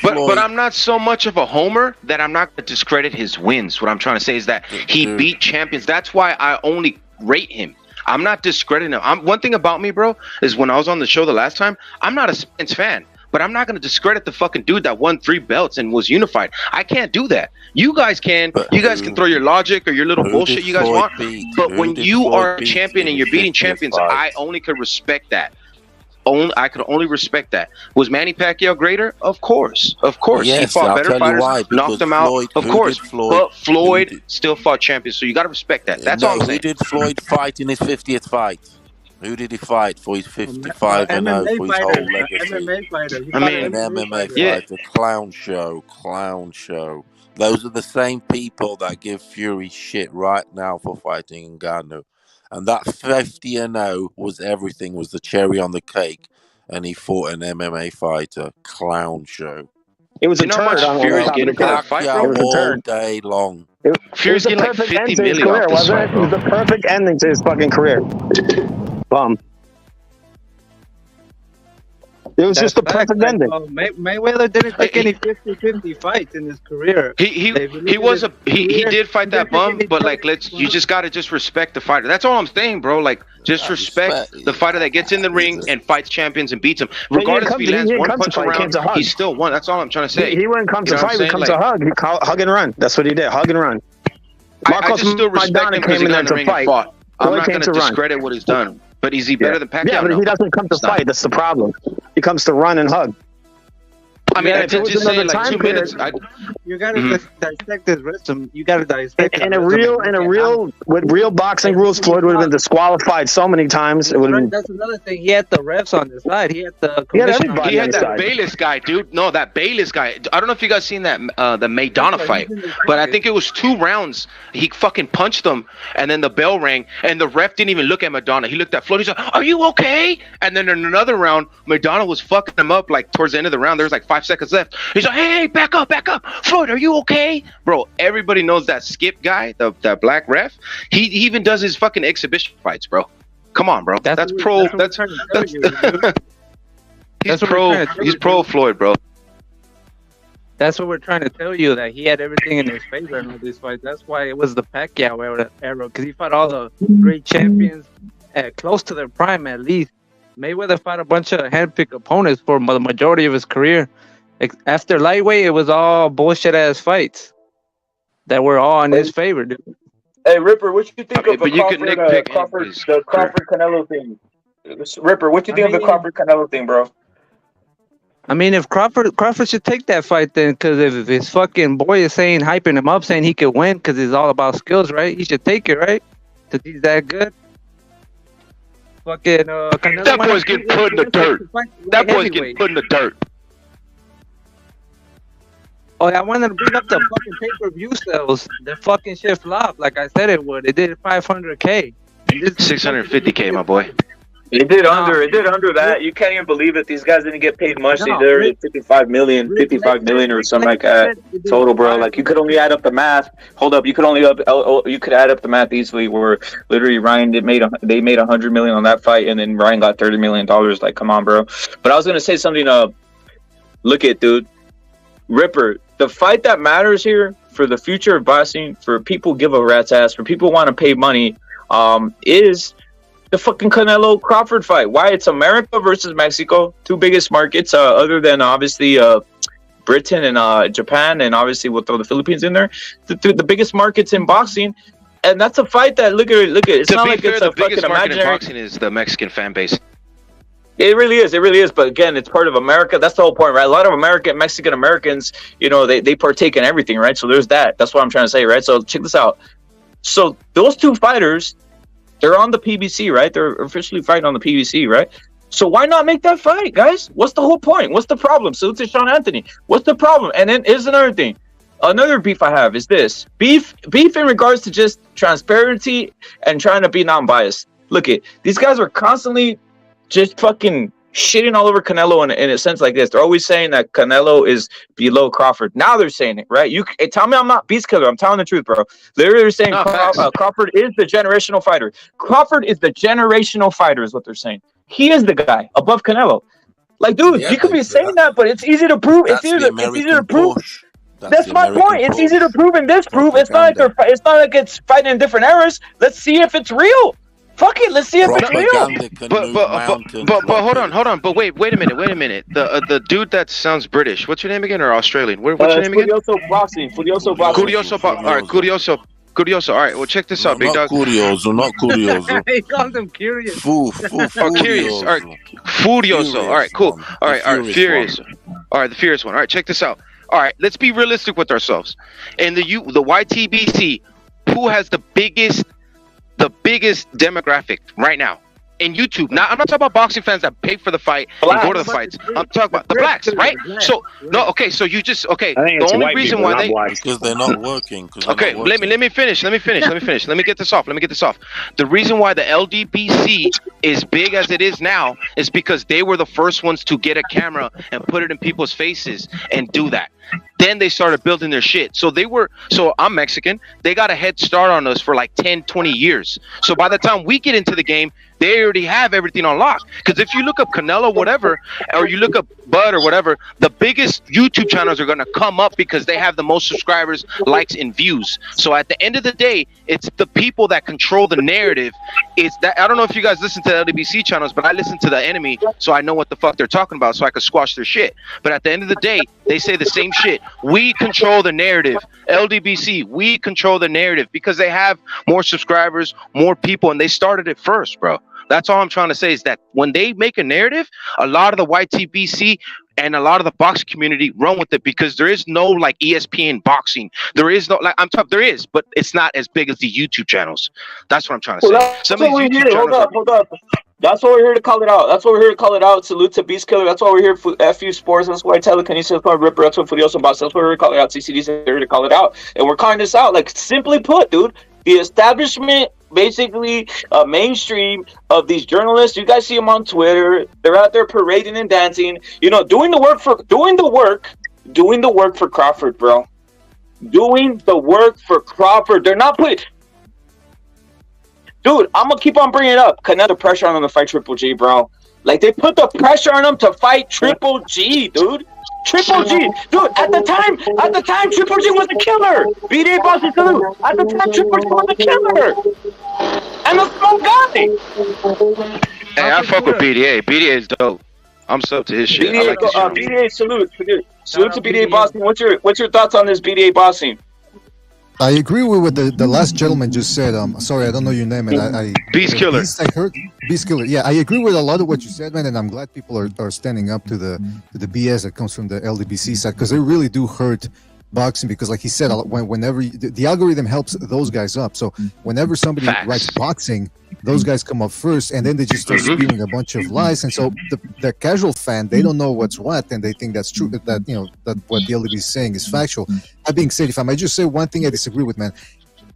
But I'm not so much of a homer that I'm not going to discredit his wins. What I'm trying to say is that he beat champions. That's why I only rate him. I'm not discrediting him. One thing about me, bro, is when I was on the show the last time, I'm not a Spence fan. But I'm not going to discredit the fucking dude that won 3 belts and was unified. I can't do that. You guys can. You guys can throw your logic or your little bullshit you guys want. But when you are a champion and you're beating champions, I only could respect that. I could only respect that. Was Manny Pacquiao greater? Of course. Of course. Yes, he fought better fighters, knocked them out. Of course. But Floyd still fought champions. So you got to respect that. That's all I'm saying. Who did Floyd fight in his 50th fight? Who did he fight for his 55 and 0 for his whole legacy? MMA fighter. An MMA fighter. Clown show. Those are the same people that give Fury shit right now for fighting Ngannou. And that 50 and 0 was everything, was the cherry on the cake. And he fought an MMA fighter. Clown show. It was a turd on Fury's getting for that fight, bro? All day long. Fury's getting like 50 million career, off this fight, it? It was the perfect ending to his fucking career. Bum. It was just the perfect ending. Mayweather didn't take any 50-50 fights in his career. He did fight that bum, but like you just gotta just respect the fighter. That's all I'm saying, bro. Like just respect the fighter that gets in the ring and fights champions and beats them. Regardless if he lands one punch around, he still won. That's all I'm trying to say. He wouldn't come to fight, he comes to hug. He hug and run. That's what he did. Hug and run. I just still respect him because he got in the ring and fought. I'm not gonna discredit what he's done. But is he better than Pacquiao? Yeah, but he doesn't come to fight. That's the problem. He comes to run and hug. I mean, I did just say like 2 minutes. You gotta dissect his rhythm. You gotta dissect. With real boxing rules, Floyd would have been disqualified so many times. It would have been. That's another thing. He had the refs on his side. He had the. He had that Bayless guy, dude. No, that Bayless guy. I don't know if you guys seen that the Maidana fight, but I think it was 2 rounds. He fucking punched them, and then the bell rang, and the ref didn't even look at Maidana. He looked at Floyd. He's like, "Are you okay?" And then in another round, Maidana was fucking him up like towards the end of the round. There was like 5 seconds left. He's like, hey, back up. Floyd, are you okay? Bro, everybody knows that Skip guy, that black ref. He even does his fucking exhibition fights, bro. Come on, bro. That's pro. He's pro Floyd, bro. That's what we're trying to tell you, that he had everything in his favor in all these fights. That's why it was the Pacquiao era, because he fought all the great champions close to their prime at least. Mayweather fought a bunch of handpicked opponents for the majority of his career. After lightweight, it was all bullshit ass fights that were all in his favor, dude. Hey, Ripper, what you think of the Crawford Canelo thing? Ripper, what you think of the Crawford Canelo thing, bro? I mean, if Crawford should take that fight then, because if his fucking boy is hyping him up, saying he could win because it's all about skills, right? He should take it, right? Because he's that good. Fucking that boy's getting put in the dirt. That boy's getting put in the dirt. Oh, I wanted to bring up the fucking pay-per-view sales. The fucking shit flopped, like I said it would. It did 500K. 650K, my boy. It did under that. You can't even believe it. These guys didn't get paid much. They're at 55 million or something like that total, bro. Like you could only add up the math. Hold up, you could add up the math easily. Where literally Ryan they made $100 million on that fight, and then Ryan got $30 million. Like, come on, bro. But I was gonna say something. Look at, dude, Ripper. The fight that matters here for the future of boxing, for people give a rat's ass, for people want to pay money, is the fucking Canelo Crawford fight. Why? It's America versus Mexico, 2 biggest markets, other than obviously Britain and Japan, and obviously we'll throw the Philippines in there. The biggest markets in boxing, and that's a fight that look at. It's not like it's a fucking imaginary. The biggest market in boxing is the Mexican fan base. It really is. But again, it's part of America. That's the whole point, right? A lot of Mexican Americans, they partake in everything, right? So there's that. That's what I'm trying to say, right? So check this out. So those 2 fighters, they're on the PBC, right? They're officially fighting on the PBC, right? So why not make that fight, guys? What's the whole point? What's the problem? So it's Sean Anthony. What's the problem? And then here's another thing. Another beef I have is this. Beef in regards to just transparency and trying to be non-biased. Look it. These guys are constantly just fucking shitting all over Canelo in a sense like this. They're always saying that Canelo is below Crawford. Now they're saying it, right? Tell me I'm not beast killer. I'm telling the truth, bro. They're saying Crawford is the generational fighter. Crawford is the generational fighter is what they're saying. He is the guy above Canelo. Like, dude, you could be saying that, but it's easy to prove. It's easy to prove. That's my point. It's easy to prove and disprove. It's not like it's fighting in different eras. Let's see if it's real. Fuck it, let's see if it's real. Propaganda can But move but mountains. but hold on. But wait a minute. The dude that sounds British. What's your name again, or Australian? What's your name again? Curioso boxing. Curioso boxing. All right, Curioso. All right, well, check this out, big dog. Curioso, not curioso. He calls him curious. Oh, curious. All right, Furioso. All right, cool. All right, Furious. All right, the Furious one. All right, check this out. All right, let's be realistic with ourselves. In the YTBC, who has the biggest demographic right now in YouTube? Now, I'm not talking about boxing fans that pay for the fight and go to the fights. I'm talking about the blacks, right? So no, okay. So you just okay. The only reason why they because they're not working. Okay, let me finish. Let me get this off. The reason why the LDBC is big as it is now is because they were the first ones to get a camera and put it in people's faces and do that. Then they started building their shit. So I'm Mexican. They got a head start on us for like 10, 20 years. So by the time we get into the game, they already have everything on lock. Because if you look up Canelo, whatever, or you look up Bud or whatever, the biggest YouTube channels are going to come up because they have the most subscribers, likes, and views. So at the end of the day, it's the people that control the narrative. It's that I don't know if you guys listen to the LDBC channels, but I listen to the enemy, so I know what the fuck they're talking about, so I can squash their shit. But at the end of the day, they say the same shit. We control the narrative. LDBC, we control the narrative because they have more subscribers, more people, and they started it first, bro. That's all I'm trying to say is that when they make a narrative, a lot of the YTBC and a lot of the boxing community run with it because there is no like ESPN boxing. There is no there is, but it's not as big as the YouTube channels. That's what I'm trying to say. That's what we're here. Hold up. That's what we're here to call it out. Salute to Beast Killer. That's why we're here for FU Sports. That's why I tell it. Can you say Ripper? That's what Furioso Box. That's why we're here to call it out. CCD's here to call it out. And we're calling this out. Like, simply put, dude, the establishment, basically mainstream of these journalists, you guys see them on Twitter. They're out there parading and dancing, doing the work for Crawford, bro. Doing the work for Crawford. They're not putting. Dude, I'm gonna keep on bringing it up. Canelo pressure on him to fight Triple G, bro. Like, they put the pressure on him to fight Triple G, dude. Triple G, dude. At the time, Triple G was a killer. BDA Boston Salute. At the time, Triple G was a killer, and a small guy. Hey, I fuck with BDA. BDA is dope. I'm sub to his shit. BDA, I like his shit. BDA salute. Salute to BDA Boston. What's your thoughts on this BDA Boston? I agree with what the last gentleman just said. Sorry, I don't know your name, and Beast Killer. I heard Beast Killer. Yeah, I agree with a lot of what you said, man, and I'm glad people are standing up to the BS that comes from the LDBC side, because they really do hurt boxing. Because, like he said, whenever the algorithm helps those guys up, so whenever somebody writes boxing, those guys come up first, and then they just start spewing a bunch of lies, and so the casual fan, they don't know what's what, and they think that's true, that that what the LDBC is saying is factual. That being said, if I might just say one thing I disagree with, man,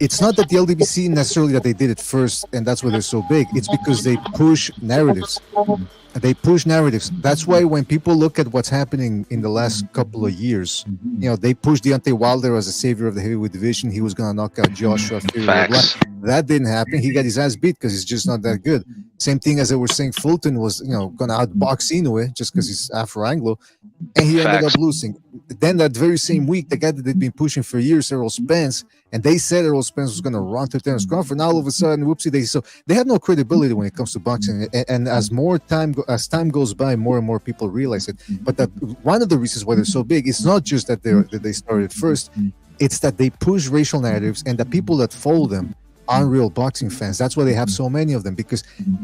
it's not that the LDBC necessarily that they did it first and that's why they're so big. It's because they push narratives. That's why when people look at what's happening in the last couple of years, they pushed Deontay Wilder as a savior of the heavyweight division. He was going to knock out Joshua. That didn't happen. He got his ass beat because he's just not that good. Same thing as they were saying Fulton was, going to outbox Inoue just because he's Afro-Anglo, and he ended up losing. Then that very same week, the guy that they'd been pushing for years, Errol Spence, and they said Errol Spence was going to run to Terence Crawford. Now all of a sudden, whoopsie, so they have no credibility when it comes to boxing. And as time goes by, more and more people realize it. But that one of the reasons why they're so big is not just that they started first; it's that they push racial narratives, and the people that follow them aren't real boxing fans. That's why they have so many of them, because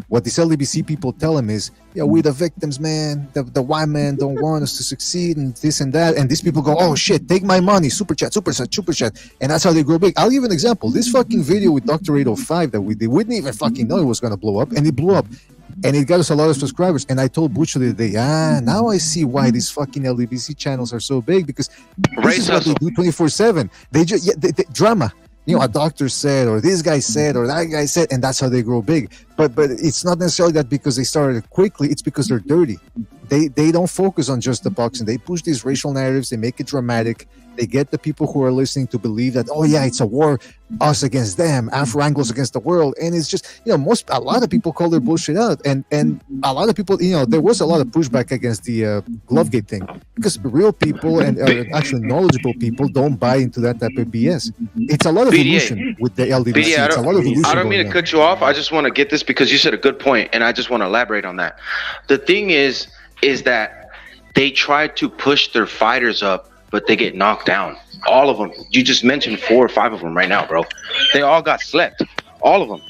what these LDBC people tell them is, we're the victims, man. The white man don't want us to succeed, and this and that. And these people go, oh shit, take my money, super chat. And that's how they grow big. I'll give an example. This fucking video with Dr. 805 that we didn't even fucking know it was going to blow up, and it blew up. And it got us a lot of subscribers. And I told Butcher the other day, now I see why these fucking LDBC channels are so big, because this is what they do 24/7. They just drama. A doctor said, or this guy said, or that guy said, and that's how they grow big. But it's not necessarily that because they started quickly. It's because they're dirty. they don't focus on just the boxing. They push these racial narratives. They make it dramatic. They get the people who are listening to believe that, oh yeah, it's a war, us against them, Afro-Anglos against the world. And it's just, a lot of people call their bullshit out. And a lot of people, there was a lot of pushback against the Glovegate thing, because real people and actually knowledgeable people don't buy into that type of BS. It's a lot of illusion with the LDBC. BDA, It's a lot of illusion. I don't mean to cut you off. I just want to get this because you said a good point, and I just want to elaborate on that. The thing is that they try to push their fighters up, but they get knocked down. All of them. You just mentioned 4 or 5 of them right now, bro. They all got slept. All of them.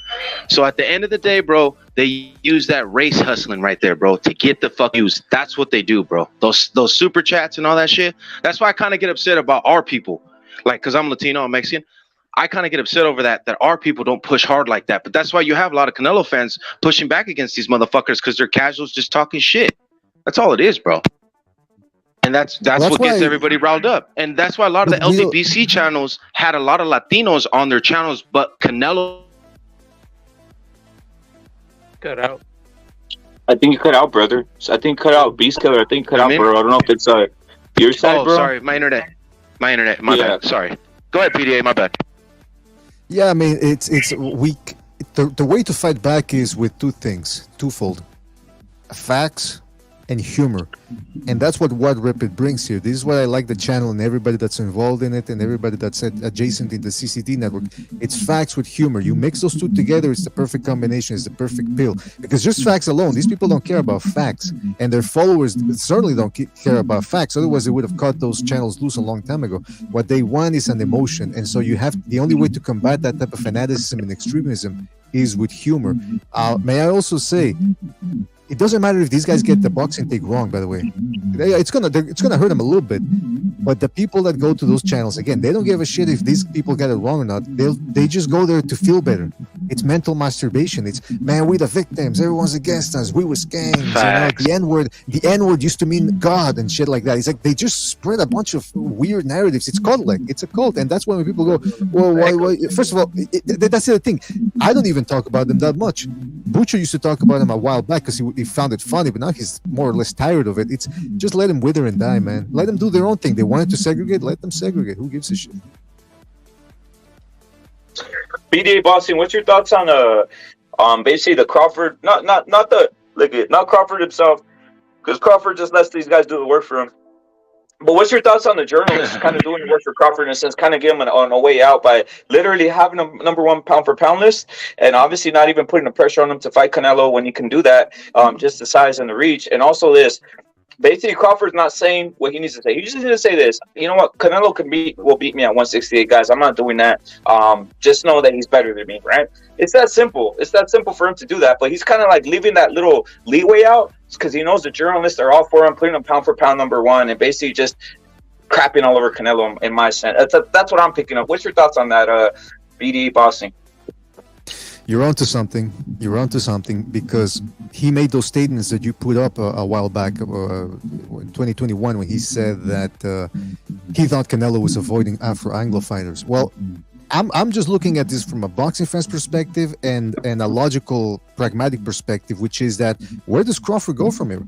So at the end of the day, bro, they use that race hustling right there, bro, to get the fuck views. That's what they do, bro. Those super chats and all that shit. That's why I kind of get upset about our people. Like, because I'm Latino, I'm Mexican. I kind of get upset over that our people don't push hard like that. But that's why you have a lot of Canelo fans pushing back against these motherfuckers, because they're casuals just talking shit. That's all it is, bro. And that's what gets everybody riled up. And that's why a lot of the LDBC channels had a lot of Latinos on their channels, but Canelo cut out. I think you cut out, brother. I think cut out. Beast Killer, I think cut out, bro. I don't know if it's your side, bro. Sorry, my internet. My bad. Sorry. Go ahead, PDA, my bad. Yeah, I mean, it's weak. The way to fight back is with twofold: facts and humor. And that's what whatREPit brings here. This is what I like the channel and everybody that's involved in it and everybody that's adjacent in the CCD network. It's facts with humor. You mix those two together, it's the perfect combination, it's the perfect pill. Because just facts alone, these people don't care about facts. And their followers certainly don't care about facts. Otherwise, they would have cut those channels loose a long time ago. What they want is an emotion. And so the only way to combat that type of fanaticism and extremism is with humor. May I also say, it doesn't matter if these guys get the boxing take wrong, by the way. It's gonna hurt them a little bit. But the people that go to those channels, again, they don't give a shit if these people get it wrong or not. They just go there to feel better. It's mental masturbation. It's, man, we the victims. Everyone's against us. We was gangs. The N-word used to mean God and shit like that. It's like they just spread a bunch of weird narratives. It's cult-like. It's a cult. And that's when people go, well, why? First of all, that's the thing. I don't even talk about them that much. Butcher used to talk about them a while back because he found it funny, but now he's more or less tired of it. It's just let them wither and die, man. Let them do their own thing. They wanted to segregate, let them segregate. Who gives a shit? BDA Boxing, what's your thoughts on basically the Crawford, not Crawford himself, because Crawford just lets these guys do the work for him. But what's your thoughts on the journalists kind of doing the work for Crawford in a sense, kind of give him on a way out by literally having a #1 pound for pound list, and obviously not even putting the pressure on him to fight Canelo when he can do that, just the size and the reach. And also this, basically Crawford's not saying what he needs to say. He just needs to say this: you know what, Canelo will beat me at 168, guys. I'm not doing that. Just know that he's better than me, right? It's that simple. It's that simple for him to do that. But he's kind of like leaving that little leeway out because he knows the journalists are all for him, putting him pound for pound #1, and basically just crapping all over Canelo. In my sense, that's what I'm picking up. What's your thoughts on that, BD Boxing? You're onto something. You're onto something because he made those statements that you put up a while back, in 2021, when he said that he thought Canelo was avoiding Afro-Anglo fighters. Well, I'm just looking at this from a boxing fan's perspective and a logical, pragmatic perspective, which is that where does Crawford go from here?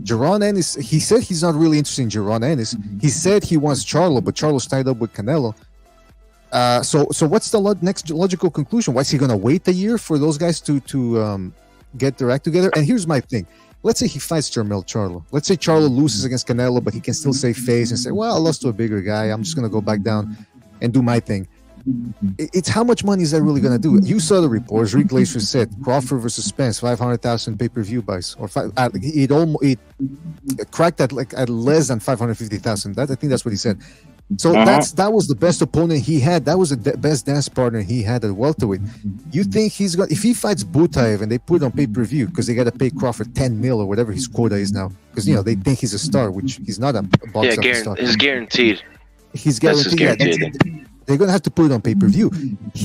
Jaron Ennis, he said he's not really interested in Jaron Ennis. He said he wants Charlo, but Charlo's tied up with Canelo. So what's the next logical conclusion? Why is he going to wait a year for those guys to get their act together? And here's my thing. Let's say he fights Jermell Charlo. Let's say Charlo loses against Canelo, but he can still save face and say, well, I lost to a bigger guy. I'm just going to go back down and do my thing. It's how much money is that really going to do? You saw the reports. Rick Glacier said Crawford versus Spence, 500,000 pay-per-view buys, or it cracked at less than 550,000. I think that's what he said. So that was the best opponent he had. That was the best dance partner he had at welterweight. You think he's got, if he fights Butaev and they put it on pay-per-view because they got to pay Crawford 10 mil or whatever his quota is now, because they think he's a star, which he's not a box office star. It's guaranteed. He's guaranteed. They're going to have to put it on pay-per-view.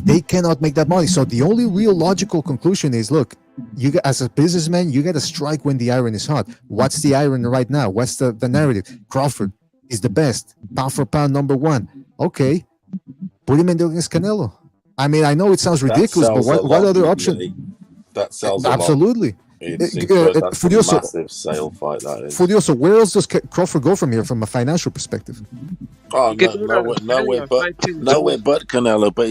They cannot make that money. So the only real logical conclusion is, look, you as a businessman, you got to strike when the iron is hot. What's the iron right now? What's the narrative? Crawford is the best, pound for pound #1. Okay, put him in there against Canelo. I mean, I know it sounds ridiculous, but what other option? That sells absolutely. It's that's a Furioso, massive sale fight, that is. Furioso, where else does Crawford go from here from a financial perspective? Oh, nowhere but Canelo. But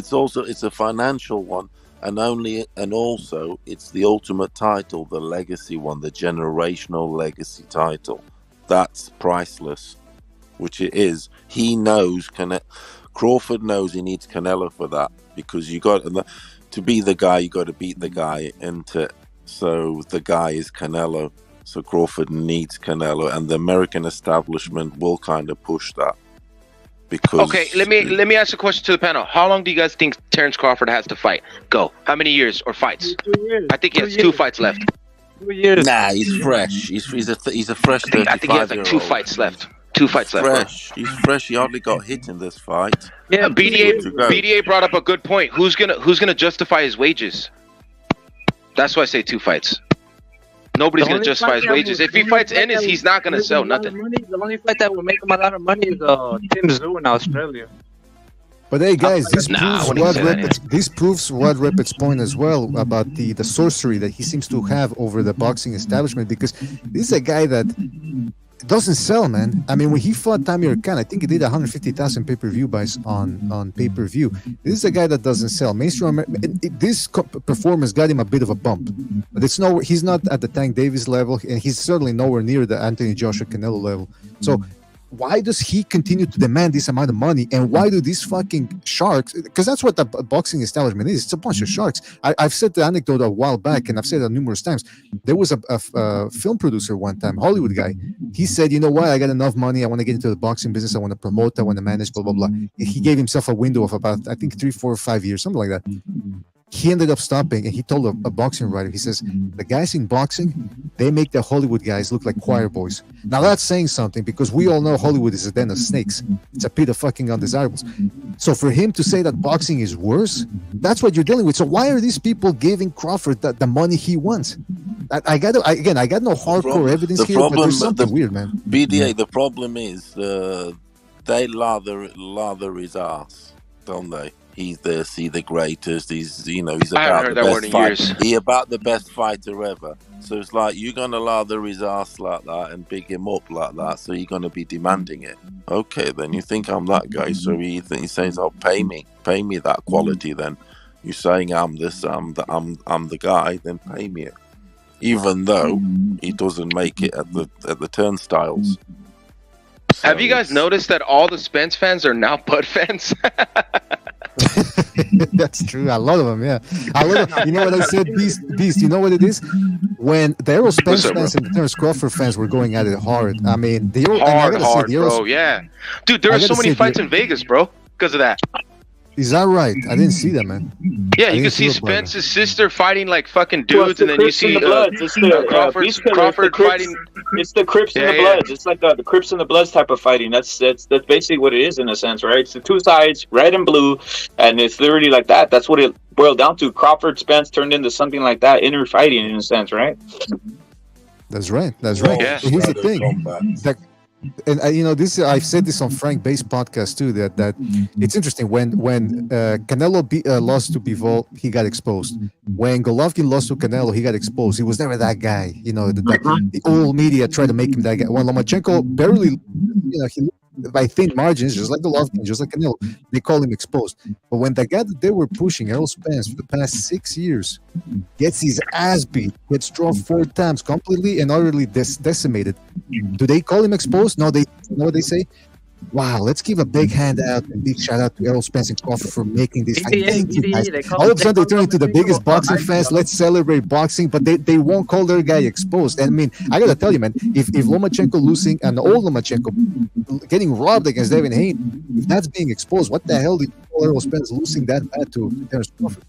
it's a financial one, and also it's the ultimate title, the legacy one, the generational legacy title. That's priceless, which it is. He knows Crawford knows he needs Canelo for that, because you got to be the guy, you got to beat the guy, so the guy is Canelo. So Crawford needs Canelo, and the American establishment will kind of push that. Because okay, let me ask a question to the panel. How long do you guys think Terence Crawford has to fight? Go. How many years or fights? 2 years. I think he has 2 fights left. 2 years. Nah, he's fresh. He's a fresh 35-year-old. I think he has like 2 fights left. 2 fights left. Fresh. He's fresh. He hardly got hit in this fight. Yeah, BDA brought up a good point. Who's gonna justify his wages? That's why I say 2 fights. Nobody's gonna justify his wages. If he fights Ennis, he's not gonna sell nothing. The only fight that will make him a lot of money is Tim Tszyu in Australia. But hey, guys, this proves whatREPit's point as well about the sorcery that he seems to have over the boxing establishment, because this is a guy that doesn't sell, man. I mean, when he fought Tamir Khan, I think he did 150,000 pay-per-view buys on pay-per-view. This is a guy that doesn't sell. Mainstream this performance got him a bit of a bump, but he's not at the Tank Davis level, and he's certainly nowhere near the Anthony Joshua Canelo level. So why does he continue to demand this amount of money, and why do these fucking sharks, because that's what the boxing establishment is, it's a bunch of sharks. I've said the anecdote a while back, and I've said it numerous times. There was a film producer one time, Hollywood guy. He said, you know what, I got enough money, I want to get into the boxing business, I want to promote, I want to manage, blah blah blah. He gave himself a window of about, I think, 3, 4, 5 years, something like that. He ended up stopping, and he told a boxing writer, he says, the guys in boxing, they make the Hollywood guys look like choir boys. Now that's saying something, because we all know Hollywood is a den of snakes. It's a pit of fucking undesirables. So for him to say that boxing is worse, that's what you're dealing with. So why are these people giving Crawford the money he wants? I got no hardcore evidence here, but there's something weird, man. BDA, the problem is they lather his ass, don't they? He's the greatest. He's about the best fighter. He about the best fighter ever. So it's like, you're gonna lather his ass like that and big him up like that. So you're gonna be demanding it. Okay, then you think I'm that guy. So he says, "Oh, pay me that quality." Then you're saying I'm the guy. Then pay me it, even though he doesn't make it at the turnstiles. So have you guys noticed that all the Spence fans are now Bud fans? That's true. A lot of them, yeah. You know what I said, Beast? You know what it is? When the Errol Spence fans and the Terence Crawford fans were going at it hard. I mean, hard, bro. Yeah, dude, there were so many fights in Vegas, bro, because of that. Is that right? I didn't see that, man. Yeah, you can see Spence's sister fighting like fucking dudes, and then you see Crawford fighting. It's the Crips and the Bloods. It's like the Crips and the Bloods type of fighting. That's basically what it is in a sense, right? It's the two sides, red and blue, and it's literally like that. That's what it boiled down to. Crawford Spence turned into something like that, inner fighting in a sense, right? That's right. Yeah. Here's the thing. And I've said this on Frank Bay's podcast too. That it's interesting when Canelo lost to Bivol, he got exposed. When Golovkin lost to Canelo, he got exposed. He was never that guy. The old media tried to make him that guy. When Lomachenko barely, he by thin margins, just like Golovkin, just like Canelo, they call him exposed. But when the guy that they were pushing, Errol Spence, for the past 6 years, gets his ass beat, gets dropped 4 times, completely and utterly decimated, do they call him exposed? No, they know what they say? Wow, let's give a big hand out and big shout out to Errol Spence and Crawford for making this. All of a sudden, they turn into the biggest boxing fans. Let's celebrate boxing, but they won't call their guy exposed. And I mean, I gotta tell you, man, if Lomachenko losing and old Lomachenko getting robbed against Devin Haney, if that's being exposed, what the hell did Errol Spence losing that bad to Terence Crawford?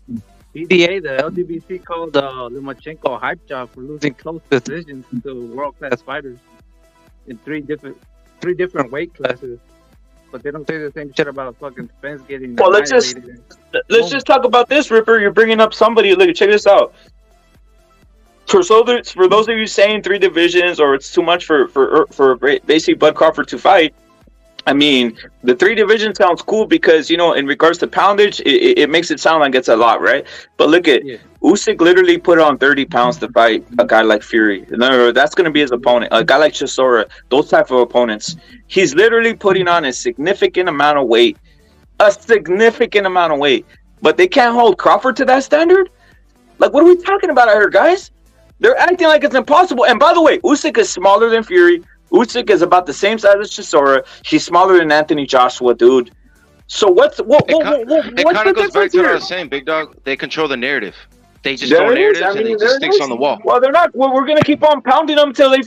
PDA, the LDBC called Lomachenko a hype job for losing close decisions to world-class fighters in three different weight classes, but they don't say the same shit about fucking Spence getting. Well, let's just talk about this, Ripper. You're bringing up somebody. Look, check this out. For those of you saying 3 divisions or it's too much for basically Bud Crawford to fight, I mean, the 3 division sounds cool because, in regards to poundage, it makes it sound like it's a lot, right? But look at Usyk literally put on 30 pounds to fight a guy like Fury. In other words, that's going to be his opponent. A guy like Chisora, those type of opponents. He's literally putting on a significant amount of weight. But they can't hold Crawford to that standard? Like, what are we talking about out here, guys? They're acting like it's impossible. And by the way, Usyk is smaller than Fury. Usyk is about the same size as Chisora. He's smaller than Anthony Joshua, dude. So what's It kind the of goes back difference to what I here? was saying, Big Dog. They control the narrative. They just There throw it is. narratives and it there just it sticks is. on the wall. Well, they're not. We're gonna keep on pounding them till they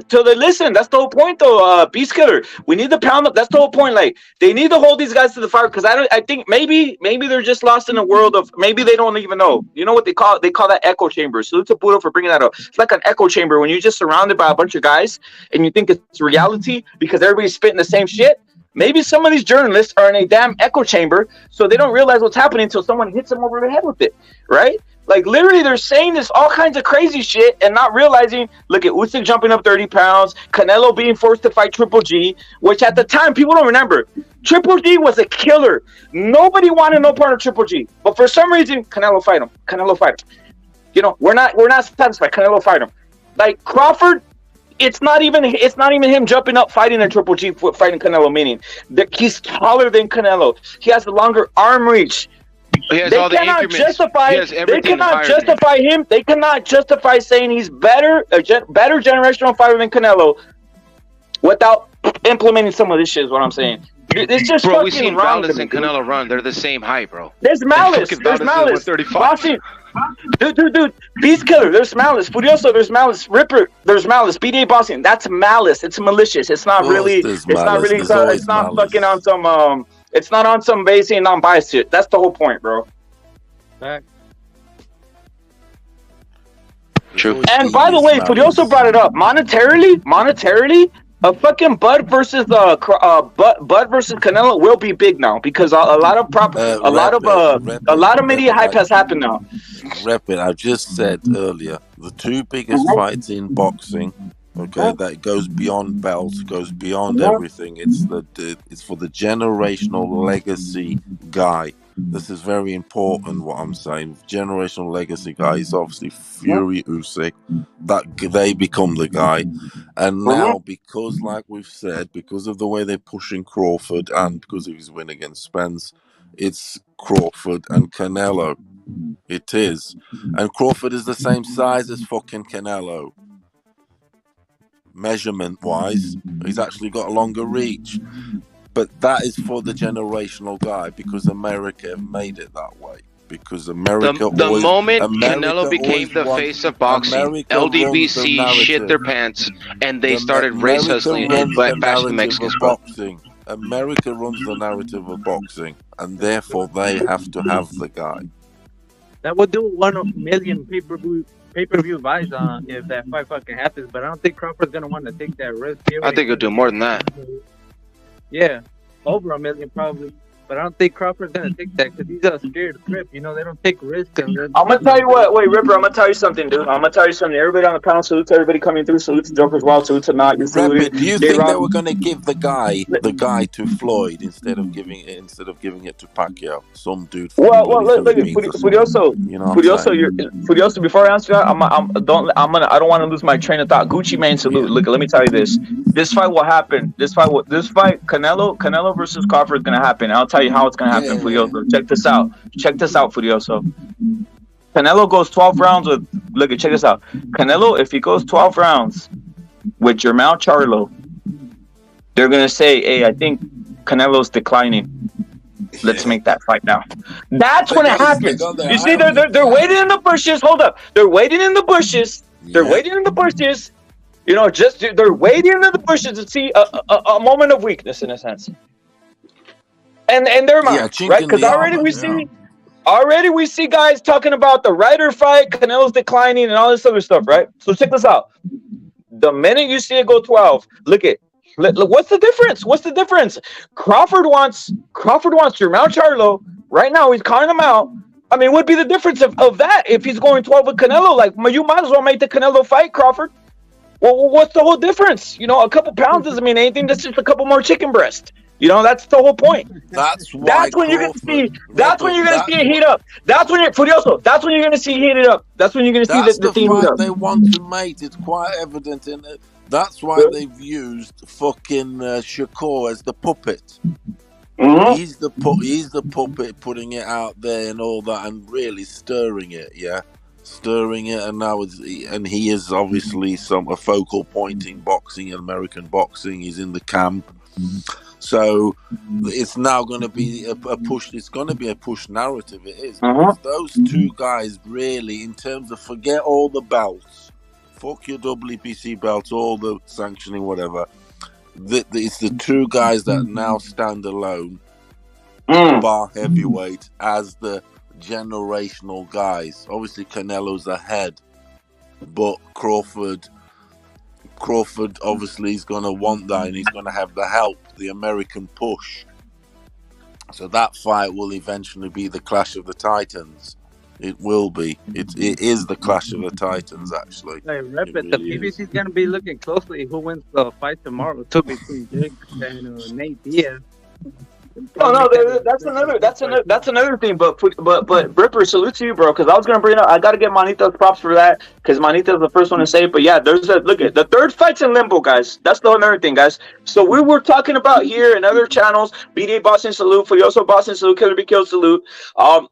till they listen. That's the whole point, though. Beast Killer. We need to pound them. That's the whole point. Like, they need to hold these guys to the fire because I think maybe they're just lost in a world of maybe they don't even know. You know what they call it? They call that echo chamber. Salute to Budo for bringing that up. It's like an echo chamber when you're just surrounded by a bunch of guys and you think it's reality because everybody's spitting the same shit. Maybe some of these journalists are in a damn echo chamber, so they don't realize what's happening until someone hits them over the head with it, right? Like, literally, they're saying this all kinds of crazy shit and not realizing, look at Usyk jumping up 30 pounds, Canelo being forced to fight Triple G, which at the time, people don't remember. Triple G was a killer. Nobody wanted no part of Triple G. But for some reason, Canelo fight him. We're not satisfied. Canelo fight him. Like, Crawford, it's not even him jumping up fighting a Triple G fighting Canelo, meaning that he's taller than Canelo. He has a longer arm reach. He has They all the cannot increments. justify. He has They everything cannot higher than justify him. They cannot justify saying he's better generational fighter than Canelo without implementing some of this shit. Is what I'm saying. It's just Bro, we've fucking seen wrong to Valdez me, and dude. Canelo run. They're the same height, bro. There's malice. Fucking There's Valdez is malice. 135. Boxing. Dude. Beast Killer. There's malice. Furioso. There's malice. Ripper. There's malice. BDA boxing. That's malice. It's malicious. It's not really. It's not really. It's not fucking on some. It's not on some basic and non-biased shit. That's the whole point, bro. True. And by the way, Furioso brought it up. Monetarily, a fucking Bud versus Canelo will be big now because a lot of media hype has happened now. Repit, I just said earlier, the 2 biggest fights in boxing, okay, that goes beyond belts, goes beyond everything. It's for the generational legacy guy. This is very important, what I'm saying. Generational legacy guy is obviously Fury, Usyk. That they become the guy. And now, because, like we've said, because of the way they're pushing Crawford and because of his win against Spence, it's Crawford and Canelo. It is. And Crawford is the same size as fucking Canelo. Measurement-wise, he's actually got a longer reach. But that is for the generational guy because America made it that way. Because America The moment America Canelo became the wants, face of boxing, America runs the LDBC narrative. shit their pants and they started race hustling and bashing the Mexicans, bro. America runs the narrative of boxing, and therefore they have to have the guy. That would do 1 million pay-per-view buys if that fight fucking happens. But I don't think Crawford's gonna want to take that risk. I think he'll do more than that. Yeah, over 1 million probably. But I don't think Crawford's gonna take that because he's a scared crip. They don't take risks. I'm gonna tell you what. Wait, Ripper. I'm gonna tell you something, dude. I'm gonna tell you something. Everybody on the panel, salute to everybody coming through. Salute to Joker's Wild. Salute to Not. You Repit, do you think they were going to give the guy to Floyd instead of giving it to Pacquiao? Some dude. Well, look, Furioso. Furioso. Before I answer that, I don't want to lose my train of thought. Gucci Mane, salute. Look, let me tell you this. This fight will happen. This fight, Canelo versus Crawford is gonna happen. I'll tell you how it's gonna happen, Furioso. Check this out, Furioso. Canelo goes 12 rounds with. Look, check this out. Canelo, if he goes 12 rounds with Jermell Charlo, they're gonna say, "Hey, I think Canelo's declining. Let's make that fight now." That's when it happens. You see, they're waiting in the bushes. Hold up, they're waiting in the bushes. They're waiting in the bushes. They're waiting in the bushes to see a moment of weakness in a sense. And their mind, right? Because already we see guys talking about the Ryder fight, Canelo's declining, and all this other stuff, right? So check this out. The minute you see it go 12, look, what's the difference? Crawford wants Jermell Charlo right now. He's calling him out. I mean, what would be the difference of that if he's going 12 with Canelo? Like, you might as well make the Canelo fight, Crawford. Well, what's the whole difference? You know, a couple pounds doesn't mean anything. That's just a couple more chicken breast. You know, that's the whole point. That's when you're gonna see. That's when you're gonna see it heat up. That's when you're Furioso. That's when you're gonna see it heated up. That's when you're gonna see the thing heat up. They want to mate. It's quite evident in it. That's why they've used fucking Shakur as the puppet. Mm-hmm. He's the puppet, putting it out there and all that, and really stirring it. Yeah, stirring it, and now he is obviously a focal point in boxing and American boxing. He's in the camp. So it's now going to be a push. It's going to be a push narrative. It is. Because those two guys really, in terms of forget all the belts, fuck your WBC belts, all the sanctioning, whatever. It's the two guys that now stand alone, bar heavyweight, as the generational guys. Obviously, Canelo's ahead, but Crawford obviously is going to want that, and he's going to have the help, the American push. So that fight will eventually be the Clash of the Titans. It will be. It is the Clash of the Titans, actually. Hey, Repit, the PBC is going to be looking closely who wins the fight tomorrow, too, between Jake and natediaz. Oh no, that's another thing. But Ripper, salute to you, bro. Because I was gonna bring up, I gotta get Manita's props for that. Because Manita's the first one to say it. But yeah, look at the third fight's in limbo, guys. That's the other thing, guys. So we were talking about here in other channels, BDA Boston salute, Furioso Boston salute, Killer B Kill salute.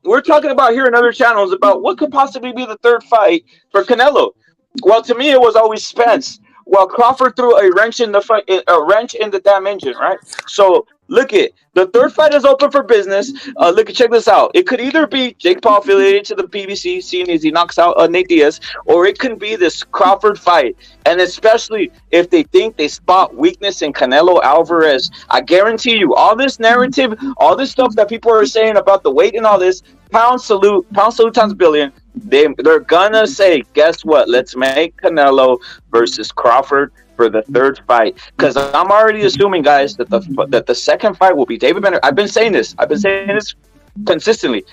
We're talking about here in other channels about what could possibly be the third fight for Canelo. Well, to me, it was always Spence. Well, Crawford threw a wrench in the fight, a wrench in the damn engine, right? So look at the third fight is open for business. Check this out. It could either be Jake Paul affiliated to the PBC, seeing as he knocks out natediaz, or it can be this Crawford fight. And especially if they think they spot weakness in Canelo Alvarez, I guarantee you, all this narrative, all this stuff that people are saying about the weight and all this, pound salute times billion. They're gonna say, guess what? Let's make Canelo versus Crawford for the third fight, because I'm already assuming, guys, that the second fight will be David Benner. I've been saying this consistently.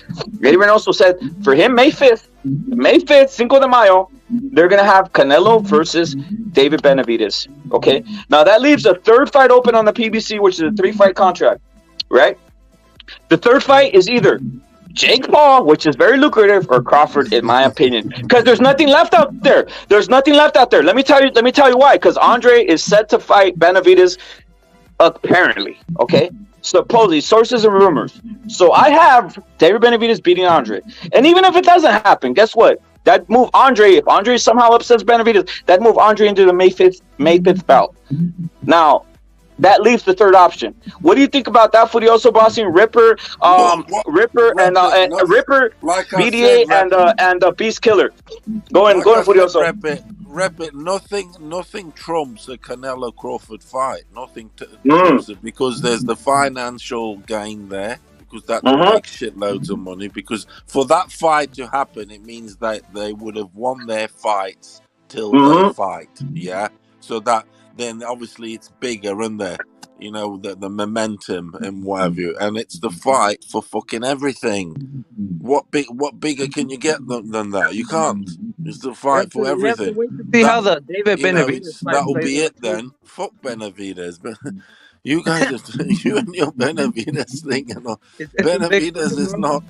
Eddie Reynoso said for him May 5th, Cinco de Mayo, they're gonna have Canelo versus David Benavidez. Okay, now that leaves a third fight open on the PBC, which is a 3-fight contract, right? The third fight is either Jake Paul, which is very lucrative, or Crawford, in my opinion, because there's nothing left out there. Let me tell you why. Because Andre is set to fight Benavidez, apparently. Okay, supposedly, sources and rumors. So I have David Benavidez beating Andre, and even if it doesn't happen, guess what? That move Andre, if Andre somehow upsets Benavidez, that move Andre into the May 5th bout. Now, that leaves the third option. What do you think about that, Furioso Bossing, Ripper, Ripper, like BDA, said, and Beast Killer? Going, Furioso. Ripper, nothing trumps a Canelo Crawford fight. Nothing trumps it, because there's the financial gain there, because that makes shitloads of money. Because for that fight to happen, it means that they would have won their fights till they fight. Yeah, so that. Then obviously it's bigger, isn't there? You know, the momentum and what have you, and it's the fight for fucking everything. What bigger can you get than that? You can't. It's the fight for everything. See how the David Benavidez that will be it then. Fuck Benavidez, but you guys, you and your Benavidez thing, you know. Benavidez is not.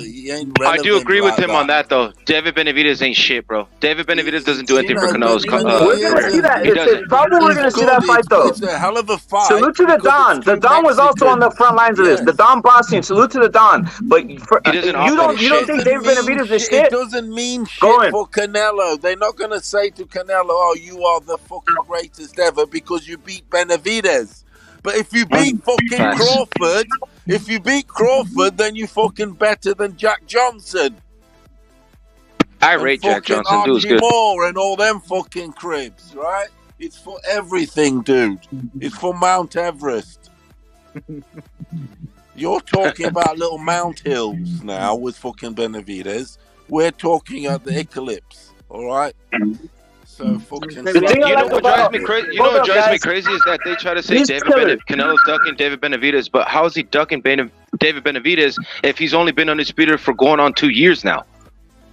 He ain't relevant. I do agree with him on that, though. David Benavidez ain't shit, bro. David Benavidez doesn't do anything for Canelo's we're gonna see that. It's probably we're gonna see that fight, though. It's a hell of a fight. Salute to the Don. The Don was also on the front lines of this. The Don Bossing. Salute to the Don. But you don't think David Benavidez is shit? It doesn't mean shit for Canelo. They're not gonna say to Canelo, "Oh, you are the fucking greatest ever," because you beat Benavidez. But if you beat Crawford, then you fucking better than Jack Johnson. I rate Jack Johnson, dude's good. Moore and all them fucking cribs, right? It's for everything, dude. It's for Mount Everest. You're talking about little Mount Hills now with fucking Benavidez. We're talking at the Eclipse, all right? So fucking. You know what drives me crazy? You know what drives me crazy is that they try to say Canelo's ducking David Benavidez, but how is he ducking David Benavidez if he's only been undisputed for going on 2 years now?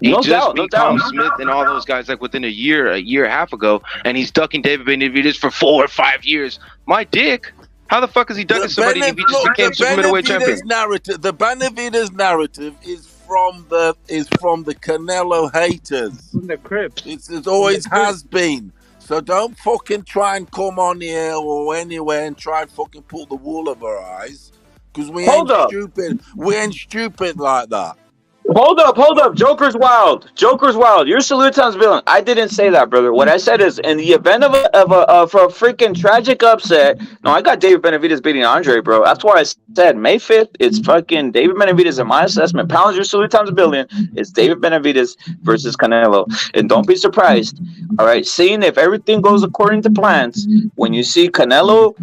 He No just doubt, no beat Tom doubt. Smith and all those guys like within a year and a half ago, and he's ducking David Benavidez for 4 or 5 years. My dick. How the fuck is he ducking somebody if he just became super middleweight champion? The Benavidez narrative is from the Canelo haters. From the Crips. It always has been. So don't fucking try and come on here or anywhere and try and fucking pull the wool over our eyes, because we ain't stupid. We ain't stupid like that. Hold up. Joker's wild. You're Salute Town's villain. I didn't say that, brother. What I said is, in the event of a freaking tragic upset, no, I got David Benavidez beating Andre, bro. That's why I said May 5th, it's fucking David Benavidez in my assessment. Pounds, your Salute Town's billion. It's David Benavidez versus Canelo. And don't be surprised, all right, seeing if everything goes according to plans, when you see Canelo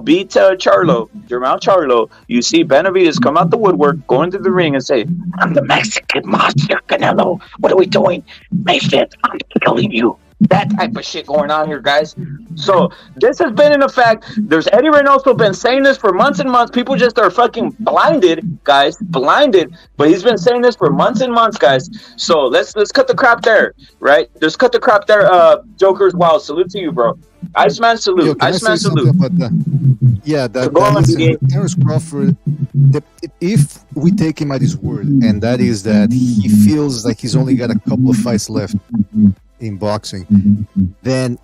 beat Jermall Charlo, you see Benavidez come out the woodwork, go into the ring and say, I'm the Mexican monster, Canelo. What are we doing? May 5th, I'm killing you. That type of shit going on here, guys. So this has been in effect. There's Eddie Reynoso been saying this for months and months. People just are fucking blinded, guys. Blinded. But he's been saying this for months and months, guys. So let's cut the crap there, right? Let's cut the crap there. Joker's wild. Salute to you, bro. Iceman salute. Yo, Iceman salute. Terence Crawford, if we take him at his word, and that is that he feels like he's only got a couple of fights left in boxing, then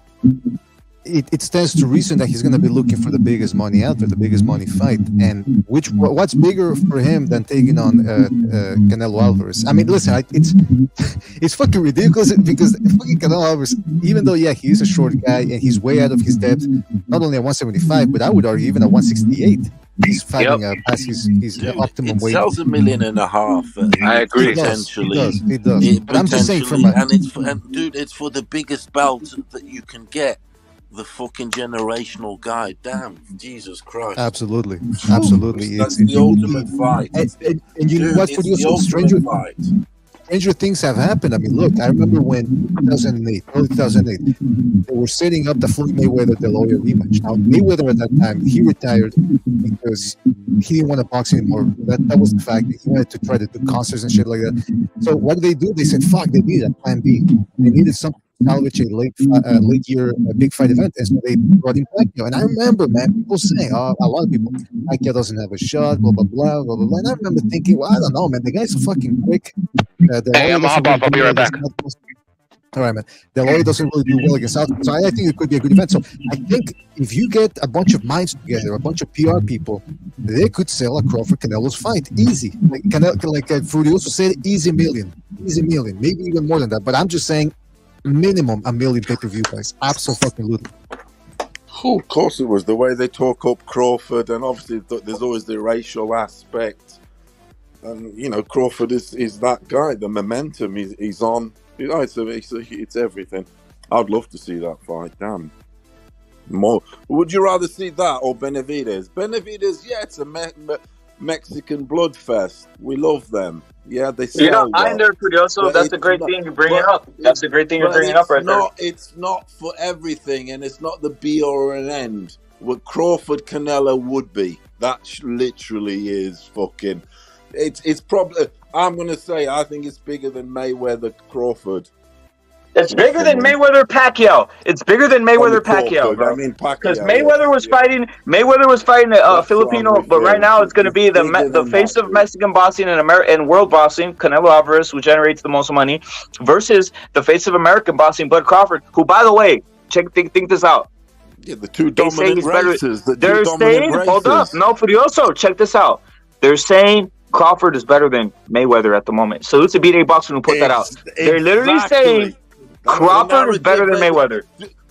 it stands to reason that he's going to be looking for the biggest money out there, the biggest money fight. And what's bigger for him than taking on Canelo Alvarez? I mean, listen, it's fucking ridiculous because fucking Canelo Alvarez, even though he's a short guy and he's way out of his depth, not only at 175, but I would argue even at 168. He's fighting past his optimum weight. It sells $1.5 million. I agree. Potentially, it does. But I'm just saying, dude, it's for the biggest belt that you can get. The fucking generational guy. Damn, Jesus Christ. Absolutely. That's the ultimate fight. And you know what? For you, stranger things have happened. I mean, look, I remember when early 2008, they were setting up the Floyd Mayweather-De La Hoya rematch. Now, Mayweather at that time, he retired because he didn't want to box anymore. That was the fact. He wanted to try to do concerts and shit like that. So what did they do? They said, fuck, they needed a plan B. They needed something to salvage a late year big fight event, and so they brought in Pacquiao. And I remember, man, people saying, a lot of people, Pacquiao doesn't have a shot, blah, blah, blah, blah, blah, blah. And I remember thinking, well, I don't know, man, the guy's so fucking quick. Hey, I'm hop off. I'll be right back. All right, man. The lawyer doesn't really do well against South, so I think it could be a good event. So I think if you get a bunch of minds together, a bunch of PR people, they could sell a Crawford Canelo's fight easy. Like Fruity also said, easy million, maybe even more than that. But I'm just saying, minimum $1 million pay-per-view price. Absolutely. Oh, of course it was the way they talk up Crawford, and obviously there's always the racial aspect. And Crawford is that guy. The momentum he's on. It's everything. I'd love to see that fight. Damn. More. Would you rather see that or Benavidez? Benavidez, it's a Mexican blood fest. We love them. Yeah, they sell well. I'm there, Curioso. That's a great thing you're bringing up. That's a great thing you're bringing up right there. It's not for everything, and it's not the be or an end. What Crawford Canelo would be. That literally is fucking. It's probably. I'm gonna say I think it's bigger than Mayweather Crawford. It's bigger than Mayweather Pacquiao. It's bigger than Mayweather Pacquiao, bro. I mean, because Mayweather was fighting a Filipino, but right now it's going to be the face of Mexican boxing and world boxing, Canelo Alvarez, who generates the most money, versus the face of American boxing, Bud Crawford, who, by the way, think this out. Yeah, the two dominant races. They're saying, hold up, no, Furioso, check this out. They're saying Crawford is better than Mayweather at the moment. So it's a BDA boxer who put that out. They're literally saying Crawford is better than Mayweather.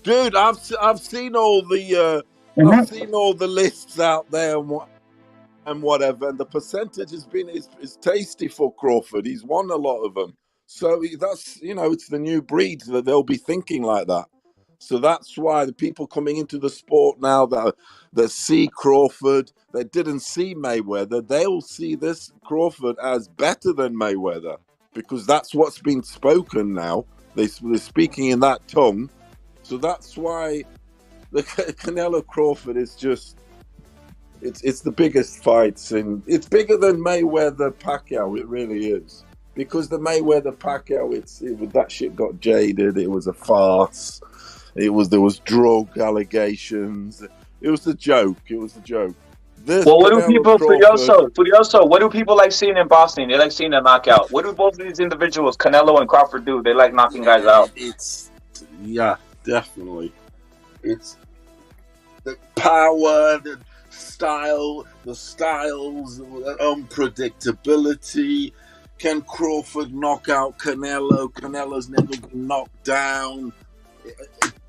Dude, I've seen all the I've seen all the lists out there and whatever, and the percentage has been is tasty for Crawford. He's won a lot of them, so that's it's the new breed that they'll be thinking like that. So that's why the people coming into the sport now that see Crawford, that didn't see Mayweather, they'll see this Crawford as better than Mayweather because that's what's been spoken now. They're speaking in that tongue. So that's why the Canelo Crawford is just it's the biggest fights, and it's bigger than Mayweather Pacquiao. It really is. because the Mayweather Pacquiao, that shit got jaded. It was a farce. There was drug allegations. It was a joke. This Well, what do Canelo people, Crawford, Furioso, what do people like seeing in boxing? They like seeing a knockout. What do both of these individuals, Canelo and Crawford, do? They like knocking guys out. yeah, definitely. It's the power, the styles, the unpredictability. Can Crawford knock out Canelo? Canelo's never been knocked down.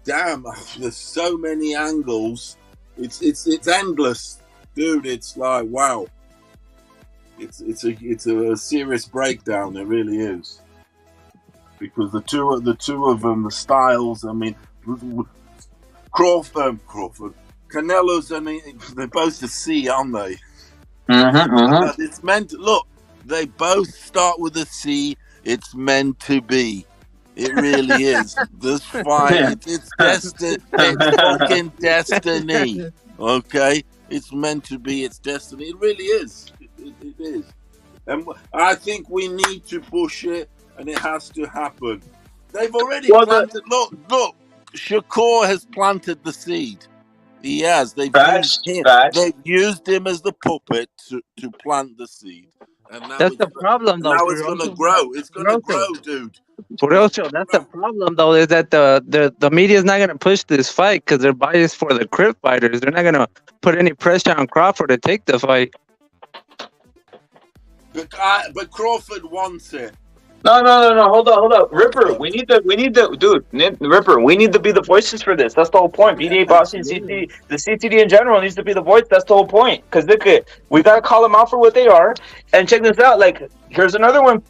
Damn, there's so many angles. It's endless, dude. It's like, wow. It's a serious breakdown. It really is, because the two of them, the styles. I mean, Crawford, Canelo's. I mean, they're both the C, aren't they? It's meant to look. They both start with a C. It's meant to be. It really is. This fight, it's destiny. It's fucking destiny. Okay, it's meant to be. It's destiny. It really is. It is. And I think we need to push it, and it has to happen. They've already planted. Look. Shakur has planted the seed. He has. They've used him as the puppet to plant the seed. And now that's the problem, though. Now it's going to grow. It's going to grow, dude. Furioso, that's the problem, though, is that the media is not going to push this fight because they're biased for the Crip fighters. They're not going to put any pressure on Crawford to take the fight. But Crawford wants it. No. Hold up. Ripper, we need to Ripper, we need to be the voices for this. That's the whole point. BDA boxing, CTD, the CTD in general needs to be the voice. That's the whole point. Because we got to call them out for what they are. And check this out. Like, here's another one,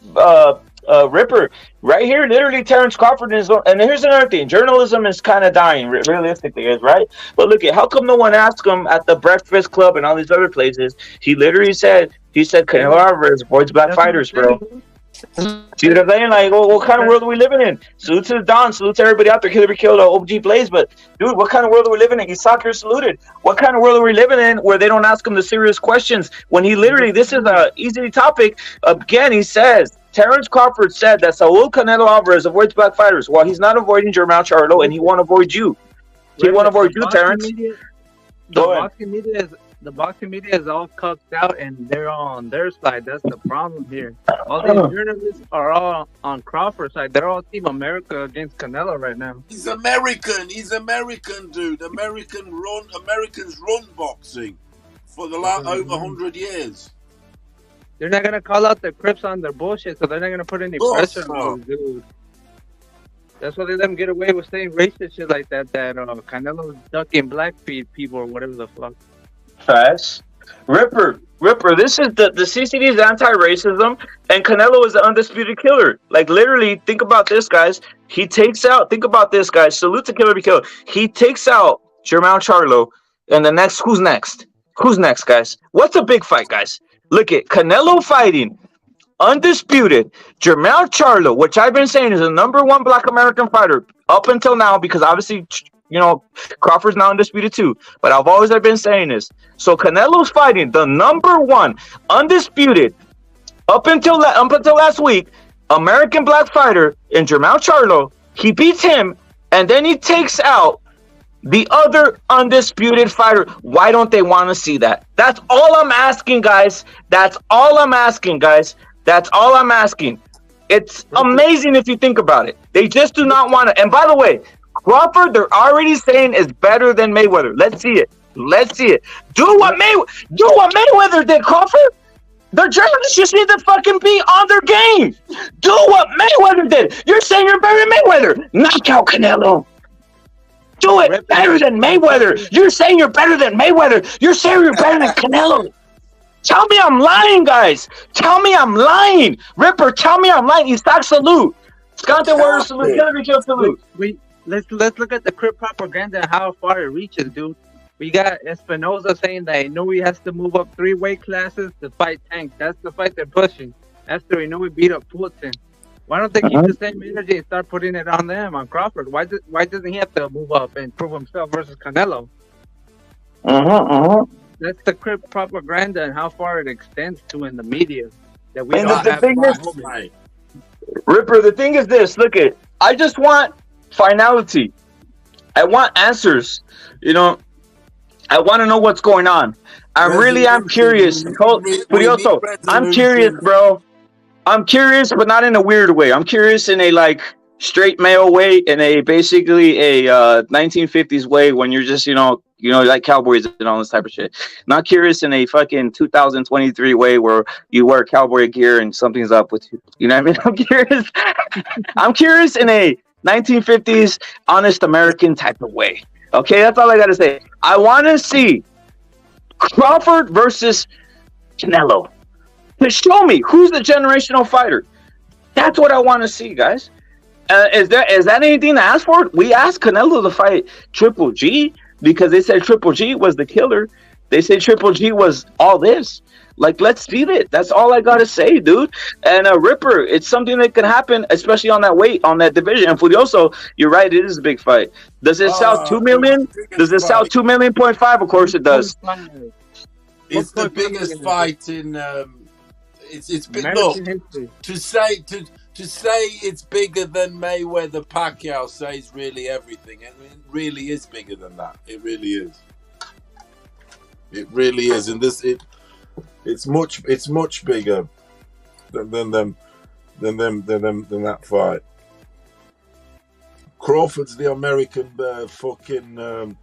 Ripper. Right here, literally, Terrence Crawford is. And here's another thing. Journalism is kind of dying, realistically, right? But look at how come no one asked him at the Breakfast Club and all these other places? He literally said, Canelo Alvarez avoids black fighters, bro. See what I'm saying? Like, what kind of world are we living in? Salute to the Don, salute to everybody out there. Killer be killed, OG Blaze. But dude, what kind of world are we living in? He's soccer saluted. What kind of world are we living in where they don't ask him the serious questions when he literally? This is a easy topic. Again, he says Terrence Crawford said that Saul Canelo Alvarez avoids black fighters. Well, he's not avoiding Jermall Charlo, and he won't avoid you. He won't avoid you, Terrence. The boxing media is all cucked out, and they're all on their side. That's the problem here. All these journalists are all on Crawford's side. They're all Team America against Canelo right now. He's American, dude. Americans run boxing for the last over 100 years. They're not gonna call out the Crips on their bullshit, so they're not gonna put any pressure on those dudes. That's why they let them get away with saying racist shit like that. That Canelo's ducking Blackfeet people or whatever the fuck. Facts. Ripper, this is the CCD's anti-racism, and Canelo is the undisputed killer. Like, literally, think about this, guys. Think about this, guys. Salute to Killer be killed. He takes out Jermall Charlo, and who's next? Who's next, guys? What's a big fight, guys? Look at Canelo fighting undisputed Jermall Charlo, which I've been saying is the #1 Black American fighter up until now, because obviously, Crawford's now undisputed too. But I've been saying this. So Canelo's fighting the #1 undisputed up until last week American black fighter in Jermall Charlo. He beats him, and then he takes out the other undisputed fighter. Why don't they want to see that? That's all I'm asking, guys. That's all I'm asking. It's amazing if you think about it. They just do not want to. And by the way, Crawford, they're already saying is better than Mayweather. Let's see it. Do what Mayweather did, Crawford. The journalists just need to fucking be on their game. Do what Mayweather did. You're saying you're better than Mayweather. Knock out Canelo. Do it better than Mayweather. You're saying you're better than Mayweather. You're saying you're better than Canelo. Tell me I'm lying, guys. Tell me I'm lying. Ripper, tell me I'm lying. Isaac salute. Scante Warrior salute. Killer kill salute. Let's look at the Crip propaganda and how far it reaches, dude. We got Espinosa saying that Inoue has to move up 3 weight classes to fight Tank. That's the fight they're pushing. After Inoue beat up Fulton. Why don't they keep the same energy and start putting it on them, on Crawford? Why doesn't he have to move up and prove himself versus Canelo? That's the Crip propaganda and how far it extends to in the media. That we don't have. Ripper, the thing is this. Look at, I just want finality. I want answers. You know, I want to know what's going on. I'm curious. Furioso, I'm curious, bro. I'm curious, but not in a weird way. I'm curious in a like straight male way, in a basically a 1950s way, when you're just, you know, like cowboys and all this type of shit. Not curious in a fucking 2023 way where you wear cowboy gear and something's up with you. You know what I mean? I'm curious. I'm curious in a 1950s honest American type of way. Okay, that's all I gotta say. I want to see Crawford versus Canelo. To show me who's the generational fighter. That's what I want to see, guys. Is that anything to ask for? We asked Canelo to fight Triple G because they said Triple G was the killer. They said Triple G was all this. Like, let's see it. That's all I gotta say, dude. And Ripper, it's something that can happen, especially on that weight, on that division. And Furioso, you're right, it is a big fight. Does it sell 2 million? Does it sell 2 million point 5? Of course it does. It's the biggest fight in. It's big. Look, to say it's bigger than Mayweather Pacquiao says really everything. I mean, it really is bigger than that. It really is. It really is, and it's much bigger than that fight. Crawford's the American fucking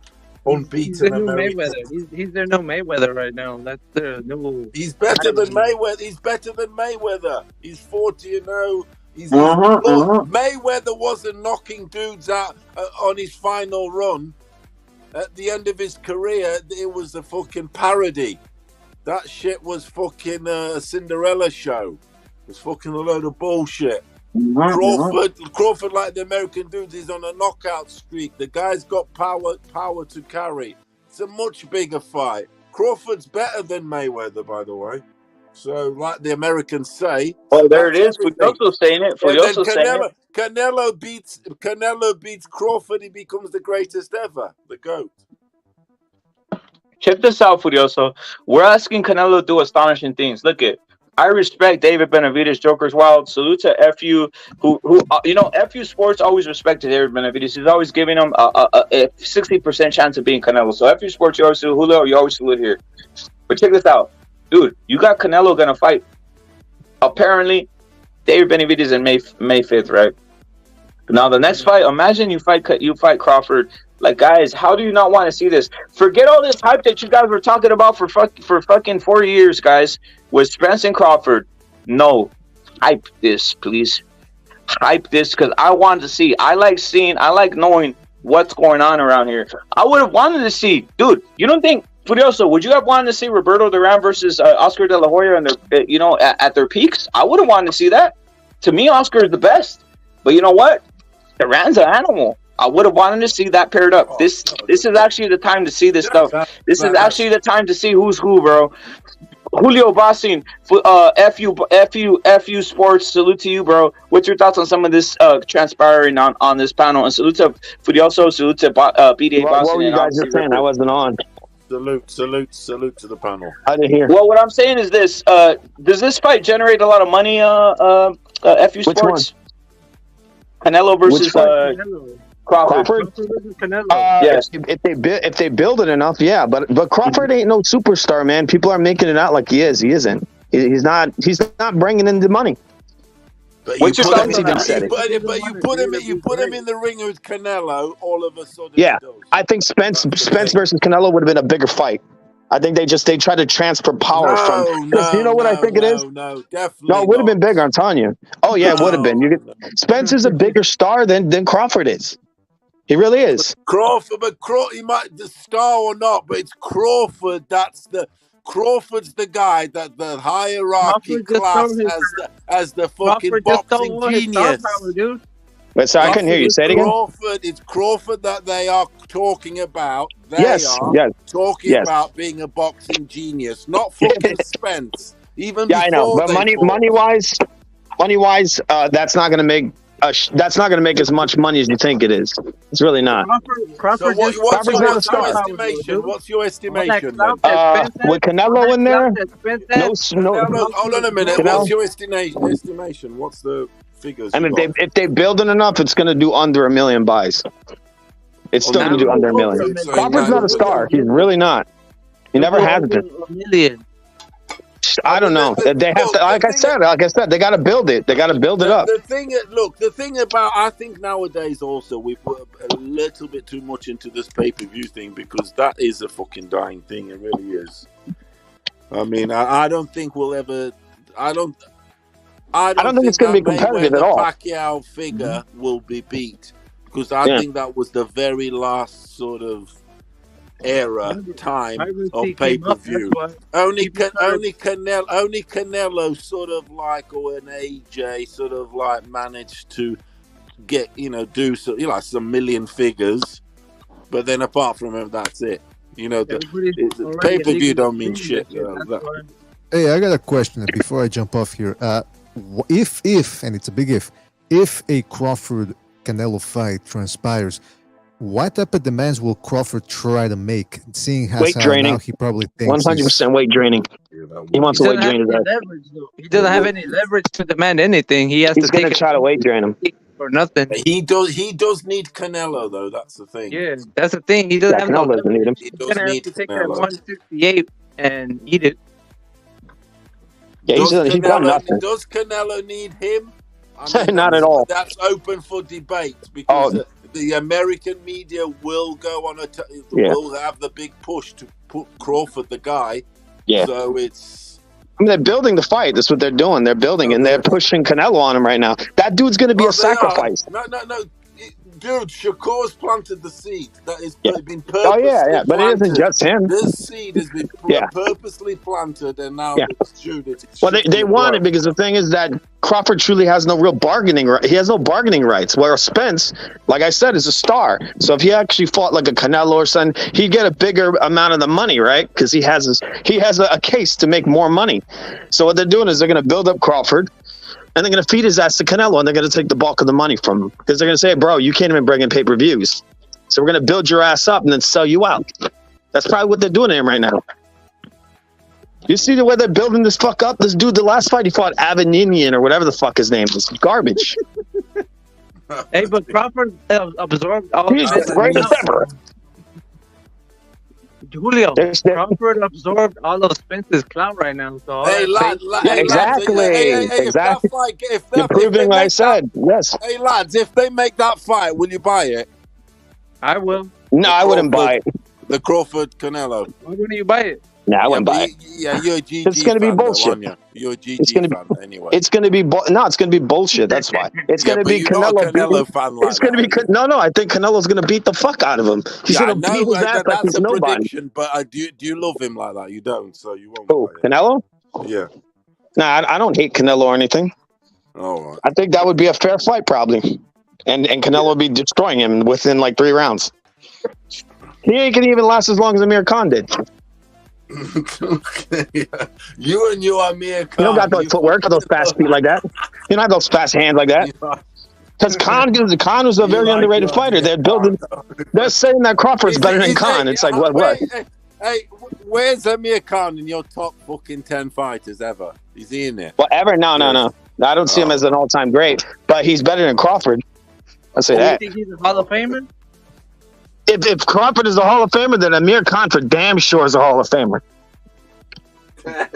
unbeaten American. Mayweather. He's their no Mayweather right now. That's their no. He's better than Mayweather. He's better than Mayweather. He's 40-0. Mayweather wasn't knocking dudes out on his final run. At the end of his career, it was a fucking parody. That shit was fucking a Cinderella show. It was fucking a load of bullshit. Crawford, like the American dudes, is on a knockout streak. The guy's got power to carry. It's a much bigger fight. Crawford's better than Mayweather, by the way. So, like the Americans say. Oh, there it is. Furioso saying it. Furioso saying it. Canelo beats Crawford. He becomes the greatest ever. The GOAT. Check this out, Furioso. We're asking Canelo to do astonishing things. Look at. I respect David Benavidez, Joker's Wild. Salute to FU, who FU Sports always respected David Benavidez. He's always giving him a 60% chance of being Canelo. So FU Sports, you always salute Julio, you always salute here. But check this out. Dude, you got Canelo going to fight, apparently, David Benavidez in May 5th, right? Now, the next fight, imagine you fight Crawford. Like, guys, how do you not want to see this? Forget all this hype that you guys were talking about for fucking 4 years, guys, with Spence and Crawford. No, hype this, please. Hype this, because I wanted to see. I like knowing what's going on around here. I would have wanted to see, dude, you don't think, Furioso, would you have wanted to see Roberto Duran versus Oscar De La Hoya and at their peaks? I would have wanted to see that. To me, Oscar is the best. But you know what? Duran's an animal. I would have wanted to see that paired up. This is actually the time to see this stuff. This is actually the time to see who's who, bro. Julio Basin, FU Sports, salute to you, bro. What's your thoughts on some of this transpiring on this panel? And salute to Furioso, salute to BDA Boston. What were you guys just saying? I wasn't on. Salute to the panel. I didn't hear. Well, what I'm saying is this: does this fight generate a lot of money? FU Sports. Canelo versus Crawford. Yes. If they build it enough, yeah. But Crawford ain't no superstar, man. People are making it out like he is. He isn't. He's not bringing in the money. But What's you your put thoughts him, on you put him in the ring with Canelo. All of a sudden, yeah. I think Spence versus Canelo would have been a bigger fight. I think they try to transfer power from. You know what I think it is? No, definitely. No, it would have been bigger. I'm telling you. Oh yeah, it would have been. Spence is a bigger star than Crawford is. He really is. Crawford, he might the star or not, but it's Crawford. Crawford's the guy that the hierarchy class as the fucking boxing genius. Wait, so I couldn't hear you. Say it again. It's Crawford that they are talking about. They are talking about being a boxing genius, not fucking Spence. Even I know, but money wise, that's not going to make. That's not going to make as much money as you think it is. It's really not. What's your estimation? With Canelo in there, hold on a minute. What's your estimation? What's the figures. And you got. if they build it enough, it's going to do under 1 million buys. It's still going to do under 1 million. Crawford's not a star. He's really not. He never has been. $1 million. I don't know. They have to, like I said, they got to build it. They got to build it up. The thing about, I think nowadays also we put a little bit too much into this pay-per-view thing, because that is a fucking dying thing. It really is. I mean, I don't think we'll ever. I don't think it's going to be competitive at all. Pacquiao figure will be beat, because I think that was the very last sort of time of pay-per-view. Only Canelo sort of like, or an AJ sort of like managed to get, do some million figures, but then apart from him, that's it. The pay-per-view don't mean shit. Hey, I got a question before I jump off here. If and it's a big if a Crawford Canelo fight transpires, what type of demands will Crawford try to make? Seeing how weight training. Now he probably thinks 100% weight training. He wants to weight drain his ass. He doesn't have any leverage to demand anything. He's going to try to weight drain him for nothing. He does need Canelo though. That's the thing. Yeah, that's the thing. He doesn't have no doesn't need him. He does need to take that Canelo. 168 and eat it. Yeah, he's done nothing. Does Canelo need him? Not at all. That's open for debate, because the American media will go on will have the big push to put Crawford the guy. Yeah. So it's. They're building the fight. That's what they're doing. They're building, and they're pushing Canelo on him right now. That dude's going to be a sacrifice. No. Dude, Shakur's planted the seed. That has been purposely planted. But it isn't just him. This seed has been purposely planted, and now it's well, they want it, because the thing is that Crawford truly has no real bargaining right. He has no bargaining rights, whereas Spence, like I said, is a star. So if he actually fought like a Canelo or something, he'd get a bigger amount of the money, right? Because he has a case to make more money. So what they're doing is they're going to build up Crawford, and they're going to feed his ass to Canelo, and they're going to take the bulk of the money from him, because they're going to say, bro, you can't even bring in pay-per-views. So we're going to build your ass up and then sell you out. That's probably what they're doing to him right now. You see the way they're building this fuck up? This dude, the last fight he fought Aveninian or whatever the fuck his name is. Garbage. Hey, but Crawford absorbed all He's the greatest ever. Julio, Crawford absorbed all of Spence's clout right now. So exactly. You're proving what I said. Yes. Hey lads, if they make that fight, will you buy it? I will. No, I wouldn't buy it. The Crawford Canelo. Why wouldn't you buy it? No, I wouldn't buy it. Yeah, you're a GG. It's going to be bullshit. You're a GG fan anyway. It's going to be it's going to be bullshit. That's why. It's going to be Canelo fan. Like it's going to be no. I think Canelo's going to beat the fuck out of him. He's going to beat his ass like he's nobody. Prediction, but do you love him like that? You don't, so you won't. Who, Canelo? Yeah. Nah, I don't hate Canelo or anything. All right. I think that would be a fair fight probably, and Canelo would be destroying him within like 3 rounds. He ain't gonna even last as long as Amir Khan did. You and Amir Khan. You don't got those footwork, those fast feet like that. You don't have those fast hands like that. Because Khan was a very underrated fighter. They're saying that Crawford's better than Khan. It's like what? Hey, where's Amir Khan in your top fucking 10 fighters ever? Is he in there? Whatever. No. I don't see him as an all-time great, but he's better than Crawford. I'll say that. You think he's a Hall of Famer? If Crawford is a Hall of Famer, then Amir Khan for damn sure is a Hall of Famer.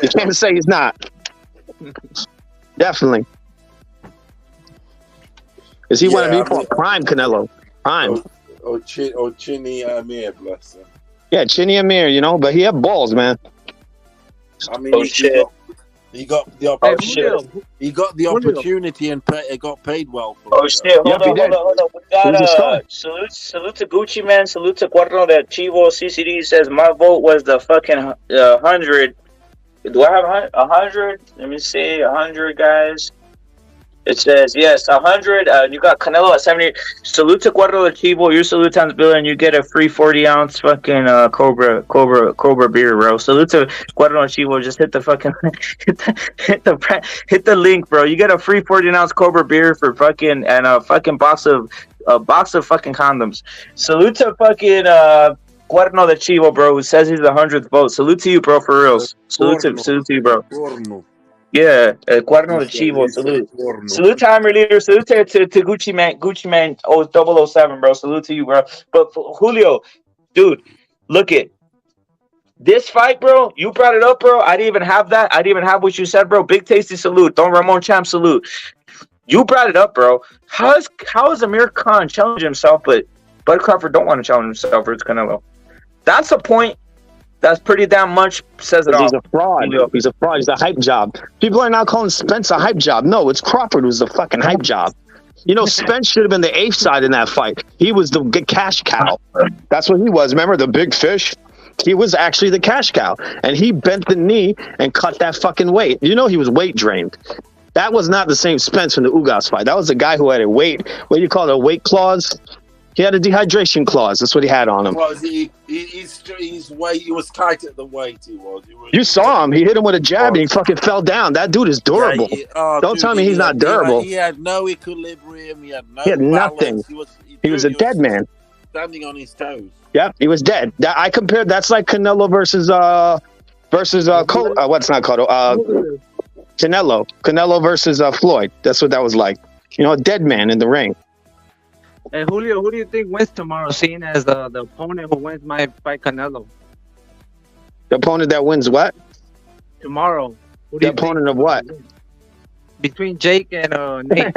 You can't say he's not. Definitely. Because he wanted to be called Prime Canelo. Prime. Chinny Amir, bless him. Yeah, Chinny Amir, but he had balls, man. I mean, he got the opportunity. He got the opportunity and got paid well for it. Hold on. We got salute to Gucci Man, salute to Cuerno de Chivo. CCD says my vote was the fucking 100. Do I have 100? Let me see, 100 guys. It says yes, 100. You got Canelo at 70. Salute to Cuerno de Chivo. Your salute times bill, and you get a free 40-ounce fucking Cobra beer, bro. Salute to Cuerno de Chivo. Just hit the fucking hit the link, bro. You get a free 40-ounce Cobra beer for fucking and a fucking box of fucking condoms. Salute to fucking Cuerno de Chivo, bro. Who says he's the 100th vote. Salute to you, bro, for reals. Salute to you, bro. Yeah, Cuerno de Chivo, salute. Salute to Hammer Leader, salute to Gucci Man 007, bro. Salute to you, bro. But Julio, dude, look it. This fight, bro, you brought it up, bro. I didn't even have that. I didn't even have what you said, bro. Big Tasty salute. Don Ramon Champ salute. You brought it up, bro. How is Amir Khan challenging himself, but Bud Crawford don't want to challenge himself versus Canelo? That's a point. That's pretty damn much says it all. He's a fraud. He's a fraud. He's a hype job. People are now calling Spence a hype job. No, it's Crawford who's the fucking hype job. You know, Spence should have been the eighth side in that fight. He was the cash cow. That's what he was. Remember the big fish? He was actually the cash cow. And he bent the knee and cut that fucking weight. You know he was weight drained. That was not the same Spence from the Ugas fight. That was a guy who had a weight, what do you call it, a weight clause? He had a dehydration clause. That's what he had on him. He was tight at the weight. You saw him. He hit him with a jab and he fucking fell down. That dude is durable. Don't tell me he's not durable. He had no equilibrium. He had nothing. He was a dead man. Standing on his toes. Yeah, he was dead. I compared. That's like Canelo versus what's not Cotto? Canelo versus Floyd. That's what that was like. You know, a dead man in the ring. Hey, Julio, who do you think wins tomorrow, seeing as the opponent who wins might fight Canelo? The opponent that wins what? Tomorrow. The opponent of what? Between Jake and Nate.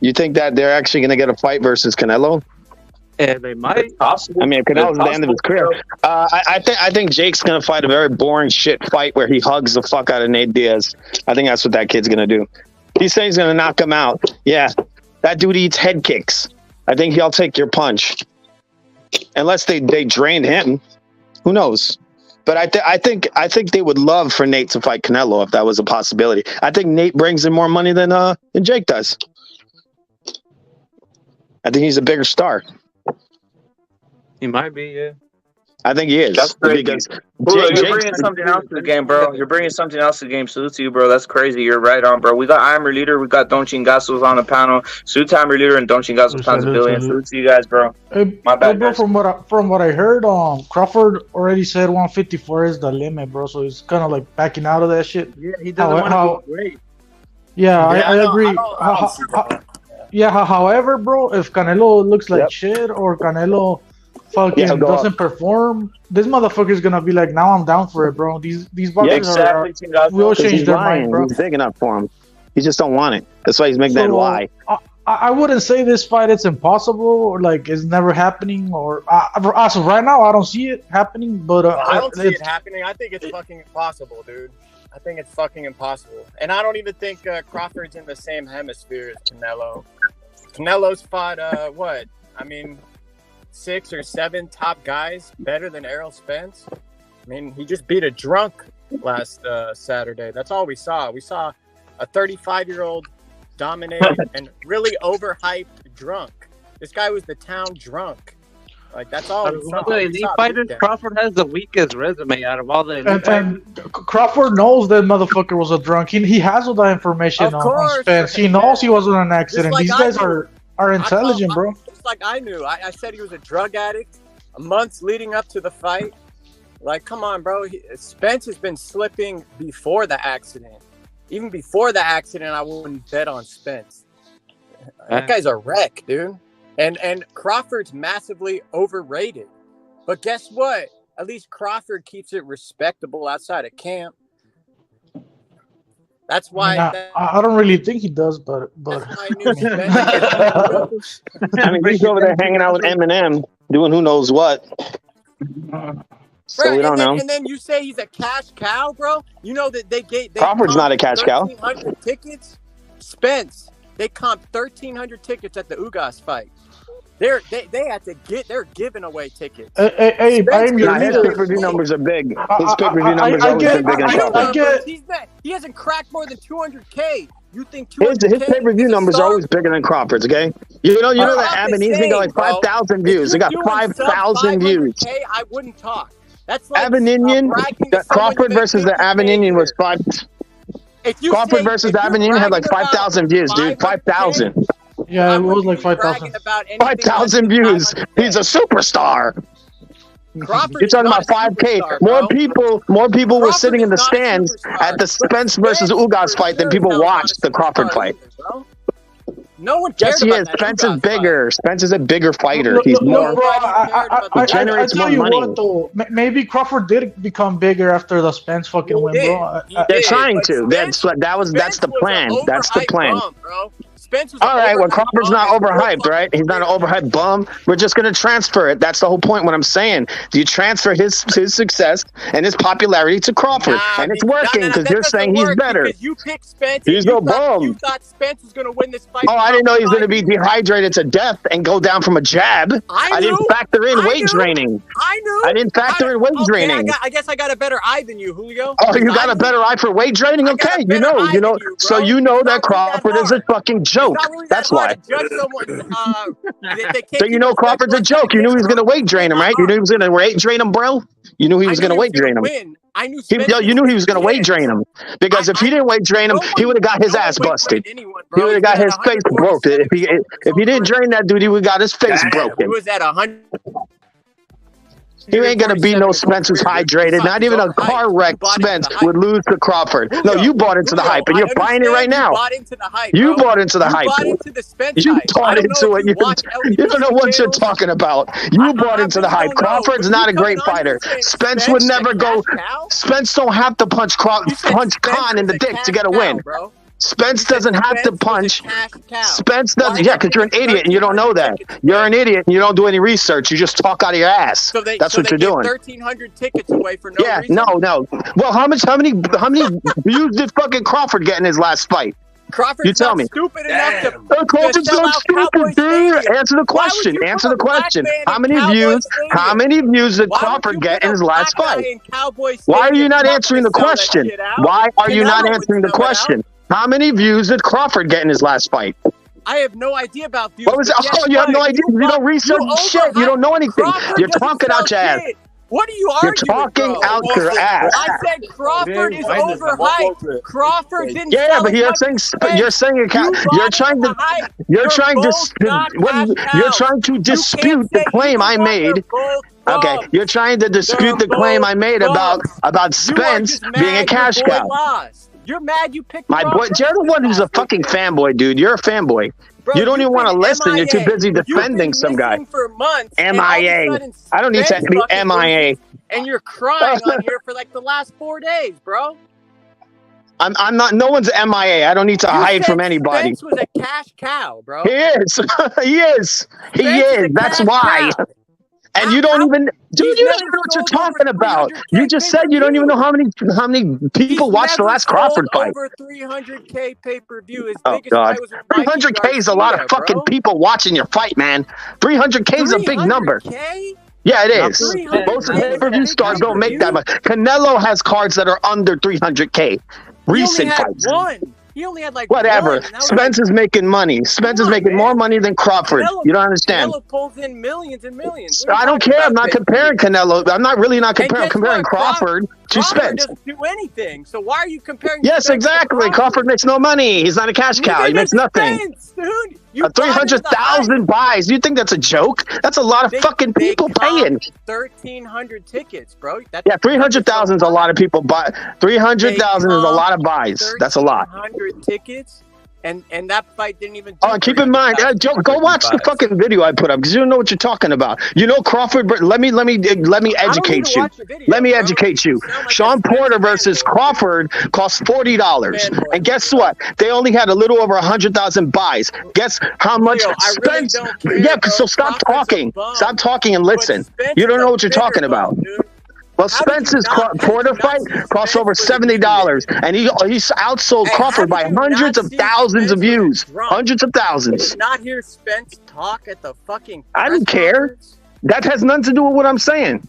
You think that they're actually going to get a fight versus Canelo? Yeah, they might. Possible. I mean, Canelo's at the end of his career. I think Jake's going to fight a very boring shit fight where he hugs the fuck out of natediaz. I think that's what that kid's going to do. He's saying he's going to knock him out. Yeah, that dude eats head kicks. I think he'll take your punch. Unless they drain him. Who knows? But I think they would love for Nate to fight Canelo if that was a possibility. I think Nate brings in more money than Jake does. I think he's a bigger star. He might be, yeah. I think he is. That's crazy. You're bringing something else to the game, bro. You're bringing something else to the game. Salute to you, bro. That's crazy. You're right on, bro. We got Imer Leader. We got Don Chingasos on the panel. Salute to Imer Leader and Don Chingasos Pounds a Billion. Salute to you guys, bro. My bad, bro. From what I heard, Crawford already said 154 is the limit, bro. So he's kind of like backing out of that shit. Yeah, he doesn't want to be great. Yeah, I agree. However, bro, if Canelo looks like shit or Canelo fucking doesn't perform, this motherfucker's gonna be like, now I'm down for it, bro. These boxers will change their mind, bro. He's big enough for him. He just don't want it. That's why he's making that lie. I wouldn't say this fight it's impossible or like it's never happening or as of right now I don't see it happening. But I don't see it happening. I think it's fucking impossible, dude. I think it's fucking impossible, and I don't even think Crawford's in the same hemisphere as Canelo. Canelo's fought what? I mean, 6 or 7 top guys better than Errol Spence. I mean, he just beat a drunk last Saturday. That's all we saw. We saw a 35-year-old dominate and really overhyped drunk. This guy was the town drunk. Like, that's all we saw. Elite fighters, Crawford has the weakest resume out of all the elite and Crawford knows that motherfucker was a drunk. He has all that information on Spence. He knows he wasn't an accident. Like these guys are intelligent, bro. Just like I knew. I said he was a drug addict months leading up to the fight. Like, come on, bro. Spence has been slipping before the accident. Even before the accident, I wouldn't bet on Spence. That guy's a wreck, dude. And Crawford's massively overrated. But guess what? At least Crawford keeps it respectable outside of camp. That's why. I don't really think he does, but. I mean, he's over there hanging out with Eminem, doing who knows what. So we don't know. And then you say he's a cash cow, bro. You know that they Crawford's not a cash cow. 1,300 tickets. Spence, they comped 1,300 tickets at the Ugas fight. They're giving away tickets. Hey, his pay-per-view numbers are big. His pay-per-view numbers are always been big in Crawford. He hasn't cracked more than 200K. You think 200K? His pay-per-view numbers are always bigger than Crawford's. Okay, you know that Avenini's got like 5,000 views. They got 5,000 views. I wouldn't talk. That's like Aveninian. Crawford versus the Aveninian was 5. Crawford versus Aveninian had like 5,000 views, dude. 5,000. Yeah, it was like 5,000. 5,000 views. He's a superstar. Crawford You're is talking not about a 5K. superstar, More bro. people were Crawford sitting in is the not a stands superstar. at the Spence versus Spence Ugas for fight than sure people is not watched the Crawford superstar fight. either, bro. No one Yes, cared he about is. that Spence is Ugas fight. bigger. Spence is a bigger fighter. He's Look, more. bro, He generates I tell more you money. what though, maybe Crawford did become bigger after the Spence fucking win, bro. They're trying But to. That's the plan. That's the plan. Bum, bro. Spence was All right, well, overhyped Crawford's bum not his whole overhyped, right? He's not an overhyped bum. We're just going to transfer it. That's the whole point. What I'm saying, do you transfer his success and his popularity to Crawford, and it's working because you're saying he's better. Because you picked Spence. He's no bum. You thought Spence was going to win this fight. Oh, I didn't know he was going to be dehydrated to death and go down from a jab. I didn't factor in weight training. I knew. I didn't factor in weight training. I guess I got a better eye than you, Julio. Oh, you got a better eye for weight training? Okay, you know. So you know that Crawford is a fucking joke. That's why. Judge someone. So you know Crawford's a joke. You knew he was going to weight drain him, right? You knew he was going to weight drain him, bro. You knew he was going to weight drain him. I knew. You knew he was going to weight drain him because if he didn't weight drain him, he would have got his ass busted. He would have got his face broken. If he didn't drain that dude, he would have got his face broken. He was at 100. He ain't gonna beat no Spence who's hydrated. Not even a car wreck Spence would lose to Crawford. No, you bought into the hype, and you're buying it right now. You bought into the hype. You bought into it. You don't know what you're talking about. You bought into the hype. Crawford's not a great fighter. Spence would never go. Spence don't have to punch Khan in the dick to get a win. Spence doesn't have to punch. Spence doesn't. Yeah, because you're an idiot and you don't know that. You're an idiot and you don't do any research. You just talk out of your ass. That's what you're doing. 1,300 tickets away for no reason. No. Well, how many views did fucking Crawford get in his last fight? Crawford's you tell me. Stupid enough to Crawford's not stupid, dude. Answer the question. Answer the question. How many views did Crawford get in his last fight? Why are you not answering the question? Why are you not answering the question? How many views did Crawford get in his last fight? I have no idea about views. What was it? Oh, you have no idea. You don't research shit. You don't know anything. You're talking out your ass. What are you arguing? You're talking out your ass. I said Crawford is overhyped. Crawford didn't. Yeah, but you're saying you're trying to dispute the claim I made. Okay, you're trying to dispute the claim I made about Spence being a cash cow. You're mad you picked my boy. You're the one who's a fucking fanboy, dude. You're a fanboy. Bro, you don't even want to listen. You're too busy defending some guy. For months, MIA. I don't need to be MIA. And you're crying on here for like the last 4 days, bro. I'm not. No one's MIA. I don't need to hide from anybody. Spence was a cash cow, bro. He is. He is. He is. That's why. And you don't even, dude. You don't even know what you're talking about. You just said you don't even know how many people watched the last Crawford fight. Over 300K pay-per-view. Oh God, 300K is a lot of fucking people watching your fight, man. 300K is a big number. Yeah, it is. Most pay-per-view stars don't make that much. Canelo has cards that are under 300K. Recent fights. He only had like whatever. Spence is making money. Spence is making more money than Crawford. You don't understand. Canelo pulls in millions and millions. I don't care. I'm not comparing Canelo. I'm not really not comparing. I'm comparing Crawford to Spence. Doesn't do anything. So why are you comparing? Yes, exactly. Crawford makes no money. He's not a cash cow. He makes nothing. Dude. 300,000 buys. You think that's a joke? That's a lot of fucking people paying. 1,300 tickets, bro. Yeah, 300,000 is a lot of people buy. 300,000 is a lot of buys. That's a lot. 1,300 tickets. And that fight didn't even. Oh, keep in mind, go watch the fucking video I put up because you don't know what you're talking about. You know Crawford. Let me educate you. Let me educate you. Sean Porter versus Crawford cost $40, and guess what? They only had a little over 100,000 buys. Guess how much Spence? Yeah, so stop talking. Stop talking and listen. You don't know what you're talking about. Well, Spence's Porter fight cost over $70, and he outsold Crawford by hundreds of thousands of views. Hundreds of thousands. Did you not hear Spence talk at the fucking I don't care. That has nothing to do with what I'm saying.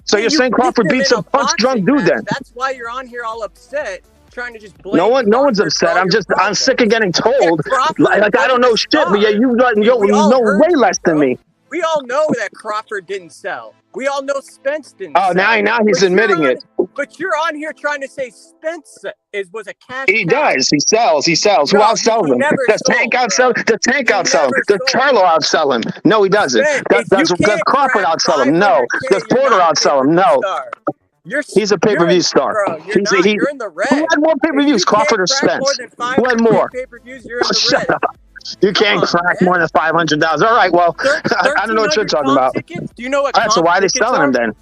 So you're saying Crawford beats a punch-drunk dude then? That's why you're on here all upset, trying to just blame. No one's upset. I'm sick of getting told. Like I don't know shit, but yeah, you know way less than me. We all know that Crawford didn't sell. We all know Spence didn't. Oh, now he's admitting it. But you're on here trying to say Spence was a cash He cow. does. He sells. Who Bro, outsells he him? never Does sold, Tank bro. outsell? Does Tank He outsell him? never Does sold. Charlo outsell him? No, he doesn't. Spence, Does if you can't Crawford crack outsell him? No. 500K, Does you're Porter not a outsell him? pay-per-view No. star. He's a pay-per-view star. Bro, you're not. You're in the red. Who had more pay-per-views, If you Crawford or can't crack more Spence? than Who had 500K more? pay-per-views, you're in the Shut red. up. You can't crack more than 500,000. All right, well, I don't know what you're talking about. Tickets? Do you know what? All right, so why are they tickets selling are? him then?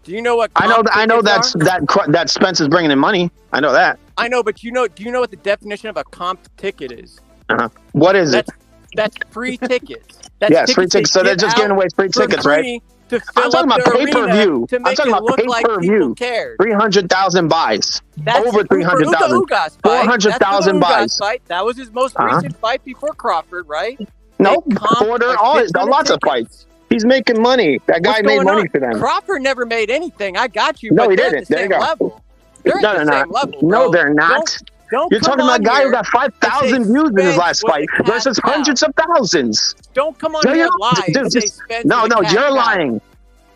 Do you know what? I know tickets are? that Spence is bringing in money. I know that. I know, but do you know what the definition of a comp ticket is? What is it? That's free tickets. That's Yes, free tickets. So they're just giving away free tickets, right? To I'm talking about pay-per-view. To I'm make talking it about look like people pay-per-view. cared. 300,000 buys. That's Over 300,000. 400,000 buys. Fight. That was his most recent fight before Crawford, right? No, Porter, lots of fights. He's making money. That guy made money for them. Crawford never made anything. I got you. No, but he they're didn't. At the There you same go. level. They're No, at the they're same not. level, bro. No, they're not. Don't You're talking about a guy who got 5,000 views in his last fight versus hundreds of thousands. Don't come on here and lie. Dude, Say Spence no, is a cash you're cow. lying.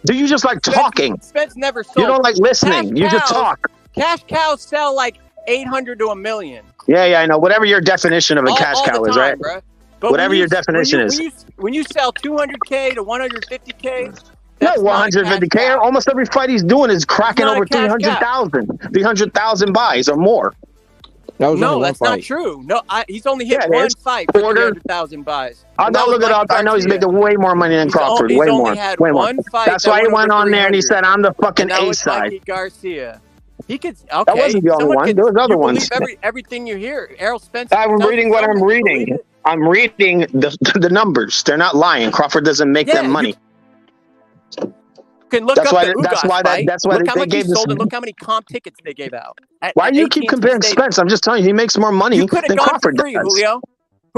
Do you just like talking? Spence never sold. You don't like listening. You just cows- talk. Cash cows sell like 800 to a million. Yeah, I know. Whatever your definition of a cash all cow the is, time, right? Bro. But Whatever your definition is. When you sell 200K to 150K, No, 150K. Almost every fight he's doing is cracking not a over cash cow. 300,000 buys or more. No, that's not true. No, he's only hit one fight for 300,000 buys. I'll go look it up. I know he's making way more money than Crawford. He's Way only more. had Way more. one fight That's that why he went went over on there and he 300. said, I'm the fucking And that A was side. Mikey Garcia. He could. Okay, That wasn't the only someone one. could- There was other you ones. believe everything you hear. Errol Spence. I'm reading what I'm reading. I'm reading the numbers. They're not lying. Crawford doesn't make them money. You can look That's up why- the that's Ugas why that- fight. that's why look they how much gave he this- sold and look how many comp tickets they gave out. Why do you keep comparing Spence? I'm just telling you, he makes more money You could than have gone Crawford for free, does. Julio.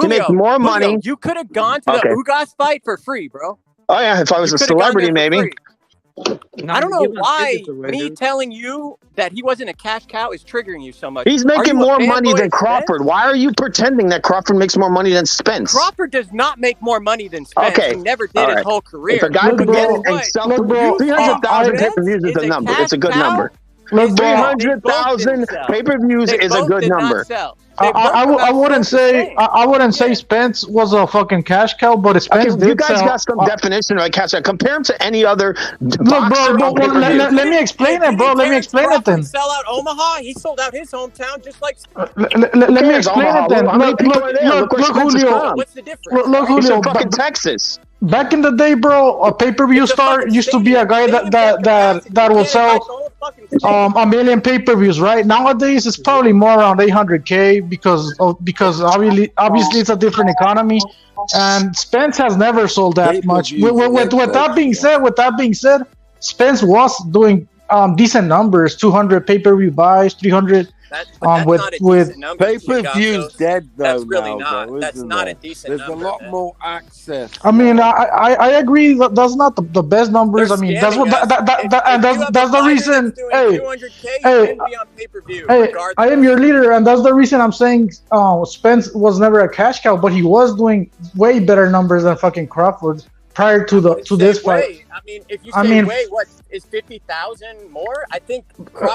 He makes more money. You could have gone to Okay. the Ugas fight for free, bro. Oh yeah, if I was You a coulda gone celebrity, there for maybe. free. I don't know why me telling you that he wasn't a cash cow is triggering you so much. He's Are making you a more fanboy money of than Spence? Crawford. Why are you pretending that Crawford makes more money than Spence? Crawford does not make more money than Spence. Okay. He never did All his right. whole career. If a guy could get it and sell 300,000 pay-per-views is a number. It's a good number. 300,000 pay-per-views is a good number. I wouldn't say Spence was a fucking cash cow, but Spence Okay, did you guys sell. got some definition of a cash cow. Compare him to any other Look, boxer bro, on pay-per-view. let me explain it, bro. Let me explain it then. Sell out Omaha. He sold out his hometown just like. Let me explain it then. How many people are there? Look where Spence is Julio. from. What's the difference? Look, He's Julio. from fucking Texas. Back in the day, bro, a pay-per-view star used to be a guy that will sell a million pay-per-views, right? Nowadays, it's probably more around 800K because obviously it's a different economy, and Spence has never sold that much. With that being said, Spence was doing decent numbers, 200 pay-per-view buys, 300. With pay-per-view's dead though. That's really now, not. though, That's isn't not there? a decent There's number. a lot more access. I mean, I agree that that's not the best numbers. I mean, that's what that's the reason. Hey, I am your leader, and that's the reason I'm saying Spence was never a cash cow, but he was doing way better numbers than fucking Crawford prior to this fight. I mean, if you say wait, what is 50,000 more? I think.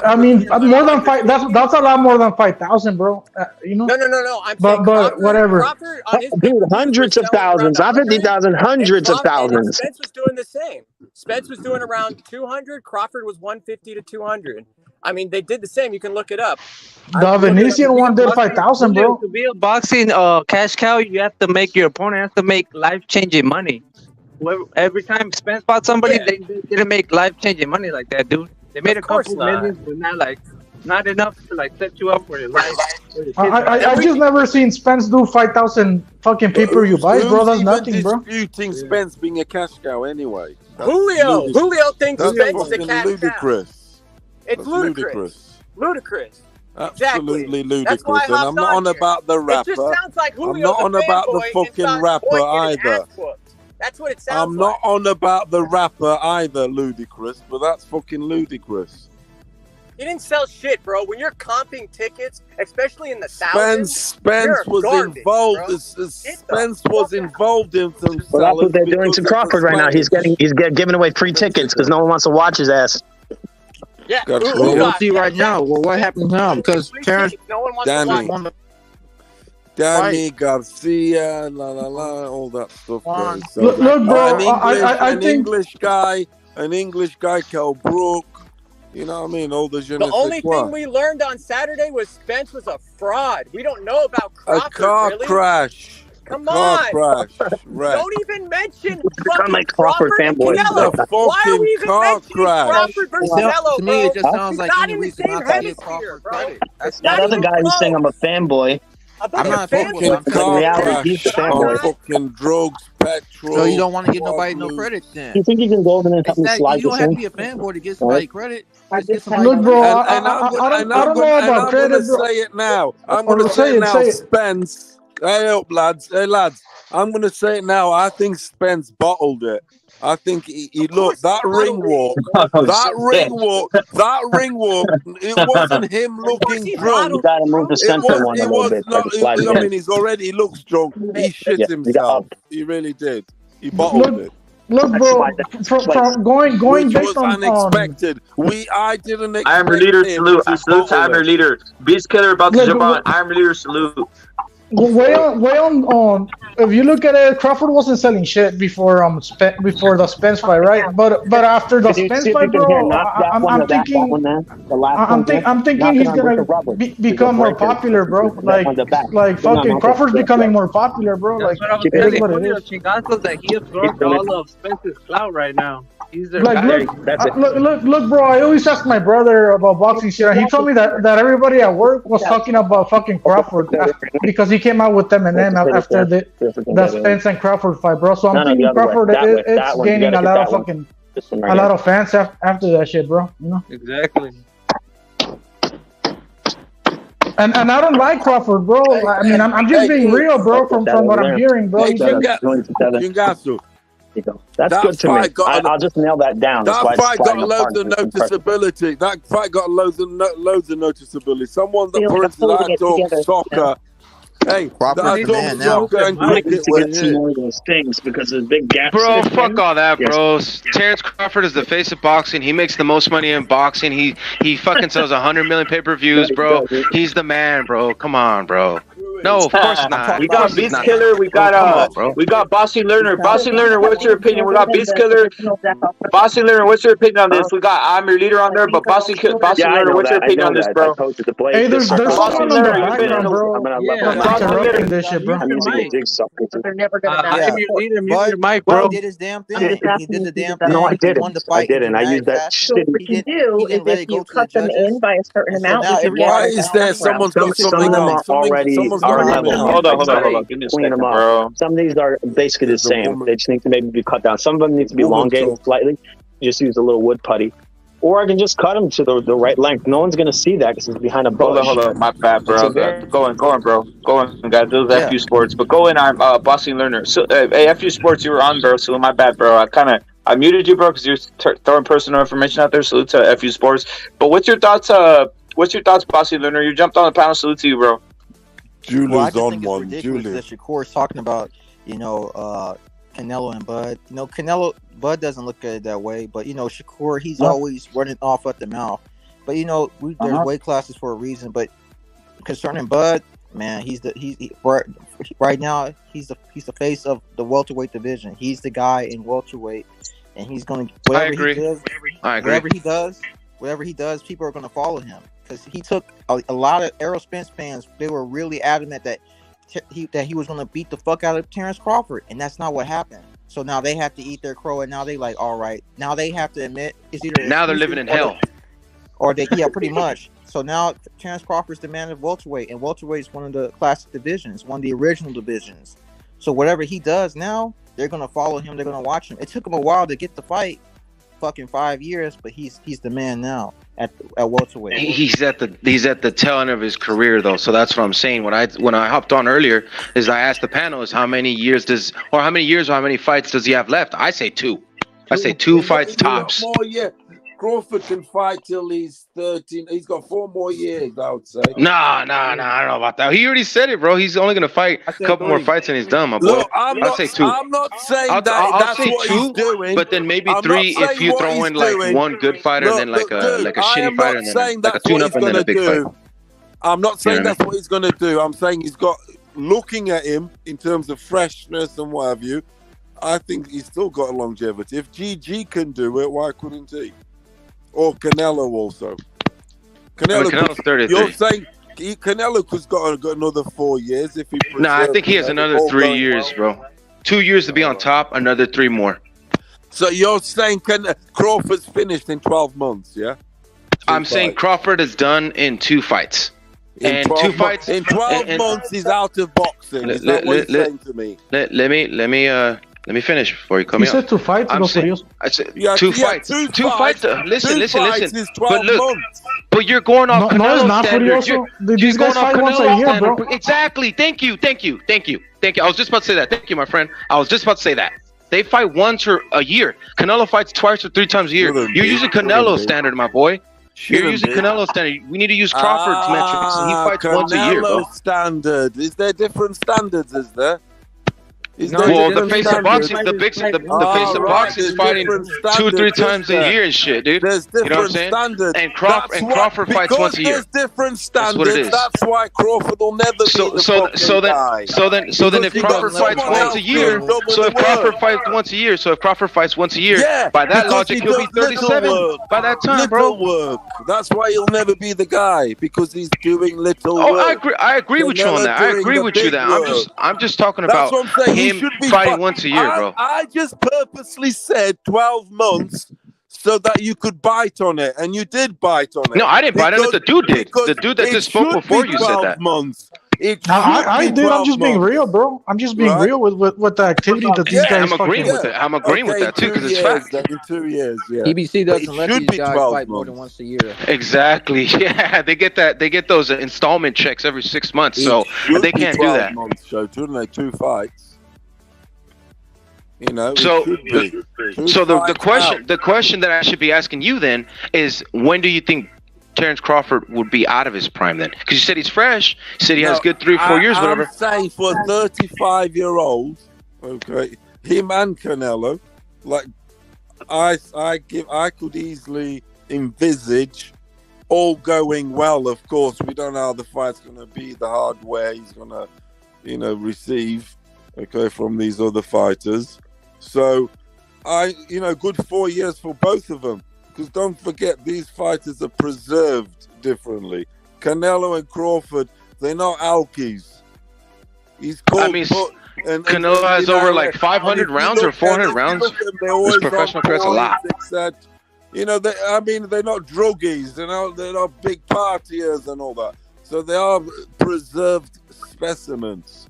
I mean, more than five. That's a lot more than 5,000, bro. You know. No. But whatever. Crawford on his Dude, hundreds of thousands, not 50,000, hundreds of thousands. Spence was doing the same. Spence was doing around 200. Crawford was 150 to 200. I mean, they did the same. You can look it up. The Venetian one did 5,000, bro. To be a boxing cash cow, you have to make your opponent have to make life-changing money. Every time Spence fought somebody, they didn't make life-changing money like that, dude. They made a couple millions, but not enough to set you up for your life. I just never seen Spence do 5,000 fucking pay-per-view buys, bro. That's nothing, bro. Disputing Spence being a cash cow anyway. Julio thinks That's Spence is a fucking cash ludicrous. It's That's ludicrous. Ludicrous. Absolutely Exactly. That's why ludicrous. And I'm not on about the rapper. It just sounds like I'm Julio's not on a about the fanboy fucking and rapper starts getting his either. ass whooped. That's what it sounds I'm not on about the rapper either, ludicrous, but that's fucking ludicrous. He didn't sell shit, bro. When you're comping tickets, especially in the thousands, Spence was garbage, involved. bro. Spence was involved in some. Well, that's what they're doing to Crawford right now. He's giving away free tickets because no one wants to watch his ass. Yeah, Got who We'll got see right now. Well, what happens now? Because Please, Terrence, no one wants to watch. Danny Garcia, la la la, all that stuff. There. So, Look, bro, an English guy, Cal Brook. You know what I mean? All the je ne The sais only quoi. thing we learned on Saturday was Spence was a fraud. We don't know about A Crawford, car really. crash. Come a car on. crash. Right. Don't even mention become fucking like Crawford Crawford and fanboy. Canelo. It's a Why are we fucking even car mentioning crash. Crawford versus Well, Canelo, to bro? me, it just sounds He's like not any in the reason same not to give hemisphere, Crawford bro. credit. That's Not not even other guy who's saying close. I'm a fanboy. I'm not a fanboy. I'm saying in reality, he's a fanboy. Fucking drugs, petrol. So you don't want to give nobody no credit then? You think you can go over there and help me Exactly. slide You don't this have in? to be a fanboy to give somebody credit. Just give somebody Look, credit. bro, And I don't know about credit, bro. say it now. I'm Or gonna say it now, say it. Spence. Hey up, lads. Hey lads. I'm gonna say it now. I think Spence bottled it. I think he looked that ring walk. That ring walk. It wasn't him looking drunk. You gotta move the center one a little bit. So the slide I mean, he looks drunk. He shit Yeah, you got himself. up. He really did. He bottled it. Look, bro, from going Which based was on unexpected. I didn't expect Iron Leader him salute. to I salute to bottle Iron it. Leader. Beast Killer about to jump on. Iron Leader salute. way on. If you look at it, Crawford wasn't selling shit before before the Spence fight, right? But after the Can you Spence see if fight, you can hear bro, knock that one or that one there? The last one there? I'm thinking Knock it he's on with the gonna rubber. become more popular, bro. Like on the back. fucking Crawford's becoming more popular, bro. Like But I was it is telling what you, it Julio is. Chingazos, that he absorbed all of Spence's clout right now. He's their Like guy. look, bro. I always ask my brother about boxing shit, and he told me that everybody at work was talking about fucking Crawford because he came out with Eminem after the Spence and Crawford fight, bro. So I'm thinking Crawford it's gaining a lot of fucking a lot of fans after that shit, bro. You know. Exactly. And I don't like Crawford, bro. I mean, I'm just being real, bro. From what I'm hearing, bro. That's That good to me. fight got I'll just nail that down. That's why That it's fight got sliding apart. loads of noticeability. That fight got loads of noticeability. Someone that, for instance, I talk soccer. Hey, I talk soccer and cricket to with get some more of those things because there's big gaps. Bro, in fuck there. all that, Yes. bro. Terrence Crawford is the face of boxing. He makes the most money in boxing. He fucking sells 100 million pay-per-views, bro. He's the man, bro. Come on, bro. No, of course not. We got Beast Killer. We got we got Bossy Learner. Bossy Learner, what's your opinion? We got Beast Killer. Bossy Learner, what's your opinion on this? We got I'm your leader on there, but Bossy Learner, what's your opinion on this, bro? Hey, there's Bossy someone on the Learner, you've been in background, bro. Bossy Learner. Interrupting this shit, bro. They're never gonna I'm your leader. Mute your mic, Bro, bro. he did his damn thing. He did the damn thing. No, I He didn't. won the fight. I didn't. I used that shit. He didn't let it go to the judges. by a certain And so amount, now we could everybody- Why is there someone's got Some something of them on? are already Someone's our got level. something Hold on. Give me a Clean second, them up. bro. Some of these are basically the same. They just need to maybe be cut down. Some of them need to be elongated slightly. Just use a little wood putty. Or I can just cut them to the right length. No one's going to see that because it's behind a bush. Hold on. My bad, bro. Go on, bro. Go on, guys. Those Yeah. FU Sports. But go in, I'm Bossy Learner. So, hey, FU Sports, you were on, bro. So my bad, bro. I muted you, bro, because you're throwing personal information out there. Salute to FU Sports. But what's your thoughts, Bossy Learner? You jumped on the panel. Salute to you, bro. Julius Well, I just on think it's one. ridiculous Julius. that Shakur is talking about, Canelo and Bud. Bud doesn't look at it that way, but Shakur, he's always running off at the mouth. But there's weight classes for a reason. But concerning Bud, man, right now he's the face of the welterweight division. He's the guy in welterweight, and he's gonna whatever he does, people are gonna follow him because he took a lot of Errol Spence fans. They were really adamant that he was gonna beat the fuck out of Terrence Crawford, and that's not what happened. So now they have to eat their crow, and now they like, all right, now they have to admit it's either Now they're living in hell. or they pretty much. So now Terrence Crawford's demanded welterweight, and welterweight is one of the classic divisions, one of the original divisions. So whatever he does now, they're gonna follow him. They're gonna watch him. It took him a while to get the fight, fucking 5 years, but he's the man now at welterweight. He's at the tail end of his career though, so that's what I'm saying. When I hopped on earlier, is I asked the panelists how many years or how many fights does he have left? I say two. I say two fights tops. More, yeah. Crawford can fight till he's 13. He's got 4 more years, I would say. Nah. I don't know about that. He already said it, bro. He's only gonna fight a couple more fights and he's done, my boy. Look, I'll say 2. I'm not saying I'll that's say what 2, he's doing. but then maybe I'm 3 not if you saying throw what in he's like doing. one good fighter and then like a dude, shitty fighter and then like a tune-up and then a big fight. I'm not saying You know what I that's what he's gonna do. I'm saying he's got, looking at him in terms of freshness and what have you, I think he's still got a longevity. If GG can do it, why couldn't he? Or Canelo also. Canelo's 33. You're saying Canelo's got another 4 years if he. Nah, I think he has another 3 years, bro. 2 years to be on top, another 3 more. So you're saying Crawford's finished in 12 months, yeah? I'm saying Crawford is done in 2 fights. In 12 months, he's out of boxing. Is that what you're saying to me? Let me finish before you come He out. said 2 fights. I said 2 fights. 2 fights. Listen. Is 12 months. But you're going off No, it's Canelo not, standards. These guys fight once a year, bro. Exactly. Thank you. I was just about to say that. Thank you, my friend. I was just about to say that. They fight once or a year. Canelo fights twice or 3 times a year. You're using Canelo standard, my boy. You're using Canelo standard. We need to use Crawford's metrics. He fights once a year, bro. Canelo standard. Is there different standards? Is there? Well, the face of boxing, the face of boxing is fighting 2 or 3 times a year and shit, dude. There's different you know what I'm saying? standards. And Crawford fights once a year. There's different standards. That's what it is. That's why Crawford will never be the guy. So then if Crawford fights once a year, so if Crawford fights once a year, by that logic he'll be 37 by that time, bro. Work. That's why he'll never be the guy, because he's doing little work. I agree with you on that. I agree with you that. I'm just talking about him fighting once a year, bro. I just purposely said 12 months so that you could bite on it, and you did bite on it. No, I didn't bite on it. The dude did. The dude that just spoke before you said that. Months. I did. I'm just being real, bro. I'm just being real with the activity that these guys. I'm agreeing with it. I'm agreeing with that too, because it's fact. In 2 years, yeah. EBC doesn't let these guys fight more than once a year. Exactly. Yeah, they get that. They get those installment checks every 6 months, so they can't do that. So, shouldn't they? 2 fights. You know. So the question that I should be asking you then is, when do you think Terence Crawford would be out of his prime then? Because you said he's fresh. You said he has good 3 or 4 years, whatever. I'm saying for a 35-year-old, okay, him and Canelo, like I could easily envisage all going well. Of course, we don't know how the fight's going to be, the hardware he's going to, receive, okay, from these other fighters. So, good 4 years for both of them. Because don't forget, these fighters are preserved differently. Canelo and Crawford, they're not alkies. He's called. Canelo has over like 500 rounds or 400 rounds. His professional career's a lot. They're not druggies. They're not big partiers and all that. So they are preserved specimens.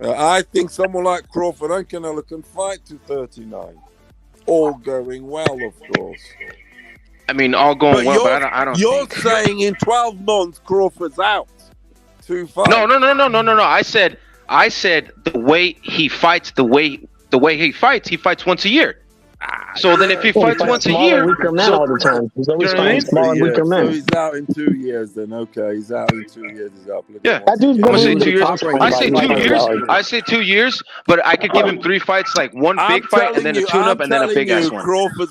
I think someone like Crawford and Canelo can fight to 39. All going well, of course. I mean, all going well, but I don't. You're saying in 12 months Crawford's out. 2 fights. No. I said the way he fights, he fights once a year. So then if he fights once a year, all the time. He's always fighting smaller and weaker men. So he's out in 2 years then. Okay, he's out in 2 years. He's out. Yeah, I'm gonna say 2 years. I say 2 years, but I could give him 3 fights, like one big fight and then a tune-up and then a big ass one.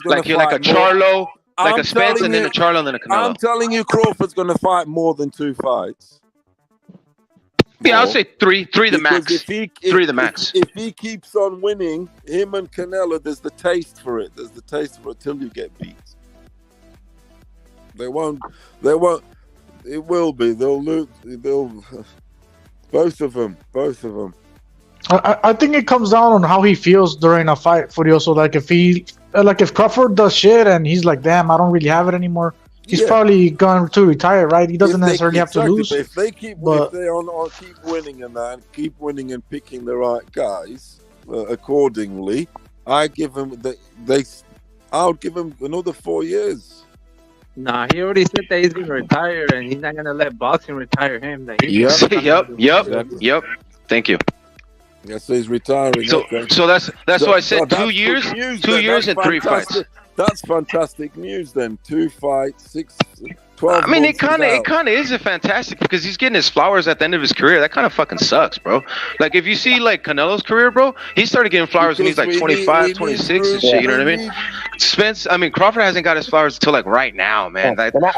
Like a Charlo, like a Spence and then a Charlo and then a Canelo. I'm telling you, Crawford's going to fight more than 2 fights. Yeah, I'll say 3 the max. 3 the max. If he keeps on winning, him and Canelo, there's the taste for it. There's the taste for it till you get beat. They won't. It will be. They'll lose. Both of them. I think it comes down on how he feels during a fight, Furioso. Like if Crawford does shit and he's like, damn, I don't really have it anymore. He's probably going to retire, right? He doesn't necessarily have to lose. If they keep winning and that, and keep winning and picking the right guys accordingly, I'll give him another 4 years. Nah, he already said that he's gonna retire, and he's not gonna let boxing retire him. Yep. Thank you. Yeah, so he's retiring. So that's why I said 2 years, 2 years and 3 fights. That's fantastic news then. 2 fights, 12 I mean, months it kind of is a fantastic because he's getting his flowers at the end of his career. That kind of fucking sucks, bro. Like if you see like Canelo's career, bro, he started getting flowers when he's like 25, 26 and shit. You know what I mean? Crawford hasn't got his flowers until like right now, man. Like, Now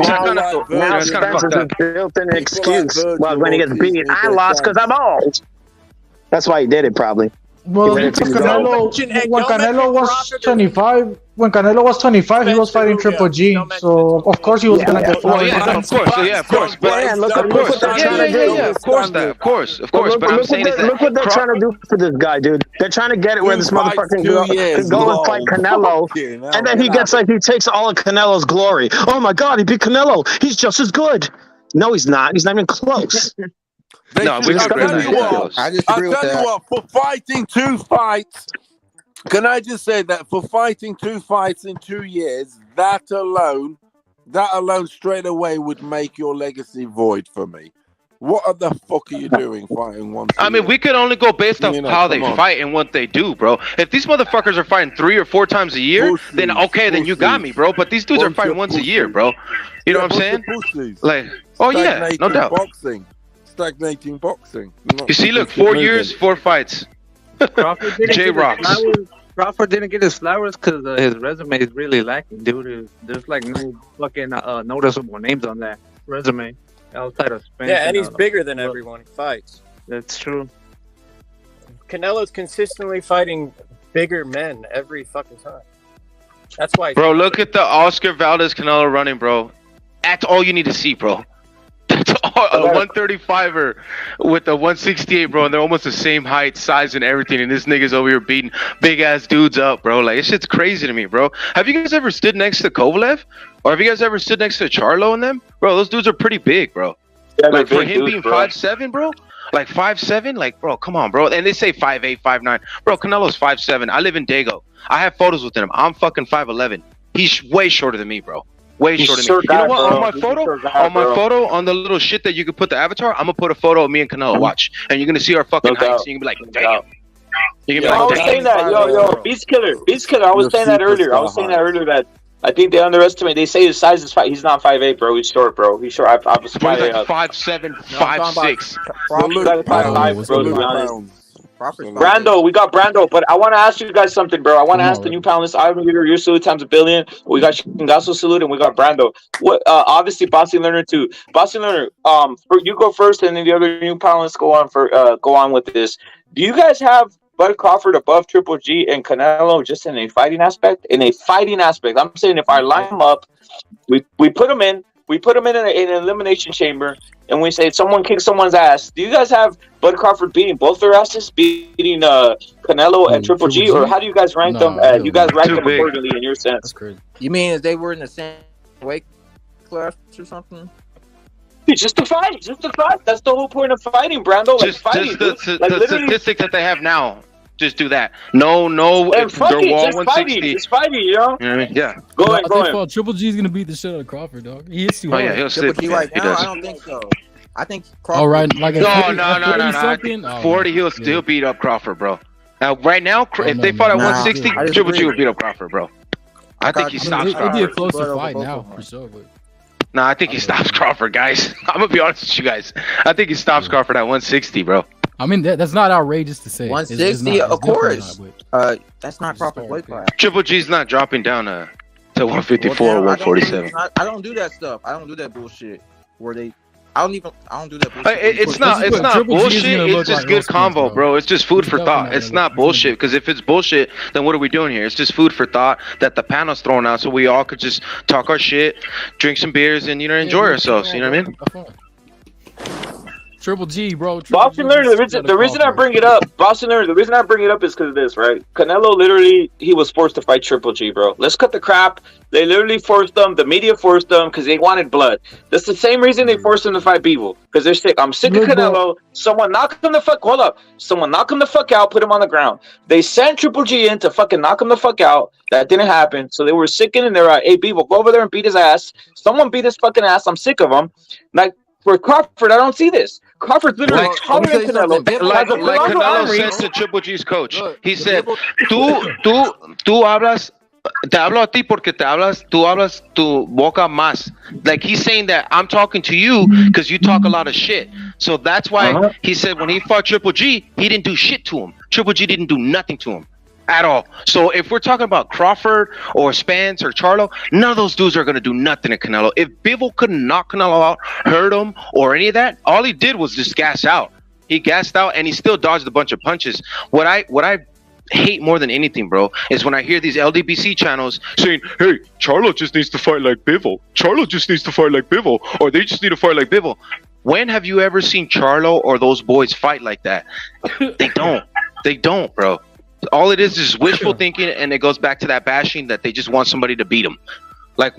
Spence is a built-in excuse. Well, when he gets beat, I lost because I'm old. That's why he did it, probably. Well, when Canelo was 25, he was fighting Triple G. So of course he was gonna get Well, flowers. yeah, of course. So, yeah, of course. But look what they're trying to do. Of course. But I'm saying is that look what they're trying to do for this guy, dude. They're trying to get it where this motherfucker can go and fight Canelo, and then he takes all of Canelo's glory. Oh my God, he beat Canelo. He's just as good. No, he's not. He's not even close. I just agree with that. For fighting 2 fights, can I just say that for fighting 2 fights in 2 years, that alone straight away would make your legacy void for me. What the fuck are you doing fighting once? I mean, we could only go based off how they fight and what they do, bro. If these motherfuckers are fighting 3 or 4 times a year, then okay, then you got me, bro. But these dudes are fighting once a year, bro. You know what I'm saying? Like, oh yeah, no doubt. Stagnating boxing. You see, look, 4 years, 4 fights. Crawford didn't get his flowers because his resume is really lacking, dude. There's like no fucking noticeable names on that resume outside of Spence. Yeah, and he's bigger than everyone he fights. That's true. Canelo's consistently fighting bigger men every fucking time. That's why. Bro, look at the Oscar Valdez Canelo running, bro. That's all you need to see, bro. That's all, a 135er with a 168, bro, and they're almost the same height, size, and everything. And this nigga's over here beating big ass dudes up, bro. Like, this shit's crazy to me, bro. Have you guys ever stood next to Kovalev? Or have you guys ever stood next to Charlo and them? Bro, those dudes are pretty big, bro. Yeah, like, for him dudes, being bro. 5'7", bro? Like 5'7", like, bro, come on, bro. And they say 5'8", 5'9". Bro, Canelo's 5'7". I live in Dago. I have photos with him. I'm fucking 5'11". He's way shorter than me, bro. Way shorter than me. You know what? On my photo, on the little shit that you could put the avatar, I'm gonna put a photo of me and Canelo. Watch, and you're gonna see our fucking heights. And you can be like, damn. You can be I like, was damn. saying that, yo, Beast Killer. I was saying that earlier. That I think they underestimate. They say his size is 5. He's not 5'8", bro. He's short, bro. He's short. I was He's like 5'7", 5'6". 5'5", bro. To be honest. Brando, we got Brando, but I want to ask you guys something, bro. I want to ask the new panelists, Ivan Reader, your salute times a billion. We got Shingaso salute, and we got Brando. What? Obviously, Boxing Learner too. Boxing Learner, you go first, and then the other new panelists go on with this. Do you guys have Bud Crawford above Triple G and Canelo just in a fighting aspect? In a fighting aspect, I'm saying if I line them up, we put them in. We put them in an elimination chamber, and we say someone kicks someone's ass. Do you guys have Bud Crawford beating both their asses, beating Canelo and Triple G, or how do you guys rank them? You guys rank them accordingly in your sense. You mean if they were in the same weight class or something? Just to fight. That's the whole point of fighting, Brando. Like fighting, the statistics that they have now. Just do that. No. If they're wall 160. Just fighting, you know? You know what I mean? Yeah. Go ahead. Triple G is gonna beat the shit out of Crawford, dog. He hits too hard. Yeah, he'll Triple G right now, I don't think so. I think Crawford. Oh, right. Like no. I think 40, he'll still beat up Crawford, bro. Now, right now, if they fought at 160, Triple G would beat up Crawford, bro. I think he stops Crawford. It'd be a closer fight now, for sure. But... Nah, I think he stops Crawford, guys. I'm gonna be honest with you guys. I think he stops Crawford at 160, bro. I mean, that's not outrageous to say. 160, of course. That's not proper weight class. Triple G's not dropping down to 154 or 147. I don't do that stuff. I don't do that bullshit. I don't do that bullshit. It's not bullshit. It's just good convo, bro. It's just food for thought. It's not bullshit, because if it's bullshit, then what are we doing here? It's just food for thought that the panel's throwing out, so we all could just talk our shit, drink some beers, and enjoy ourselves. You know what I mean? Triple G, bro. Boxing Learner, the reason I bring it up, is because of this, right? Canelo literally, he was forced to fight Triple G, bro. Let's cut the crap. They literally forced them. The media forced them because they wanted blood. That's the same reason they forced him to fight Bivol, because they're sick. I'm sick of Canelo. Someone knock him the fuck. Hold up. Someone knock him the fuck out. Put him on the ground. They sent Triple G in to fucking knock him the fuck out. That didn't happen. So they were sickened, and they're like, "Hey, Bivol, go over there and beat his ass." Someone beat his fucking ass. I'm sick of him. Like. For Crawford, I don't see this. Crawford's literally taller than Canelo. Like Canelo said to Triple G's coach, he said, "Tú hablas te hablo a ti porque tú hablas tu boca más. Like he's saying that I'm talking to you because you talk a lot of shit. So that's why he said when he fought Triple G, he didn't do shit to him. Triple G didn't do nothing to him at all. So if we're talking about Crawford or Spence or Charlo, none of those dudes are going to do nothing to Canelo. If Bivol couldn't knock Canelo out, hurt him, or any of that, all he did was just gas out. He gassed out and he still dodged a bunch of punches. What I hate more than anything, bro, is when I hear these LDBC channels saying, hey, Charlo just needs to fight like Bivol. Charlo just needs to fight like Bivol. Or they just need to fight like Bivol. When have you ever seen Charlo or those boys fight like that? They don't. They don't, bro. All it is wishful thinking, and it goes back to that bashing that they just want somebody to beat them. Like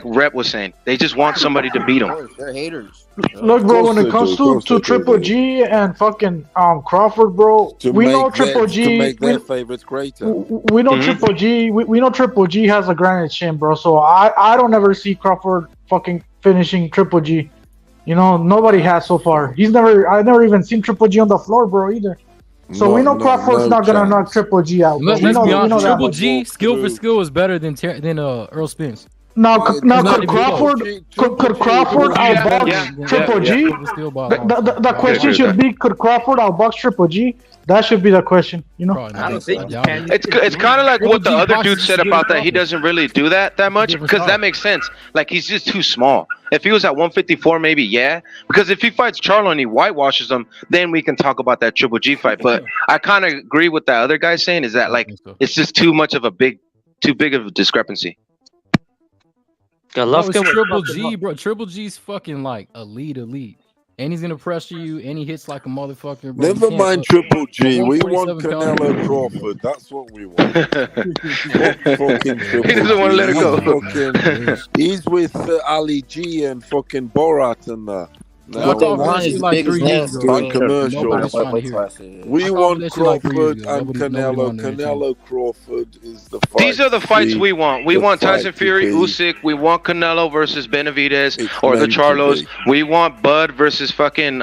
Rep was saying. They just want somebody to beat them. They're haters. Look, bro, when it comes to Triple G and fucking Crawford, bro, we know Triple G to make their favorites greater. We know Triple G. We know Triple G has a granite chin, bro. So I don't ever see Crawford fucking finishing Triple G. You know, nobody has so far. I've never even seen Triple G on the floor, bro, either. So we know Crawford's not gonna knock Triple G out. Let's be honest. Triple G, skill for skill, is better than Earl Spence. Now could Crawford outbox Triple G? The question should be, could Crawford outbox Triple G? That should be the question, you know. I don't think it's kind of like what the other dude said about that. He doesn't really do that much because that makes sense. Like he's just too small. If he was at 154, maybe yeah. Because if he fights Charlo and he whitewashes him, then we can talk about that Triple G fight. But I kind of agree with that other guy saying is that like it's just too big of a discrepancy. It's Triple G, bro. Triple G's fucking like elite. And he's gonna pressure you, and he hits like a motherfucker. Bro. Never mind Triple G. We want Canelo Crawford. That's what we want. Fucking Triple He doesn't want to let it go. He's with Ali G and fucking Borat and that. What they want is the biggest names. We want Crawford and Canelo. Canelo Crawford is the fight. These are the fights we want. We want Tyson Fury, Usyk. We want Canelo versus Benavidez or the Charlos. We want Bud versus fucking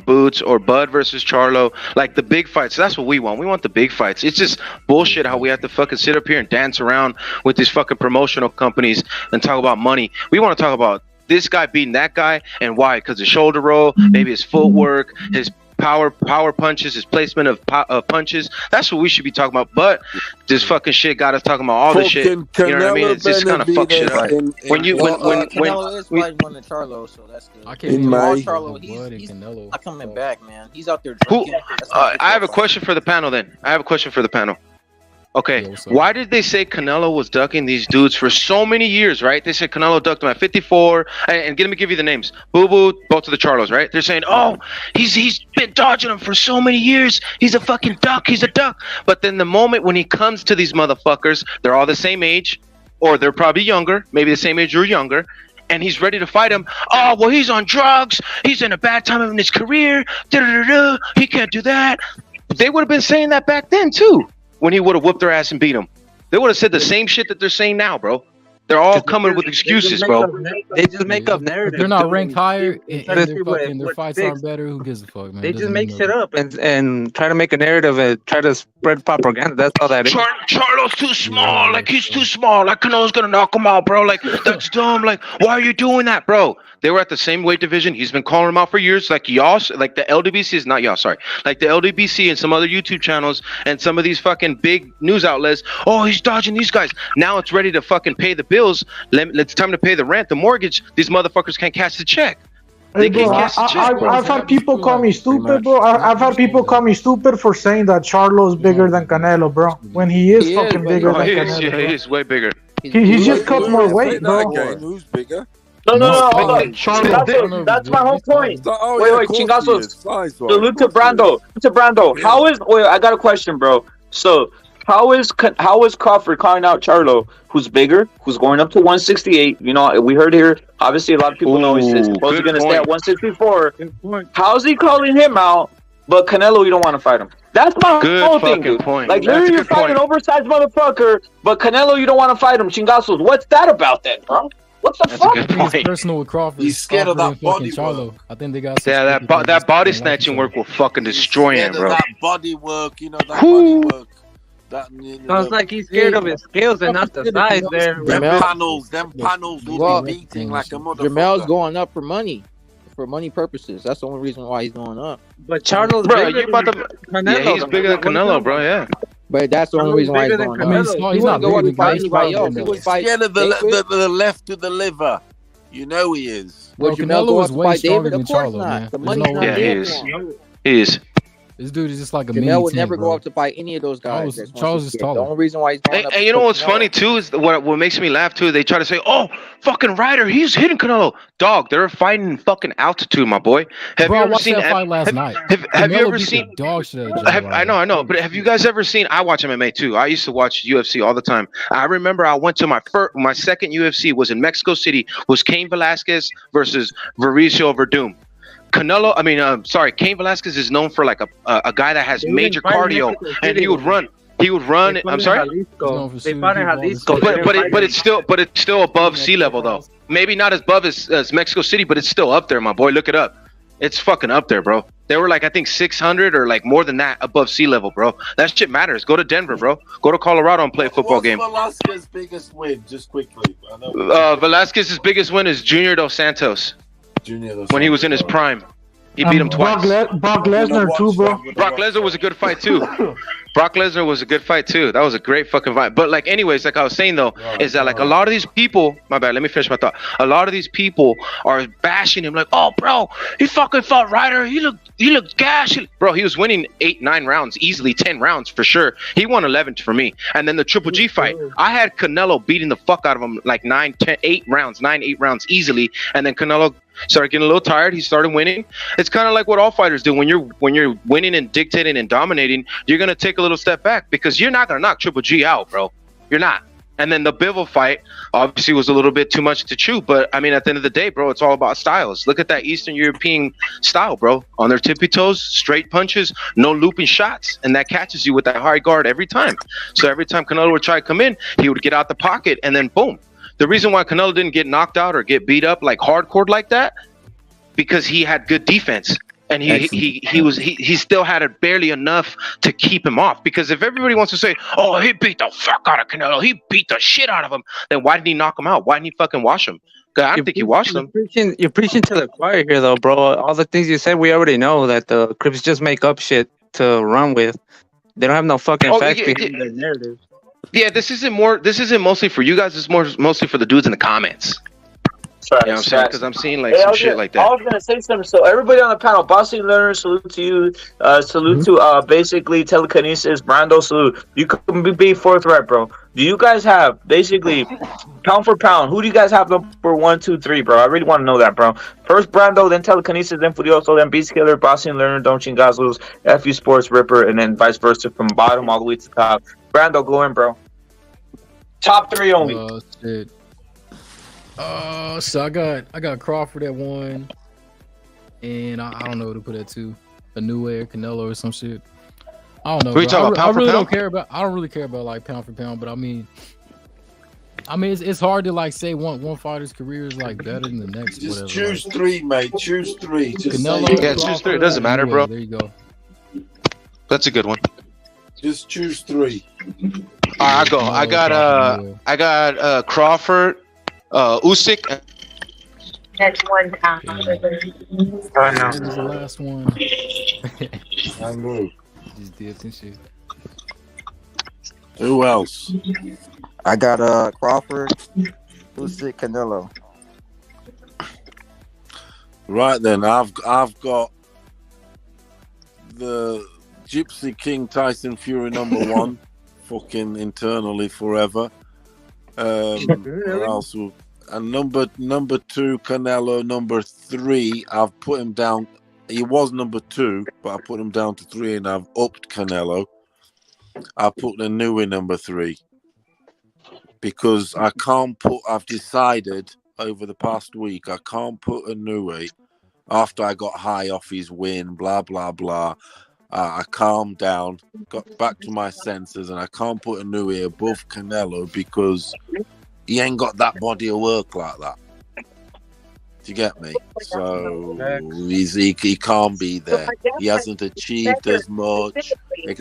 Boots or Bud versus Charlo. Like the big fights. That's what we want. We want the big fights. It's just bullshit how we have to fucking sit up here and dance around with these fucking promotional companies and talk about money. We want to talk about this guy beating that guy, and why? Because his shoulder roll, maybe his footwork, his power punches, his placement of punches. That's what we should be talking about. But this fucking shit got us talking about all this shit. You know what I mean? It's just kind of fuck shit up. Canelo is fighting one of Charlo, so that's good. I can't Charlo. He's not coming back, man. He's out there drinking. I have a question for the panel. Okay, why did they say Canelo was ducking these dudes for so many years, right? They said Canelo ducked him at 54, and let me give you the names. Boo Boo, both of the Charlos, right? They're saying, oh, he's been dodging him for so many years. He's a fucking duck. He's a duck. But then the moment when he comes to these motherfuckers, they're all the same age, or they're probably younger, maybe the same age or younger, and he's ready to fight him. Oh, well, he's on drugs. He's in a bad time in his career. He can't do that. They would have been saying that back then, too. When he would have whooped their ass and beat them, they would have said the same shit that they're saying now, bro. They're all coming with excuses, bro. They just make up narratives. They're not ranked higher, and their fights aren't better. Who gives a fuck, man? They just make shit up and try to make a narrative and try to spread propaganda. That's all that is. Charlo's too small. Like he's too small. Like Canelo's gonna knock him out, bro. Like that's dumb. Like why are you doing that, bro? They were at the same weight division. He's been calling him out for years. Like y'all, like the LDBC is not y'all. Sorry, like the LDBC and some other YouTube channels and some of these fucking big news outlets. Oh, he's dodging these guys. Now it's ready to fucking pay the bills. It's time to pay the rent, the mortgage. These motherfuckers can't cash the check. Hey, bro, I've had people call me stupid, bro. I've had people call me stupid for saying that Charlo's bigger than Canelo, bro. When he is fucking bigger than Canelo. He is way bigger. He just cut more weight, bro. Who's bigger? No. That's my whole point. Wait, chingazos. Salute to Brando. How is? Wait, I got a question, bro. So, how is Crawford calling out Charlo, who's bigger, who's going up to 168? You know, we heard here. Obviously, a lot of people know he's supposed to going to stay at 164. How's he calling him out? But Canelo, you don't want to fight him. That's my whole thing, dude. Point. Like, literally, you're fighting an oversized motherfucker, but Canelo, you don't want to fight him. Chingazos, what's that about then, bro? What the fuck? He's personal with Crawford. He's scared of that body work. I think they got. Yeah, that body snatching work will fucking destroy him, bro. That body work, you know, that body work. Sounds like he's scared of his skills and not the size there. Them Jamel- panels will Well, be beating like a Jamel's motherfucker. going up for money purposes. That's the only reason why he's going up. But Charlo's Bro, bigger you about than to? Canelo, Yeah, he's though. bigger than Canelo, bro. Yeah. But that's the only Charlo's reason why he's bigger than going I mean, up. he's He not wouldn't go bigger up than and fight Canelo. anybody else. He Canelo. would fight Scared of David. the left to the liver. You know he is. Would Bro, Jamel Canelo go is up to way fight stronger David? than Of course Charlo, not. man. The There's money's no not way. Yeah, he there is. for him. He is. This dude is just like a mini Jamel would tank, never go bro. up to fight any of those guys. That's Charles is the taller. only reason why he's going up And is you know for what's funny Canelo. too is what makes me laugh too. They try to say, "Oh, fucking Ryder, he's hitting Canelo." Dog, they're fighting in fucking altitude, my boy. Have Bro, you I ever watched seen? that fight last night. Have you Canelo ever beat seen? the dog shit out of Joe I know, but have you guys ever seen? I watch MMA too. I used to watch UFC all the time. I remember I went to my second UFC was in Mexico City. Was Cain Velasquez versus Mauricio Verdum. Cain Velasquez is known for like a guy that has They major didn't fight in cardio, Mexico and City, he would though. run. He would run. They fought I'm in sorry. Jalisco. They fought in Jalisco. They didn't But fight it's still above sea level though. Maybe not as above as Mexico City, but it's still up there, my boy. Look it up. It's fucking up there, bro. They were like I think 600 or like more than that above sea level, bro. That shit matters. Go to Denver, bro. Go to Colorado and play a football game. What's Velasquez's biggest win? Just quickly. I know. Velasquez's biggest win is Junior Dos Santos when he was in his prime. He beat him twice. Brock Lesnar too, bro. Brock Lesnar was a good fight too. Brock Lesnar was a good fight too. That was a great fucking fight. But like, anyways, like I was saying though, is that like a lot of these people? My bad. Let me finish my thought. A lot of these people are bashing him, like, oh, bro, he fucking fought Ryder. He looked gash. Bro, he was winning 8-9 rounds easily, 10 rounds for sure. He won 11 for me. And then the Triple G fight, I had Canelo beating the fuck out of him like 8 rounds easily. And then Canelo started getting a little tired. He started winning. It's kind of like what all fighters do. When you're winning and dictating and dominating, you're gonna take a little step back because you're not gonna knock Triple G out, bro. You're not. And then the Bivol fight obviously was a little bit too much to chew, but I mean, at the end of the day, bro, it's all about styles. Look at that Eastern European style, bro. On their tippy toes, straight punches, no looping shots, and that catches you with that high guard every time. So every time Canelo would try to come in, he would get out the pocket and then boom. The reason why Canelo didn't get knocked out or get beat up like hardcore like that, because he had good defense and he still had it barely enough to keep him off. Because if everybody wants to say, oh, he beat the fuck out of Canelo, he beat the shit out of him, then why didn't he knock him out? Why didn't he fucking wash him? I don't think he washed him. You're preaching to the choir here, though, bro. All the things you said, we already know that the Crips just make up shit to run with. They don't have no fucking facts behind their narrative. Yeah, this isn't mostly for you guys. It's mostly for the dudes in the comments. You know what I'm saying? Because I'm seeing like some shit like that. I was gonna say something. So everybody on the panel, boxing learners, salute to you. Salute to basically telekinesis, Brando, salute. You can be forthright, bro. Do you guys have basically pound for pound? Who do you guys have number 1, 2, 3, bro? I really want to know that, bro. First Brando, then telekinesis, then Furioso, then Beast Killer, boxing learner, Don't Chingas Lose, FU Sports Ripper, and then vice versa from bottom all the way to top. Brando, go in, bro. Top 3 only. Oh shit. So I got Crawford at 1, and I don't know who to put at 2. Inoue or Canelo or some shit. I don't know. Who you talking about, pound for really pound? I don't really care about like pound for pound, but I mean it's hard to like say one fighter's career is like better than the next. Just whatever. choose 3, mate. Choose 3. Just Canelo, say choose 3. It doesn't matter, bro. There you go. That's a good one. Just choose 3. I go. I got Crawford, Usyk. That's one time. This is the last one. I know. Just dipped and shit. Who else? I got Crawford, Usyk, Canelo. Right then, I've got the Gypsy King Tyson Fury number 1, fucking internally forever. What else? And number 2 Canelo. Number 3, I've put him down. He was number 2, but I put him down to 3, and I've upped Canelo. I put the new in number 3 because I've decided over the past week I can't put a Inoue after I got high off his win, blah blah blah. I calmed down, got back to my senses, and I can't put a Inoue above Canelo because he ain't got that body of work like that. Do you get me? So he can't be there. He hasn't achieved as much.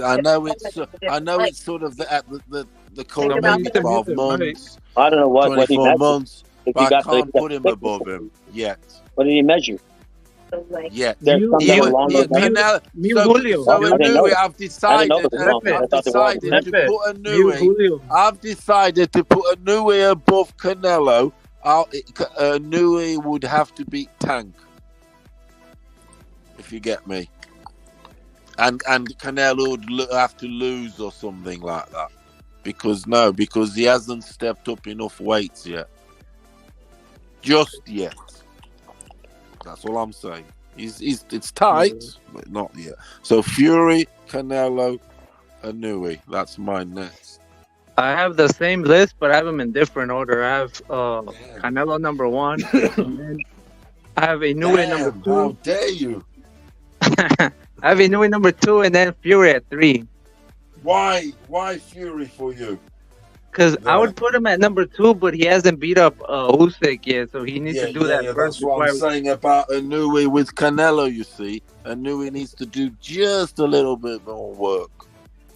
I know it's sort of at the current maybe 12 months. I don't know what he 24 measured. months, If but you I got can't put him above him yet. What did he measure? Yet. There's some that are longer than So I didn't know Anui, it. I've I didn't know decided. the song. I thought they were all the same. I've decided to put Anui above Canelo. Anui would have to beat Tank, if you get me, and Canelo would have to lose or something like that, because he hasn't stepped up enough weights yet, just yet. That's all I'm saying. It's tight, but not yet. So Fury, Canelo, Anui. That's my next. I have the same list, but I have them in different order. I have Canelo number 1, and then I have Inoue number 2. How dare you? I have Inoue number 2, and then Fury at 3. Why Fury for you? Because I would put him at number 2, but he hasn't beat up Usyk yet, so he needs to do that first. That's what I'm saying about Inoue with Canelo. You see, Inoue needs to do just a little bit more work.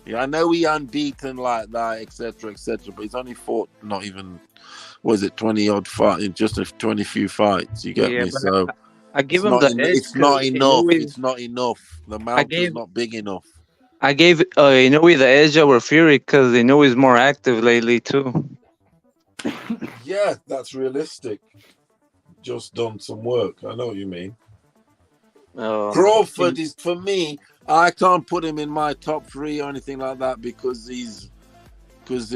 Yeah, I know he unbeaten like that, etc., but he's only fought not even, 20 odd fights, just 20 few fights. You get me? So I give him the edge. It's not enough. It's not enough. The mouth is not big enough. I gave Inoue the edge over Fury because Inoue is more active lately too. Yeah, that's realistic. Just done some work. I know what you mean. Crawford is, for me, I can't put him in my top 3 or anything like that because he's because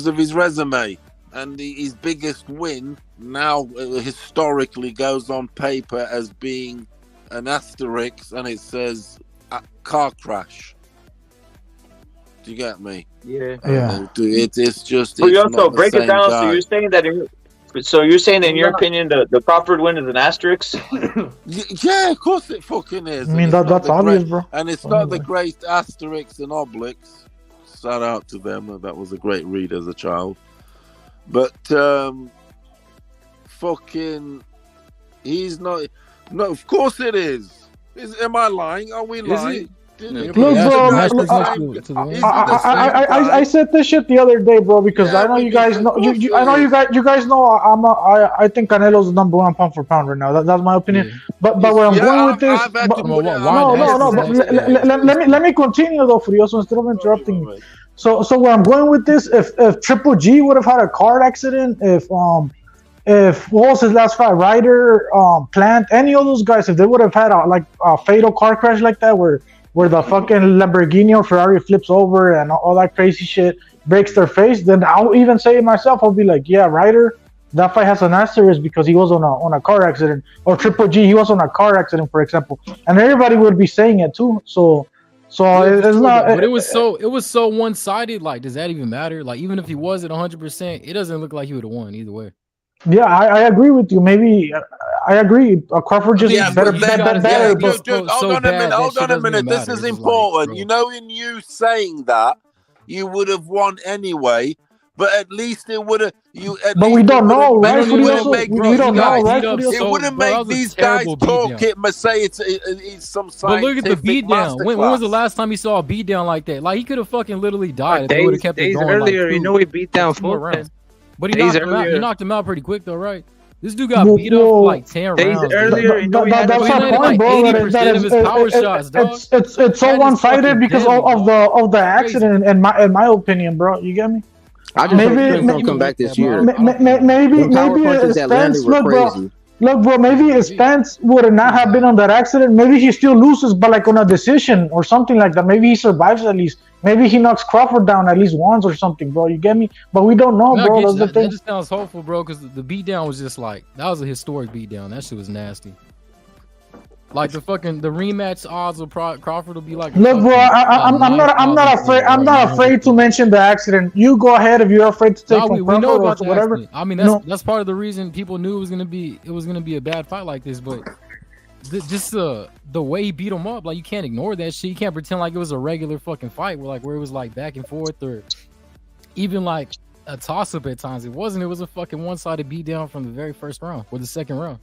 of his resume, and his biggest win now historically goes on paper as being an asterisk, and it says car crash. Do you get me? Yeah. It's just. So it's you also not the break it same down. guy. So you're saying in your opinion, the Crawford win is an asterisk? Yeah, of course it fucking is. I mean, that's obvious, bro. And it's not the great asterisks and obliques. Shout out to them. That was a great read as a child. But fucking, he's not. No, of course it is. Am I lying? Are we lying? Look, bro, I said this shit the other day, bro, because I know you guys know. I know you guys know. I think Canelo's the number 1 pound for pound right now. That's my opinion. Yeah. But where I'm going with this, let me continue though, Furioso, instead of interrupting me. So where I'm going with this, if Triple G would have had a car accident, if what was his last fight, Ryder, Plant, any of those guys, if they would have had a fatal car crash like that, where the fucking Lamborghini or Ferrari flips over and all that crazy shit breaks their face, then I'll even say it myself. I'll be like, yeah, Ryder, that fight has an asterisk because he was on a car accident. Or Triple G, he was on a car accident, for example. And everybody would be saying it too. So it's not. But it was so one-sided. Like, does that even matter? Like, even if he was at 100%, it doesn't look like he would have won either way. Yeah, I agree with you. Maybe I agree. Crawford just better. Hold on a minute. This is important. You know, in you saying that, you would have won anyway. But at least it would have. But we don't know, right? We don't know, right? It wouldn't make these guys talk. It must say it's some scientific. But look at the beatdown. When was the last time you saw a beatdown like that? Like, he could have fucking literally died if they would have kept it going. Earlier, you know, he beat down 4 rounds. But he knocked him out pretty quick though, right? This dude got beat up for like 10 rounds. Earlier, that's my point, bro. 80% of his power shots, dog. It's so one-sided because of the accident, in my opinion, bro. You get me? I just hope Spence don't come back this year. Maybe Spence, look, bro. Maybe if Spence would not have been on that accident, maybe he still loses, but like on a decision or something like that. Maybe he survives at least. Maybe he knocks Crawford down at least once or something, bro. You get me? But we don't know, bro. That's the thing. That just sounds hopeful, bro, because the beatdown was just like, that was a historic beatdown. That shit was nasty. Like the rematch odds of Crawford will be like. Look, bro, I'm not afraid. I'm not afraid to mention the accident. You go ahead if you're afraid to take from we know about or whatever. Accident. I mean, that's part of the reason people knew it was gonna be a bad fight like this. But just the way he beat him up, like, you can't ignore that shit. You can't pretend like it was a regular fucking fight where it was like back and forth, or even like a toss up at times. It wasn't. It was a fucking one sided beatdown from the very first round or the second round.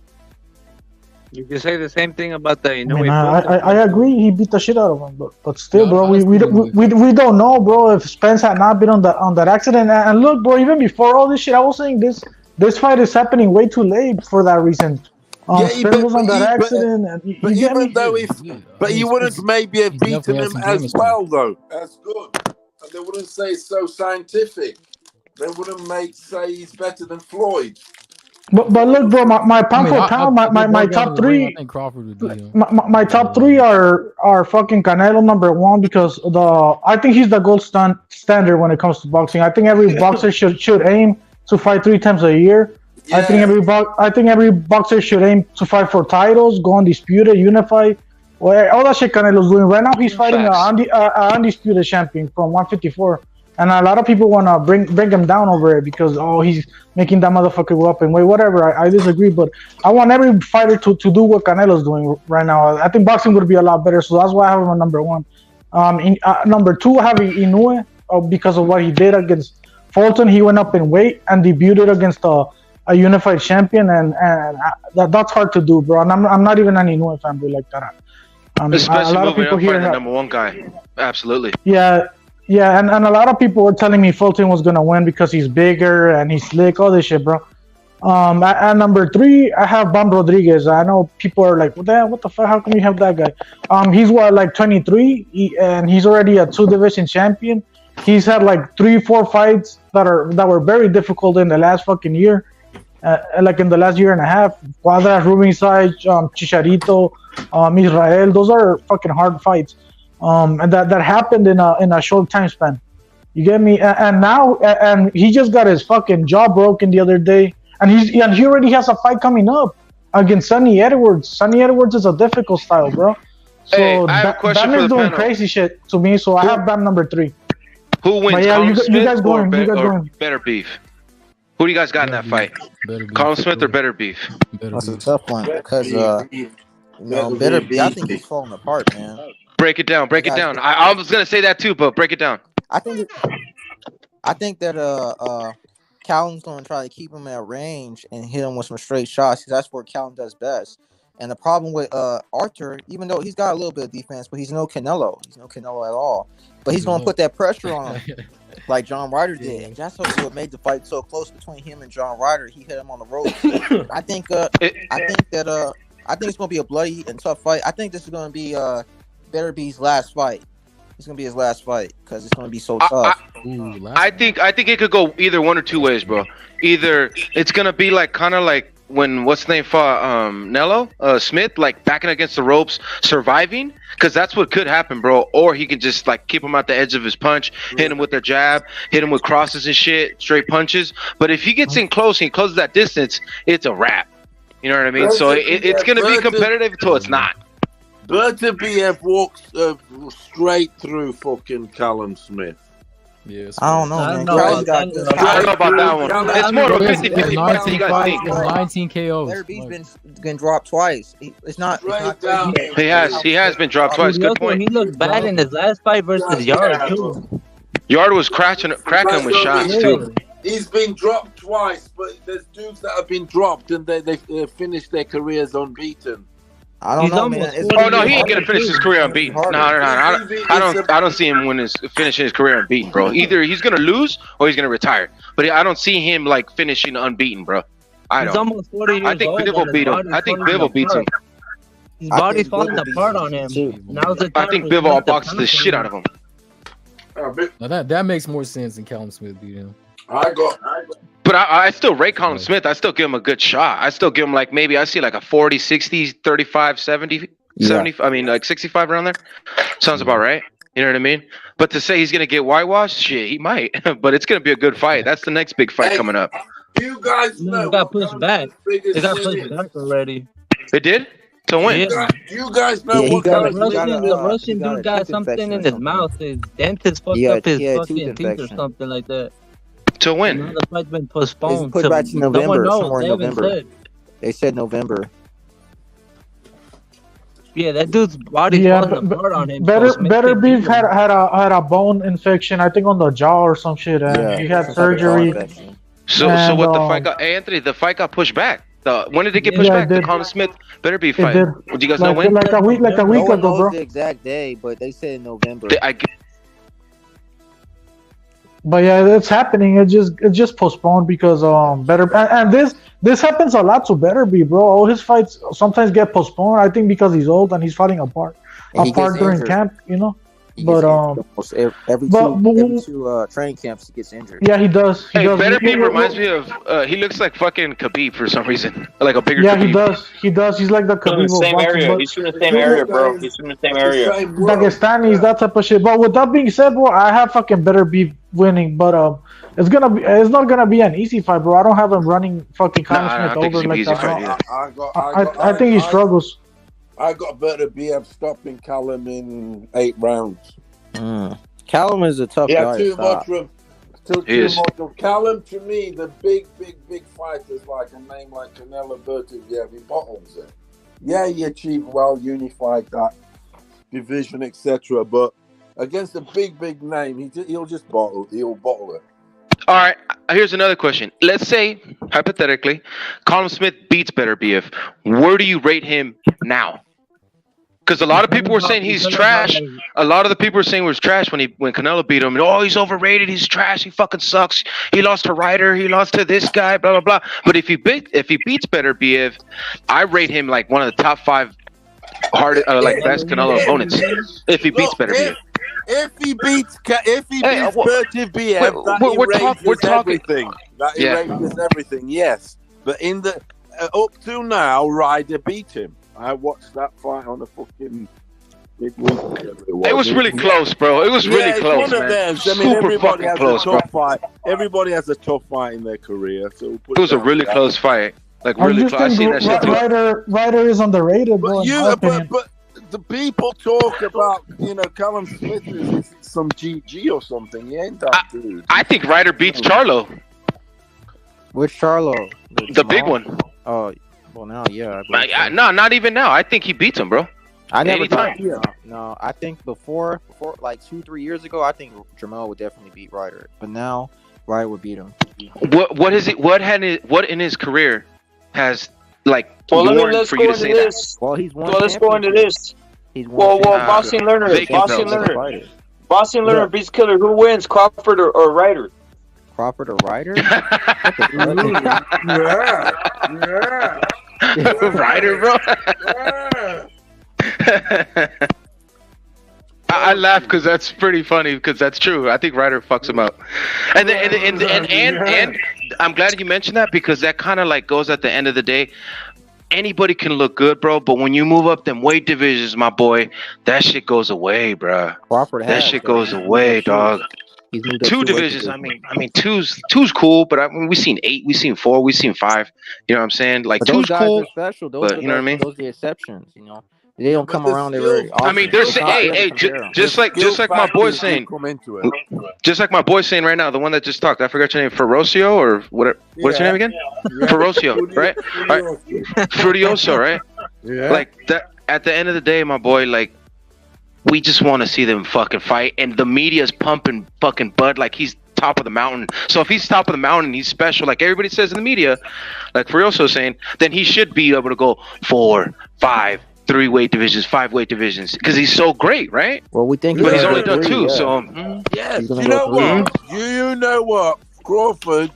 You can say the same thing about the I mean, I agree. He beat the shit out of him, but still, bro, we don't know, bro. If Spence had not been on that accident, and look, bro, even before all this shit, I was saying this fight is happening way too late for that reason. Spence was on that accident, but even though you wouldn't maybe have beaten him as well, though. That's good. And they wouldn't say it's so scientific. They wouldn't say he's better than Floyd. But look, bro, my pound for pound, my top three. I think Crawford would beat him. My top three are fucking Canelo #1 because I think he's the gold standard when it comes to boxing. I think every boxer should aim to fight 3 times a year. Yeah. I think every boxer should aim to fight for titles, go undisputed, unified. Well, all that shit Canelo's doing right now. He's fighting an undisputed champion from 154. And a lot of people want to bring him down over it because, he's making that motherfucker go up and weight, whatever. I disagree, but I want every fighter to do what Canelo's doing right now. I think boxing would be a lot better, so that's why I have him on #1. #2, I have Inoue because of what he did against Fulton. He went up in weight and debuted against a unified champion, and that's hard to do, bro. And I'm not even an Inoue fanboy like that. Especially a lot of people here the #1 guy. Absolutely. Yeah, and a lot of people were telling me Fulton was gonna win because he's bigger and he's slick, all this shit, bro. At #3, I have Bam Rodriguez. I know people are like, what the fuck? How come you have that guy? He's 23, and he's already a 2-division champion. He's had like 3-4 fights that were very difficult in the last fucking year, like in the last year and a half. Cuadras, Rubin Sage, Chicharito, Israel. Those are fucking hard fights. And that happened in a short time span. You get me? And now, and he just got his fucking jaw broken the other day, and he already has a fight coming up against Sonny Edwards. Sonny Edwards is a difficult style, bro. So hey, I have a question Bam for is the doing panel. crazy shit to me, so I have Bam #3. Who wins? But yeah, Colin you Smith guys or going. Better Beef? Who do you guys got in that fight? Colin Smith or Better Beef? That's a tough one because Better Beef. I think he's falling apart, man. Break it down. Break it down. I was gonna say that too, but break it down. I think that Callum's gonna try to keep him at range and hit him with some straight shots because that's where Callum does best. And the problem with Arthur, even though he's got a little bit of defense, but he's no Canelo. He's no Canelo at all. But he's gonna put that pressure on him, like John Ryder did. And that's also what made the fight so close between him and John Ryder. He hit him on the ropes. I think it's gonna be a bloody and tough fight. I think this is gonna be Better Beef's last fight. It's gonna be his last fight because it's gonna be so tough. I think it could go either one or two ways, bro. Either it's gonna be like kind of like when what's the name fought Nello Smith, like backing against the ropes, surviving, because that's what could happen, bro. Or he can just like keep him at the edge of his punch, hit him with their jab, hit him with crosses and shit, straight punches. But if he gets in close and he closes that distance, it's a wrap. You know what I mean? So it's gonna be competitive until it's not. BF walks straight through fucking Callum Smith. Yes. I don't know, man. I don't know about that one. It's more of a 50-50 fight. You guys think? 19 KOs. Better Beef's been dropped twice. It's not He has been dropped twice. Good point. He looked bad in his last fight versus Yard too. Yard was cracking him with shots too. He's been dropped twice, but there's dudes that have been dropped and they finished their careers unbeaten. I don't know, man. Oh no, he ain't gonna finish his career unbeaten. No. I don't see him finishing his career unbeaten, bro. Either he's gonna lose or he's gonna retire. But I don't see him like finishing unbeaten, bro. I don't. He's almost 40 years I think Biv will beat him. I think Biv will beat him. His body's falling apart on him. Now's the time I think Biv will box the shit out of him. Now that makes more sense than Callum Smith beat him. But I still rate Colin Smith. I still give him a good shot. I still give him like maybe I see like a 40, 60, 35, 70, 70. I mean like 65 around there. Sounds about right. You know what I mean? But to say he's gonna get whitewashed, shit, he might. But it's gonna be a good fight. That's the next big fight coming up. You guys know. It got pushed back. It got pushed back already. It did? To win? Yeah. You guys know what the Russian dude got something in his mouth. His dentist fucked up his fucking teeth or something like that. To win. Now the fight's been postponed. It's put back to November. Knows. Somewhere in They haven't November. said. They said November. Yeah, that dude's body's Yeah, falling apart on him. better so Smith better can beat beef him. had a bone infection, I think on the jaw or some shit, and Yeah, he had some type of jaw surgery. infection. So And what the fight got? Hey, Anthony, the fight got pushed back. When did it get pushed yeah, it back? The did. Colin Smith better be It fight. did. Do you guys know when? Like a week No ago, one bro. knows the exact day, but they said in November. But yeah, it's happening. It just postponed because better and this happens a lot to Beterbiev, bro. All his fights sometimes get postponed. I think because he's old and he's fighting apart And he gets during injured. camp, you know. He But gets injured almost every two training camps, he gets injured. yeah, he does. He Hey, does. Beterbiev reminds me of. He looks like fucking Khabib for some reason, like a bigger Yeah, Khabib. he does. He does. He's like the He's in Khabib the of same boxing, area. but He's in the same area, bro. He's in the same area. Dagestanis, that type of shit. But with that being said, bro, I have fucking Beterbiev winning, but it's not gonna be an easy fight, bro. I don't have him running fucking Conor I Smith don't think over it's like easy that. fight either. I think he struggles. I got Beterbiev stopping Callum in 8 rounds. Callum is a tough Yeah, guy. too to stop. much room. Too much room. Callum, to me, the big fighters like a name like Canelo, Beterbiev, he bottles it. Yeah, he achieved well, unified that division, etc. But against a big name, he'll just bottle it. All right, here's another question. Let's say, hypothetically, Colin Smith beats Beterbiev. Where do you rate him now? Because a lot of people were saying he's trash. A lot of the people were saying he was trash when Canelo beat him. Oh, he's overrated. He's trash. He fucking sucks. He lost to Ryder. He lost to this guy. Blah blah blah. But if he beats Beterbiev, I rate him like one of the top 5 best Canelo opponents. If he beats Beterbiev. If he beats Beterbiev, we're talking everything. That erases everything. Yes, but in the up to now, Ryder beat him. I watched that fight on a fucking big week. It was really close, bro. It was really close, one of man. theirs. I mean, Super everybody fucking has close, a bro. tough fight. Everybody has a tough fight in their career. So It was a really close fight. Like I really just close. I seen think that shit too. Ryder is underrated, bro. in my opinion. But the people talk about, Callum Smith is some GG or something. He ain't that dude. I think Ryder beats Charlo. Which Charlo? The big one. Oh, well now, yeah. No, not even now. I think he beats him, bro. I never Anytime. thought. No, I think before like 2-3 years ago, I think Jamal would definitely beat Ryder. But now, Ryder would beat him. What is it? What in his career has like Well, warned let's for go you to into say this. Well, he's won. Well, let's go into this. He's won. Well, Boxing Learner. Boxing Learner Yeah. beats Killer. Who wins, Crawford or Ryder? Crawford or Ryder? Ryder, bro. I laugh because that's pretty funny because that's true. I think Ryder fucks him up, and I'm glad you mentioned that because that kind of like goes at the end of the day. Anybody can look good, bro, but when you move up them weight divisions, my boy, that shit goes away, bro. Crawford that shit goes away, dog. He's moved up 2 weight divisions. I mean, two's cool, but we've seen 8, we've seen 4, we've seen 5. You know what I'm saying? Like But those 2's guys cool, are special. Those but are you know what I mean? Those are the exceptions. They don't come around there very often. I mean, they're saying, hey, just like my boy's saying, just like my boy's saying right now, the one that just talked, I forgot your name, Feroccio or whatever. What's your name again? Feroccio, right? Furioso, right? Yeah. Like that. At the end of the day, my boy, like we just want to see them fucking fight, and the media's pumping fucking Bud like he's top of the mountain. So if he's top of the mountain, he's special, like everybody says in the media, like Furioso saying, then he should be able to go 4, 5. 3 weight divisions, 5 weight divisions, because he's so great, right? Well, we think, but he's only done 2. yeah. So yes, you know what? You know what? Crawford,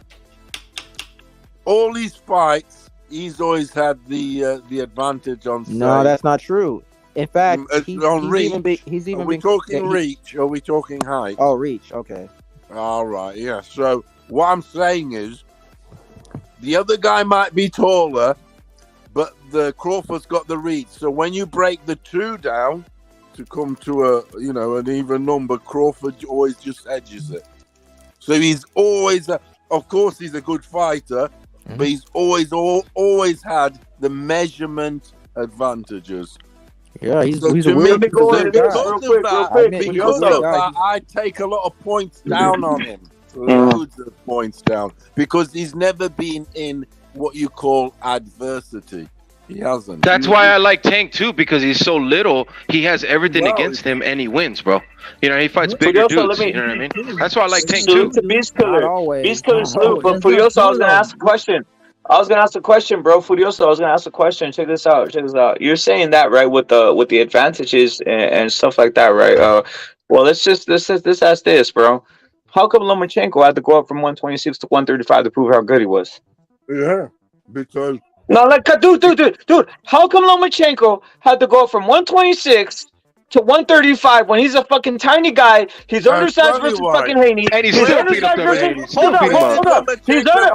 all his fights, he's always had the advantage on. No, that's not true. In fact, on reach. He's even Are we talking reach? Or are we talking height? Oh, reach. Okay. All right. Yeah. So what I'm saying is, the other guy might be taller, but the Crawford's got the reach. So when you break the 2 down to come to an even number, Crawford always just edges it. So he's always, of course, he's a good fighter, but he's always had the measurement advantages. Yeah, he's So a to weird me, because of that, I take a lot of points down on him. Loads of points down because he's never been in what you call adversity. He hasn't. That's why I like Tank too, because he's so little. He has everything against him, and he wins, bro. You know, he fights bigger dudes. You know what I mean? That's why I like Tank too. Salute to Beast Killer. Beast Killer salute. But Furioso, I was gonna ask a question. Bro. Furioso, I was gonna ask a question. Check this out. You're saying that, right, with the advantages and stuff like that, right? Well, let's ask this, bro. How come Lomachenko had to go up from 126 to 135 to prove how good he was? Yeah, because No, like, dude. How come Lomachenko had to go from 126 to 135 when he's a fucking tiny guy? He's undersized versus fucking Haney. And he's He's still undersized beat up versus. Hold Hold up.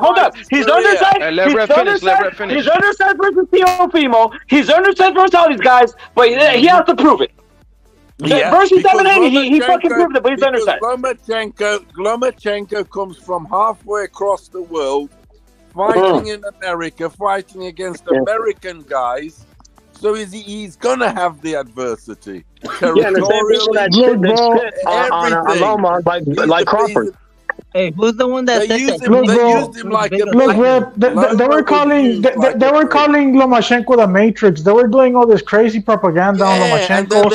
Hold up. He's undersized. Let Rep finish. He's undersized versus Teofimo. He's undersized versus all these guys, but he has to prove it. Versus Devin Haney, he fucking proved it, but he's undersized. Lomachenko comes from halfway across the world, fighting in America, fighting against American guys. So he's gonna have the adversity. Territorial, everything. Like Crawford. Hey, who's the one that They said used that? him- they used him like a- Look, Rep, they were calling Lomachenko the Matrix. They were doing all this crazy propaganda on Lomachenko.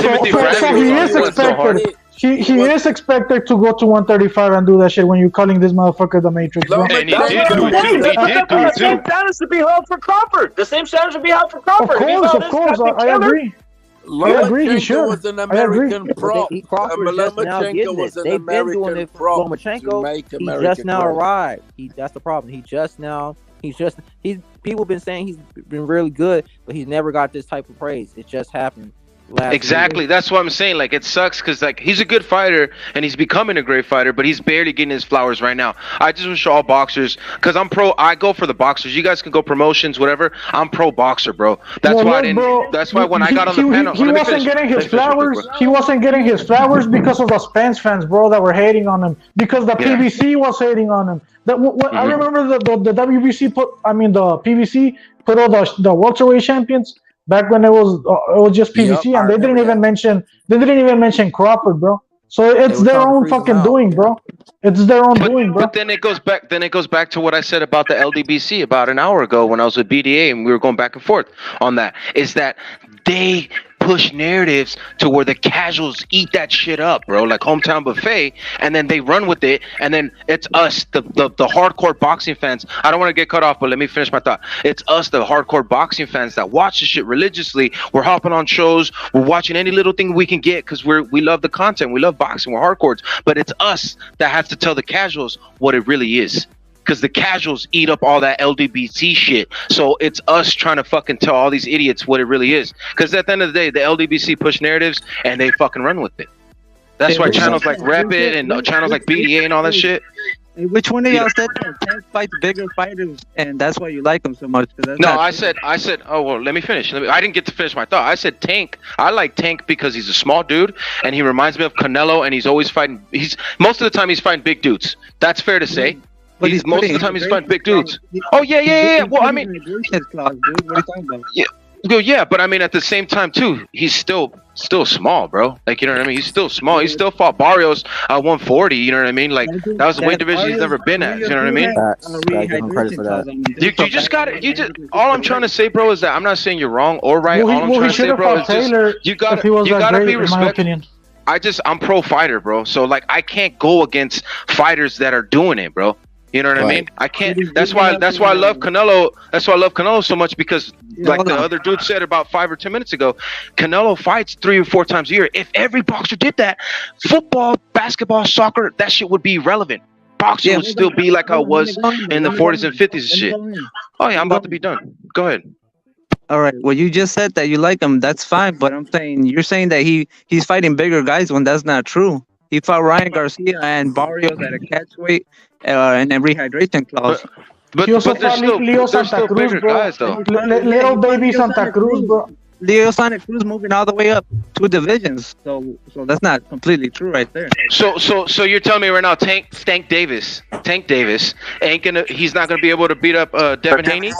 So he is expected. He is expected to go to 135 and do that shit when you're calling this motherfucker the Matrix. Bro. And he did do it too. The same standards to be held for Crawford. The same standards to be held for Crawford. Of course, I agree. I agree, he should. was an American prop. Crawford just now Lomachenko getting was it. an They've been doing American it for prop to Lomachenko. make He American just now great. arrived. That's the problem. He's people been saying he's been really good, but he's never got this type of praise. It just happened. Exactly. That's what I'm saying. Like, it sucks because, like, he's a good fighter and he's becoming a great fighter, but he's barely getting his flowers right now. I just wish all boxers, because I go for the boxers. You guys can go promotions, whatever. I'm pro boxer, bro. That's why That's why when I got on the panel, he wasn't getting his flowers. He wasn't getting his flowers because of the Spence fans, bro, that were hating on him. Because the PBC was hating on him. I remember the WBC the PBC put all the welterweight champions. Back when it was just PBC, and they didn't even mention Crawford, bro. So it's their own fucking doing, bro. It's their own doing, bro. But then it goes back to what I said about the LDBC about an hour ago when I was with BDA and we were going back and forth on that. Is that they push narratives to where the casuals eat that shit up, bro, like hometown buffet, and then they run with it, and then it's us, the hardcore boxing fans. I don't want to get cut off, but let me finish my thought. It's us, the hardcore boxing fans that watch this shit religiously. We're hopping on shows, we're watching any little thing we can get because we love the content, we love boxing, we're hardcores, but it's us that has to tell the casuals what it really is. Because the casuals eat up all that LDBC shit. So it's us trying to fucking tell all these idiots what it really is. Because at the end of the day, the LDBC push narratives and they fucking run with it. That's why channels like whatREPit and channels like BDA and all that shit. Hey, which one of y'all said that Tank fights bigger fighters and that's why you like him so much? I said, oh, well, let me finish. I didn't get to finish my thought. I said Tank. I like Tank because he's a small dude and he reminds me of Canelo and he's always fighting. Most of the time he's fighting big dudes. That's fair to say. But most of the time he's fighting big dudes. Oh yeah. Well, I mean, what are you talking about? Yeah, but I mean at the same time too, he's still small, bro. Like, you know what I mean? He's still small. He still fought Barrios at 140. You know what I mean? Like, that was the weight division he's never been at. You know what I mean? Give him credit for that. You just got to. All I'm trying to say, bro, is that I'm not saying you're wrong or right. All I'm trying to say, bro, is just you got to be respectful. I'm pro fighter, bro. So like, I can't go against fighters that are doing it, bro. You know what I mean? I can't. That's why I love Canelo. That's why I love Canelo so much because, like the other dude said about 5 or 10 minutes ago, Canelo fights 3 or 4 times a year. If every boxer did that, football, basketball, soccer, that shit would be irrelevant. Boxing would still be like how it was in the 40s and 50s and shit. Oh yeah, I'm about to be done. Go ahead. All right. Well, you just said that you like him. That's fine. But I'm saying you're saying that he's fighting bigger guys when that's not true. He fought Ryan Garcia and Barrios at a catchweight and a rehydration clause. But they're still bigger guys, though. Little baby Santa Cruz, bro. Leo Santa Cruz moving all the way up 2 divisions. So that's not completely true right there. So you're telling me right now, Tank Davis he's not gonna be able to beat up Devin Haney?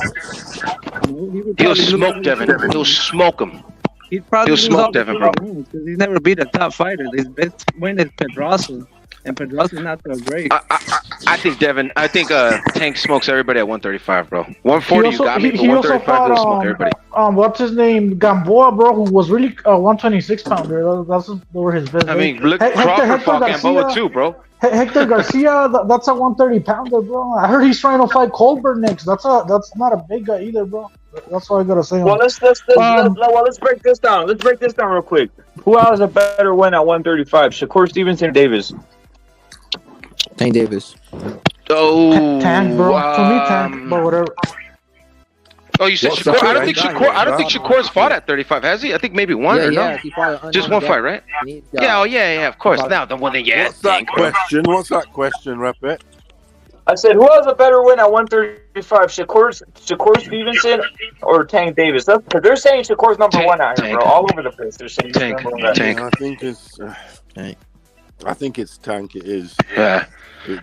He'll smoke Devin. He'll smoke him. He'll smoke Devin, bro. He's never beat a top fighter. His best win is Pedraza. And Pedrosa's not so great. I think Tank smokes everybody at 135, bro. 140 you got me, but he also 135 he'll smoke fought everybody. what's his name, Gamboa, bro, who was really 126 pounder. Those were his best. I mean, look, Hector Crawford fought Garcia, Gamboa too, bro. Hector Garcia, that's a 130 pounder, bro. I heard he's trying to fight Colbert next. That's not a big guy either, bro. That's all I gotta say. Well, let's break this down. Let's break this down real quick. Who has a better win at 135? Shakur Stevenson, Davis. Tank Davis. Oh, Tank, bro. To me, Tank, but whatever. Oh, you said Shakur? I don't think Shakur's fought at 35, has he? I think maybe one or no? Just one fight, right? Yeah, of course. Now the one that What's that question? What's that question, whatREPit? I said, who has a better win at 135? Shakur Stevenson or Tank Davis? Because they're saying Shakur's number one out here, bro. All over the place. They're saying Tank. I think it's Tank. I think it's Tank. It is. Yeah.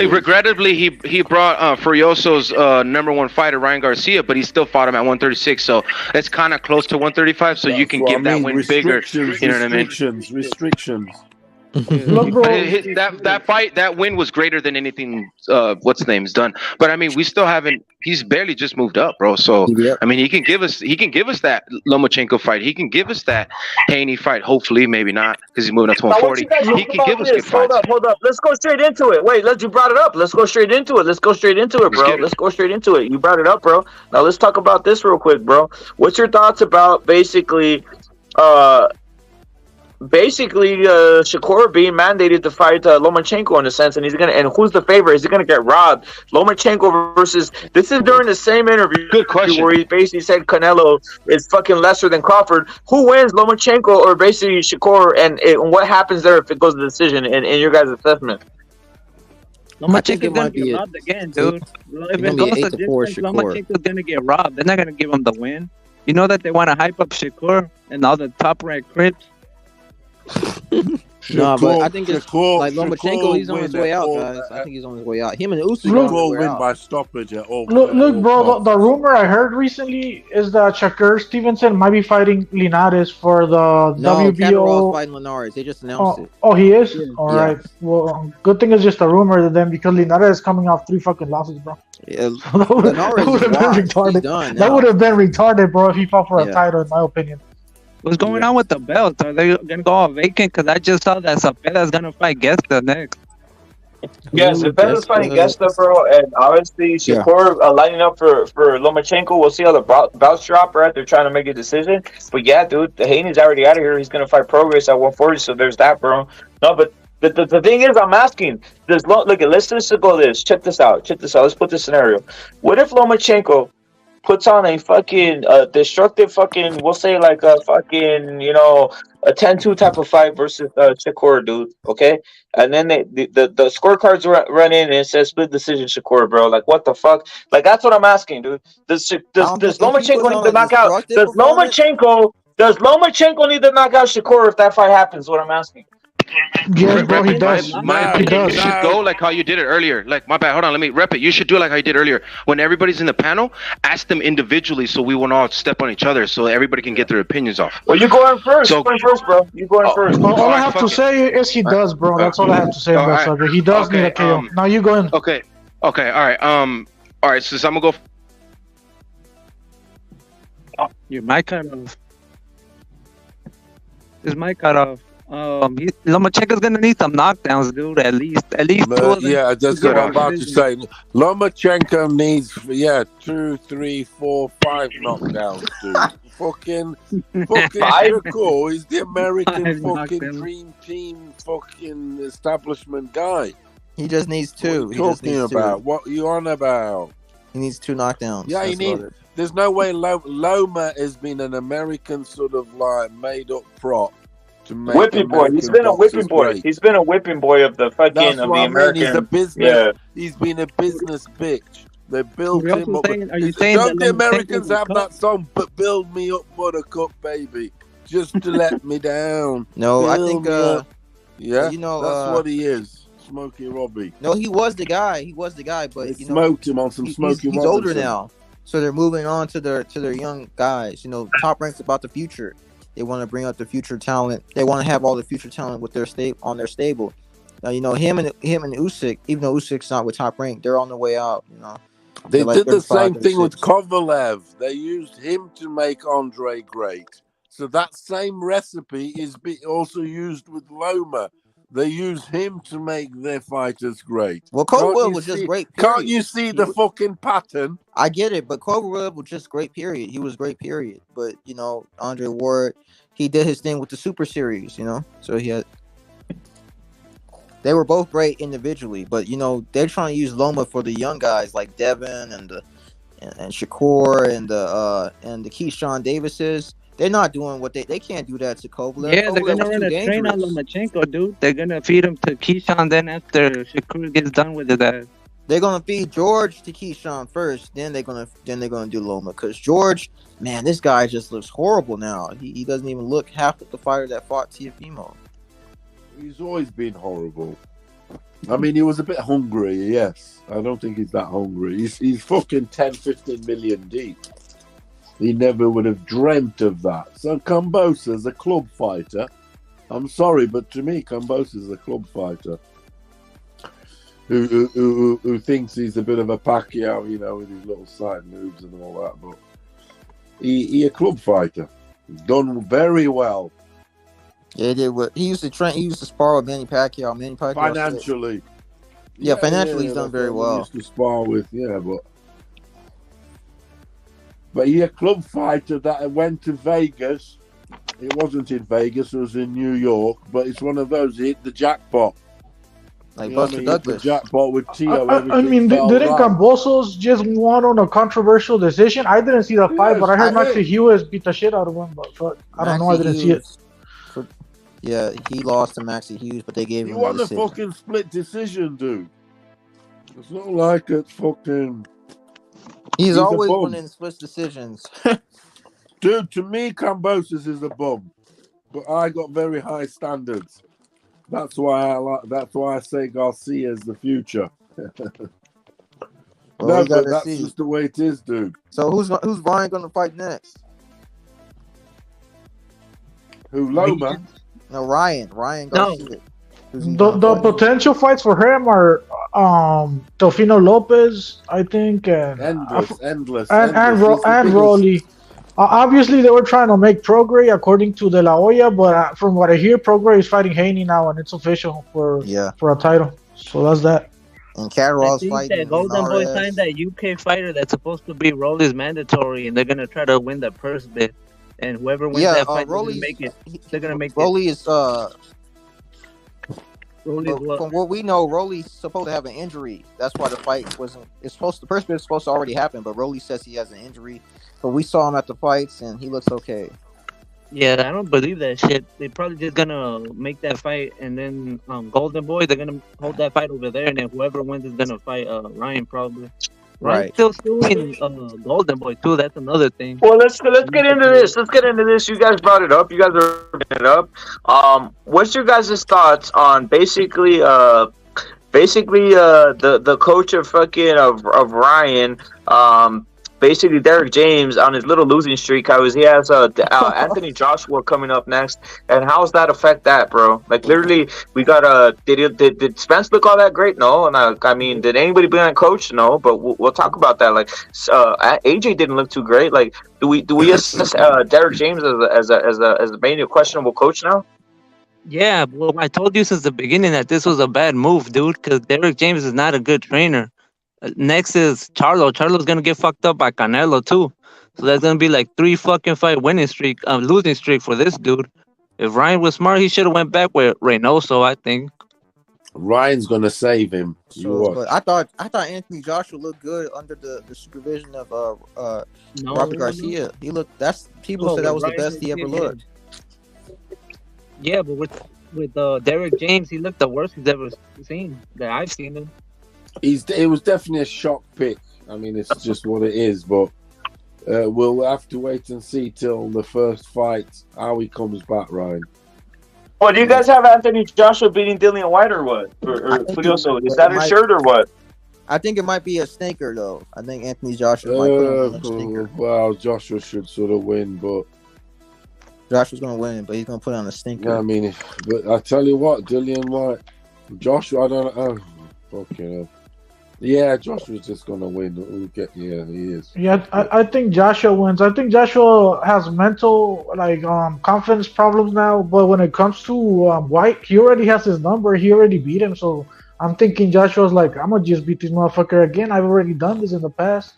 Regrettably, he brought Furioso's number one fighter Ryan Garcia, but he still fought him at 136. So it's kind of close to 135. So you can give that win bigger. You know what I mean? Restrictions. That win was greater than anything. What's his name's done. But I mean, we still haven't. He's barely just moved up, bro. So I mean, he can give us that Lomachenko fight. He can give us that Haney fight. Hopefully, maybe not because he's moving up to 140. He can give us good fights. Hold up. Let's go straight into it. Wait, you brought it up. Let's go straight into it, bro. Let's go straight into it. You brought it up, bro. Now let's talk about this real quick, bro. What's your thoughts about basically Shakur being mandated to fight Lomachenko in a sense, and who's the favorite? Is he gonna get robbed? Lomachenko versus this is during the same interview. Good question. Where he basically said Canelo is fucking lesser than Crawford. Who wins, Lomachenko or basically Shakur? And what happens there if it goes to decision? In your guys' assessment? Lomachenko's gonna get robbed again, dude. If it goes to distance, Lomachenko's gonna get robbed. They're not gonna give him the win. You know that they want to hype up Shakur and all the top-ranked Crips. No, but I think it's like Lomachenko. He's on his way out, guys. I think he's on his way out. Him and Usyk will win by stoppage at all. Look, bro. The rumor I heard recently is that Shakur Stevenson might be fighting Linares for the WBO. Canelo fighting Linares. They just announced it. Oh, he is. All right. Well, good thing it's just a rumor then, because Linares is coming off 3 fucking losses, bro. Yeah, that would have been retarded. That would have been retarded, bro, if he fought for a title, in my opinion. What's going on with the belts? Are they gonna go all vacant? Because I just saw that Cepeda's gonna fight Gesta next. Yes, Cepeda's fighting Gesta, bro, and obviously Shakur lining up for Lomachenko. We'll see how the bouts drop, right? They're trying to make a decision, but yeah, dude, the Haney's already out of here. He's gonna fight Progress at 140, so there's that, bro. No, but the thing is, I'm asking, let's just go this. Check this out. Let's put this scenario. What if Lomachenko puts on a fucking destructive fucking, we'll say like a fucking, a 10-2 type of fight versus Shakur, dude, okay? And then the scorecards run in and it says split decision Shakur, bro. Like, what the fuck? Like, that's what I'm asking, dude. Does Lomachenko need to knock out? Does Lomachenko need to knock out Shakur if that fight happens? What I'm asking. Yeah, bro, he does. My opinion, you should go like how you did it earlier. Like, my bad, hold on, let me rep it. You should do it like how you did earlier. When everybody's in the panel, ask them individually so we won't all step on each other, so everybody can get their opinions off. Well, you go in first. Bro. You go in first. All I have to say is he does, bro. That's all I have to say about that. He does need a KO. Now you go in. Okay, all right. All right, so I'm gonna go. Your mic cut off. His mic cut off. Lomachenko's gonna need some knockdowns, dude. At least yeah, that's what I'm about to say. Lomachenko needs 2, 3, 4, 5 knockdowns, dude. fucking Shakur. He's the American fucking dream team fucking establishment guy. He just needs 2. What are you talking about? What are you on about? He needs 2 knockdowns. Yeah, he needs. There's no way Loma has been an American sort of like made up prop. Whipping boy. He's been a whipping boy. Great. He's been a whipping boy of the fucking of the American. He's a business. Yeah. He's been a business bitch. They built him up. Don't the Americans have that song? But build me up, buttercup, baby, just to let me down. No, I think. Yeah, that's what he is. Smokey Robbie. No, he was the guy. But they smoked him on some Smokey. He's older now, so they're moving on to their young guys. Top Rank's about the future. They want to bring up the future talent. They want to have all the future talent with on their stable. You know, him and Usyk, even though Usyk's not with Top Rank, they're on the way out. You know, They They're like did the 35, same thing with 36. Kovalev. They used him to make Andre great. So that same recipe is also used with Loma. They use him to make their fighters great. Well, Can't Kovalev you was just see? great. Can't Period. you see the fucking pattern? I get it, but Kovalev was just great. Period. He was great. Period. But you know, Andre Ward, he did his thing with the Super Series. You know, so he had. They were both great individually, but you know they're trying to use Loma for the young guys like Devin and Shakur and the Keyshawn Davises. They're not doing what they can't do that to Kovalev. Yeah, they're Kovalev gonna was run too a train on dangerous. Lomachenko, dude. They're gonna feed him to Keyshawn. Then after Shakur gets done with his ass, They're gonna feed George to Keyshawn first, then they're gonna do Loma. Cause George, man, this guy just looks horrible now. He doesn't even look half the fighter that fought Teofimo. He's always been horrible. I mean, he was a bit hungry, yes. I don't think he's that hungry. He's fucking 10, 15 million deep. He never would have dreamt of that. So Kambosa's a club fighter. I'm sorry, but to me, Kambosa's a club fighter. Who thinks he's a bit of a Pacquiao, you know, with his little side moves and all that. But he a club fighter. Done very well. Yeah, he did what he used to train. He used to spar with Manny Pacquiao. Manny Pacquiao Financially. Yeah, financially he's done very that's what well. he used to spar with, but he a club fighter that went to Vegas. It wasn't in Vegas, it was in New York, but it's one of those, he hit the jackpot. Like You know what Buster I mean? He hit Douglas. The jackpot with Tio. I mean, didn't Cambosos just won on a controversial decision? I didn't see the fight, but I heard Maxie Hughes beat the shit out of him. But fuck, I don't know. I didn't see it. Yeah, he lost to Maxie Hughes, but they gave He him won the a decision. fucking split decision, dude. It's not like it's fucking... He's a always bum. winning split decisions. Dude, to me, Kambosos is a bum. But I got very high standards. That's why I say Garcia's the future. Well, we gotta that's see. just the way it is, dude. So who's Ryan gonna fight next? Who, Loma? No, Ryan Garcia. The potential fights for him are Teofimo Lopez, I think, and endless. and Rolly. Obviously, they were trying to make Prograis according to De La Hoya, but from what I hear, Prograis is fighting Haney now, and it's official for a title. So that's that. And I Catterall's think fighting that Golden Boy Linares. signed that UK fighter that's supposed to be Rolly's mandatory, and they're gonna try to win the purse bid. And whoever wins that fight, they're gonna make it. They're gonna make Rolly is Rolly's from what we know, Rolly's supposed to have an injury. That's why the fight wasn't. The first bit is supposed to already happen, but Rolly says he has an injury. But we saw him at the fights, and he looks okay. Yeah, I don't believe that shit. They're probably just gonna make that fight, and then Golden Boy, they're gonna hold that fight over there, and then whoever wins is gonna fight Ryan probably. Ryan's still suing Golden Boy too. That's another thing. Well, let's get into this. Let's get into this. You guys brought it up. You guys are bringing it up. What's your guys' thoughts on basically the coach of fucking of Ryan, basically Derek James on his little losing streak? How he has Anthony Joshua coming up next, and how's that affect that, bro? Like literally, we got did Spence look all that great? No, and I mean, did anybody be on coach? No, but we'll talk about that. Like AJ didn't look too great. Like do we assess Derek James as a maybe a questionable coach now? Yeah, well, I told you since the beginning that this was a bad move, dude, because Derek James is not a good trainer. Next is Charlo. Charlo's gonna get fucked up by Canelo too, so that's gonna be like 3 fucking fight losing streak for this dude. If Ryan was smart, he should have went back with Reynoso, I think. Ryan's gonna save him. But I thought Anthony Joshua looked good under the supervision of Robert Garcia. He looked. People said that was the best he ever looked. Yeah, but with Derek James, he looked the worst he's ever seen that I've seen him. It was definitely a shock pick. I mean, it's just what it is. But we'll have to wait and see till the first fight how he comes back, Ryan. Well, do you guys have Anthony Joshua beating Dillian White or what? Or Furioso? Is that a shirt or what? I think it might be a stinker though. I think Anthony Joshua might put him on a stinker. Well, Joshua should sort of win, but Joshua's gonna win, but he's gonna put on a stinker. I mean, but I tell you what, Dillian White, Joshua, I don't know. Oh, fucking hell. Yeah, Joshua's just gonna win. Yeah, he is. Yeah, I think Joshua wins. I think Joshua has mental confidence problems now, but when it comes to White, he already has his number. He already beat him, so I'm thinking Joshua's like, I'm gonna just beat this motherfucker again. I've already done this in the past.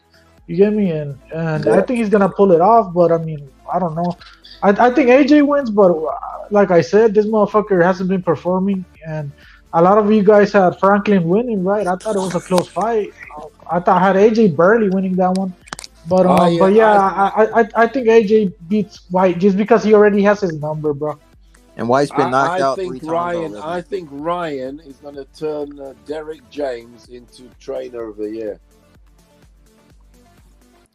You get me? And I think he's gonna pull it off. But I mean, I don't know. I think AJ wins, but like I said, this motherfucker hasn't been performing, and a lot of you guys had Franklin winning, right? I thought it was a close fight. I thought I had AJ barely winning that one, but I think AJ beats White just because he already has his number, bro. And White's been knocked out think 3 Ryan. times I think Ryan is going to turn Derek James into Trainer of the Year.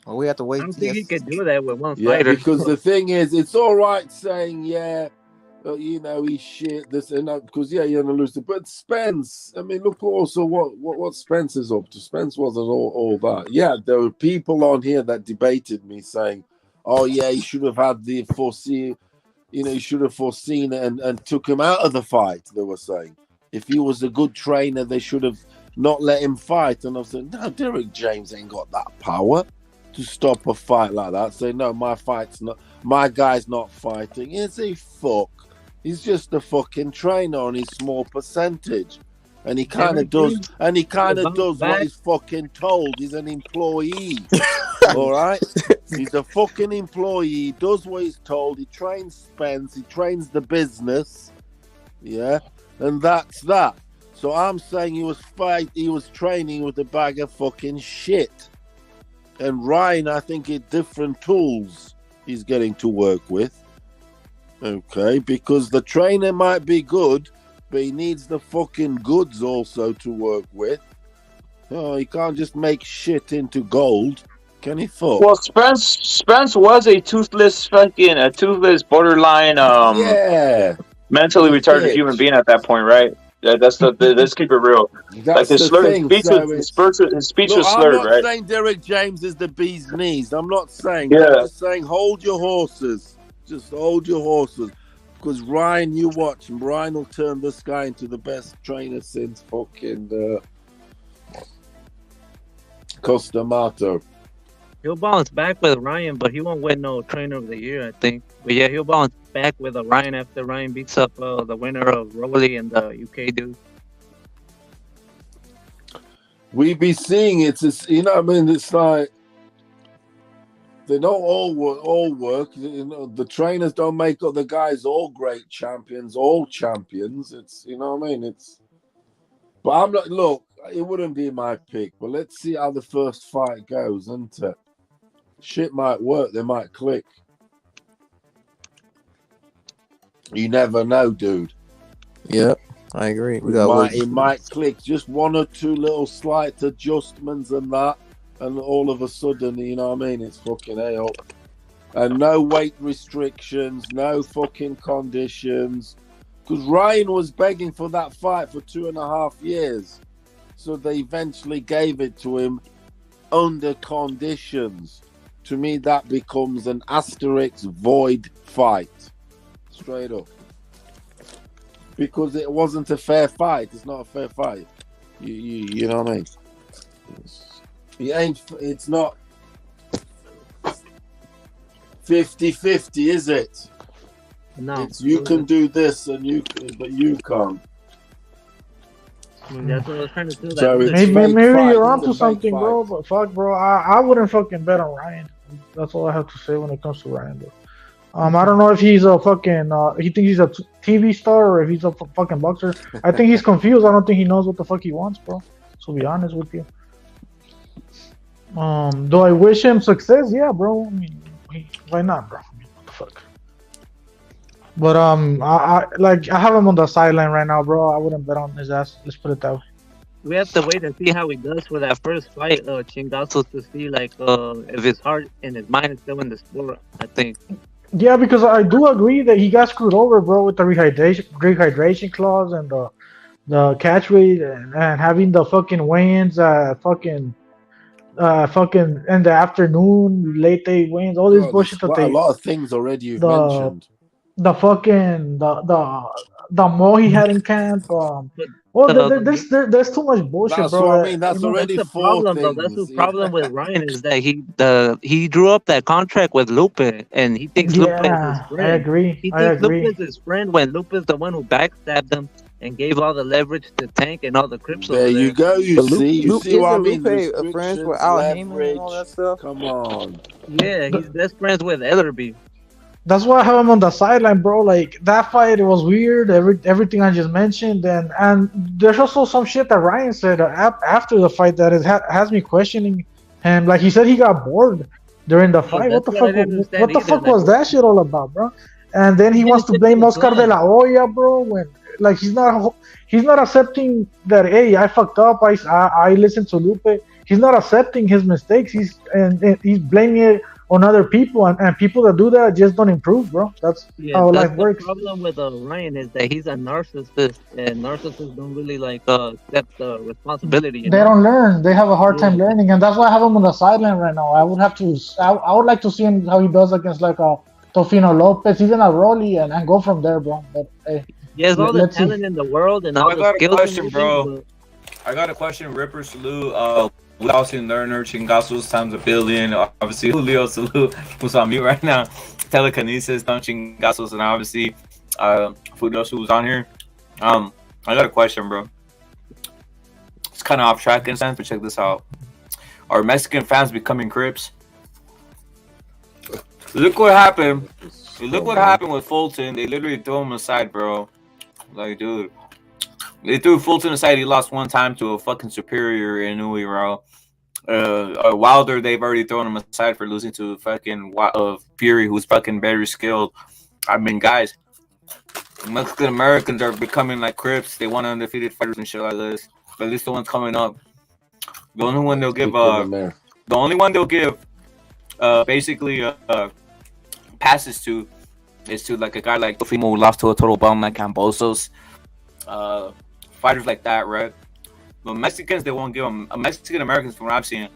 Well, we have to wait. I don't think he can do that with one Yeah, fighter. because the thing is, it's all right saying, he's shit, this and that, because, you're going to lose it. But Spence, I mean, look also what Spence is up to. Spence wasn't all that. Yeah, there were people on here that debated me saying, oh, yeah, he should have had the foreseen, he should have foreseen it and took him out of the fight, they were saying. If he was a good trainer, they should have not let him fight. And I said, no, Derek James ain't got that power to stop a fight like that. Say, no, my guy's not fighting. Is he? Fuck. He's just a fucking trainer on his small percentage. And he kind of does what he's fucking told. He's an employee. All right? He's a fucking employee. He does what he's told. He trains Spence. He trains the business. Yeah? And that's that. So I'm saying he was training with a bag of fucking shit. And Ryan, I think, it's different tools he's getting to work with. Okay, because the trainer might be good, but he needs the fucking goods also to work with. Oh, he can't just make shit into gold. Can he? Fuck? Well, Spence was a toothless borderline mentally retarded human being at that point, right? Yeah, let's keep it real. That's his speech was slurred, I'm not right? saying Derek James is the bee's knees. I'm not saying. Yeah. I'm just saying hold your horses. Just hold your horses. Because Ryan, you watch, and Ryan will turn this guy into the best trainer since fucking Costamato. He'll bounce back with Ryan, but he won't win no Trainer of the Year, I think. But yeah, he'll bounce back with a Ryan after Ryan beats up the winner of Rowley and the UK dude. We be seeing it. It's, it's like they don't all work. The trainers don't make other guys all great champions, all champions. It's It's. But I'm not. Look, it wouldn't be my pick. But let's see how the first fight goes, isn't it? Shit might work. They might click. You never know, dude. Yep, I agree. It might click. Just one or two little slight adjustments and that, and all of a sudden, it's fucking hell. And no weight restrictions, no fucking conditions. Because Ryan was begging for that fight for 2.5 years. So they eventually gave it to him under conditions. To me, that becomes an asterisk void fight. Straight up. Because it wasn't a fair fight. It's not a fair fight. You know what I mean? It's not 50-50, is it? No. You can do this but you can't. That's what I was trying to do. So Maybe you're onto something, bro. But fuck, bro, I wouldn't fucking bet on Ryan. That's all I have to say when it comes to Ryan, bro. I don't know if he's a fucking. He thinks he's a TV star or if he's a fucking boxer. I think he's confused. I don't think he knows what the fuck he wants, bro. So be honest with you. Do I wish him success? Yeah, bro. I mean, why not, bro? I mean, what the fuck? But I have him on the sideline right now, bro. I wouldn't bet on his ass. Let's put it that way. We have to wait and see how he does for that first fight, Chingazo, to see if his heart and his mind is still in the sport. I think. Yeah, because I do agree that he got screwed over, bro, with the rehydration clause and the catch weight and having the fucking weigh-ins fucking in the afternoon, late day weigh-ins, all this bullshit that a lot of things already you've mentioned. The fucking the the more he had in camp. Well, there's too much bullshit, That's bro. what I mean. That's already the four problem, though. things. That's the problem with Ryan is that he drew up that contract with Lupe, and he thinks Lupe is his Yeah, I friend. agree. He I thinks agree. Lupe is his friend when Lupe is the one who backstabbed him and gave all the leverage to Tank and all the Crips over There there. you go. You see what I mean? Lupe friends with Al Heyman and all that stuff? Come on. Yeah, he's best friends with Ellerby. That's why I have him on the sideline, bro. Like that fight, it was weird. Everything I just mentioned, and there's also some shit that Ryan said after the fight that has me questioning him. Like he said he got bored during the fight. What the fuck? What the fuck was that shit all about, bro? And then he wants to blame Oscar de la Hoya, bro. When like he's not accepting that. Hey, I fucked up. I listened to Lupe. He's not accepting his mistakes. He's blaming it on other people, and people that do that just don't improve, bro. That's how life works. The problem with Ryan is that he's a narcissist, and narcissists don't really like accept the responsibility. They don't learn. They have a hard time learning, and that's why I have him on the sideline right now. I would like to see him how he does against like a Tofino Lopez, even a Rolly, and go from there, bro. But hey, he has all the talent in the world and all the skills. Question, bro. I got a question. Ripper salute. Wilson Lerner, Chingasos times a billion. Obviously, Julio salute, who's on mute right now. Telekinesis, Don Chingasos, and obviously, Fudos, who's on here. I got a question, bro. It's kind of off track in a sense, but check this out. Are Mexican fans becoming Crips? Look what happened. Look what happened with Fulton. They literally threw him aside, bro. Like, dude. They threw Fulton aside. He lost one time to a fucking superior in Inui, bro. Wilder, they've already thrown him aside for losing to fucking Fury, who's fucking very skilled. I mean, guys, Mexican Americans are becoming like Crips. They want undefeated fighters and shit like this. At least the ones coming up. The only one they'll give, basically passes to is to like a guy like Tofimo who lost to a total bum like Cambosos. Fighters like that, right? But Mexicans, they won't give them. Mexican Americans, from what I've seen,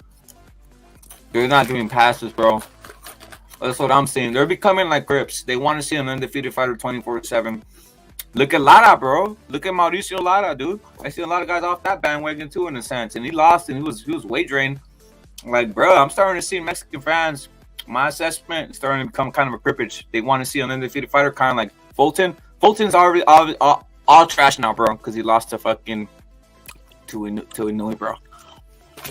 they're not doing passes, bro. That's what I'm saying. They're becoming like Crips. They want to see an undefeated fighter 24/7. Look at Lara, bro. Look at Mauricio Lara, dude. I see a lot of guys off that bandwagon too, in a sense. And he lost, and he was weight drained. Like, bro, I'm starting to see Mexican fans. My assessment is starting to become kind of a crippage. They want to see an undefeated fighter, kind of like Fulton. Fulton's already all trash now, bro, because he lost to fucking to Inouye, bro.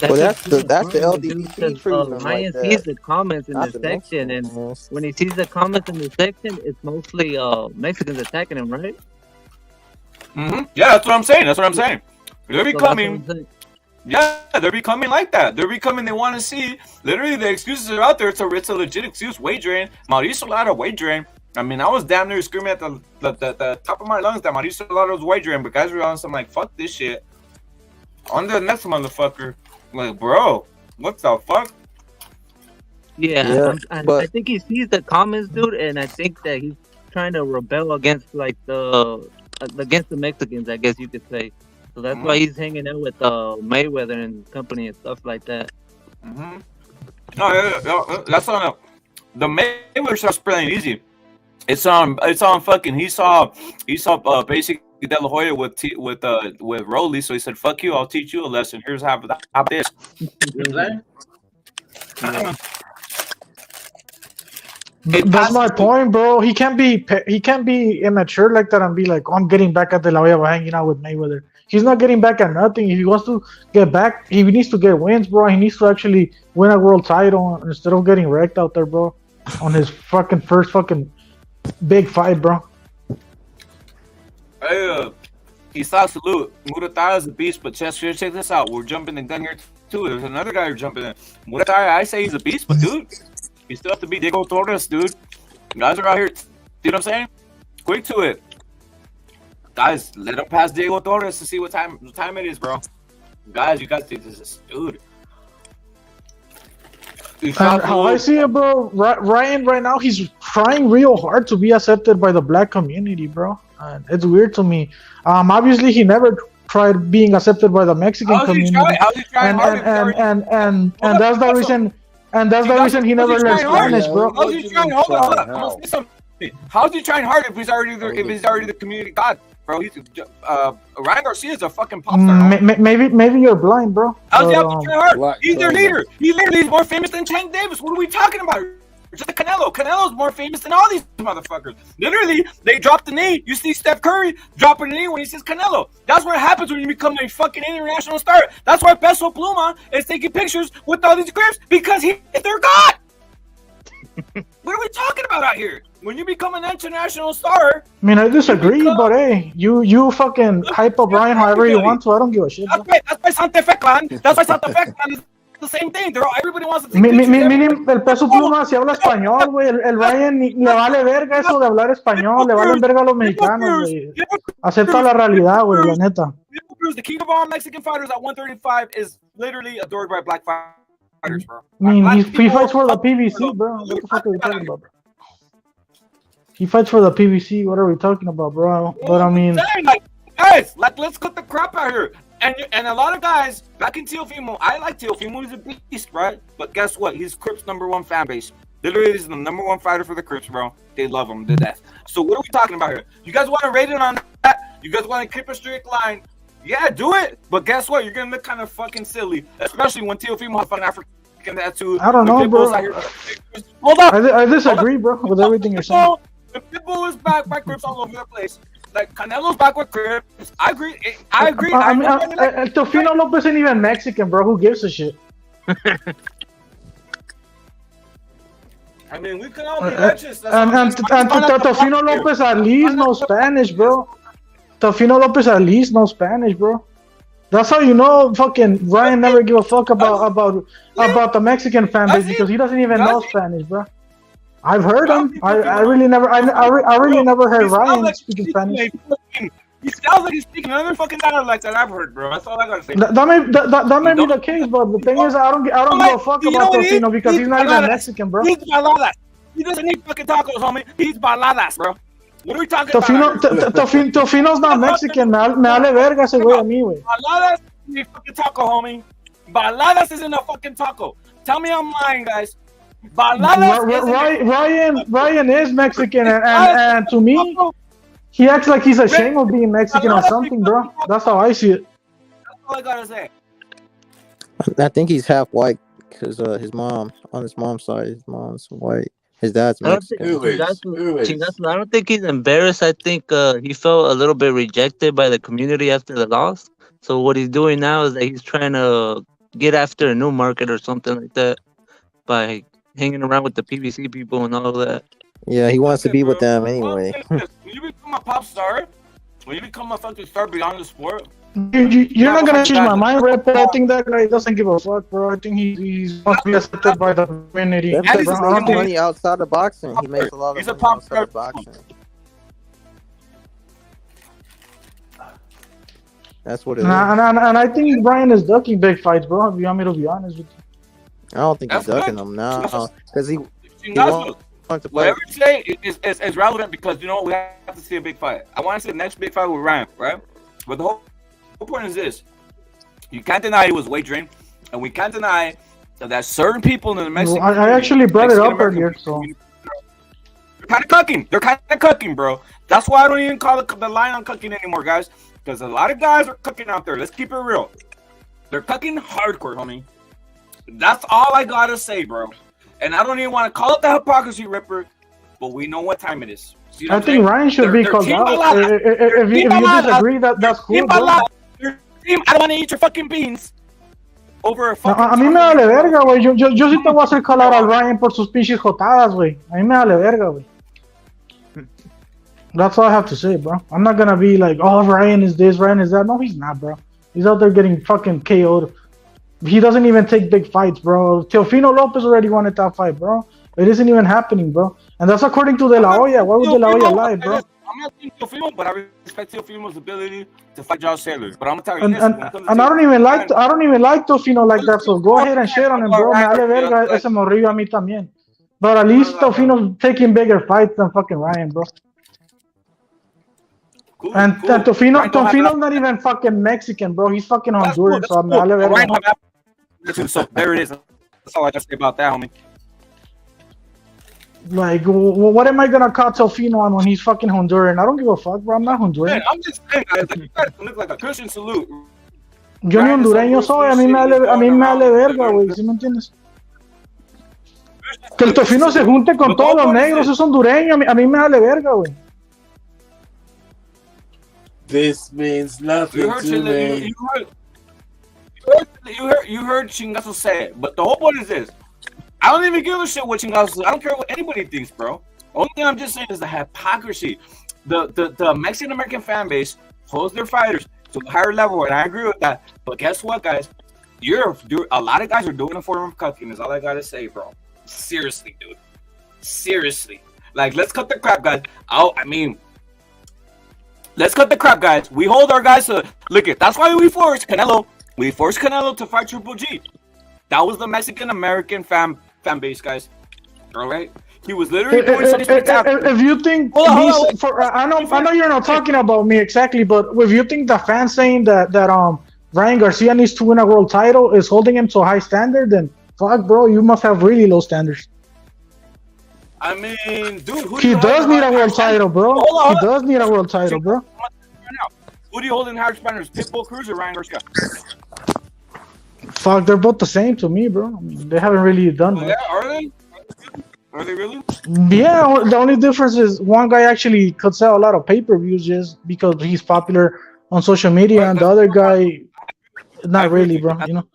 Well, that's the LDBC treatment. Ryan sees the comments in the section, and when he sees the comments in the section, it's mostly Mexicans attacking him, right? Mm-hmm. Yeah, that's what I'm saying. They're becoming. Yeah, they're becoming like that. They're becoming. They want to see. Literally, the excuses are out there. It's a legit excuse. Weight drain. Mauricio Lara weight drain. I mean, I was damn near screaming at the top of my lungs that Mauricio Lara was weight drain, but guys were on some like, fuck this shit. On the next motherfucker. Like, bro, what the fuck? Yeah, I think he sees the comments, dude, and I think that he's trying to rebel against like the Mexicans, I guess you could say. So that's why he's hanging out with Mayweather and company and stuff like that. Mm-hmm. No, yeah, that's on the Mayweather stuff's pretty easy. It's on fucking. He saw basically De La Hoya with Rolly, so he said, "Fuck you, I'll teach you a lesson. Here's how this." That's my point, bro. He can't be immature like that and be like, oh, I'm getting back at De La Hoya by hanging out with Mayweather. He's not getting back at nothing. If he wants to get back, he needs to get wins, bro. He needs to actually win a world title instead of getting wrecked out there, bro. On his fucking first fucking big fight, bro. Hey, Isa salute. Murataya is a beast, but check this out. We're jumping the gun here too. There's another guy who's jumping in. Murataya, I say he's a beast, but dude, he still have to beat Diego Torres, dude. Guys are out here. See what I'm saying? Quick to it. Guys, let him pass Diego Torres to see what time it is, bro. Guys, you guys think this is, dude. How I see it, bro, Ryan right now, he's trying real hard to be accepted by the black community, bro. It's weird to me. Obviously, he never tried being accepted by the Mexican community. How's he trying hard? And that's the reason. And that's the reason he never learned Spanish, bro. How's he trying? Hold on. How's he trying hard if he's already the community god? bro. Ryan Garcia is a fucking pop star. Maybe you're blind, bro. He's their leader. He literally is more famous than Tank Davis. What are we talking about? Just Canelo. Canelo's more famous than all these motherfuckers. Literally, they drop the knee. You see Steph Curry dropping the knee when he says Canelo. That's what happens when you become a fucking international star. That's why Peso Pluma is taking pictures with all these grips because he's their god. What are we talking about out here? When you become an international star. I mean, I disagree, but hey, you fucking hype up Ryan however you want to. I don't give a shit. That's why Santa Fe Clan. That's why Santa Fe Clan is the same thing. Everybody wants to take Mínimo, el Peso Pluma si habla español, güey. El Ryan le vale verga eso de hablar español. Le valen verga a los mexicanos, güey. Acepta la realidad, güey, la neta. The king of all Mexican fighters at 135 is literally adored by black fighters, bro. I mean, he fights for the PBC, bro. What the fuck are we talking about, bro? He fights for the PBC. What are we talking about, bro? But I mean, guys, let's cut the crap out here. And a lot of guys back in Teofimo, I like Teofimo. He's a beast, right? But guess what? He's Crips' #1 fan base. Literally, he's the #1 fighter for the Crips, bro. They love him to death. So what are we talking about here? You guys want to rate it on that? You guys want to keep a strict line? Yeah, do it. But guess what? You're gonna look kind of fucking silly, especially when Teofimo has an African tattoo. I don't know, bro. Hold up. I disagree, bro, with everything you're saying. The Pitbull is back by Crips all over the place. Like Canelo's back with Crips. I agree. I agree. I mean, Teofimo Lopez ain't even Mexican, bro. Who gives a shit? I mean, we can all be righteous. And Teofimo Lopez at least knows Spanish, bro. Teofimo Lopez at least knows Spanish, bro. That's how you know fucking Ryan never give a fuck about the Mexican fan base because he doesn't even know Spanish, bro. I've heard him. I really never heard Ryan speaking Spanish. He sounds like he's speaking another fucking dialect that I've heard, bro. That's all I gotta say. That may be the case, but the thing is, I don't give a fuck about Teofimo because he's not even Mexican, bro. He's baladas. He doesn't eat fucking tacos, homie. He's baladas, bro. What are we talking about? Teofimo's not Mexican. Me vale verga ese güey a mí, güey. Baladas is a fucking taco, homie. Baladas isn't a fucking taco. Tell me I'm lying, guys. Ryan is Mexican, and to me, he acts like he's ashamed of being Mexican or something, bro. That's how I see it. That's all I gotta say. I think he's half white because his mom, on his mom's side, his mom's white. His dad's Mexican. I don't think he's embarrassed. I think he felt a little bit rejected by the community after the loss. So what he's doing now is that he's trying to get after a new market or something like that by hanging around with the PBC people and all of that. Yeah, he wants to be with them anyway. When you become a pop star, when you become a fucking star beyond the sport, you're not gonna change my mind, Rep. I think that guy doesn't give a fuck, bro. I think he wants to be accepted by the community. He's making money outside of boxing. He makes a lot of money outside of boxing. That's what it is. And I think Brian is ducking big fights, bro. If you want me to be honest with you. I don't think he's ducking them now because he wants to play. Whatever you say is relevant because you know we have to see a big fight. I want to see the next big fight with Ryan, right? But the whole point is this: you can't deny he was wagering, and we can't deny that certain people in the Mexican. I actually brought it up earlier, so. They're kind of cooking. They're kind of cooking, bro. That's why I don't even call the line on cooking anymore, guys. Because a lot of guys are cooking out there. Let's keep it real. They're cooking hardcore, homie. That's all I gotta say, bro. And I don't even want to call it the hypocrisy ripper, but we know what time it is. I think Ryan should be called out. If you disagree, that's cool, bro. I don't want to eat your fucking beans. Over a fucking a mí me vale verga, güey. Yo sí te voy a hacer calar al Ryan por sus pinches jotadas, güey. A mí me vale verga, güey. That's all I have to say, bro. I'm not gonna be like, oh, Ryan is this, Ryan is that. No, he's not, bro. He's out there getting fucking KO'd. He doesn't even take big fights, bro. Teofimo Lopez already won a top fight, bro. It isn't even happening, bro. And that's according to De La Hoya. Why would De La Hoya lie, bro? I'm not saying Teofimo, but I respect Teofimo's ability to fight Josh Taylor. But I'm gonna tell you and, this. And I don't even like Teofimo like that. So go ahead and shit on him, bro. Me vale verga ese morrillo a mí también. But at least Teofimo's taking bigger fights than fucking Ryan, bro. And Teofimo's not even fucking Mexican, bro. He's fucking Honduran, so me vale verga. So there it is. That's all I got to say about that, homie. Like, what am I gonna call Tofino on when he's fucking Honduran? I don't give a fuck, bro. I'm not Honduran. Man, I'm just saying, guys, like, you guys look like a Christian salute. Yo ni hondureño soy, a mí me vale verga, güey, ¿sí me entiendes? Que el Tofino se junte con todos los negros, es hondureño, a mí me vale verga, güey. This means nothing to me. You heard Chingazo say it, but the whole point is this. I don't even give a shit what Chingazo says. I don't care what anybody thinks, bro. Only thing I'm just saying is the hypocrisy. The Mexican American fan base holds their fighters to a higher level, and I agree with that. But guess what, guys? A lot of guys are doing a form of cucking, is all I gotta say, bro. Seriously, dude. Seriously. Like, let's cut the crap, guys. Let's cut the crap, guys. We hold our guys to look it. That's why we forced Canelo. We forced Canelo to fight Triple G. That was the Mexican American fan base, guys. All right. He was literally doing something spectacular. If you think I know you're not talking about me exactly, but if you think the fans saying that Ryan Garcia needs to win a world title is holding him to a high standard, then fuck, bro, you must have really low standards. I mean, dude, he does need a world title, bro. He does need a world title, bro. Who do you hold in higher standards, Pitbull Cruz or Ryan Garcia? Fuck, they're both the same to me, bro. I mean, they haven't really done much. Yeah, are they? Are they really? Yeah, the only difference is one guy actually could sell a lot of pay-per-views just because he's popular on social media, and the other guy, not really, bro. You know.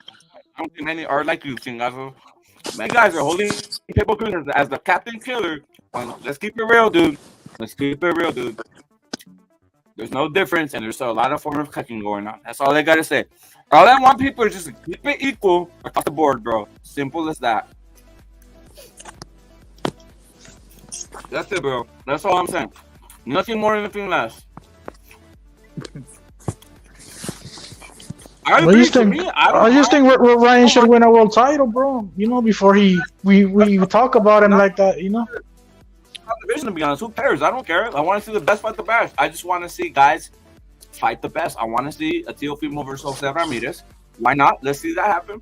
I don't think many are like you, Chingazo. Many guys are holding Pitbull Cruz as the captain killer. Let's keep it real, dude. Let's keep it real, dude. There's no difference, and there's still a lot of form of cooking going on. That's all I gotta say. All I want people is just to keep it equal across the board, bro. Simple as that. That's it, bro. That's all I'm saying. Nothing more, nothing less. I just think Ryan should win a world title, bro. You know, before we talk about him like that, you know. Division, to be honest, who cares? I don't care. I want to see the best fight the best. I just want to see guys fight the best. I want to see a Teofimo versus Jose Ramirez. Why not? Let's see that happen.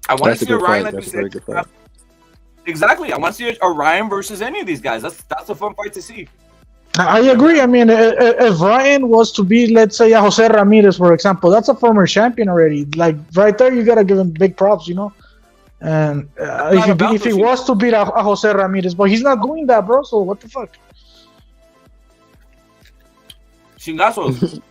I want to see a Ryan, like you said. Exactly. I want to see a Ryan versus any of these guys. That's a fun fight to see. I agree. I mean, if Ryan was to be, let's say, a Jose Ramirez, for example, that's a former champion already. Like, right there, you got to give him big props, you know? And if he was to beat a Jose Ramirez, but he's not doing that, bro, so what the fuck? Chingazo,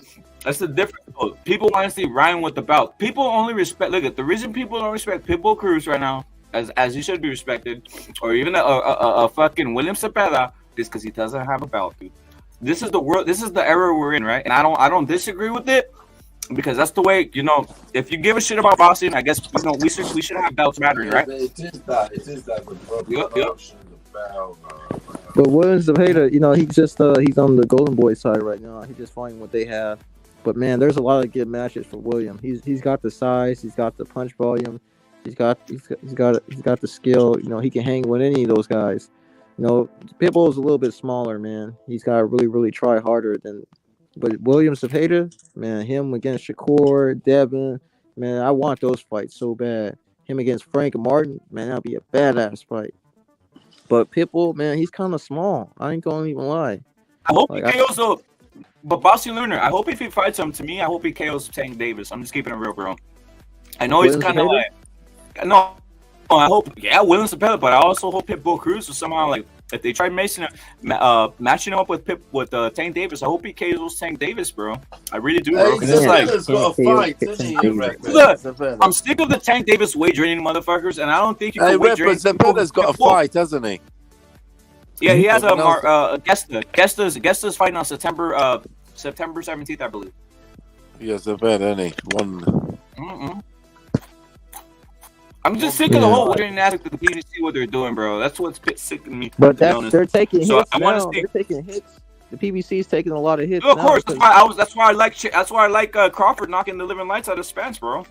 that's the difference. People want to see Ryan with the belt. People only respect, look at the reason people don't respect Pitbull Cruz right now, as he should be respected, or even a fucking William Cepeda, is because he doesn't have a belt, dude. This is the world, this is the era we're in, right? And I don't disagree with it, because that's the way, you know, if you give a shit about boxing, I guess, you know, we should have belts mattering, right? It is that with promotion, the belt. But William Cepeda, you know, he's on the Golden Boy side right now. He's just fighting what they have. But man, there's a lot of good matches for William. He's got the size, he's got the punch volume, he's got the skill. You know, he can hang with any of those guys. You know, Pitbull is a little bit smaller, man. He's got to really try harder than. But William Cepeda, man, him against Shakur, Devin, man, I want those fights so bad. Him against Frank and Martin, man, that'll be a badass fight. But Pitbull, man, he's kind of small. I ain't gonna even lie. I hope he KOs but Bossy Lunar, I hope if he fights him, to me, I hope he KOs Tank Davis. I'm just keeping it real, bro. I know he's kind of like, no, I hope, yeah, William Cepeda, but I also hope Pitbull Cruz was somehow like, if they try matching him up with Tank Davis, I hope he KOs Tank Davis, bro. I really do, bro. Because it's like, I'm sick of the Tank Davis wage draining motherfuckers, and I don't think you can wage drain. Cepeda's got a fight, hasn't he? Yeah, he has a Gesta's fighting on September 17th, I believe. Yeah, Cepeda, isn't he? I'm just sick of the whole waiting aspect of the PBC, what they're doing, bro. That's what's sicking me. But they're taking hits I now. They're taking hits. The PBC's taking a lot of hits. Of course, that's why I like Crawford knocking the living lights out of Spence, bro.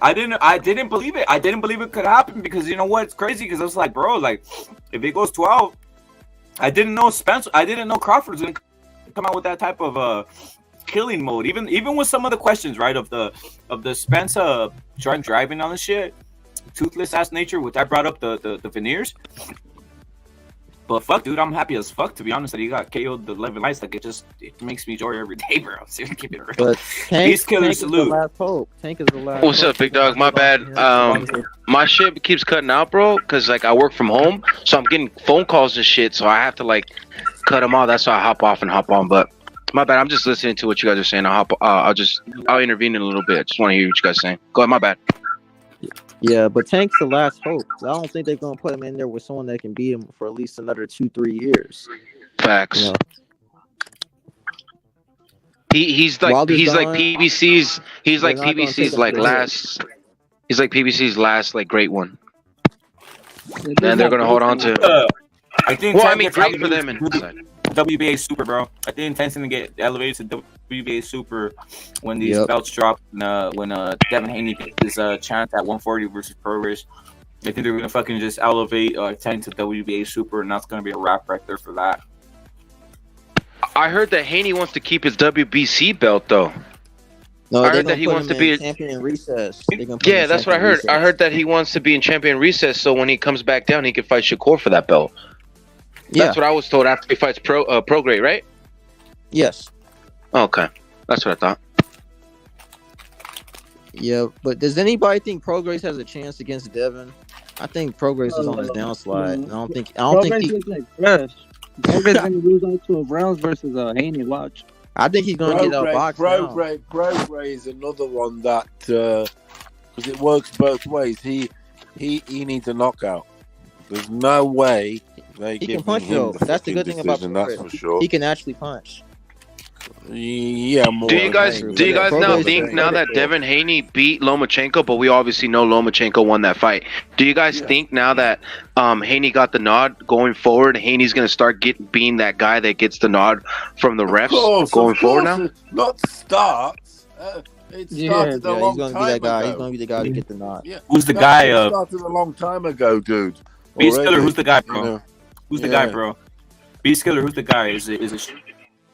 I didn't believe it. I didn't believe it could happen because you know what? It's crazy because I was like, bro, like if it goes 12, I didn't know Crawford was gonna come out with that type of killing mode. Even with some of the questions, right, of the Spence driving on the shit. Toothless ass nature, which I brought up the veneers. But fuck, dude, I'm happy as fuck to be honest that he got KO'd the 11 lights. Like it makes me joy every day, bro. So keep it real. But Beast Killer Tank is the salute. last hope. Tank is the last. What's hope. up, big dog? My bad. My shit keeps cutting out, bro, because like I work from home, so I'm getting phone calls and shit, so I have to like cut them off. That's why I hop off and hop on. But my bad. I'm just listening to what you guys are saying. I'll intervene in a little bit. I just want to hear what you guys are saying. Go ahead. My bad. Yeah, but Tank's the last hope. I don't think they're gonna put him in there with someone that can beat him for at least another 2-3 years. Facts. You know? He's like Wilder's gone. PBC's. He's They're like not gonna PBC's take him like to the last. He's like PBC's last like great one, They're and they're not gonna hold on to. I think Well, I Tank mean, gets great for elevated them. to WBA Super, bro. I think Tank's gonna get elevated to WBA Super when these belts drop. When Devin Haney gets his chance at 140 versus Progress. I think they're gonna fucking just elevate Tank to WBA Super, and that's gonna be a wrap right there for that. I heard that Haney wants to keep his WBC belt though. No, I they're heard that gonna he put wants him to be. in champion in recess. They're gonna put him Yeah, in that's what I champion heard. I recess. heard that he wants to be in champion recess, so when he comes back down, he can fight Shakur for that belt. That's what I was told after he fights Prograde, right? Yes. Okay, that's what I thought. Yeah, but does anybody think Progress has a chance against Devin? I think Progress is on his downslide. I don't think Progress he. is like fresh. Progress gonna lose out to rounds versus Haney. Watch. I think he's gonna get outboxed now. Prograde is another one that because it works both ways. He needs a knockout. There's no way they He give can punch him though. the That's the fucking good thing about decision, that's Progress. for sure. He can actually punch. Yeah, more. Do you guys now think now that Devin Haney beat Lomachenko, but we obviously know Lomachenko won that fight? Do you guys think now that Haney got the nod going forward, Haney's gonna start being that guy that gets the nod from the refs going forward now? Not starts. It started a long he's gonna time be that guy. ago. He's gonna be the guy to get the nod. Yeah. Who's the That guy? shit started a long time ago, dude. Beast Killer, Already, who's the guy, bro? you know. Who's the guy, bro? Beast Killer, who's the guy? Is it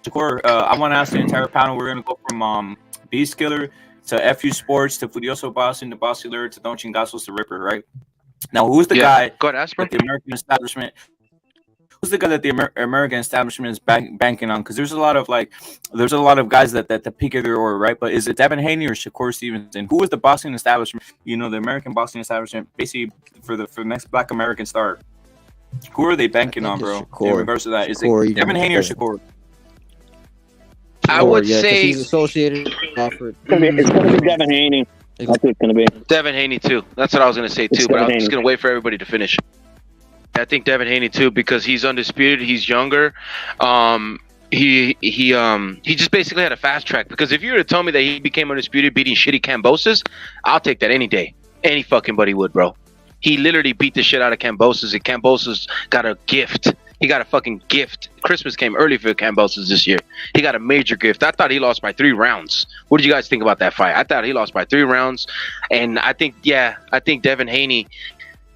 Shakur? I want to ask the entire panel. We're gonna go from Beast Killer to FU Sports to Furioso Boston to Bossuler to Don Chingazos to Ripper, right? Now, who's the guy? Go ahead, ask, bro. The American establishment. Who's the guy that the American establishment is banking on? Because there's a lot of guys that the peak of their order, right? But is it Devin Haney or Shakur Stevenson? Who is the boxing establishment? You know, the American boxing establishment, basically for the next Black American star. Who are they banking on, bro? In regards to that, is it Devin Haney or Shakur? I would yeah, 'cause say he's associated with Crawford. It's gonna be Devin Haney. That's what it's gonna be. Devin Haney too. That's what I was gonna say too, It's but I was Devin just Haney. gonna wait for everybody to finish. I think Devin Haney too because he's undisputed. He's younger. He just basically had a fast track. Because if you were to tell me that he became undisputed beating shitty Camboses, I'll take that any day. Any fucking buddy would, bro. He literally beat the shit out of Camboses, and Camboses got a gift. He got a fucking gift. Christmas came early for Camboses this year. He got a major gift. I thought he lost by 3 rounds. What did you guys think about that fight? I thought he lost by 3 rounds. And I think Devin Haney,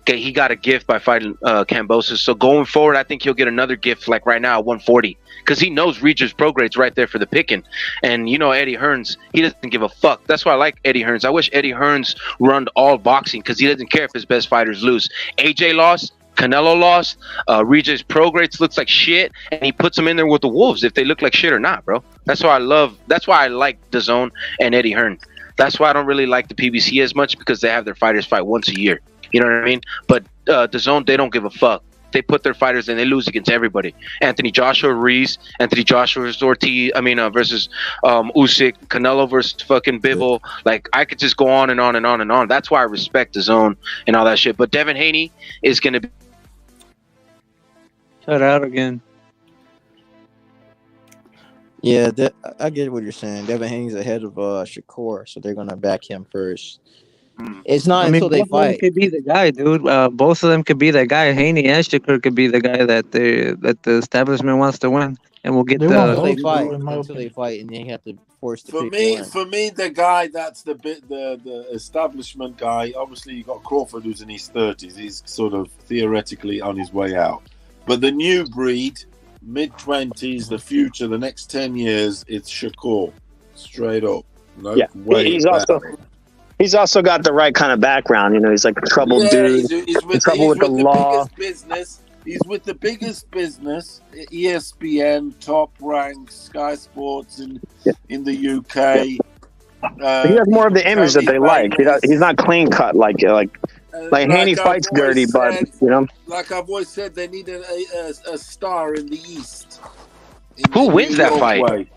he got a gift by fighting Camboses. So going forward, I think he'll get another gift like right now at 140. Because he knows Regis Prograde's right there for the picking. And you know Eddie Hearns, he doesn't give a fuck. That's why I like Eddie Hearns. I wish Eddie Hearns run all boxing because he doesn't care if his best fighters lose. AJ lost. Canelo lost. Regis Progrades looks like shit, and he puts them in there with the Wolves if they look like shit or not, bro. That's why I like DAZN and Eddie Hearn. That's why I don't really like the PBC as much because they have their fighters fight once a year. You know what I mean? But DAZN, they don't give a fuck. They put their fighters and they lose against everybody. Anthony Joshua Ruiz, Anthony Joshua versus versus Usyk, Canelo versus fucking Bivol. Like I could just go on and on and on and on. That's why I respect DAZN and all that shit. But Devin Haney is gonna be. Shut out again. Yeah, I get what you're saying. Devin Haney's ahead of Shakur, so they're gonna back him first. It's not until they both of them fight. could be the guy, dude. Both of them could be the guy. Haney and Shakur could be the guy that the establishment wants to win, and we'll get They the won't until they fight, and they have to force the For me, the guy that's the establishment guy. Obviously, you got Crawford, who's in his 30s. He's sort of theoretically on his way out. But the new breed, mid-20s, the future, the next 10 years, it's Shakur, straight up. No way. He's also got the right kind of background. You know, he's like a troubled dude. He's in trouble with the law. Biggest business He's with the biggest business, ESPN, Top Rank, Sky Sports in the UK. He has more of the image that they like. He's not clean cut like Haney fights dirty, but you know. Like I've always said, they need a star in the East. Who wins that fight?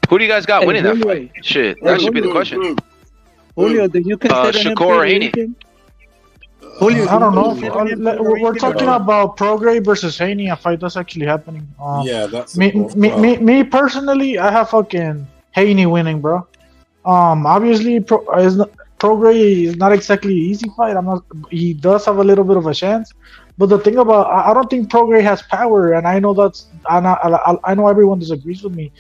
Who do you guys got winning that fight? Shit, that should be the question. Julio, do you consider him Shakur or Haney? Julio, I don't know. We're talking about Prograis versus Haney, a fight that's actually happening. Yeah, that's me personally. I have fucking Haney winning, bro. Obviously, Prograis is not exactly an easy fight. He does have a little bit of a chance, but the thing about I don't think Prograis has power, and I know I know everyone disagrees with me.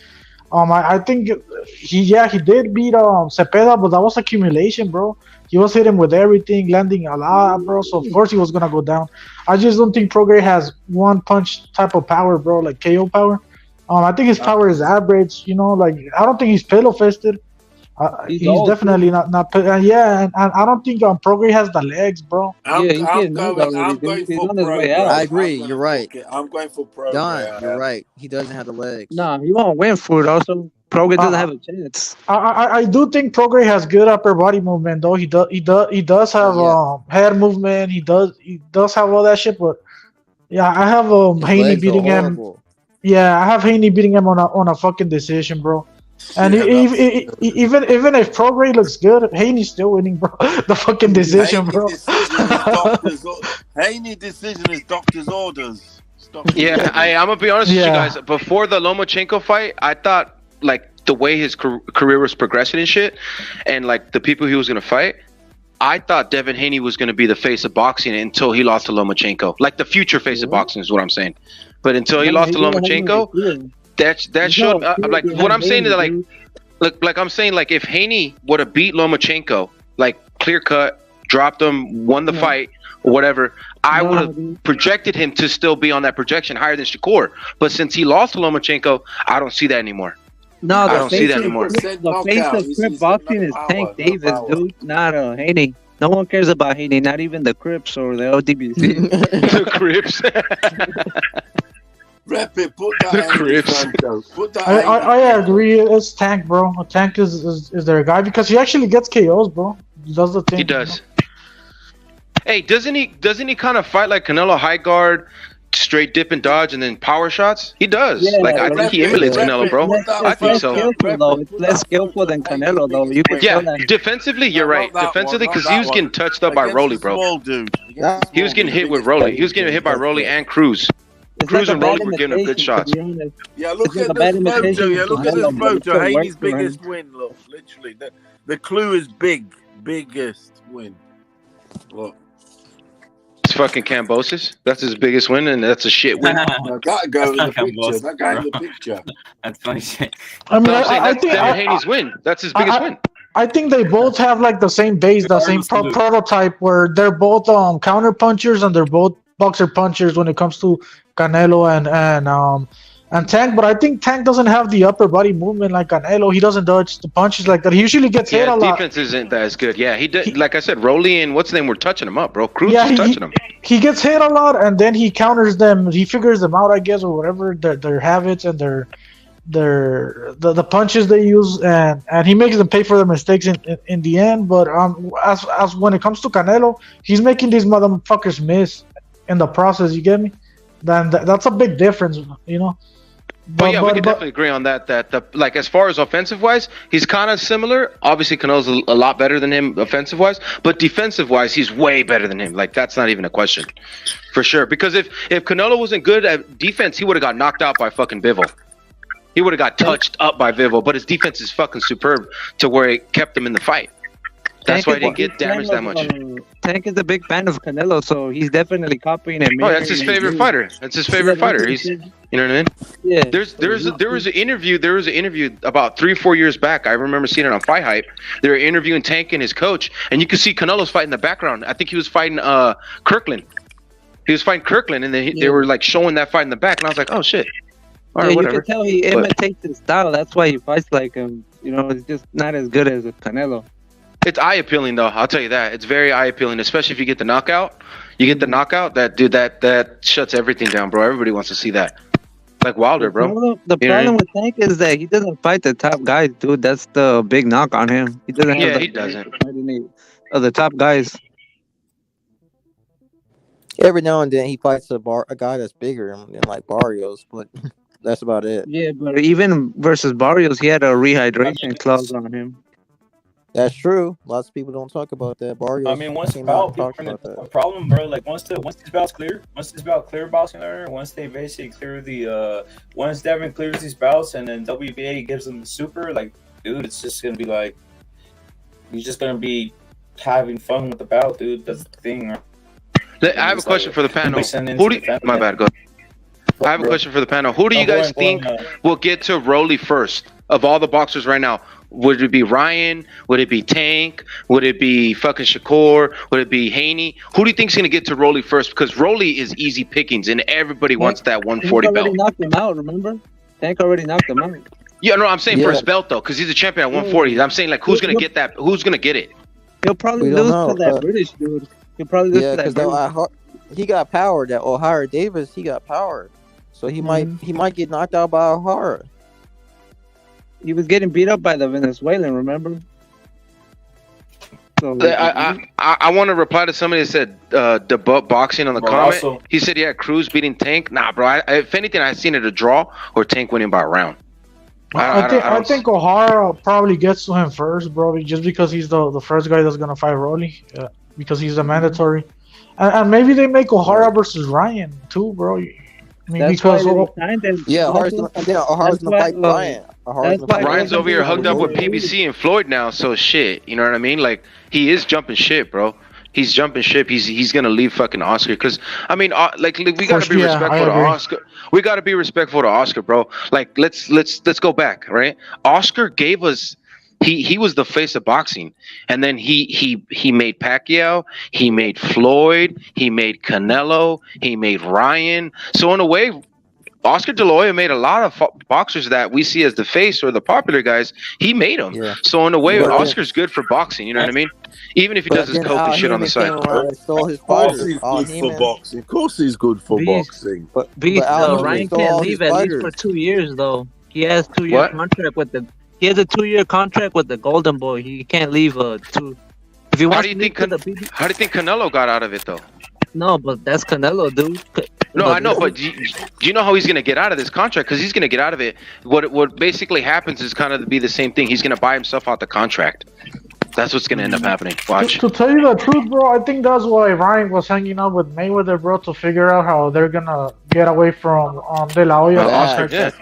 I think he did beat Cepeda, but that was accumulation, bro. He was hitting with everything, landing a lot, bro. So of course he was gonna go down. I just don't think Prograis has one punch type of power, bro, like KO power. I think his power is average. You know, like I don't think he's pillow fisted. He's definitely not. And I don't think Prograis has the legs, bro. I'm going for Prograis. I agree. You're right. I'm going for Prograis. Don, you're right. He doesn't have the legs. No, he won't win for it. Also, Prograis doesn't have a chance. I do think Prograis has good upper body movement, though. He does have head movement. He does have all that shit. But yeah, I have Haney beating him. Yeah, I have Haney beating him on a fucking decision, bro. And even if Prograis looks good, Haney's still winning, bro. The fucking decision, bro. Haney decision is doctor's orders. Yeah, I'm gonna be honest with you guys. Before the Lomachenko fight, I thought like the way his career was progressing and shit, and like the people he was gonna fight, I thought Devin Haney was gonna be the face of boxing until he lost to Lomachenko. Like the future face of boxing is what I'm saying. But until he lost to Lomachenko, that showed like what I'm saying is like I'm saying like if Haney would have beat Lomachenko like clear cut, dropped him, won the fight or whatever, I would have projected him to still be on that projection higher than Shakur. But since he lost to Lomachenko, I don't see that anymore. No, I don't see that anymore. The face of Crip boxing is Tank Davis, dude, not Haney. No one cares about Haney, not even the Crips or the LDBC. The Crips. Rapid, put that I agree. It's Tank, bro. Tank is their guy because he actually gets KOs, bro. He does the thing. He does. Hey, doesn't he kind of fight like Canelo, high guard, straight dip and dodge, and then power shots? He does. Yeah, like I think he emulates Canelo, bro. I think so. It's less skillful than Canelo, though. You can tell that. Defensively, you're right. Defensively, because he was getting touched up by Rolly, bro. He was getting hit with Rolly. He was getting hit by Rolly and Cruz. Cruz and Rolly were giving him good shots. Yeah, look at this photo. Yeah, look at this photo. Haney's biggest win. Look, literally, the clue is biggest win. Look. It's fucking Cambosis. That's his biggest win, and that's a shit win. Gotta go in the picture. That guy in the picture. That's funny shit. I mean, I think that's Haney's win. That's his biggest win. I think they both have like the same base, the same prototype, where they're both counter punchers and they're both boxer punchers when it comes to Canelo and Tank. But I think Tank doesn't have the upper body movement like Canelo. He doesn't dodge the punches like that. He usually gets hit a lot. Defense isn't as good. Yeah, he did. Like I said, Rolly and what's his name were touching him up, bro. Cruz was touching him. He gets hit a lot, and then he counters them. He figures them out, I guess, or whatever their habits and the punches they use, and he makes them pay for their mistakes in the end. But as when it comes to Canelo, he's making these motherfuckers miss in the process. You get me? Then that's a big difference, you know. But we can definitely agree on that. Like as far as offensive wise, he's kind of similar. Obviously, Canelo's a lot better than him offensive wise, but defensive wise, he's way better than him. Like that's not even a question, for sure. Because if Canelo wasn't good at defense, he would have got knocked out by fucking Bivol. He would have got touched up by Bivol. But his defense is fucking superb to where it kept him in the fight. That's why he didn't get damaged that much. Tank is a big fan of Canelo, so he's definitely copying him. Oh, that's his favorite fighter. That's his favorite fighter. He's, you know what I mean? Yeah. There was an interview about 3 or 4 years back. I remember seeing it on Fight Hype. They were interviewing Tank and his coach, and you could see Canelo's fight in the background. I think he was fighting Kirkland. He was fighting Kirkland, and they were like showing that fight in the back, and I was like, oh shit. All right, whatever. You can tell he imitates his style. That's why he fights like him. You know, it's just not as good as Canelo. It's eye appealing though. I'll tell you that. It's very eye appealing, especially if you get the knockout. You get the knockout, that shuts everything down, bro. Everybody wants to see that. Like Wilder, bro. The problem with Tank is that he doesn't fight the top guys, dude. That's the big knock on him. He doesn't have he doesn't. Of the top guys. Every now and then he fights a guy that's bigger than like Barrios, but that's about it. Yeah, but even versus Barrios, he had a rehydration clause on him. That's true. Lots of people don't talk about that. Barrios. I mean, once came out and people talked are about that. a problem, bro. Like once these bouts clear, boxing learner, once they basically clear the once Devin clears these bouts and then WBA gives them the super, like, dude, it's just gonna be like you're just gonna be having fun with the bout, dude. That's the thing. Right? I have a question for the panel. My bad. Go. I have a question for the panel. Who do you guys think will get to Rolly first of all the boxers right now? Would it be Ryan? Would it be Tank? Would it be fucking Shakur? Would it be Haney? Who do you think's gonna get to Rolly first? Because Rolly is easy pickings, and everybody wants that 140 Tank already belt. knocked him out. Remember? Tank already knocked him out. Yeah, no, I'm saying for his belt though, because he's a champion at 140. I'm saying like, who's gonna get that? Who's gonna get it? He'll probably lose to that British dude. He'll probably lose to that British. He got power. That O'Hara Davis, he got power, so he might get knocked out by O'Hara. He was getting beat up by the Venezuelan, remember? So, I want to reply to somebody that said debut boxing on the comment. Also, he said, yeah, Cruz beating Tank. Nah, bro. If anything, I've seen it a draw or Tank winning by a round. I think O'Hara probably gets to him first, bro, just because he's the first guy that's gonna fight Rolly, because he's a mandatory, and maybe they make O'Hara versus Ryan too, bro. I mean, because O'Hara's gonna fight Ryan. Ryan's over here hugged up with PBC and Floyd now, so shit. You know what I mean? Like, he is jumping ship, bro. He's jumping ship. He's gonna leave fucking Oscar because I mean, like we gotta be respectful to Oscar. We gotta be respectful to Oscar, bro. Like, let's go back, right? Oscar gave us. He was the face of boxing, and then he made Pacquiao, he made Floyd, he made Canelo, he made Ryan. So in a way, Oscar De La Hoya made a lot of boxers that we see as the face or the popular guys. He made them. Yeah. So in a way, Oscar's good for boxing. You know what I mean? Even if he does his coke and shit on the side. Of course he's good for boxing. Of course he's good for boxing. But Ryan can't leave at least for 2 years, though. He has 2-year contract with the. He has a 2-year contract with the Golden Boy. He can't leave two. If he wants how do you think Canelo got out of it though? No, but that's Canelo, dude. No, I know, but do you know how he's gonna get out of this contract? Because he's gonna get out of it. What basically happens is kind of be the same thing. He's gonna buy himself out the contract. That's what's gonna end up happening. Watch. To tell you the truth, bro, I think that's why Ryan was hanging out with Mayweather, bro, to figure out how they're gonna get away from De La Hoya. Oscar, that's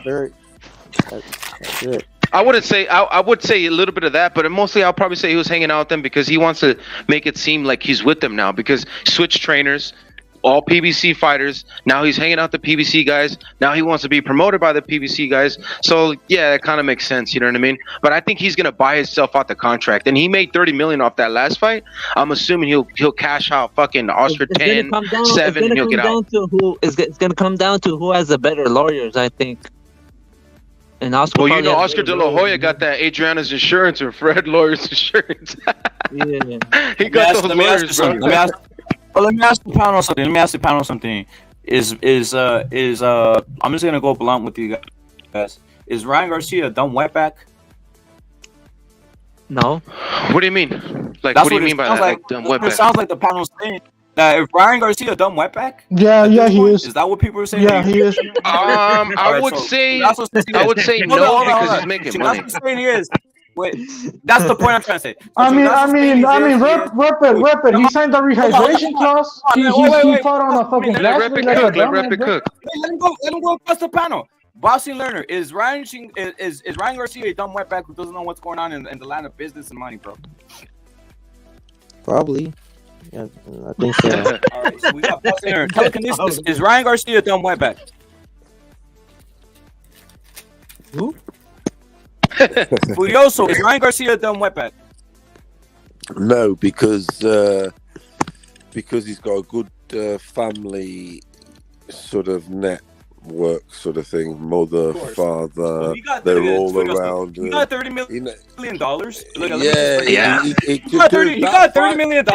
it. I wouldn't say I would say a little bit of that, but mostly I'll probably say he was hanging out with them because he wants to make it seem like he's with them now. Because switch trainers, all PBC fighters. Now he's hanging out the PBC guys. Now he wants to be promoted by the PBC guys. So yeah, that kind of makes sense. You know what I mean? But I think he's gonna buy himself out the contract, and he made $30 million off that last fight. I'm assuming he'll cash out fucking Oscar 10, 7, and he'll get out. It's gonna come down to who has the better lawyers, I think. And Oscar, well, you know, Oscar De La Hoya got that Adriana's insurance or Fred Lawyer's insurance. Yeah, he got those lawyers, bro. Let me ask the panel something. I'm just gonna go blunt with you guys. Is Ryan Garcia a dumb wetback? No. What do you mean? Like, what do you mean by that? Like dumb wetback? It sounds like the panel's saying that if Ryan Garcia a dumb wetback. Yeah, he is. Is that what people are saying? Yeah, he is. I would say no because he's making money. That's what saying he is. Wait, that's the point I'm trying to say. I mean, REPit. He signed the rehydration clause. He fought on a fucking glass. REPit cook. Let him go across the panel. Boxing learner, is Ryan Garcia a dumb wetback who doesn't know what's going on in the land of business and money, bro? Probably. Yeah, I think so. All right, so we got boxing learner. Telekinesis. Is Ryan Garcia a dumb wetback? Who? Furioso, is Ryan Garcia a dumb wetback? No, because he's got a good family sort of network sort of thing. Mother, father, they're all around. He got $30 million. Yeah. He got $30 million.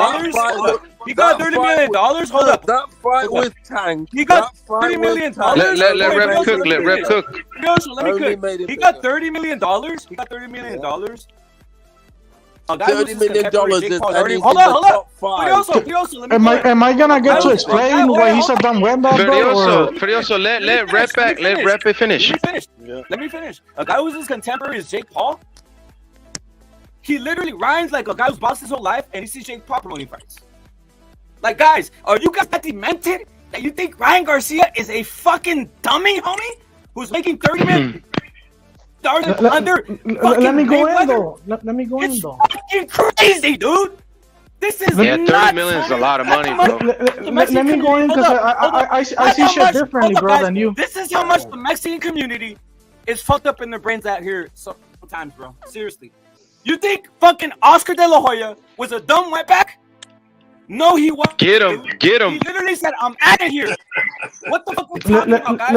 He got $30 million. Hold up. That fight with Tank. He got $30 million. Let Rep cook. Let Rep cook. Let me cook. He got $30 million. He got $30 million. $30 million is hold on. Am I gonna get to explain why he's a dumb web dog? Furioso, let Rep back. Let Rep finish. Let me finish. A guy who's his contemporary is Jake Paul. He literally rhymes like a guy who's boxed his whole life, and he sees Jake Paul promoting fights. Like, guys, are you guys that demented that you think Ryan Garcia is a fucking dummy, homie, who's making $30 million? Let me go in though. Let me go in though. Fucking crazy, dude. This is $30 million is a lot of money, bro. Let me go in because I see shit differently, bro, than you. This is how much the Mexican community is fucked up in their brains out here sometimes, bro. Seriously. You think fucking Oscar De La Hoya was a dumb wetback? No, he wasn't. Get him. He literally said, "I'm out of here." What the fuck are we talking about, guys?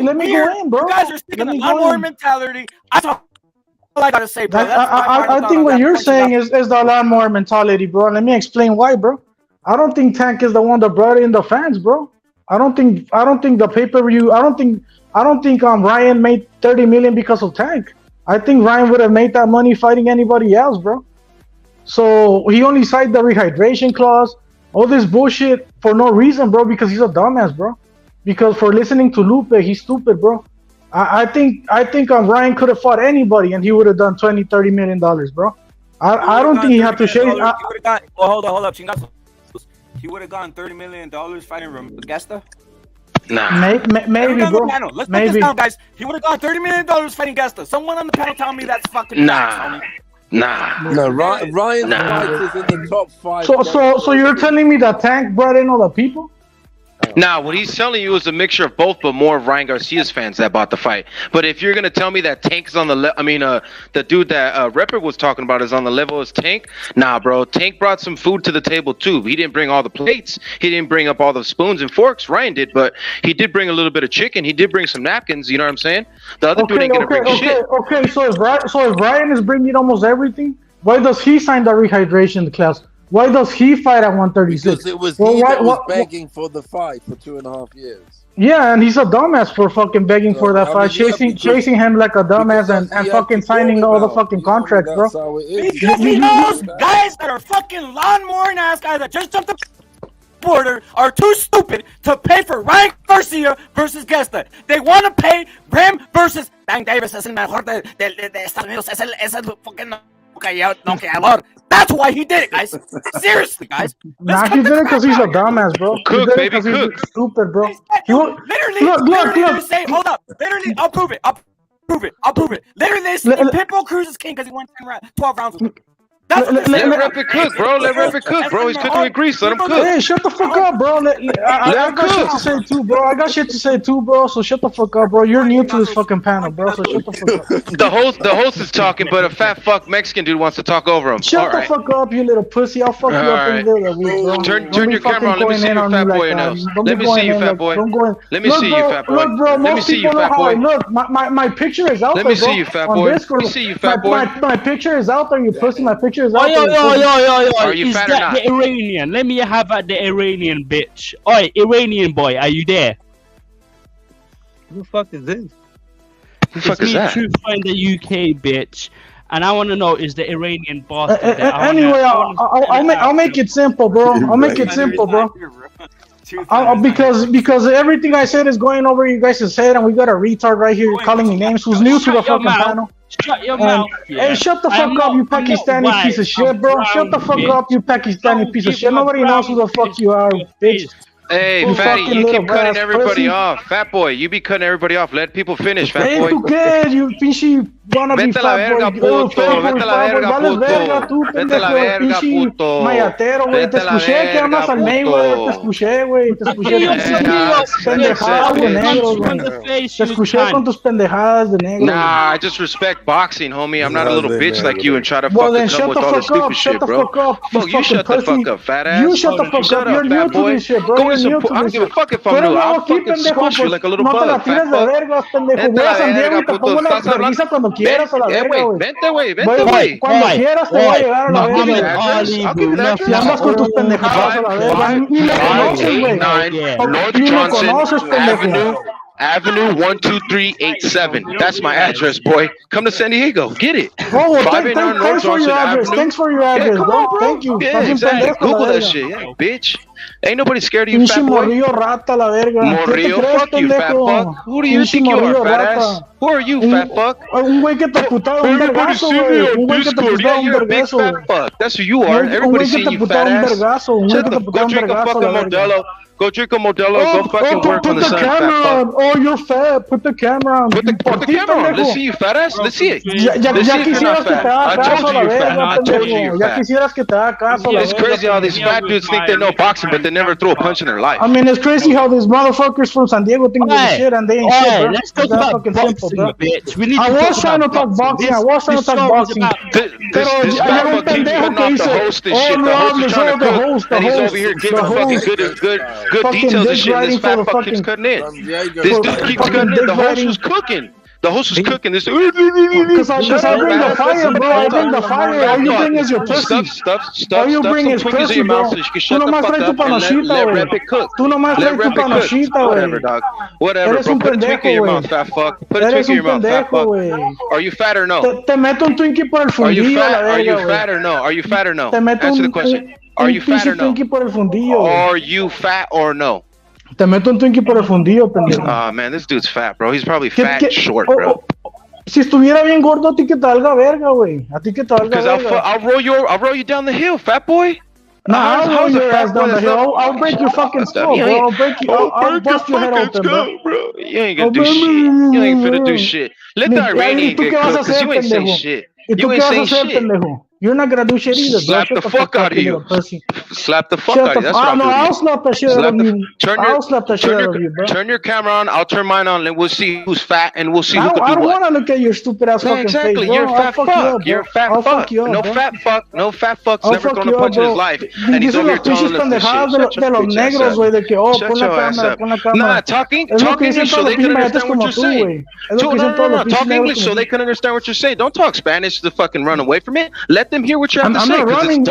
Let me go in, bro. You guys are sticking a lawnmower mentality. That's all I gotta say, bro. I think what you're saying is the lawnmower mentality, bro. Let me explain why, bro. I don't think Tank is the one that brought in the fans, bro. I don't think the pay-per-view. I don't think Ryan made $30 million because of Tank. I think Ryan would have made that money fighting anybody else, bro. So he only cited the rehydration clause, all this bullshit for no reason, bro, because he's a dumbass, bro. Because for listening to Lupe, he's stupid, bro. I think Ryan could have fought anybody and he would have done $20-30 million, bro. I don't think he had to shave. Hold up, chingazo. He would have gotten $30 million fighting Gesta. Nah. Maybe, bro. Let's put this down, guys. He would have got $30 million fighting Gesta. Someone on the panel tell me that's fucking facts, No, Ryan's fight is in the top 5. So you're telling me that Tank brought in all the people? Nah, what he's telling you is a mixture of both, but more of Ryan Garcia's fans that bought the fight. But if you're gonna tell me that Tank's on the the dude that Repper was talking about is on the level as Tank, nah, bro. Tank brought some food to the table too. He didn't bring all the plates. He didn't bring up all the spoons and forks. Ryan did, but he did bring a little bit of chicken. He did bring some napkins. You know what I'm saying? The other dude ain't gonna bring shit. Okay. So if Ryan is bringing almost everything, why does he sign the rehydration class? Why does he fight at 136? Because it was he that was begging for the fight for 2.5 years. Yeah, and he's a dumbass for fucking begging for that fight, chasing him like a dumbass and fucking signing all the fucking contracts, bro. Because he knows guys that are fucking lawnmower ass guys that just jumped the border are too stupid to pay for Ryan Garcia versus Gesta. They want to pay Brim versus Tank Davis. Es el mejor de Estados Unidos. Es el fucking noqueador. That's why he did it, guys. Seriously, guys. Nah, he did it because he's a dumbass, bro. Cook, baby, cook. He's stupid, bro. Literally say, hold up. Literally, I'll prove it. Literally, they say Pitbull Cruz is king because he won 12 rounds with him. Let Repit cook, bro. Let Repit cook, bro. He's cooking with grease. Let him cook. Hey, shut the fuck up, bro. I got shit to say too, bro. So shut the fuck up, bro. You're new to this fucking panel, bro. So shut the fuck up. The host is talking, but a fat fuck Mexican dude wants to talk over him. Shut the fuck up, you little pussy. I'll fuck you up in there, bro. Turn your camera on. Let me see your fat boy enough. Let me see you, fat boy. Let me see you, fat boy. Look, bro. Let me see you, fat boy. Look, my picture is out there, bro. Let me see you, fat boy. Let me see you, fat boy. My picture is out there, you pussy. My picture is out there. Are you is fat or that not? the Iranian? Let me have at the Iranian bitch. Oi, Iranian boy, are you there? Who the fuck is this? Who the fuck is that? Truth Find the UK bitch, and I want to know is the Iranian boss. Anyway, I'll make it simple, bro. I'll make it simple, bro. Because everything I said is going over you guys' head, and we got a retard right here calling me names who's new to the fucking panel. Shut your mouth. Hey, shut the fuck up, you Pakistani piece of shit, bro. Shut the fuck up, you Pakistani piece of shit. Nobody knows who the fuck you are, bitch. Hey, Fatty, you keep cutting everybody off. Fat boy, you be cutting everybody off. Let people finish, fat boy. ¿Tú qué? You pinche wanna be fat boy. Vete a la verga, puto. Vete a la verga, puto. Mayatero, güey. Te escuché que amas al Mayweather. Te escuché, güey. Te escuché pendejadas de negros, güey. Te escuché con tus pendejadas de negros. Nah, I just respect boxing, homie. I'm not a little bitch like you and try to fucking come with all this stupid shit, bro. Fuck, you shut the fuck up, fat ass. You shut the fuck up. You're new to this shit, bro. I don't give a fuck if I'm new. I'll fucking squash you like a little bug, fat fuck. Vete a la verga, puto. Estás hablando. quieras a la verga, güey. Vente, güey. Cuando quieras te voy a llegar a la verga. Si andas con tus pendejadas a la verga. Ni me conoces, güey. Ni me conoces, pendejo. Avenue 12387. That's my address, boy. Come to San Diego. Get it. Oh, thanks for your address. Thanks for your address, bro. Thank you. Yeah, exactly. Google that shit. Yeah, bitch. Ain't nobody scared of you, fat boy. Morrillo rata, la verga. Morrillo, fuck you, fat fuck. Who do you think you are, fat ass? Who are you, fat fuck? Un güey que te putaba un vergazo, güey. Un güey que te putaba un vergazo. That's who you are. Everybody seeing you, fat ass. Shut the fuck. Go drink a fucking Modelo. Go drink a Modelo. Go fucking work on the sun, fat fuck. Oh, you're fat. Put the camera on. Put the camera on. Let's see you, fat ass. Let's see it. Ya quisieras que te haga caso a la verga, pendejo. Ya quisieras que te haga caso a la verga. It's crazy how these fat dudes think they know boxing, but they never throw a punch in their life. I mean, it's crazy how these motherfuckers from San Diego think they're shit and they ain't shit, bro. Let's talk about boxing, bitch. I was trying to talk boxing. This guy keeps putting off the host and shit. The host is trying to cook, and he's over here giving fucking good details and shit. And this fat fuck keeps cutting in. This dude keeps cutting in. The host was cooking. The host was cooking this. Because I bring the fire, bro. I bring the fire. All you bring is your pussy. All you bring is pussy, bro. Tú nomás traes tu panochita, güey. Tú nomás traes tu panochita, güey. Whatever, dog. Whatever, bro. Put a Twinkie in your mouth, fat fuck. Put a Twinkie in your mouth, fat fuck. Are you fat or no? Te meto un Twinkie por el fundillo, la verga, Are you fat or no? Are you fat or no? Answer the question. Are you fat or no? Are you fat or no? Te meto un Twinkie por el fundillo, pendejo. Oh, man, this dude's fat, bro. He's probably fat and short, bro. Si estuviera bien gordo, a ti que te valga verga, güey. A ti que te valga verga. Because I'll roll you down the hill, fat boy. Nah, I'll roll your ass down the hill. I'll break your fucking skull, bro. I'll bust your head open, bro. You ain't gonna do shit. You ain't finna do shit. Let the Iranian get cooked, because you ain't saying shit. You ain't saying shit. You're not gonna do shit either, bro. Slap the fuck out of you. Slap the fuck out of you. That's what I'm doing. I'll slap the shit out of you. I'll slap the shit out of you, bro. Turn your camera on. I'll turn mine on, and we'll see who's fat, and we'll see who can do what. I don't want to look at your stupid ass fucking face, bro. You're a fat fuck. You're a fat fuck. No fat fuck. No fat fuck's never thrown a punch in his life, and he's over here telling us this shit. De los negros, güey, de que pon la cámara. Nah, talk English so they can understand what you're saying. No, talk English so they can understand what you're saying. Don't talk Spanish to fucking run away from it. Let them hear what you have to say.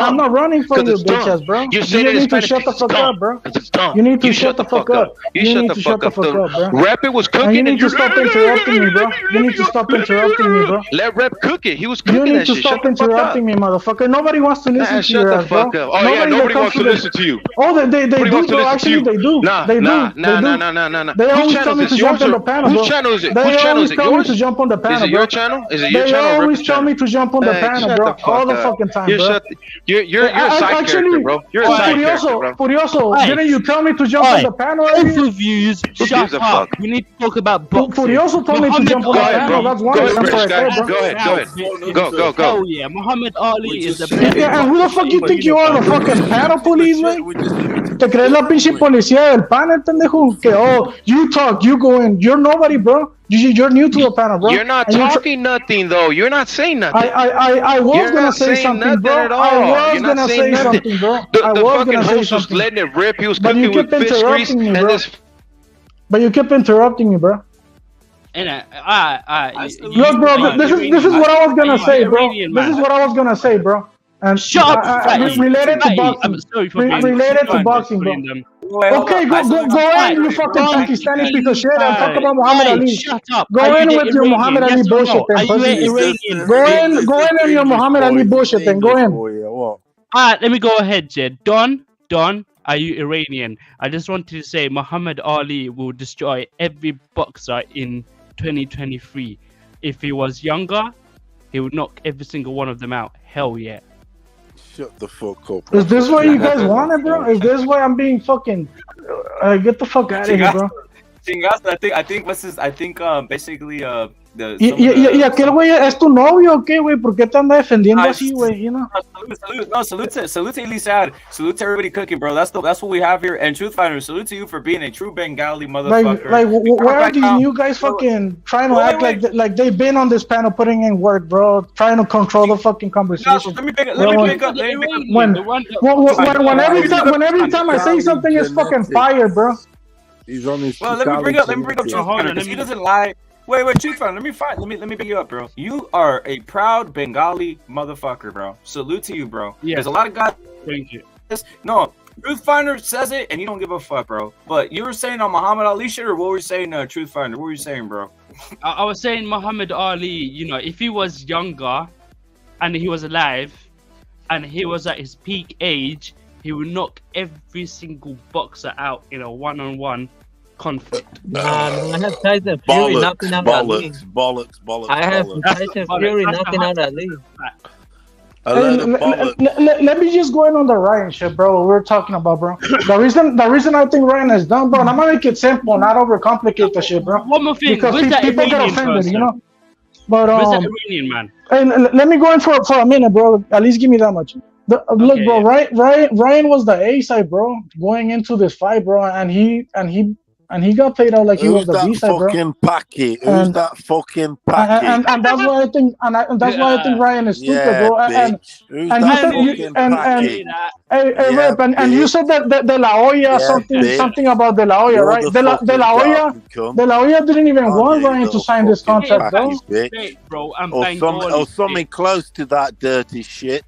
I'm not running for you, bitch ass, bro. You need to shut the fuck up, bro. You need to shut the fuck up. You shut the fuck up, bro. Rep it was cooking. You need to stop interrupting me, bro. You need to stop interrupting me, bro. Let Rep cook it. He was cooking that shit. You need to stop interrupting me, motherfucker. Nobody wants to listen to your ass, bro. Oh yeah, nobody wants to listen to you. Oh, they do, bro. Actually, they do. They do. They always tell me to jump on the panel, bro. Whose channel is it? They always tell me to jump on the panel, bro. Is it your channel? Is it your channel? They always tell me to jump on the panel, bro. All the fucking time, bro. You're a side character, bro. You're a side character, bro. Furioso, didn't you tell me to jump on the panel? Reviews, shut up. We need to talk about boxing. Furioso told me to jump on the panel. That's one. Go ahead. Go. Oh yeah, Muhammad Ali is the best. Yeah, and who the fuck you think you are, the fucking panel police, man? ¿Te crees la pinche policía del panel, pendejo? Que you talk, you go in. You're nobody, bro. You're new to the panel, bro. You're not talking nothing, though. You're not saying nothing. I was gonna say something, bro. I was gonna say something, bro. The fucking host was letting it rip. He was cooking with fish grease and this. But you kept interrupting me, bro. And look, bro. This is what I was gonna say, bro. This is what I was gonna say, bro. And shut up. Related to boxing. Related to boxing, bro. Okay, go in, you fucking Pakistani piece of shit, and talk about Muhammad Ali. Shut up. Go in with your Muhammad Ali bullshit, then. Go in on your Muhammad Ali bullshit, then. Go in. Alright, let me go ahead, Jed. Don, are you Iranian? I just wanted to say Muhammad Ali will destroy every boxer in 2023. If he was younger, he would knock every single one of them out. Hell yeah. Shut the fuck up. Is this why you guys want it, bro? Is this why I'm being fucking... get the fuck out of here, bro. I think basically ¿Y aquel güey es tu novio o qué, güey? ¿Por qué te anda defendiendo así, güey? You know? Salute to Elisad. Salute to everybody cooking, bro. That's what we have here. And Truth Finder, salute to you for being a true Bengali motherfucker. Like where are these new guys fucking trying to act like they've been on this panel putting in work, bro? Trying to control the fucking conversation. Let me pick up. When every time I say something, it's fucking fire, bro. He's on his. Well, let me bring up Truth Finder because he doesn't lie. Wait, Truth Finder, let me pick you up, bro. You are a proud Bengali motherfucker, bro. Salute to you, bro. Yeah. There's a lot of guys. Thank you. No, Truth Finder says it, and you don't give a fuck, bro. But you were saying on Muhammad Ali shit, or what were you saying, Truth Finder? What were you saying, bro? I was saying Muhammad Ali, you know, if he was younger and he was alive and he was at his peak age, he would knock every single boxer out in a one-on-one conflict. Nah, I have Tyson Fury knocking out Ali. Bollocks. I have Tyson Fury knocking out Ali. Let me just go in on the Ryan shit, bro. What we're talking about, bro. The reason I think Ryan is done, bro, and I'm gonna make it simple, not overcomplicate the shit, bro. One more thing, because where's that people get Iranian offended, person? you know. But Where's that Iranian man? hey, let me go in for a minute, bro. At least give me that much. Look, bro. Ryan was the A side, bro, going into this fight, bro, and he got played out like he was the B side, bro. Who's that fucking packy? And that's why I think, that's why I think Ryan is stupid, bro. And you said that De La Hoya something about De La Hoya, right? De La Hoya didn't even want Ryan to sign this contract, bro. Or something close to that dirty shit.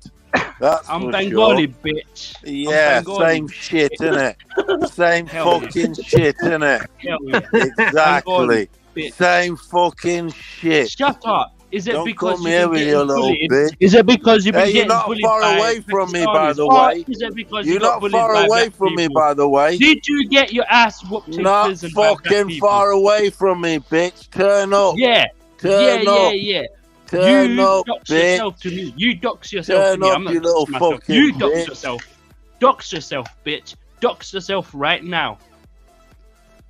That's I'm for Bengali, sure. bitch. Yeah, Bengali. same shit, innit? Same fucking shit, innit? Hell yeah. Exactly. Bengali, Same fucking shit. Shut up. Is it Don't because come you've here been with getting your little bullied? bitch. Is it because you've been Hey, you're getting not bullied far by away from me, by Pakistanis? the Or way. is it because You're you got not bullied far by away black from me, people? by the way. Did you get your ass whooped in Not prison by black fucking people? far away from me, bitch. Turn up. Yeah. Turn up. Turn you up, dox bitch. yourself to me. You dox yourself Turn to me. up, I'm not you little doxing myself. fucking You dox bitch. yourself. Dox yourself, bitch. Dox yourself right now.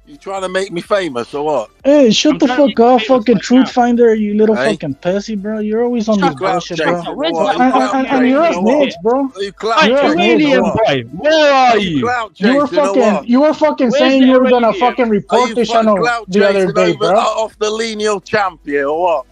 You trying to make me famous or what? Hey, shut the fuck up, fucking truth now. finder, you little Hey? fucking pussy, bro. You're always on this bullshit, bro. Where's And you're a snitch, bro. Are you clout You're a chasing snitch, or bro. what? Where are you? Clout You were chasing or what? fucking Where's saying the you were gonna Iranian? fucking Are report you this fucking channel clout the other chasing day, over bro. off the lineal champion or what?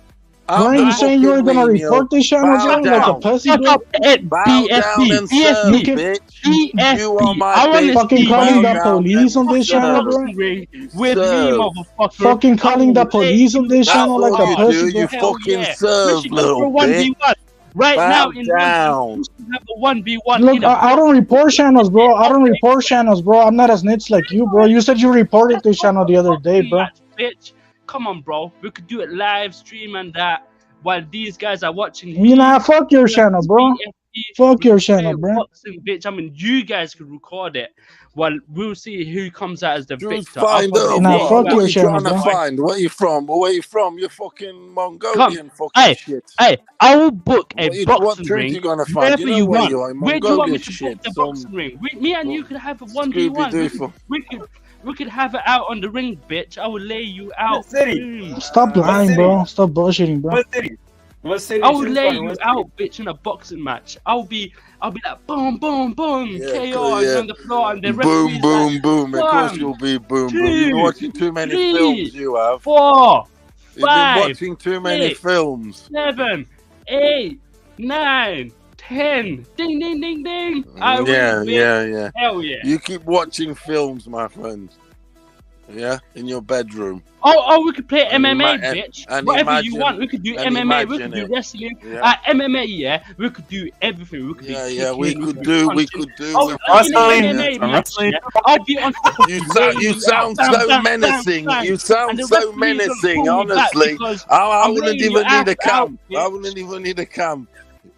Weren't you saying you were gonna report this channel, bro? Bow Like a down. pussy, Shut bro? up, Bow down and serve, You can bitch. BSP. You are my I want bitch. to fucking see calling you the down police on this serve. channel, bro. boxing ring with me, Serve. motherfucker. Fucking calling the police on this That's channel like a what you pussy, do. bro. You Hell fucking yeah. We serve, should go little for bitch. 1v1. Right now Bow in down. London, we should have a 1v1 Look, in a I don't report channels, bro. I don't report channels, bro. I'm not a snitch like you, bro. You said you reported this channel the other day, bro. match, bitch. Come on, bro. We could do it live stream and that while these guys are watching. You know, fuck your channel, bro. Fuck your channel, bro. Boxing, bitch. I mean, you guys could record it. Well, we'll see who comes out as the victor. Find I'll out probably Nah, lay fuck you your what out. you channel, trying to bro. find? Where you from? Where you from? You're fucking Mongolian Come, fucking hey, shit. hey, I will book a What boxing drink ring you gonna find? wherever You know you where want. you are in Where do you want me Mongolia to shit. book the Some boxing ring? Me and you could have a 1v1. Scooby-Doo We could have it out on the ring, bitch. I will lay you out. Boom. Stop lying, bro. Stop bullshitting, bro. What city? What city? I will Truth lay Finder, you what out, bitch, in a boxing match. I'll be like boom, boom, boom, Yeah, KO yeah. on the floor, and the boom, referee's boom, like, boom. Of course 1, you'll be boom, boom. 2, You've been watching too many 3, films, you have. 4, You've been 5, watching too many 6, films. 7, 8, 9, 10. Ding, ding, ding, ding. I win, Yeah, bitch. yeah. Hell yeah. You keep watching films, my friend. Yeah, in your bedroom. Oh, we could play And MMA, ima- bitch. and Whatever you imagine- want. We could do and MMA. We could imagine do it. wrestling. Yeah. MMA, yeah. We could do everything. We could Yeah, do yeah, we kicking, could could do, we punching. could do. Oh, we in could an do, MMA yeah. match, yeah, I'll be on top of You you, sound, laying you you sound out, so bam, bam, menacing. bam, bam. You And sound the so referee's gonna menacing. pull me back Honestly, because I I'm wouldn't laying your even need a ass out, cam. I bitch. wouldn't even need a cam.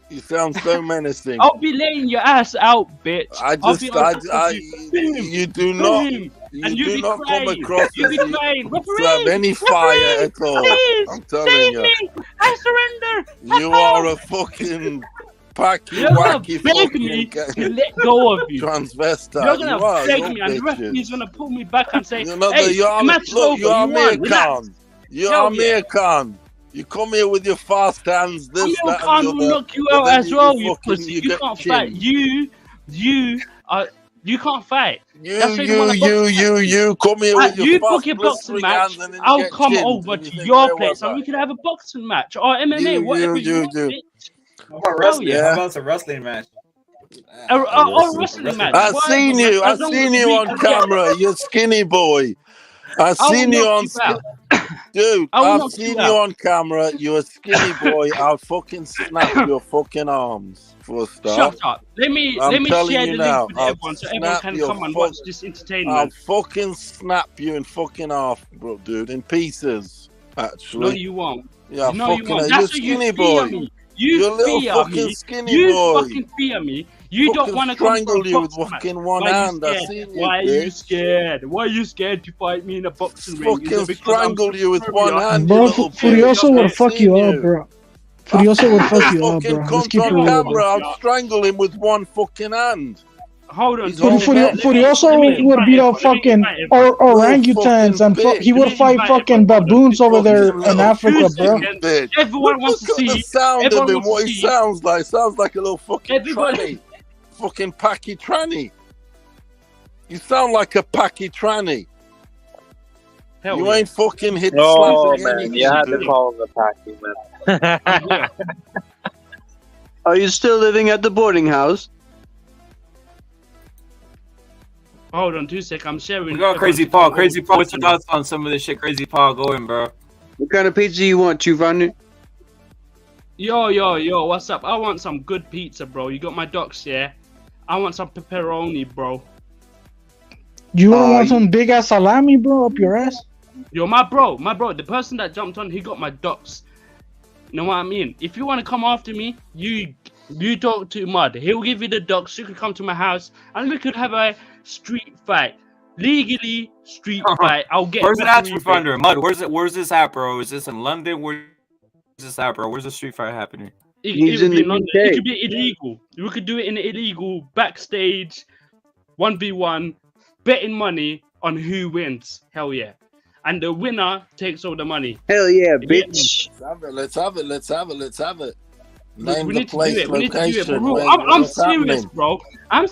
You sound so menacing. I'll be laying your ass out, bitch. I I'll just, be on top of you. Boom, you do not, boom. you And do be not crying. come across You as be you crying. to have any fire at all. Please, I'm telling save you, me. I surrender. you are a fucking packy You're gonna wacky beg me fucking to let go of you. transvestate. You're gonna You are, beg you're me, and the bitches. referee's gonna pull me back and say, You know "Hey, that you are, the match is look, over. you are You me a won. Relax." con. You Hell are me yeah. a con. You come here with your fast hands, this, Amir that, Khan and will the other. knock you but out then as well, you fucking, pussy. you You get can't fight. chinned. You can't fight. You, That's why you wanna box you come here with your You fast book your boxing blistering match. hands and then you I'll get come chinned. over And you to think, your where place was and I? we could have a boxing match or MMA, whatever you want, bitch. How about Hell wrestling? yeah. How about some wrestling match? Or a wrestling match. I whatever, seen man, you. I as long seen as you we on can get- camera. You skinny boy. I I will seen you knock on. you out. Dude, I will I've knock seen you you out. on camera. You're a skinny boy. I'll fucking snap your fucking arms for a start. Shut up. Let me I'm telling share you the now, link with I'll everyone so everyone snap can your come and fuck- watch this I'll entertainment. fucking snap you in fucking half, bro, dude, in pieces. Actually, No, you won't. Yeah, No, you fucking. won't. You're That's what skinny you boy. fear me. You're You a little fear fucking me. skinny You boy. fucking fear me. You don't Fucking want to come for a strangle you with boxing match. fucking one Why are you hand. I've scared? seen you, Why are you bitch. scared? Why are you scared to fight me in a boxing ring? Is Fucking it because I'm strangle you with one superior? hand, you Bro, little Furioso bitch. would I've fuck seen you up, you. bro. Furioso would fuck you up, Fucking bro. Let's cunt keep it on real, camera. bro. I'll strangle him with one fucking hand. Hold on. He's all Furioso would beat up fucking orangutans and he would fight fucking baboons over there in Africa, bro. Everyone wants to see. The sound of Everyone him, wants what to he see. sounds like. Sounds like a little fucking Everybody- tranny. Fucking packy tranny. You sound like a packy tranny. Hell You yeah. ain't fucking hit Oh slapping man, anything, you had to dude. call him a packy man. Are you still living at the boarding house? Hold on 2 seconds. I'm sharing. We got Crazy Paul. Crazy Paul, what's your thoughts on some of this shit? Crazy Paul, go in, bro. What kind of pizza you want, Giovanni? Yo, what's up? I want some good pizza, bro. You got my docs, yeah? I want some pepperoni, bro. You wouldn't want some big ass salami, bro, up your ass? Yo, my bro, the person that jumped on, he got my docs. You know what I mean? If you want to come after me, you talk to Mud. He'll give you the docs. You could come to my house and we could have a street fight. Legally, street fight. I'll get. Where's it at, Street referee Fighter? Mud, where's this at, bro? Is this in London? Where's this at, bro? Where's the street fight happening? It would be in London. It could be illegal. We could do it in illegal backstage, 1v1, betting money on who wins. Hell yeah. And the winner takes all the money. Hell yeah, You get me? bitch. Let's have it. Name We the need to do place, it. We need to do it, location. bro. where- I'm what's serious, happening. bro.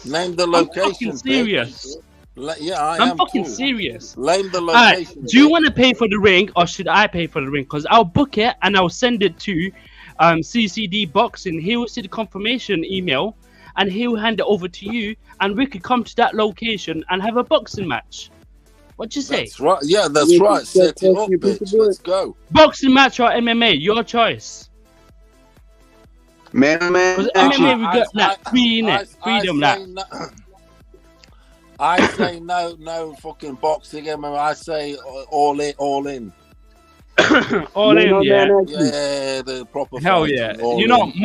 Name the I'm location, fucking bitch. serious. Yeah, I I'm am fucking too. serious. Name the Alright, location. do you want to pay for the ring or should I pay for the ring? Because I'll book it and I'll send it to CCD Boxing. He will see the confirmation email and he'll hand it over to you and we could come to that location and have a boxing match. What you say? That's right. Yeah, that's right. Set it up, bitch. Let's go. Boxing match or MMA? Your choice. Man, Because MMA we got like freedom, like. I say no fucking boxing MMA. I say all in. All in, yeah. Yeah, the proper. Hell fighting, yeah. all You know, in.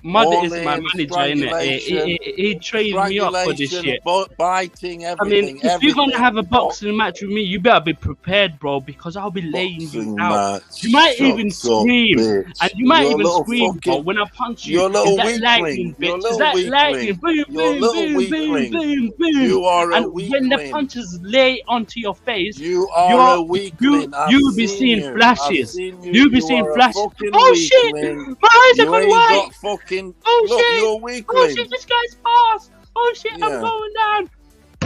Mud All is my in, manager, innit? He trained me up for this shit. Biting, I everything. mean, if you're gonna have a boxing match with me, you better be prepared, bro, because I'll be laying you out. You might even scream, and you might even scream, bro, when I punch you. You're a little Is that weakling. lightning, You're a bitch? Is little that lightning? weakling. Boom, You're a boom, little boom, boom, weakling. boom, boom. You are a And when the weakling. punches lay onto your face, You are a weakling. you will be seeing flashes. You'll be seeing flashes. Oh shit! Weakling. My eyes are You going ain't white. got fucking. Oh Look, shit! you're a Oh weakling. shit! This guy's fast. Oh shit! Yeah. I'm going down.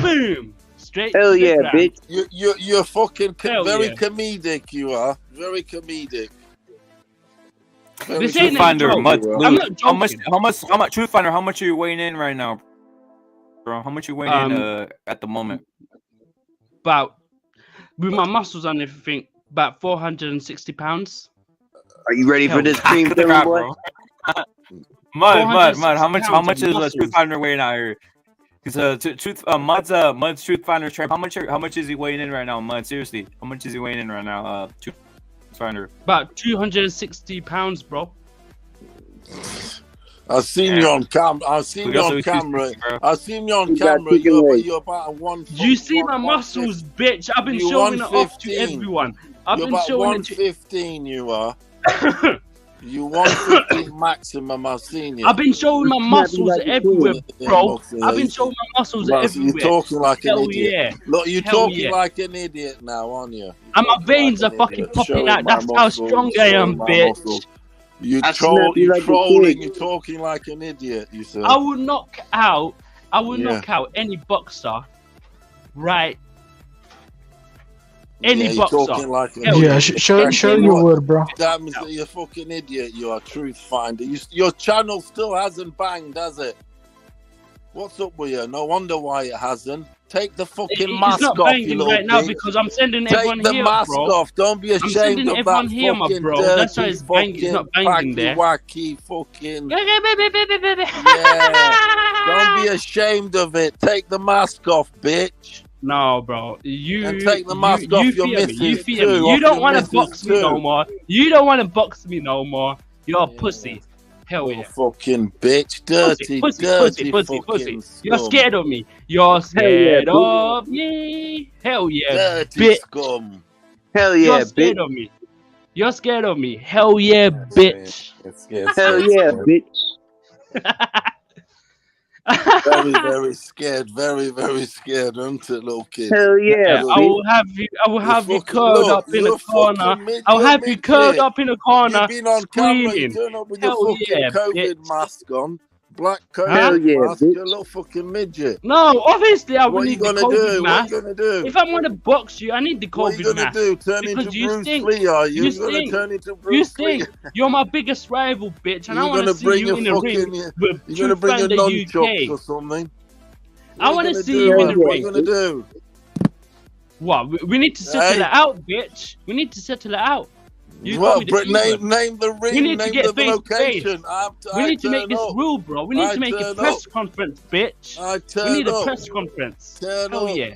Boom! Straight. Hell to the yeah, ground. bitch. You're fucking Hell very yeah. comedic. You are very comedic. Very This ain't Truth a Finder, joke. Mud, I'm not how much, joking. Truth Finder, how much are you weighing in right now, bro? How much you weighing in at the moment? About with my muscles and everything, about 460 pounds. Are you ready for this cream filling, Crap, boy? bro. Mud. How much? How 460 much is pounds of Truth Finder weighing out here? Because Mud's Truth Finder champ. How much is he weighing in right now, Mud? Seriously, how much is he weighing in right now? Truth Finder. About 260 pounds, bro. I've seen you on camera. I've seen We you got on some camera. issues, bro. I've seen you on You got camera. chicken legs. You're about one. You see my muscles, bitch. I've been You showing it off to 115. everyone. I've You're been about showing it to 115. You are. You 115 maximum. I've seen you. I've been showing my muscles everywhere, bro. I've been showing my muscles Bro, everywhere. You're talking like an Hell idiot. yeah. Look, you're Hell talking yeah. like an idiot now, aren't you? And my veins are fucking popping out. That's how strong I am, bitch. You're I snap you like a trolling. pig. You're talking like an idiot. You said. I will knock out. I will Yeah. knock out any boxer. Right. Any Yeah, you're boxer. talking like an Hell Yeah, idiot. sure you would, bro. That means that you're a fucking idiot. You're a truth finder. Your channel still hasn't banged, has it? What's up with you? No wonder why it hasn't. Take the fucking It's mask not off, you banging little right now bitch. because I'm sending Take everyone the here, mask bro. off. Don't be I'm ashamed sending of everyone that here, my fucking bro. dirty, That's why it's banging. It's not banging there. wacky fucking. Don't be ashamed of it. Take the mask off, bitch. No, bro. And take the mask off your fear me. You missus fear too. me. You don't want to box me no more. You don't want to box me no more. You're a pussy. Hell yeah. Fucking bitch. Dirty, pussy. fucking You're scum. scared of me. You're scared of me. Hell yeah, Dirty bitch. scum. Hell You're yeah, scared bitch. of me. You're scared of me. Hell yeah, bitch. Hell yeah, bitch. Very, very scared. Very, very scared, aren't it, little kid? Hell yeah, I will have you. I will have you curled up in a corner. I'll have you curled up in a corner, You've been on camera. You screaming. turn up with Hell your fucking yeah, COVID bitch. mask on. Black COVID Hell yeah, mask. bitch. You're a little fucking midget. No, obviously I will What are you need the gonna COVID do? What mask. are you gonna do? If I want to box you, I need the COVID What are you gonna mask. do? Turn Because into you Bruce stink. Lee, are you? You You're gonna stink. turn into You Bruce Lee. stink. You're my biggest rival, bitch, and I You're want to gonna see bring you your in the ring fucking. with You're gonna bring your Truth nunchucks or UK. something. I want to see you in the What are ring. you gonna do? What? We need to settle Hey. it out, bitch. We need to settle it out. You Well, told me the name the ring, We need to name get the face to face. location. We need to make this up. rule, bro. We need I to make a turn press up. conference, bitch. I We turn need a up. press conference. Turn Hell up. yeah.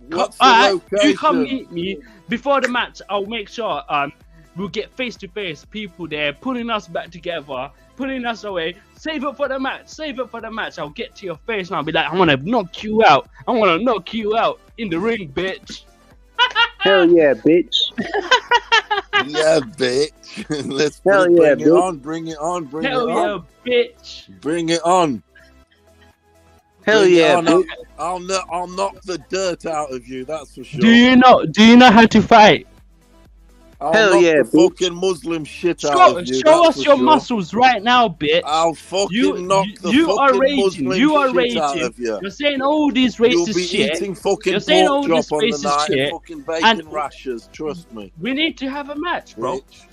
What's the Alright, you come location? meet me before the match. I'll make sure we'll get face to face people there, pulling us back together, pulling us away. Save it for the match. Save it for the match. I'll get to your face and I'll be like, I want to knock you out. I want to knock you out in the ring, bitch. Hell yeah, bitch. Yeah, bitch. Let's Hell bring yeah, it bitch. on. Bring it on. Bring Hell it yeah, on. bitch. Bring it on. Hell Bring it yeah, on. bitch. I'll knock the dirt out of you. That's for sure. Do you know how to fight? I'll Hell knock yeah, the bitch. fucking Muslim shit out Show, of you. show that's us for your sure. muscles right now, bitch. I'll fucking knock the you are fucking raging. Muslim You are shit out raging. of you. You're saying all these You'll racist be shit. eating fucking You're saying pork all this chop on the racist night shit. and fucking bacon And rashers. Trust me. we need to have a match, bro. Bitch.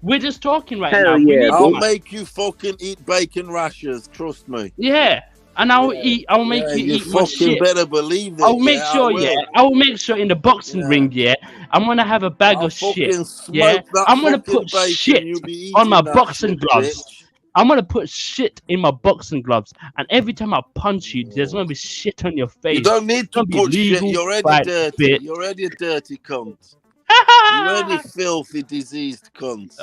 We're just talking right Hell now. We yeah, need a I'll match. make you fucking eat bacon rashers. Trust me. Yeah, and I'll eat. I'll make Yeah, you you eat my fucking shit. better believe it. I'll make yeah, sure. I will. Yeah, I'll make sure in the boxing Yeah. ring. Yeah, I'm gonna have a bag I'll of shit. fucking smoke Yeah, that I'm gonna fucking put bacon. shit You'll be on my eating that boxing shit, gloves. bitch. I'm gonna put shit in my boxing gloves, and every time I punch you, there's gonna be shit on your face. You don't need It's to gonna be put shit. legal You're already fight, dirty. bitch. You're already a dirty cunt. You're already filthy, diseased cunt.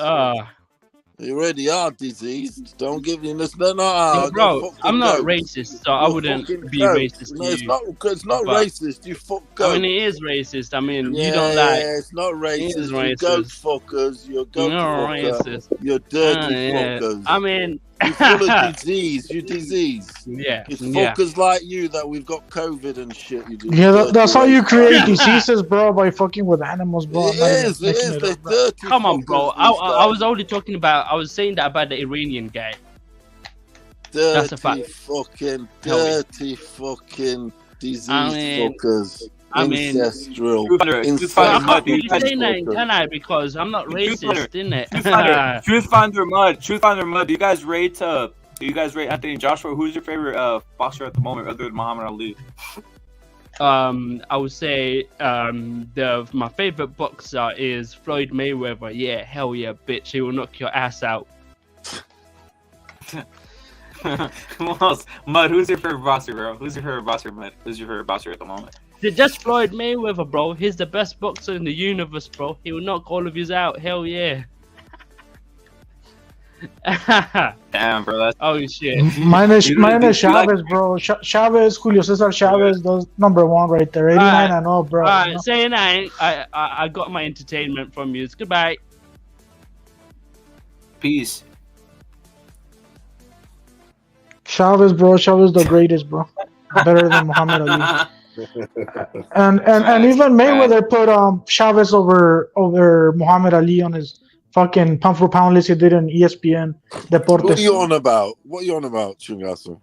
You already are diseased. Don't give me this. No, Yo, bro, I'm not racist, so I You're wouldn't fucking be goat. racist No, to it's you. not. It's not But- racist. You fuck goat. I mean, it is racist. I mean, Yeah, you don't like. it's not It is racist. You goat racist. fuckers. You're goat You're fucker. racist. You're dirty Yeah. fuckers. I mean, You're full of disease. You're diseased. yeah, It's yeah. fuckers like you that we've got COVID and shit. You do. Yeah, that's how you dirty create race. diseases, bro, by fucking with animals, bro. It I'm not even is. It making is. it They're up, bro. dirty. Come on, bro. fuckers, these I guys. was only talking about. I was saying that about the Iranian guy. Dirty That's a fact. fucking, Hell yeah. dirty fucking diseased I mean- fuckers. I mean- Ancestral. Well, I Incest can't really fuckers. say that, can I? Because I'm not racist, innit? Truth Finder Mud. Truth Finder Mud. Do you guys rate? Do you guys rate Anthony Joshua? Who's your favorite boxer at the moment, other than Muhammad Ali? I would say my favorite boxer is Floyd Mayweather. Yeah, hell yeah, bitch. He will knock your ass out. Who else? Mud. Who's your favorite boxer, bro? Who's your favorite boxer, Mud? Who's your favorite boxer at the moment? Just Floyd Mayweather, bro. He's the best boxer in the universe, bro. He will knock all of you out. Hell yeah. Damn, bro. That's... Oh shit. Mine is You like- Chavez, bro. Chavez, Julio Cesar Chavez, those number one right there. 89 and all, bro. Alright, you know? say nine. I got my entertainment from you. Goodbye. Peace. Chavez, bro. Chavez the greatest, bro. Better than Muhammad Ali. And even Mayweather put Chavez over Muhammad Ali on his fucking pound for pound list he did in ESPN Deportes. What are you on about? What are you on about, Chungasu?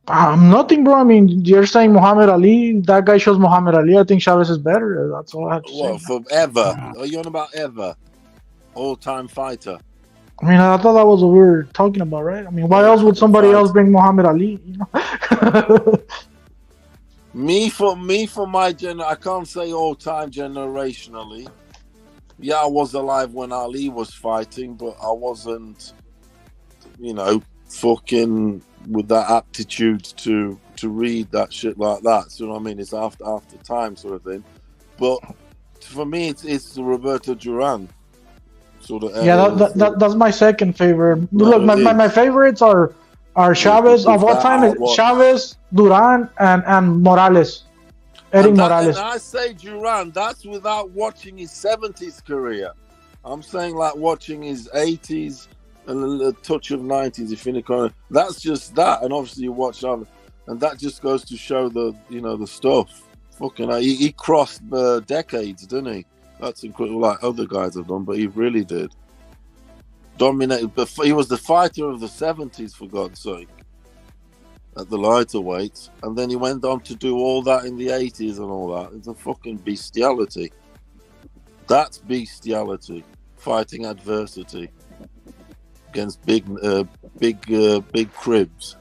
Nothing, bro. I mean, you're saying Muhammad Ali. That guy shows Muhammad Ali. I think Chavez is better. That's all I have to say. What, from ever? Are you on about ever? All-time fighter? I mean, I thought that was what we were talking about, right? I mean, why else would somebody else bring Muhammad Ali? You know? For my I can't say all time generationally. Yeah, I was alive when Ali was fighting, but I wasn't, fucking with that aptitude to read that shit like that. So you know what I mean? It's after time sort of thing. But for me, it's the Roberto Duran sort of. Yeah, that's my second favorite. Look, my favorites are Chavez of all time. Is Chavez, Duran, and Morales. Eddie Morales. And I say Duran, that's without watching his 70s career. I'm saying like watching his 80s and a touch of 90s. If you know, that's just that. And obviously you watch other, and that just goes to show the the stuff. Fucking, he crossed decades, didn't he? That's incredible. Like other guys have done, but he really did. Dominated, but he was the fighter of the 70s, for God's sake, at the lighter weights, and then he went on to do all that in the 80s and all that. It's a fucking bestiality. That's bestiality, fighting adversity against big cribs.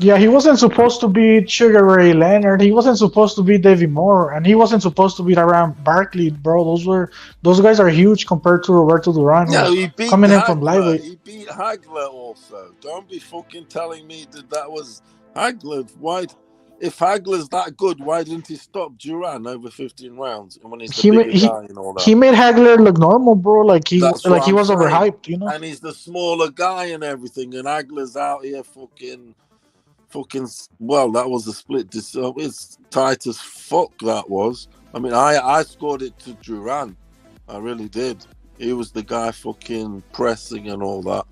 Yeah, he wasn't supposed to beat Sugar Ray Leonard. He wasn't supposed to beat Davey Moore, and he wasn't supposed to beat Iran Barkley, bro. Those guys are huge compared to Roberto Duran. No, he beat coming Hagler. in from lightweight. He beat Hagler also. Don't be fucking telling me that was Hagler. Why? If Hagler's that good, why didn't he stop Duran over 15 rounds? And when he's the bigger guy and all that. He made Hagler look normal, bro. Like he was saying. overhyped, And he's the smaller guy and everything, and Hagler's out here fucking. Well, that was a split. It's tight as fuck. That was. I mean, I scored it to Duran. I really did. He was the guy fucking pressing and all that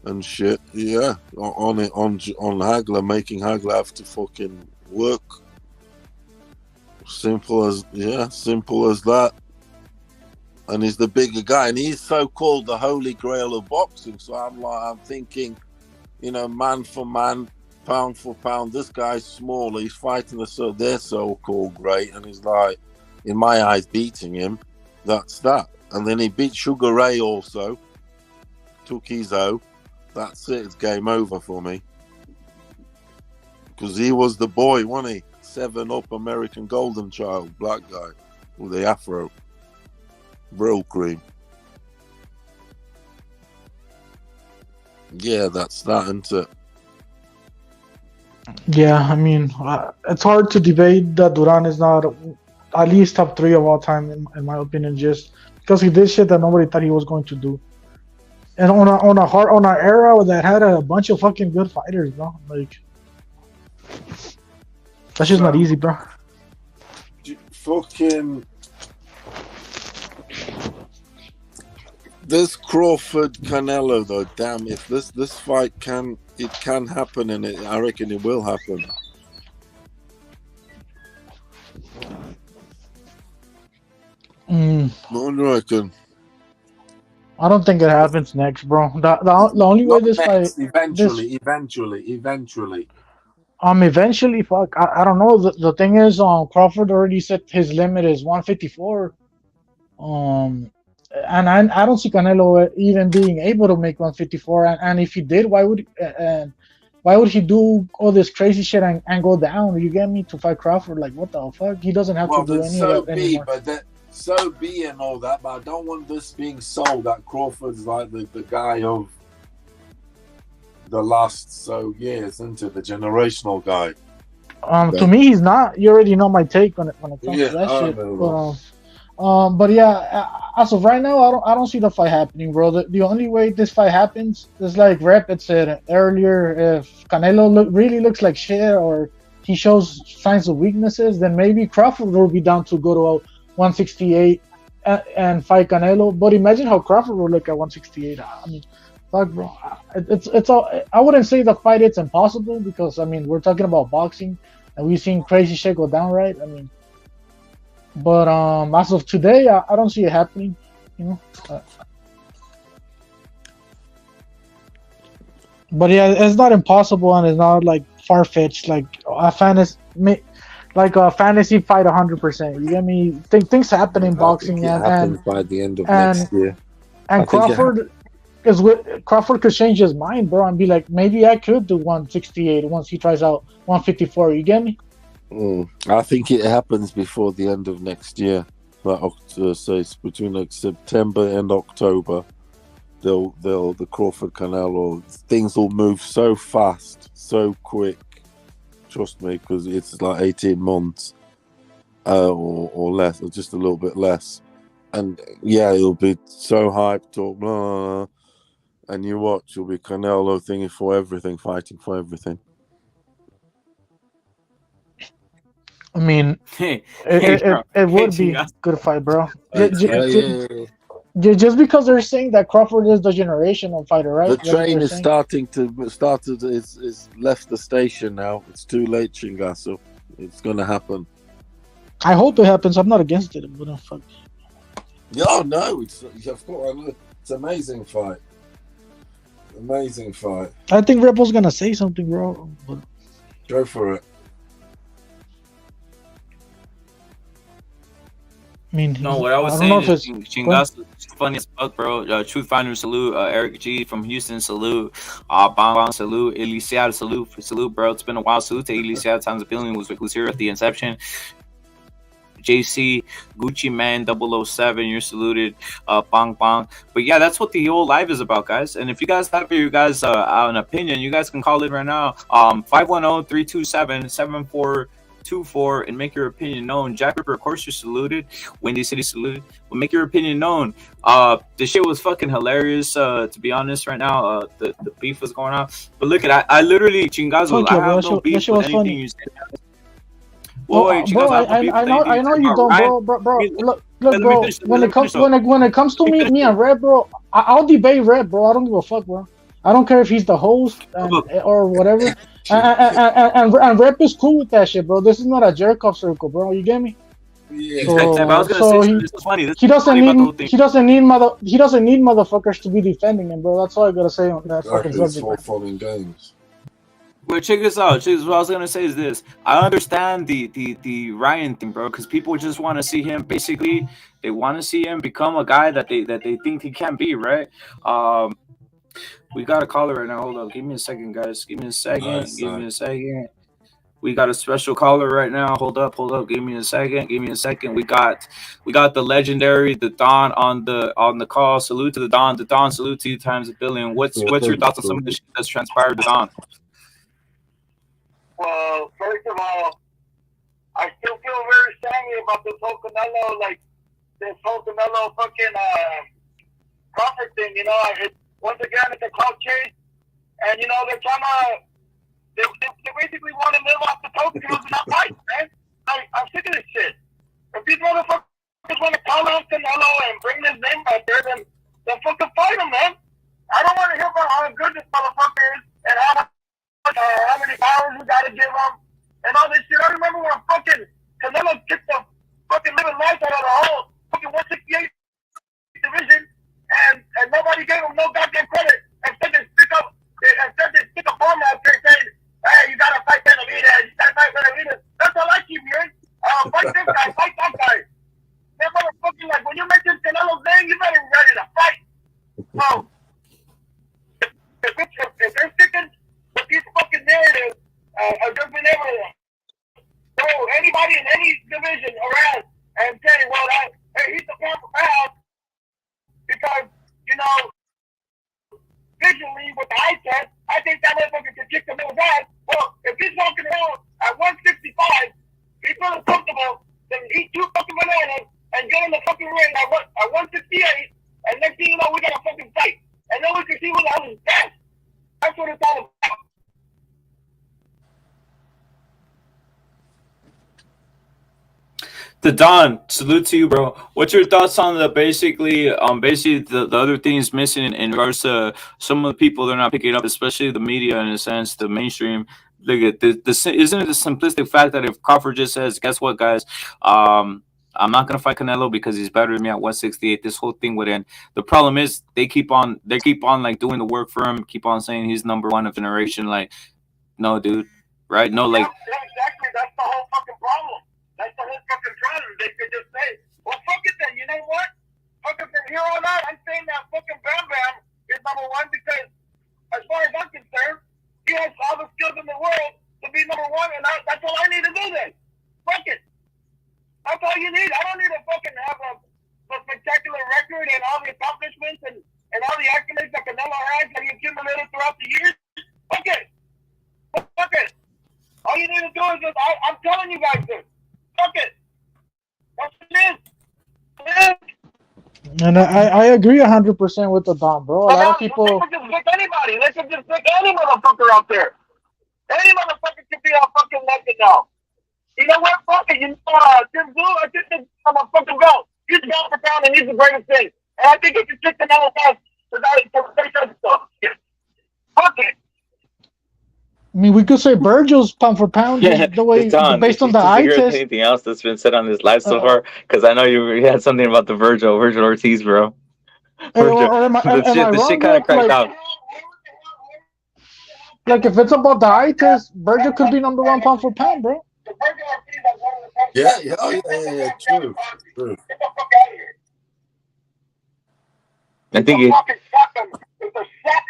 and shit. Yeah, on Hagler, making Hagler have to fucking work. Simple as that. And he's the bigger guy, and he's so called the holy grail of boxing. So I'm thinking, man for man, pound for pound, this guy's smaller. He's fighting their so-called great, and he's like, in my eyes, beating him. That's that. And then he beat Sugar Ray also. Took his O. That's it. It's game over for me. Because he was the boy, wasn't he? 7-up American Golden Child, black guy with the afro. Brill cream. Yeah, that's that, isn't it? Yeah, I mean, it's hard to debate that Duran is not at least top 3 of all time, in my opinion, just because he did shit that nobody thought he was going to do. And on an era that had a bunch of fucking good fighters, bro. Like, that's just not easy, bro. Fucking this Crawford Canelo though, damn! If this fight can happen, and I reckon it will happen. What do you reckon? I don't think it happens next, bro. The only way this fight eventually. Eventually, fuck. I don't know. The thing is, Crawford already set his limit is 154. And I don't see Canelo even being able to make 154. And if he did, why would he do all this crazy shit and go down? You get me, to fight Crawford? Like, what the fuck? He doesn't have to do any of that anymore. So be and all that, but I don't want this being sold that Crawford's like the guy of the last years, isn't it? The generational guy. To me, he's not. You already know my take on it when it comes to that shit. But yeah, as of right now, I don't see the fight happening, bro. The only way this fight happens is like whatREPit said earlier. If Canelo really looks like shit or he shows signs of weaknesses, then maybe Crawford will be down to go to 168 and fight Canelo. But imagine how Crawford will look at 168. I mean, fuck, bro. It's all. I wouldn't say the fight it's impossible, because I mean we're talking about boxing and we've seen crazy shit go down, right? I mean. But as of today, I don't see it happening, But yeah, it's not impossible, and it's not like far fetched, like a fantasy fight 100%. You get me? Things happen in boxing, and by the end of next year. And Crawford could change his mind, bro, and be like, maybe I could do 168 once he tries out 154. You get me? I think it happens before the end of next year. Like, so it's between like September and October. The Crawford Canelo things will move so fast, so quick. Trust me, because it's like 18 months or less, or just a little bit less. And yeah, it'll be so hyped, talk, blah, blah, blah, and you watch, you'll be Canelo thinking for everything, fighting for everything. I mean, it would be a good fight, bro. Just because they're saying that Crawford is the generational fighter, right? The train is started. It's left the station now. It's too late, Chingasu. It's gonna happen. I hope it happens. I'm not against it, but fuck. Oh no, it's an amazing fight. Amazing fight. I think Rebel's gonna say something, bro. But... Go for it. I mean, no, what I was saying is Chingasu is funny as fuck, bro. Truth Finder, salute. Eric G from Houston, salute. Bang, salute. Elysiad, salute, bro. It's been a while. Salute to Elysiad times a billion who's here at the inception. JC, Gucci Man 007, you're saluted. Bang. But yeah, that's what the whole live is about, guys. And if you guys have your guys an opinion, you guys can call it right now. 510-327-7424 and make your opinion known. Jack Ripper, of course, you're saluted. Windy City saluted. But make your opinion known. The shit was fucking hilarious. To be honest, right now, the beef was going on. But look at I literally Chingazu. I have no beef with anything you said. Bro, I know you don't, bro. Look, bro. When it comes to me and Red, bro, I'll debate Red, bro. I don't give a fuck, bro. I don't care if he's the host or whatever. And Rep is cool with that shit, bro. This is not a jerk off circle, bro. You get me? Yeah. So he doesn't need motherfuckers to be defending him, bro. That's all I gotta say on that fucking subject. Following games. Well, check this out. What I was gonna say is this: I understand the Ryan thing, bro, because people just want to see him. Basically, they want to see him become a guy that they think he can be, right? We got a caller right now. Hold up, give me a second, guys. Give me a second. We got a special caller right now. Hold up. Give me a second. We got the legendary, the Don on the call. Salute to the Don. The Don, salute to you times a billion. What's your thoughts on some of the shit that's transpired, the Don? Well, first of all, I still feel very strongly about this whole Canelo, fucking Crawford thing. You know, once again, it's a clout chase, and you know they're trying to, they basically want to live off the tokens and not fight, man. I'm sick of this shit. If these motherfuckers want to call out Canelo and bring this name out there, then fucking fight him, man. I don't want to hear about how good this motherfucker is and how many powers we gotta give him, and all this shit. I remember when fucking Canelo kicked the fucking living life out of the whole fucking 168 division, and nobody gave him no goddamn credit, and said they stick a bomb out there saying, hey, you gotta fight Benavidez, That's all I keep hearing. Fight this guy, fight that guy. That motherfucking, like, when you mention Canelo's name, you better be ready to fight. So, if they're sticking these fucking narratives of just being able to throw anybody in any division around and say, well, hey, he's the pound for pound because, you know, visually with the eye test, I think that motherfucker can kick the middle ass. Well, if he's walking around at 165, he's feeling comfortable, then eat 2 fucking bananas and get in the fucking ring at 168, and next thing you know, we got a fucking fight. And then we can see who the hell is best. That's what it's all about. The Don, salute to you, bro. What's your thoughts on basically the other things missing in regards to some of the people they're not picking up, especially the media in a sense, the mainstream. Look at isn't it the simplistic fact that if Crawford just says, guess what, guys, I'm not gonna fight Canelo because he's better than me at 168, this whole thing would end. The problem is they keep on like doing the work for him, keep on saying he's number one of generation. Like, no, dude, right? No, like exactly, that's the whole fucking problem. That's the whole fucking problem. They could just say, well, fuck it then. You know what? Fucking from here on out, I'm saying that fucking Bam Bam is number one because, as far as I'm concerned, he has all the skills in the world to be number one That's all I need to do then. Fuck it. That's all you need. I don't need to fucking have a spectacular record and all the accomplishments and all the accolades that Canelo has that he accumulated throughout the years. Fuck it. Fuck it. All you need to do is just, I'm telling you guys this. Fuck it. That's what it is. And I agree 100% with the Don, bro. A lot of people. They could just pick anybody. They could just pick any motherfucker out there. Any motherfucker could be a fucking legend now. You know what? Fuck it. You know, Tim Blue, I think he's a fucking belt. He's pound for pound and he's the greatest thing. And I think he can kick Canelo past the guy for the stuff. Fuck it. I mean, we could say Virgil's pound for pound the way Don, based on the did eye you hear test. anything else that's been said on this live so far? Because I know you had something about the Virgil Ortiz, bro. Virgil, the shit kind of cracked out. Like, if it's about the eye test, Virgil could be number one pound for pound, bro. Yeah, true. I think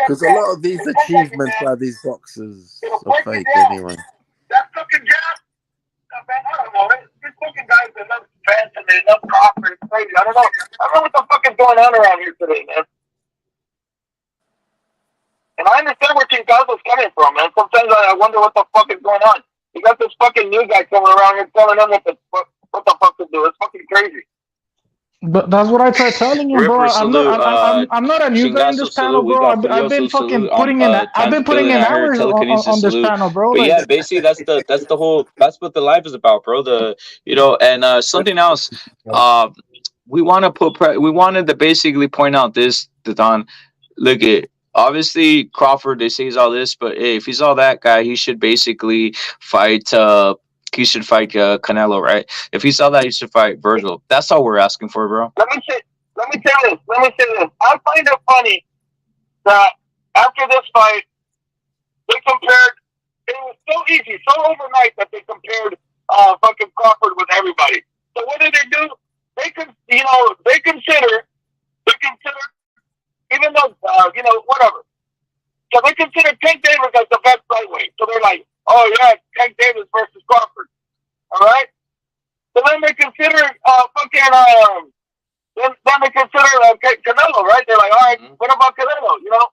because a lot of these achievements by these boxers are fake anyway. That fucking jab, man, I don't know. These fucking guys, they love Spence and they love Crawford. It's crazy. I don't know what the fuck is going on around here today, man. And I understand where King Cosmo's coming from, man. Sometimes I wonder what the fuck is going on. You got this fucking new guy coming around here telling them what the fuck to do. It's fucking crazy. But that's what I try telling you, bro. I'm not a new guy in this panel, bro. I've been fucking putting in hours on this panel, bro. But yeah, basically that's what the life is about, bro. And something else. We wanted to basically point out this, Don. Look at. Obviously, Crawford, they say he's all this, but hey, if he's all that guy, he should basically fight. Canelo, right? If he's all that, he should fight Virgil. That's all we're asking for, bro. Let me say this. I find it funny that after this fight, they compared. It was so easy, so overnight that they compared fucking Crawford with everybody. So what did they do? They consider. Even though, whatever. So they consider Tank Davis as the best lightweight. So they're like, oh, yeah, Tank Davis versus Crawford. All right? So then they consider Canelo, right? They're like, all right, what about Canelo, you know?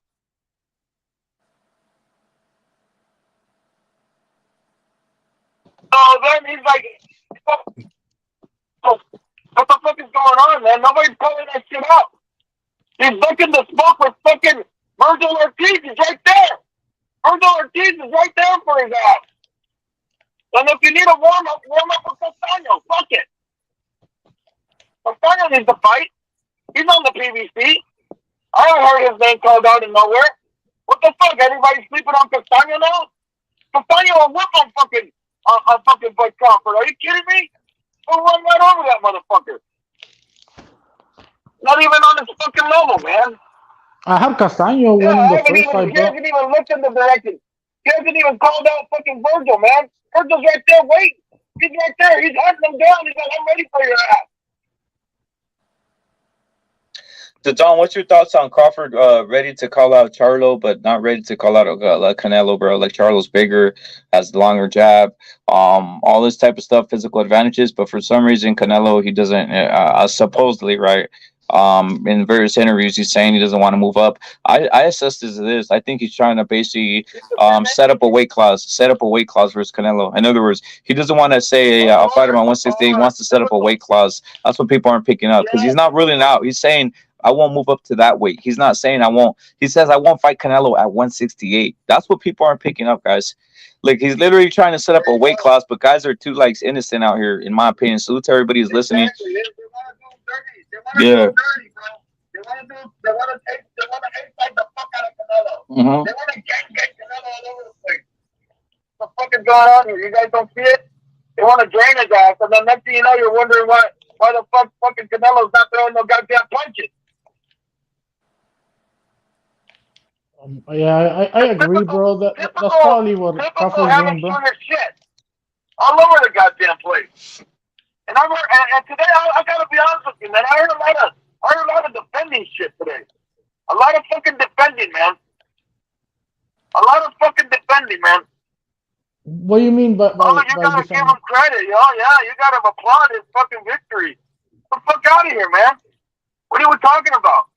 So then he's like, what the fuck is going on, man? Nobody's calling that shit out. He's looking to smoke with fucking Virgil Ortiz. He's right there. Virgil Ortiz is right there for his ass. And if you need a warm up with Castano. Fuck it. Castano needs to fight. He's on the PBC. I haven't heard his name called out in nowhere. What the fuck? Everybody's sleeping on Castano now? Castano will whip on fucking Bud Crawford. Are you kidding me? He'll run right over that motherfucker. Not even on his fucking level, man. I have Castaño winning the first fight, He hasn't even looked in the direction. He hasn't even called out fucking Virgil, man. Virgil's right there waiting. He's right there. He's hunting him down. He's like, I'm ready for your ass. So, Don, what's your thoughts on Crawford ready to call out Charlo, but not ready to call out like Canelo, bro? Like, Charlo's bigger, has the longer jab, all this type of stuff, physical advantages, but for some reason, Canelo, he doesn't, supposedly, right? In various interviews, he's saying he doesn't want to move up. I assess this. I think he's trying to basically set up a weight class versus Canelo. In other words, he doesn't want to say, hey, I'll fight him at 160. He wants to set up a weight class. That's what people aren't picking up because he's not ruling out. He's saying, I won't move up to that weight. He's not saying I won't. He says, I won't fight Canelo at 168. That's what people aren't picking up, guys. Like, he's literally trying to set up a weight class, but guys are too, like, innocent out here, in my opinion. Salute to everybody who's listening. Yeah. They want to take the fuck out of Canelo. They want to get Canelo all over the place. What the fuck is going on here? You guys don't see it? They want to drain his ass, and then next thing you know, you're wondering why the fuck fucking Canelo's not throwing no goddamn punches. Yeah, I agree, bro. That's probably what Crawford's doing, bro. Shit all over the goddamn place. And today I gotta be honest with you, man. I heard a lot of defending shit today. A lot of fucking defending, man. A lot of fucking defending, man. What do you mean by You gotta give him credit, yo. Yeah, you gotta applaud his fucking victory. Get the fuck out of here, man. What are we talking about?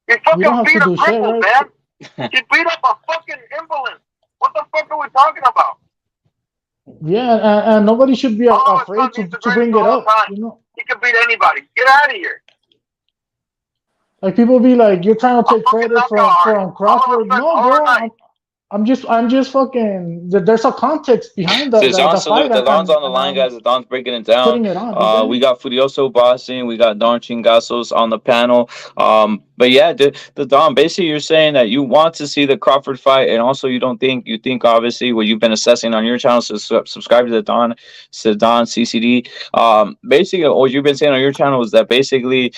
He fucking beat a cripple, man. He beat up a fucking invalid. What the fuck are we talking about? Yeah, and nobody should be afraid to bring it up. You know, he can beat anybody. Get out of here. like people be like, you're trying to take credit from Crawford. No, bro. I'm just fucking. There's a context behind the fight. The Don's on the line, guys. The Don's breaking it down. Putting it on. We got Furioso boxing. We got Don Chingasos on the panel. But yeah, the Don. Basically, you're saying that you want to see the Crawford fight, and also you think obviously what you've been assessing on your channel. So subscribe to the Don CCD. Basically, what you've been saying on your channel is that basically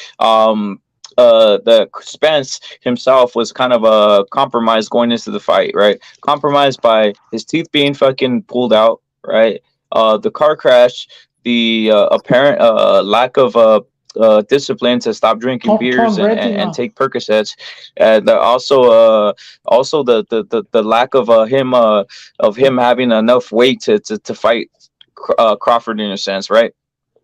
the Spence himself was kind of compromised going into the fight, right? Compromised by his teeth being fucking pulled out, right? The car crash, the apparent lack of discipline to stop drinking beers and take Percocets, and also the lack of him having enough weight to fight Crawford in a sense, right?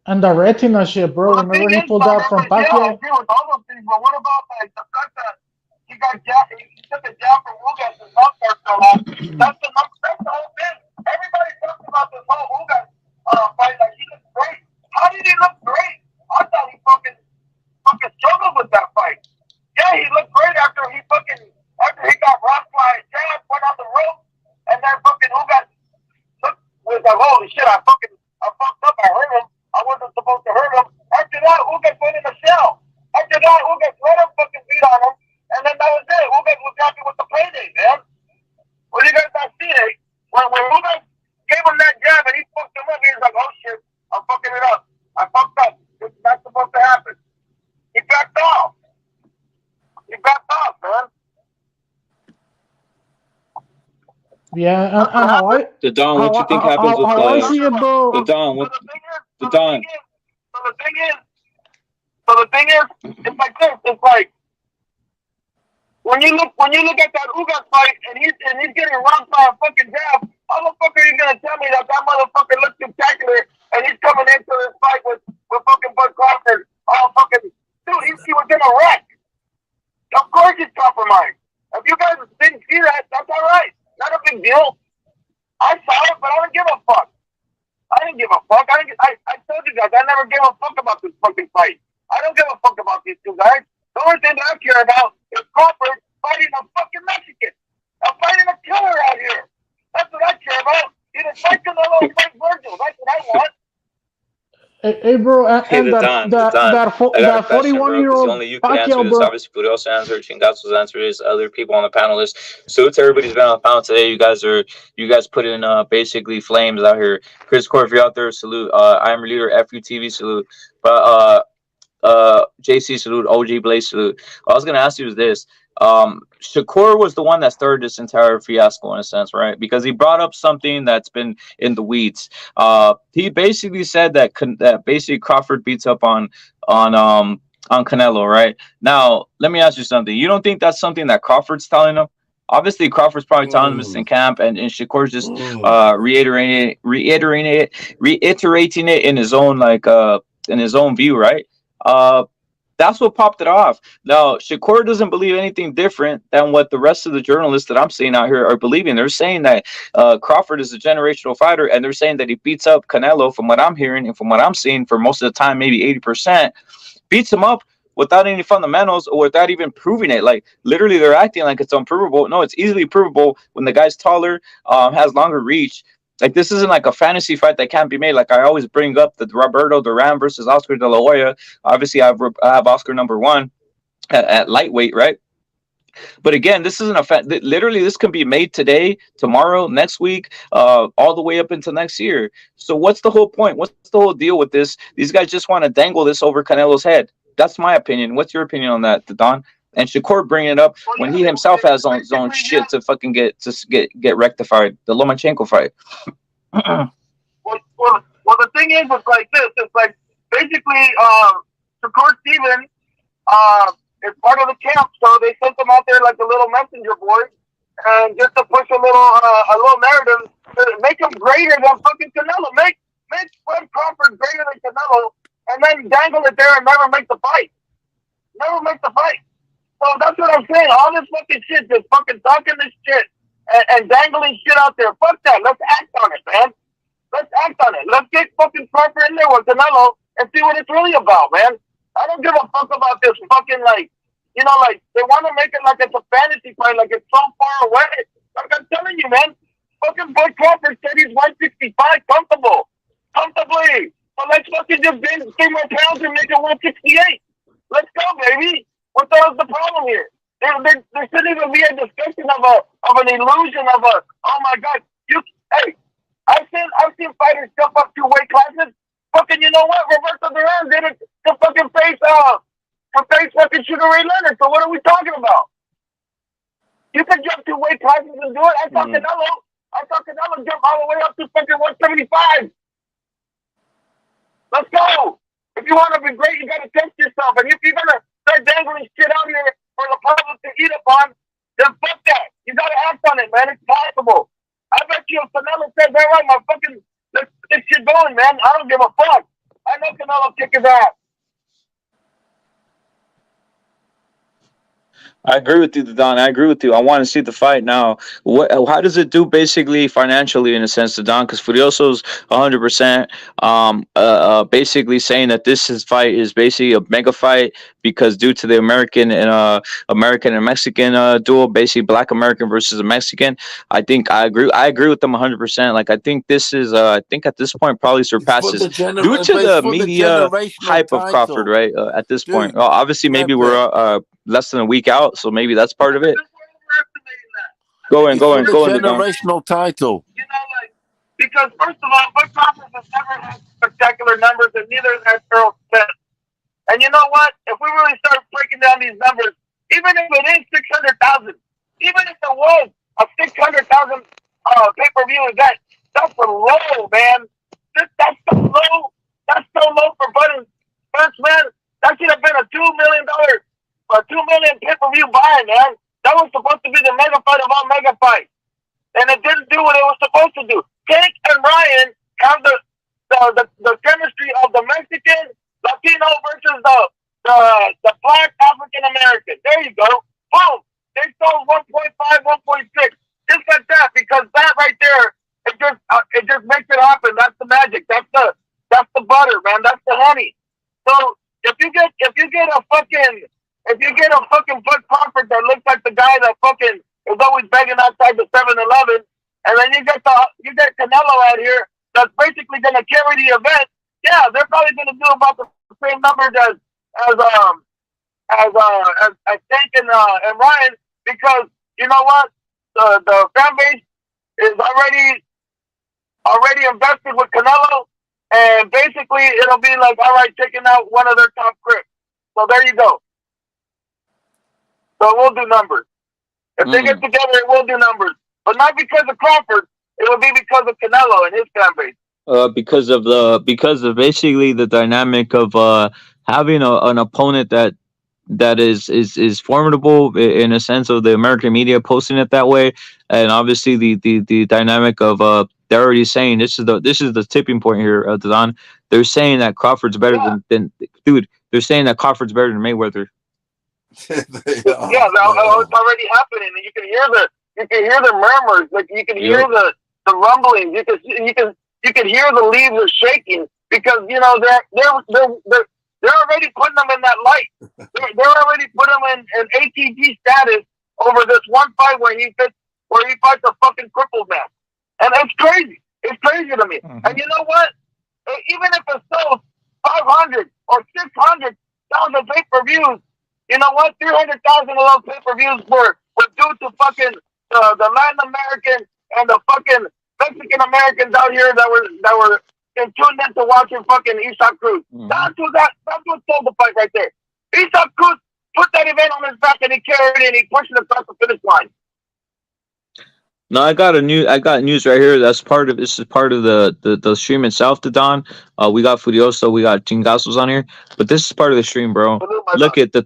And the retina shit, bro. Remember he pulled out from Pacquiao? Yeah, I agree with all those things, but what about like the fact that he got jabbed, he took a jab from Ugas and mouth starts fell off? That's the whole thing. Everybody talks about this whole Ugas fight like he looked great. How did he look great? I thought he fucking struggled with that fight. Yeah, he looked great after he got rocked by a jab, went on the rope, and then fucking Ugas was like, holy shit, I fucked up, I hurt him. I wasn't supposed to hurt him. After that, Ugas went in the shell. After that, Ugas let him fucking beat on him. And then that was it. Ugas was happy with the payday, man. Well, you guys not see it. When Ugas gave him that jab and he fucked him up, he was like, oh shit, I'm fucking it up. I fucked up. This is not supposed to happen. He backed off. Man. Yeah, and how I... The Don, what you think happens with the Don? So the thing is, it's like this. It's like when you look at that Ugas fight and he's getting rocked by a fucking jab. How the fuck are you gonna tell me that motherfucker looks spectacular and he's coming into this fight with fucking Bud Crawford? Oh fucking dude, he was gonna wreck. Of course he's compromised. If you guys didn't see that, that's all right. Not a big deal. I saw it, but I don't give a fuck. I didn't give a fuck. I told you guys, I never gave a fuck about this fucking fight. I don't give a fuck about these two guys. The only thing that I care about is Crawford fighting a fucking Mexican. I'm fighting a killer out here. That's what I care about. Either fight Canelo or fight Virgil. That's what I want. Hey, bro, that 41-year-old only you can answer this. Obviously, Furioso answer, Chingazo's answer is other people on the panelist. So to everybody's been on the panel today. You guys put in basically flames out here. Chris Core, if you're out there, salute. I'm your leader, FUTV, salute. But JC, salute. OG Blaze, salute. What I was gonna ask you is this. Shakur was the one that started this entire fiasco in a sense, right? Because he brought up something that's been in the weeds. He basically said that basically Crawford beats up on Canelo, right? Now, let me ask you something. You don't think that's something that Crawford's telling him? Obviously, Crawford's probably telling him it's in camp, and Shakur's just reiterating it in his own view, right? That's what popped it off. Now, Shakur doesn't believe anything different than what the rest of the journalists that I'm seeing out here are believing. They're saying that Crawford is a generational fighter, and they're saying that he beats up Canelo, from what I'm hearing and from what I'm seeing, for most of the time, maybe 80%, beats him up without any fundamentals or without even proving it. Like, literally, they're acting like it's unprovable. No, it's easily provable when the guy's taller, has longer reach. Like, this isn't like a fantasy fight that can't be made. Like, I always bring up the Roberto Duran versus Oscar De La Hoya. Obviously, I have Oscar #1 at lightweight, right? But again, this isn't a fact. Literally, this can be made today, tomorrow, next week, all the way up into next year. So what's the whole point? What's the whole deal with this? These guys just want to dangle this over Canelo's head. That's my opinion. What's your opinion on that, Don? And Shakur bringing it up when he himself has his own shit to fucking get rectified. The Lomachenko fight. Well, the thing is, it's like this. It's like basically Shakur Steven is part of the camp, so they sent him out there like a little messenger boy, and just to push a little narrative, to make him greater than fucking Canelo. Make Fred Crawford greater than Canelo, and then dangle it there and never make the fight. Never make the fight. So that's what I'm saying. All this fucking shit, just fucking talking this shit and dangling shit out there. Fuck that. Let's act on it, man. Let's act on it. Let's get fucking Crawford in there with Canelo and see what it's really about, man. I don't give a fuck about this fucking, like, you know, like, they want to make it like it's a fantasy fight, like it's so far away. Like I'm telling you, man, fucking Bud Crawford said he's 165 comfortably. So let's fucking just gain 3 more pounds and make it 168. Let's go, baby. What the hell's the problem here? There shouldn't even be a discussion of an illusion of a, oh my God, hey, I've seen fighters jump up 2 weight classes. Fucking, you know what? Roberto Duran did it to fucking face fucking Sugar Ray Leonard. So what are we talking about? You can jump 2 weight classes and do it. I saw Canelo jump all the way up to fucking 175. Let's go. If you want to be great, you got to test yourself. And if you're going to start dangling shit out here for the public to eat upon, then fuck that. You got to act on it, man. It's possible. I bet you if Canelo says, all right, my fucking, let's get this shit going, man. I don't give a fuck. I know Canelo kick his ass. I agree with you, Don. I agree with you. I want to see the fight now. How does it do basically financially in a sense, Don? Because Furioso's 100% basically saying that this fight is basically a mega fight because due to the American and Mexican duel, basically Black American versus a Mexican. I think I agree with them 100%. Like I think this is I think at this point probably surpasses due to the media hype of Crawford, right? At this point, well, obviously maybe we're less than a week out, so maybe that's part of it. Go in. Generational title. You know, like, because first of all, Bud Crawford has never had spectacular numbers, and neither has Earl Spence. And you know what? If we really start breaking down these numbers, even if it is 600,000, even if it was a 600,000 pay-per-view event, that's low, man. That's so low. That's so low for Bud and Spence, man. That should have been a $2 million pay-per-view buy, man. That was supposed to be the mega fight of all mega fights. And it didn't do what it was supposed to do. Tank and Ryan have the chemistry of the Mexican, Latino versus the Black African American. There you go. Boom. They sold 1.5, 1.6. Just like that, because that right there, it just makes it happen. That's the magic. That's the butter, man. That's the honey. So if you get a fucking Bud Crawford that looks like the guy that fucking is always begging outside the 7-Eleven, and then you get Canelo out here that's basically gonna carry the event. Yeah, they're probably gonna do about the same numbers as Tank and Ryan, because you know what, the fan base is already invested with Canelo, and basically it'll be like, all right, taking out one of their top critics. So there you go. So it will do numbers. If they get together, it will do numbers. But not because of Crawford. It will be because of Canelo and his fan base. Because of basically the dynamic of having an opponent that is formidable in a sense of the American media posting it that way, and obviously the dynamic of they're already saying this is the tipping point here, Don. They're saying that Crawford's better than dude. They're saying that Crawford's better than Mayweather. Yeah, it's already happening. You can hear the murmurs. Like you can hear the rumblings. You can hear the leaves are shaking because you know they're already putting them in that light. They're already putting them in ATG status over this one fight where he fights a fucking crippled man, and it's crazy. It's crazy to me. And you know what? Even if it sells 500 or 600,000 pay-per-views. You know what? 300,000 of those pay-per-views were due to fucking the Latin American and the fucking Mexican Americans out here that were tuned into watching fucking Isaac Cruz. That's what sold the fight right there. Isaac Cruz put that event on his back and he carried it and he pushed it across the finish line. No, I got news right here. This is part of the stream itself, to Don. We got Furioso, we got Chingazos on here, but this is part of the stream, bro. Look at the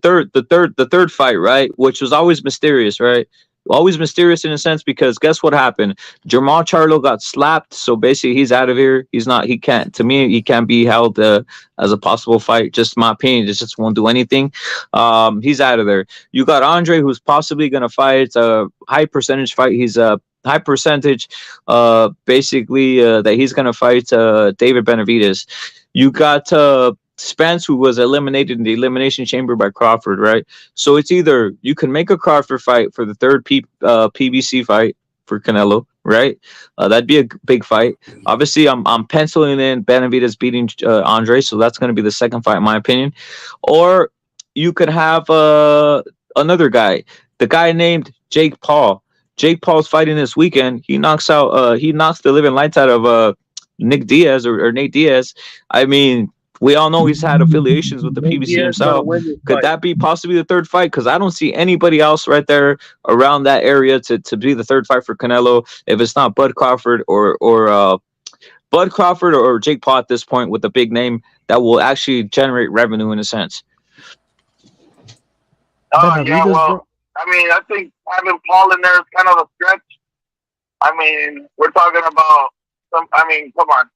third fight, right? Which was always mysterious, right? always mysterious in a sense, because guess what happened? Jermall Charlo got slapped, so basically he's out of here. He can't, to me, he can't be held as a possible fight. Just my opinion, it just won't do anything. He's out of there. You got Andre, who's possibly going to fight a high percentage fight. He's a high percentage, basically, that he's going to fight David Benavidez. You got Spence, who was eliminated in the elimination chamber by Crawford, right? So it's either you can make a Crawford fight for the third PBC fight for Canelo, right? That'd be a big fight. Obviously, I'm penciling in Benavidez beating Andre, so that's going to be the second fight, in my opinion. Or you could have another guy, the guy named Jake Paul. Jake Paul's fighting this weekend. He knocks the living lights out of Nick Diaz or Nate Diaz. I mean, we all know he's had affiliations with the PBC himself. Could that be possibly the third fight? Because I don't see anybody else right there around that area to be the third fight for Canelo. If it's not Bud Crawford or Jake Paul at this point with a big name that will actually generate revenue in a sense. Yeah, well, I mean, I think having Paul in there is kind of a stretch. I mean, we're talking about come on.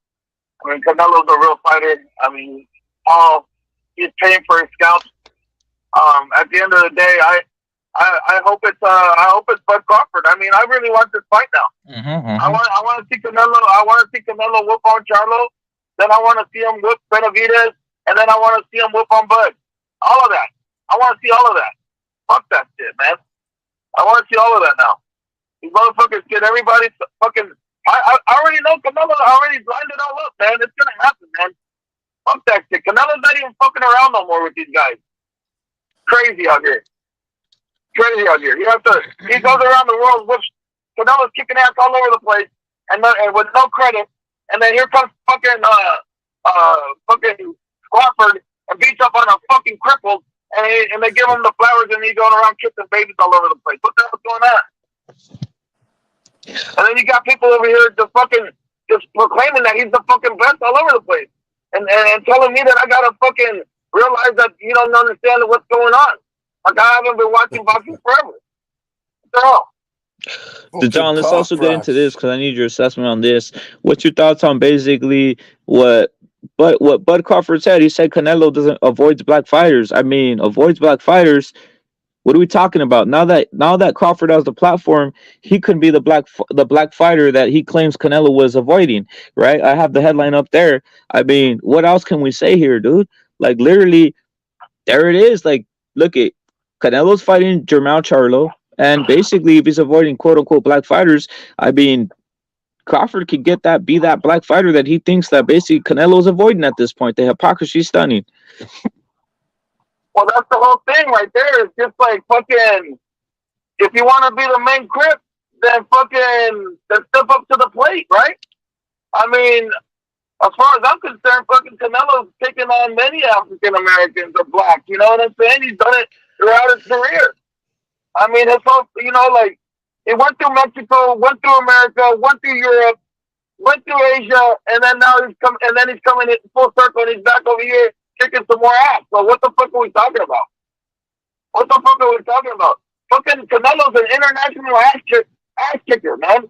I mean, Canelo's a real fighter. I mean, Paul, he's paying for his scalps. At the end of the day, I hope it's Bud Crawford. I mean, I really want this fight now. I want to see Canelo. I want to see Canelo whoop on Charlo. Then I want to see him whoop Benavidez, and then I want to see him whoop on Bud. All of that. I want to see all of that. Fuck that shit, man. I want to see all of that now. These motherfuckers get everybody fucking. I already know Canelo already lined it all up, man. It's gonna happen, man. Fuck that shit. Canelo's not even fucking around no more with these guys. Crazy out here. Crazy out here. He goes around the world with Canelo's kicking ass all over the place and with no credit. And then here comes fucking Crawford and beats up on a fucking cripple, and they give him the flowers, and he's going around kissing babies all over the place. What the hell's going on? And then you got people over here just proclaiming that he's the fucking best all over the place, and telling me that I gotta fucking realize that you don't understand what's going on. Like I haven't been watching boxing forever. So, John, let's also get into this because I need your assessment on this. What's your thoughts on basically what Bud Crawford said? He said Canelo avoids black fighters. I mean, avoids black fighters. What are we talking about? Now that Crawford has the platform, he could be the black fighter that he claims Canelo was avoiding, right? I have the headline up there. I mean, what else can we say here, dude? Like literally, there it is. Like, look at Canelo's fighting Jermall Charlo, and basically, if he's avoiding quote unquote black fighters, I mean, Crawford could be that black fighter that he thinks that basically Canelo's avoiding at this point. The hypocrisy is stunning. Well, that's the whole thing right there. It's just like fucking, if you want to be the main crip, then step up to the plate, right? I mean, as far as I'm concerned, fucking Canelo's taking on many African Americans or blacks. You know what I'm saying? He's done it throughout his career. I mean, his whole, like, he went through Mexico, went through America, went through Europe, went through Asia, and then he's coming in full circle, and he's back over here kicking some more ass. So what the fuck are we talking about? What the fuck are we talking about? Fucking Canelo's an international ass kicker, man.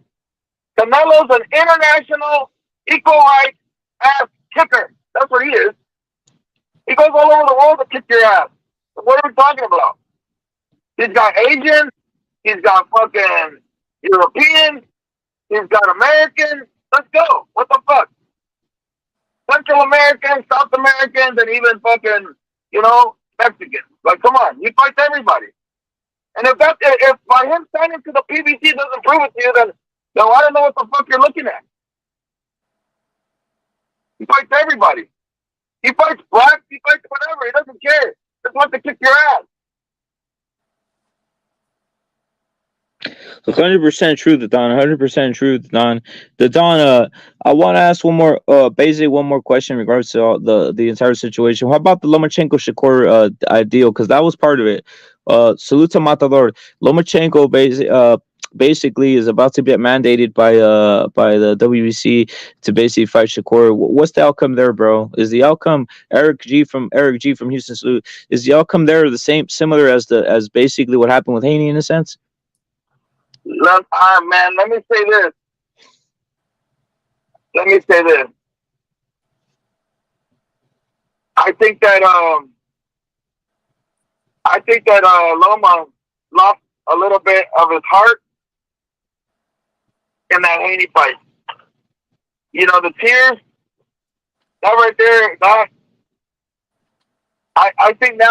Canelo's an international equal rights ass kicker. That's what he is. He goes all over the world to kick your ass. What are we talking about? He's got Asians. He's got fucking Europeans. He's got Americans. Let's go. What the fuck? Central Americans, South Americans, and even fucking, Mexicans. Like, come on. He fights everybody. And if by him signing to the PBC doesn't prove it to you, then I don't know what the fuck you're looking at. He fights everybody. He fights blacks. He fights whatever. He doesn't care. He just wants to kick your ass. 100% true, Don. 100% true, Don. Don, I want to ask one more question in regards to the entire situation. How about the Lomachenko Shakur deal? Because that was part of it. Salute to Matador. Lomachenko basically is about to get mandated by the WBC to basically fight Shakur. What's the outcome there, bro? Is the outcome Eric G from Houston Salute? Is the outcome there the same, similar as basically what happened with Haney in a sense? Man, let me say this. I think that Loma lost a little bit of his heart in that Haney fight. You know, the tears, that right there, that I think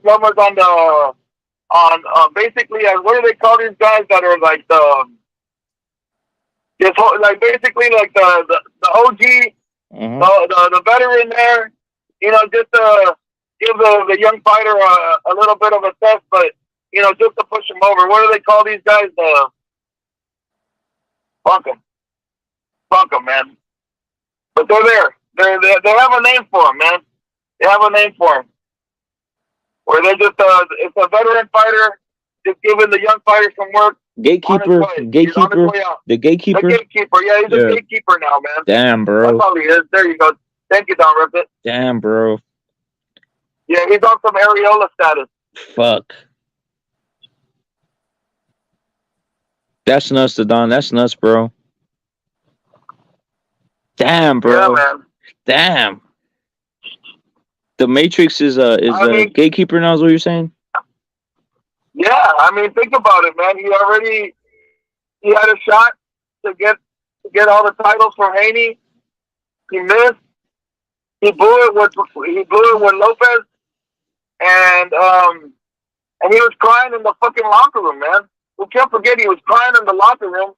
Loma's on basically, what do they call these guys that are like basically like the OG, the veteran there, you know, just to give the young fighter a little bit of a test, but you know, just to push him over. What do they call these guys? Fuck 'em, man. But they're there. They have a name for him, man. They have a name for him. Where they're just it's a veteran fighter just giving the young fighter some work. Gatekeeper. The gatekeeper. The gatekeeper. Yeah, he's a gatekeeper now, man. Damn, bro. That's all he is. There you go. Thank you, Don Rippit. Damn, bro. Yeah, he's on some areola status. Fuck. That's nuts, Don. That's nuts, bro. Damn, bro. Yeah, man. Damn. The Matrix is a gatekeeper now, is what you're saying? Yeah, I mean, think about it, man. He had a shot to get all the titles from Haney. He missed. He blew it with Lopez, and he was crying in the fucking locker room, man. We can't forget he was crying in the locker room,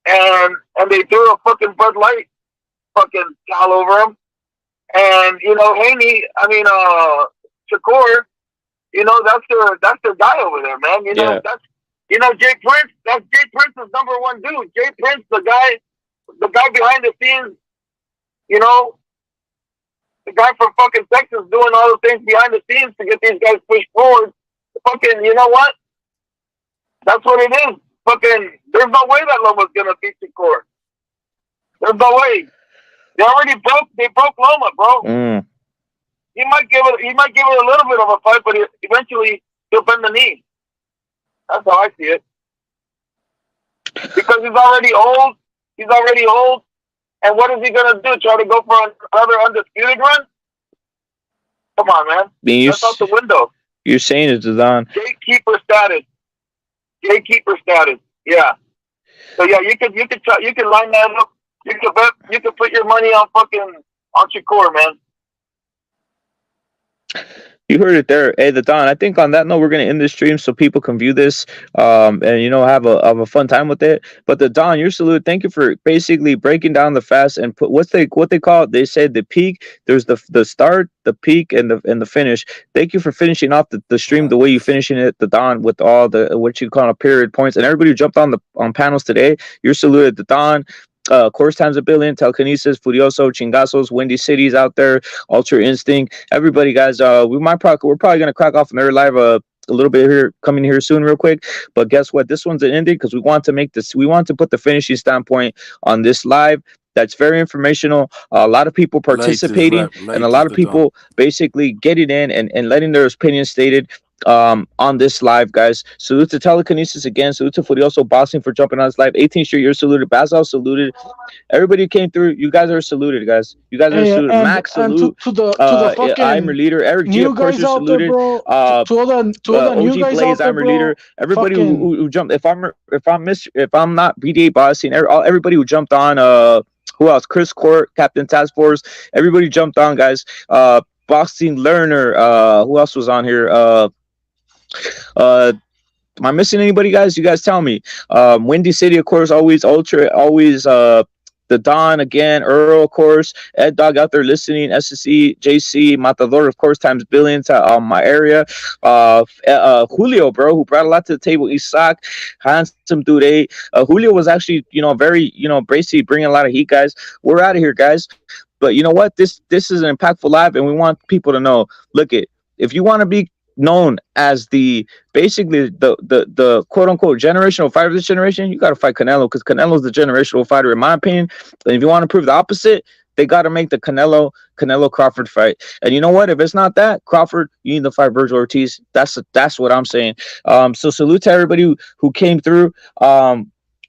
and they threw a fucking Bud Light fucking towel over him. And you know, Haney, Shakur, you know, that's their guy over there, man. You know, Jay Prince, that's Jay Prince's number one dude. Jay Prince, the guy behind the scenes, you know, the guy from fucking Texas doing all the things behind the scenes to get these guys pushed forward. Fucking, you know what? That's what it is. Fucking, there's no way that Loma's gonna beat Shakur. There's no way. They broke Loma, bro. He might give it a little bit of a fight, but eventually he'll bend the knee. That's how I see it. Because he's already old. And what is he gonna do? Try to go for another undisputed run? Come on, man. That's out the window. You're saying it, Don. Gatekeeper status. Yeah. So yeah, you can line that up. You can put your money on Shakur, man. You heard it there. Hey, Don, I think on that note, we're going to end the stream so people can view this and, you know, have a fun time with it. But Don, you're saluted. Thank you for basically breaking down the fast and put what they call it. They said the peak. There's the start, the peak, and the finish. Thank you for finishing off the stream the way you finishing it, Don, with all the what you call period points. And everybody who jumped on panels today, you're saluted, Don. Course times a billion, Telekinesis, Furioso, Chingazos, Windy Cities out there, Ultra Instinct, everybody, guys. We're probably gonna crack off another live a little bit here coming here soon, real quick. But guess what? This one's an ending because we want to put the finishing standpoint on this live. That's very informational. A lot of people participating and a lot of people basically getting in and letting their opinions stated on this live, guys. Salute to Telekinesis again. Salute to Furioso Boxing for jumping on this live. 18th Street, you're saluted. Basil saluted. Everybody came through. You guys are saluted, guys. You guys are saluted. Max salute. To the fucking I'm your leader. Eric G, of course, you're saluted. To all the new OG guys Blaze, out I'm there, your leader. Everybody who jumped. If I'm not BDA Boxing, everybody who jumped on. Who else? Chris Court, Captain Task Force. Everybody jumped on, guys. Boxing Learner. Who else was on here? Am I missing anybody, guys? You guys tell me. Windy City, of course, always Ultra, always the Don again, Earl, of course, Ed Dog out there listening, SSE, JC, Matador, of course, times billions my area. Julio, bro, who brought a lot to the table. Isaac, handsome dude. Julio was actually, very, basically bringing a lot of heat, guys. We're out of here, guys. But you know what? This is an impactful live, and we want people to know. Look, if you want to be known as basically the quote unquote generational fighter of this generation, you got to fight Canelo, because Canelo is the generational fighter, in my opinion. And if you want to prove the opposite, they got to make the Canelo Crawford fight. And you know what? If it's not that Crawford, you need to fight Virgil Ortiz. That's what I'm saying. So salute to everybody who came through.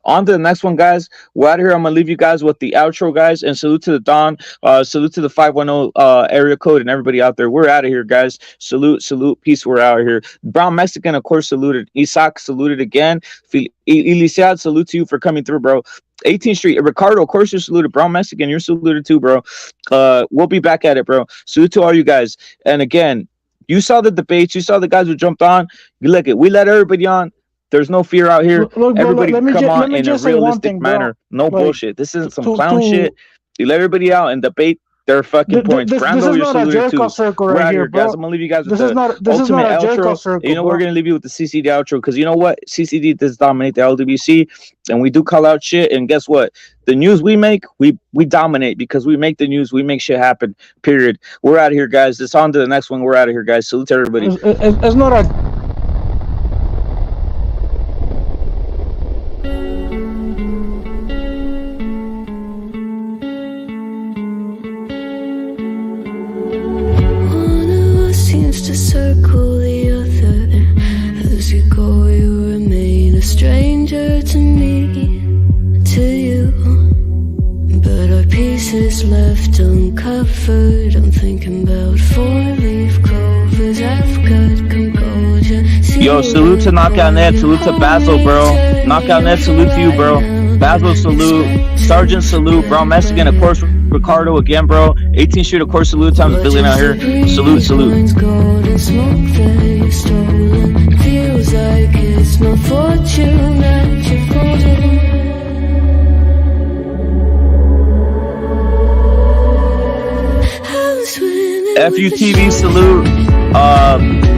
On to the next one, guys. We're out of here. I'm gonna leave you guys with the outro, guys, and salute to the Don. Salute to the 510 area code and everybody out there. We're out of here, guys. Salute, peace. We're out of here. Brown Mexican, of course, saluted. Isaac saluted again. Elisiad, salute to you for coming through, bro. 18th Street, Ricardo, of course you're saluted. Brown Mexican, you're saluted too, bro. We'll be back at it, bro. Salute to all you guys. And again, you saw the debates. You saw the guys who jumped on. You look at. We let everybody on. There's no fear out here. Look, everybody come on in a realistic thing, manner. No bullshit. This isn't some clown shit. You let everybody out and debate their fucking points. Brando, you're saluted too. We're out here, guys. I'm gonna leave you guys with the ultimate outro. You know, we're gonna leave you with the CCD outro because you know what? CCD does dominate the LDBC, and we do call out shit. And guess what? The news we make, we dominate because we make the news. We make shit happen. Period. We're out of here, guys. It's on to the next one. We're out of here, guys. Salute to everybody. It's not a. To circle the other, as you go you remain a stranger to me, to you, but our pieces left uncovered. I'm thinking about 4-leaf clovers. I've got composure. Yo, salute to Knockout Net, salute to Basil, bro. Knockout Net, salute to you, bro. Basil, salute. Sergeant, salute. Brown Mexican, of course. Ricardo again, bro. 18th Street, of course, salute. Times a billion out here. Salute. Smoke that you've stolen. Feels like it's my fortune that you're folding. FUTV salute.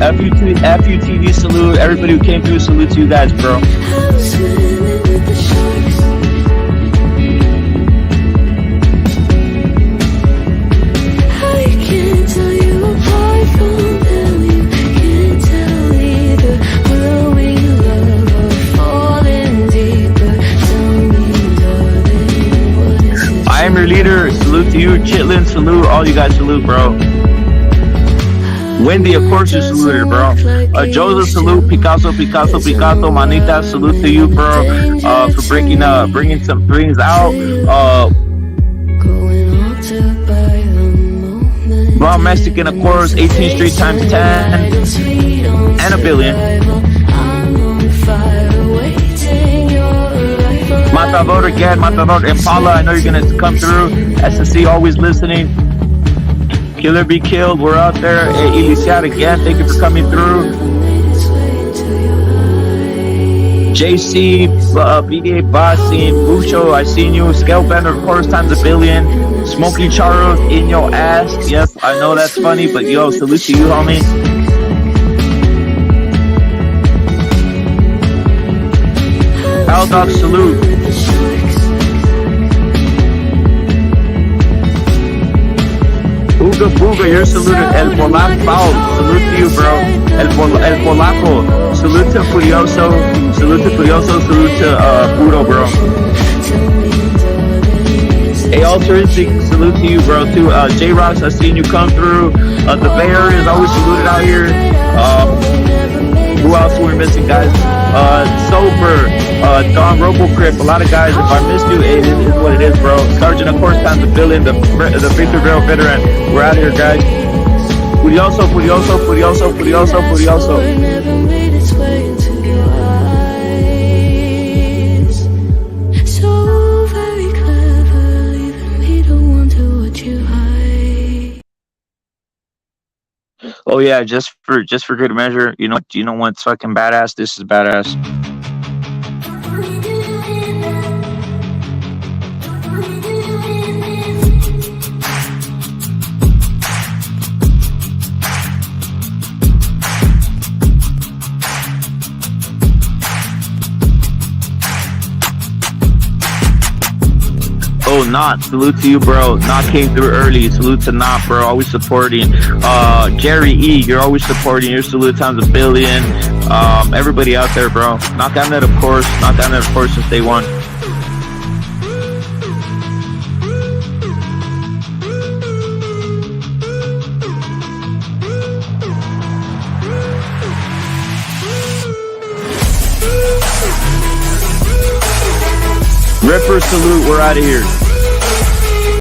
FUTV salute. Everybody who came through, salute to you guys, bro. I am your leader. Salute to you, Chitlin. Salute all you guys. Salute, bro. Wendy, of course, you saluted, bro. Joseph, salute. Picasso. Manita, salute to you, bro. For bringing some things out. Brown Mexican, of course. 18th Street times 10 and a billion. Matador again, Matador Impala. I know you're gonna come through. SSC always listening. Killer be killed. We're out there. Hey, Elisiad again. Thank you for coming through. JC, BDA Bossing, Bucho, I seen you. Scalebender, of course, times a billion. Smoky Charles in your ass. Yes, I know that's funny, but yo, salute to you, homie. Dog, salute. Uga Buga, you're saluted. El Polaco, salute to you, bro. El Polaco, salute to Furioso. Salute to Puro, bro. Hey, Altruistic, salute to you, bro, too. J-Rocks, I seen you come through. The Bay Area is always saluted out here. Who else were we missing, guys? Sober, Don Robocrip, a lot of guys. If I missed you, it is what it is, bro. Sergeant, of course, times a billion, the Victor Grill veteran. We're out here, guys. Furioso. So very clever, leaving me to wonder what you hide. Oh yeah, just for good measure, you know what's fucking badass? This is badass. Oh, Not, salute to you, bro. Not came through early. Salute to Not, bro. Always supporting. Jerry E, you're always supporting. Your salute times a billion. Everybody out there, bro. Not down that, of course. Not down that, of course, since day one. Ripper salute. We're out of here.